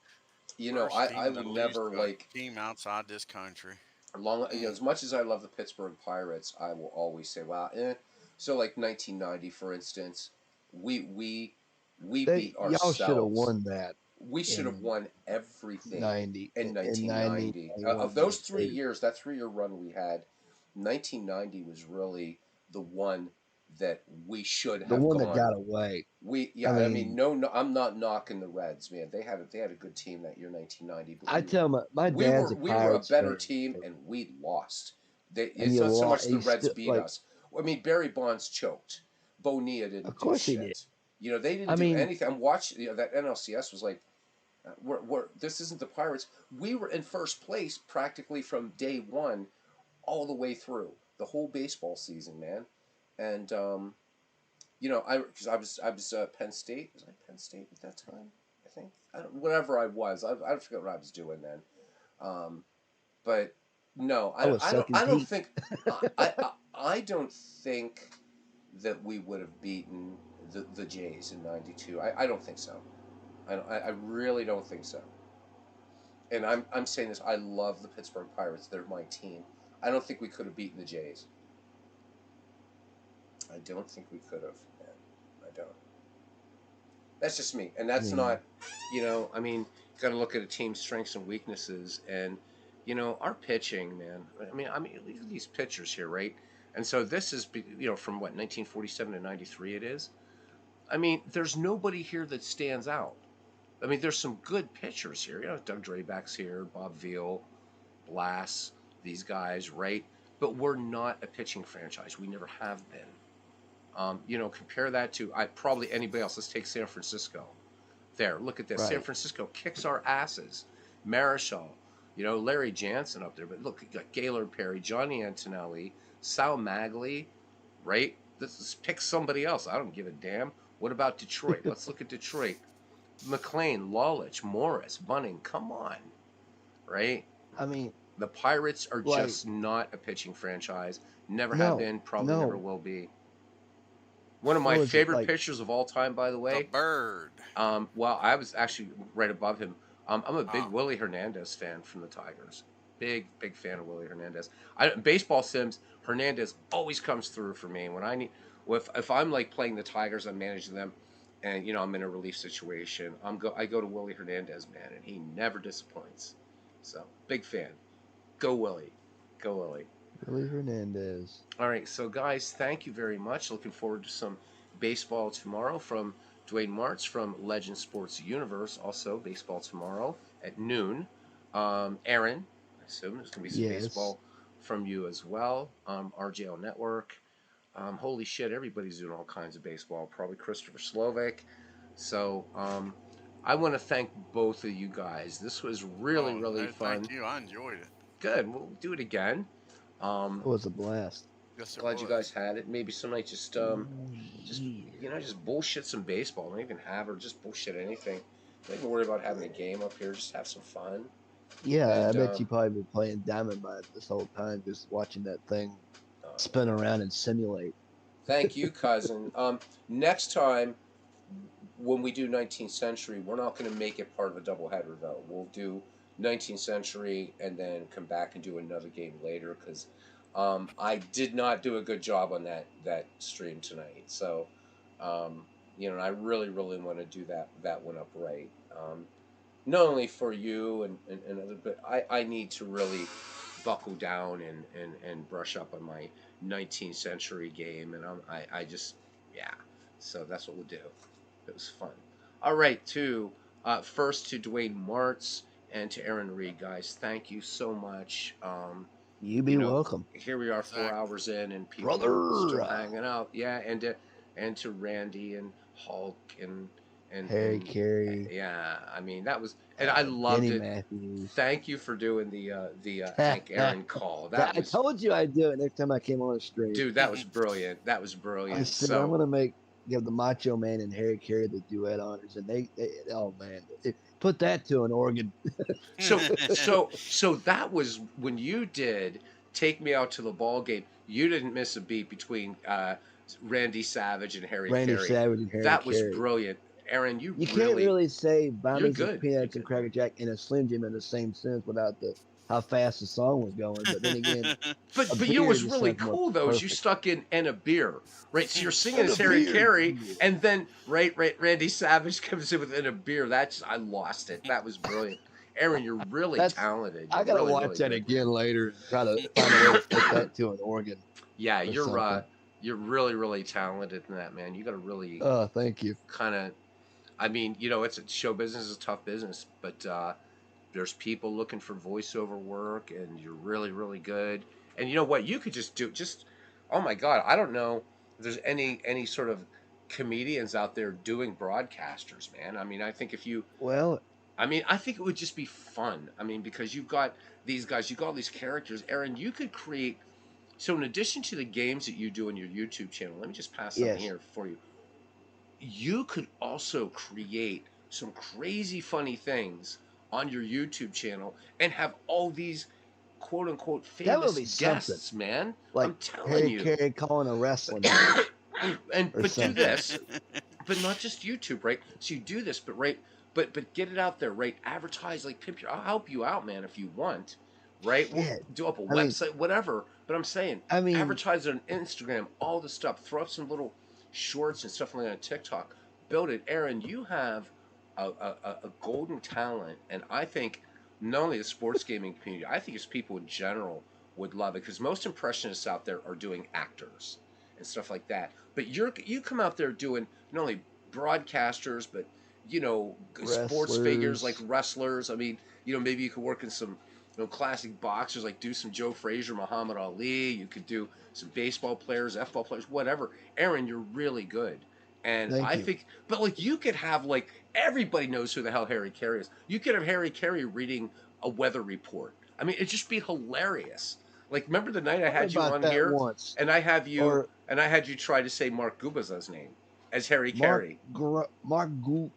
I First I team to would lose never to a like team outside this country. as much as I love the Pittsburgh Pirates, I will always say, well, So like 1990, for instance, we we we beat Y'all should have ourselves. won that We should have in won everything '90, in in '90, 1990. Of '91, those three '92. years, that 3 year run we had, 1990 was really the one that we should The have one that gone. got away. Yeah, I I mean, mean, no, I'm not knocking the Reds, man. They had a good team that year, 1990, but I tell my we dad's were a we were a Pirates better fan, team and we lost. and It's not so much the He's Reds still beat like, us. I mean, Barry Bonds choked. Bonilla of didn't do course he did. shit. They didn't I do mean, anything. I'm watching. That NLCS was like, this isn't the Pirates. We were in first place practically from day one, all the way through the whole baseball season, man. And I was Penn State. Was I Penn State at that time? I think whatever I was. I forget what I was doing then. Um, but no, I was I don't sucking I don't teeth. think I don't think that we would have beaten the Jays in '92. I don't think so. I really don't think so. And I'm saying this. I love the Pittsburgh Pirates. They're my team. I don't think we could have beaten the Jays. I don't think we could have. Man. I don't. That's just me, and I that's mean, not. I mean, you got to look at a team's strengths and weaknesses, and our pitching, man. I mean, look at these pitchers here, right? And so this is, from what 1947 to '93 it is. I mean, there's nobody here that stands out. I mean, there's some good pitchers here. Doug Draback's here, Bob Veal, Blass, these guys, right? But we're not a pitching franchise. We never have been. Compare that to probably anybody else. Let's take San Francisco. There, look at this. San right. Francisco kicks our asses. Marischal, Larry Jansen up there. But look, you got Gaylord Perry, Johnny Antonelli, Sal Magli, right? Let's pick somebody else. I don't give a damn. What about Detroit? Let's look at Detroit. McLean, Lawlich, Morris, Bunning. Come on, right? I mean, The Pirates are like, just not a pitching franchise. Never have no, been. Probably never no. will be. One of my What was it favorite like? pitchers of all time, by the The way. bird. Well, I was actually right above him. I'm a big Ah, Willie Hernandez fan from the Tigers. Big, big fan of Willie Hernandez. Baseball sims, Hernandez always comes through for me when I need. If I'm like playing the Tigers, I'm managing them, and I'm in a relief situation. I go to Willie Hernandez, man, and he never disappoints. So big fan. Go Willie, go Willie. Willie Hernandez. All right, so guys, thank you very much. Looking forward to some baseball tomorrow from Dwayne Martz from Legend Sports Universe, also baseball tomorrow at noon. Aaron, I assume there's going to be some Yes. baseball from you as well. RJL Network. Holy shit, everybody's doing all kinds of baseball. Probably Christopher Slovic. So I want to thank both of you guys. This was really, Oh really no, fun. thank you. I enjoyed it. Good. We'll do it again. It Um, was a blast. Yes, it glad you guys was. had it. Maybe some night Oh, just yeah. just bullshit some baseball. Don't even have or just bullshit anything. Don't even worry about having a game up here. Just have some fun. Yeah, I And bet you probably been playing Diamond by this whole time, just watching that thing spin yeah. around and simulate. Thank you, cousin. Next time when we do 19th century, we're not going to make it part of a doubleheader though. We'll do 19th century and then come back and do another game later because I did not do a good job on that stream tonight. So I really really want to do that one up right. Not only for you and other, but I need to really buckle down and brush up on my 19th century game, and I just yeah. So that's what we'll do. It was fun. All right, first to Dwayne Martz and to Aaron Reed, guys. Thank you so much. You You be know, welcome, here we are, 4 Exactly. hours in, and people are brother. still hanging out. Yeah, and to Randy and Hulk Harry and Carey, yeah, I mean that was and I loved Denny it. Matthews. Thank you for doing the I Hank Aaron call. That was told you I'd do it next time I came on the stream. dude, that was brilliant. That was I brilliant. said I'm So gonna give the Macho Man and Harry Carey the duet honors, and they oh man, put that to an organ. so that was when you did take me out to the ball game. You didn't miss a beat between Randy Savage and Harry Randy Carey. Savage and Harry That was Carey. brilliant. Aaron, You can't really say buy you're me some good. You're peanuts and good. Cracker Jack and a Slim Jim in the same sentence without the how fast the song was going. But then again, a But you know beer what's just really sounds more cool though is you perfect. stuck in and a beer, right? So you're singing And as a Harry beer. Carey, and then right, Randy Savage comes in with and a beer. That's I lost it. That was brilliant. Aaron, you're really That's talented. You're I gotta really, watch really that good. again later and try to find a way to fit that to an organ Yeah, or something. you're really, really talented in that, man. You got to really Oh, thank you. kind of. I mean, it's a show business is a tough business, but there's people looking for voiceover work, and you're really, really good. And you know what? You could just do just. Oh my God, I don't know if there's any sort of comedians out there doing broadcasters, man. I mean, I think if you Well, I mean, I think it would just be fun. I mean, because you've got these guys, you've got all these characters. Aaron, you could create. So, in addition to the games that you do on your YouTube channel, let me just pass something yes. here for you. You could also create some crazy funny things on your YouTube channel and have all these quote unquote That would famous be something. guests, man. Like I'm telling Harry you. Carey calling a wrestling match and or but do something. this but not just YouTube, right? So you do this, but right, but get it out there, right? Advertise, like pimp your. I'll help you out, man, if you want, right? We'll Shit. do up a I mean, website, whatever. But I'm saying, I mean, advertise on Instagram, all the stuff. Throw up some little shorts and stuff like that on TikTok. Build it, Aaron. You have a golden talent, and I think not only the sports gaming community, I think it's people in general would love it because most impressionists out there are doing actors and stuff like that. But you come out there doing not only broadcasters, but sports figures like wrestlers. wrestlers. I mean, maybe you could work in some classic boxers, like do some Joe Frazier, Muhammad Ali. You could do some baseball players, F-ball players, whatever. Aaron, you're really good. And Thank I you. think, but like you could have like everybody knows who the hell Harry Carey is. You could have Harry Carey reading a weather report. I mean, it'd just be hilarious. Like, remember the night I Thought had you about on that here, once. and Or I had you try to say Mark Gubaza's name as Harry Mark Carey. Mark Gul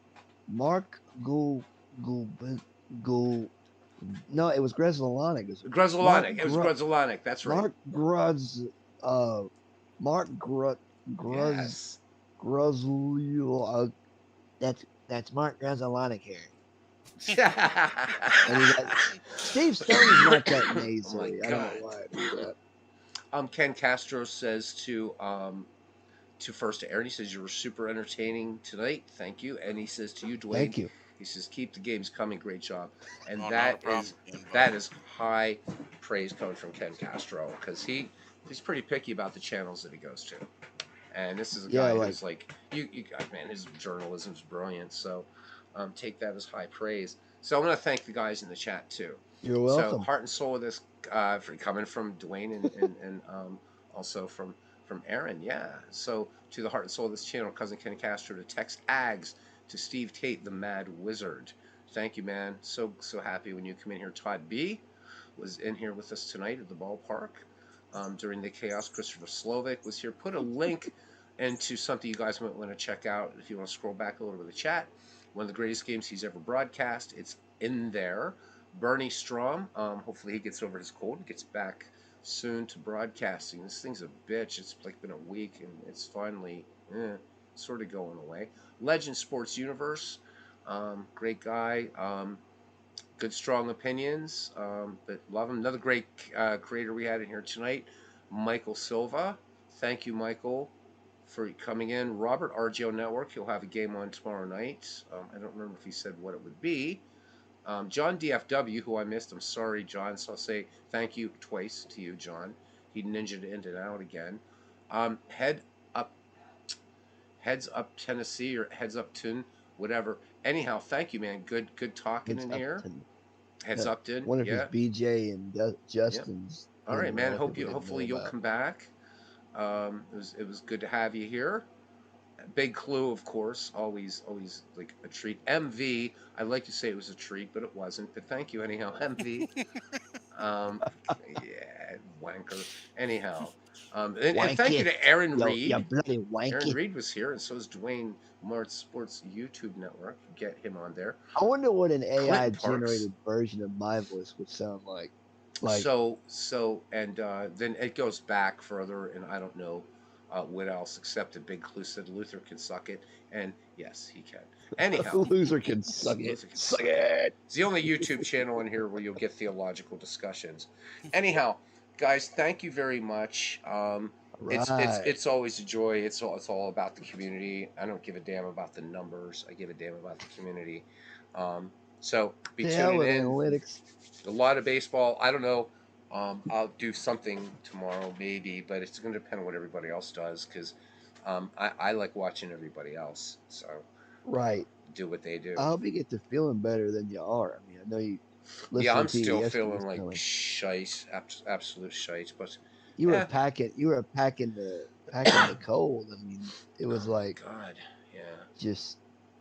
Mark Gul Gul Gul. No, it was Greslanic. Mark Gruzzelonic. It was Gru, Gruzzelonic. That's right. Mark Gruz. Uh, Mark Gruz Yes. Gruzl. That's Mark Greslanic here. And he got Steve Stone's not that Oh my nasally. I don't God. know why I do that. Ken Castro says to first to Aaron, he says you were super entertaining tonight. Thank you. And he says to you, Dwayne, Thank you. he says keep the games coming. Great job. And Oh, not a that problem, is again, that buddy. is high praise coming from Ken Castro because he's pretty picky about the channels that he goes to. And this is a Yeah, guy like who's like, man, his journalism's brilliant. So take that as high praise. So I'm going to thank the guys in the chat too. you're So welcome. heart and soul of this, for coming from Dwayne and also from Aaron. Yeah. So to the heart and soul of this channel, cousin Kenny Castro, to Tex Ags, to Steve Tate, the Mad Wizard. Thank you, man. So happy when you come in here. Todd B was in here with us tonight at the ballpark during the chaos. Christopher Slovak was here. Put a link into something you guys might want to check out if you want to scroll back a little bit of the chat. One of the greatest games he's ever broadcast. It's in there. Bernie Strom, hopefully he gets over his cold and gets back soon to broadcasting. This thing's a bitch. It's like been a week and it's finally sort of going away. Legend Sports Universe, great guy. Good, strong opinions, but love him. Another great creator we had in here tonight, Michael Silva. Thank you, Michael, for coming in. Robert, RGO Network. He'll have a game on tomorrow night. I don't remember if he said what it would be. John DFW, who I missed. I'm sorry, John. So I'll say thank you twice to you, John. He ninja'd in and out again. Head up, Heads up Tennessee or Heads up Tune, whatever. Anyhow, thank you, man. Good talking It's in here. Upton. Heads Yeah. Upton. Wonder if Yeah. it's BJ and Yep. Justin's All thing right, that a man. lot of people didn't Hopefully know you'll about. come back. It was good to have you here. Big Clue, of course, always like a treat. MV, I'd like to say it was a treat, but it wasn't. But thank you anyhow, MV. Yeah, wanker. Anyhow, and Wank thank you it. to Aaron Yo, Reed. bloody wank Aaron it. Reed was here, and so is Dwayne Mart Sports YouTube Network. Get him on there. I wonder what an AI Clinton Parks. generated version of my voice would sound like. And then it goes back further, and I don't know what else except that Big Clue said Luther can suck it, and yes, he can. Anyhow, Loser can suck it. Luther can Suck it. It's the only YouTube channel in here where you'll get theological discussions. Anyhow, guys, thank you very much. Right. It's always a joy. It's all about the community. I don't give a damn about the numbers. I give a damn about the community. So be The hell tuning with in. analytics. A lot of baseball. I don't know. I'll do something tomorrow, maybe, but it's going to depend on what everybody else does because I like watching everybody else. So Right. do what they do. I hope you get to feeling better than you are. I mean, I know you Yeah, I'm listening to you still yesterday feeling was like kinda like shite, absolute shite. But you were yeah, packing the cold. I mean, it oh was my like god, yeah. just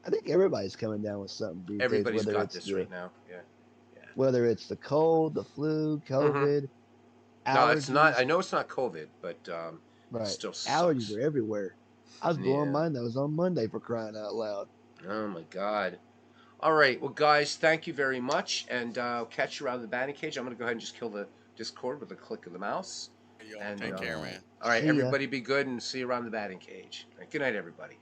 I think everybody's coming down with something these days, Everybody's got this right now. Yeah, whether it's the cold, the flu, hmm COVID, No, it's not. allergies. I know it's not COVID, but it Right. still Allergies sucks. are everywhere. I was blowing Yeah. my nose on Monday for crying out loud. Oh my god. All right, well, guys, thank you very much, and catch you around the batting cage. I'm going to go ahead and just kill the Discord with a click of the mouse. Y'all And take care, All man. right. all right, See ya. everybody, be good and see you around the batting cage. All right, good night, everybody.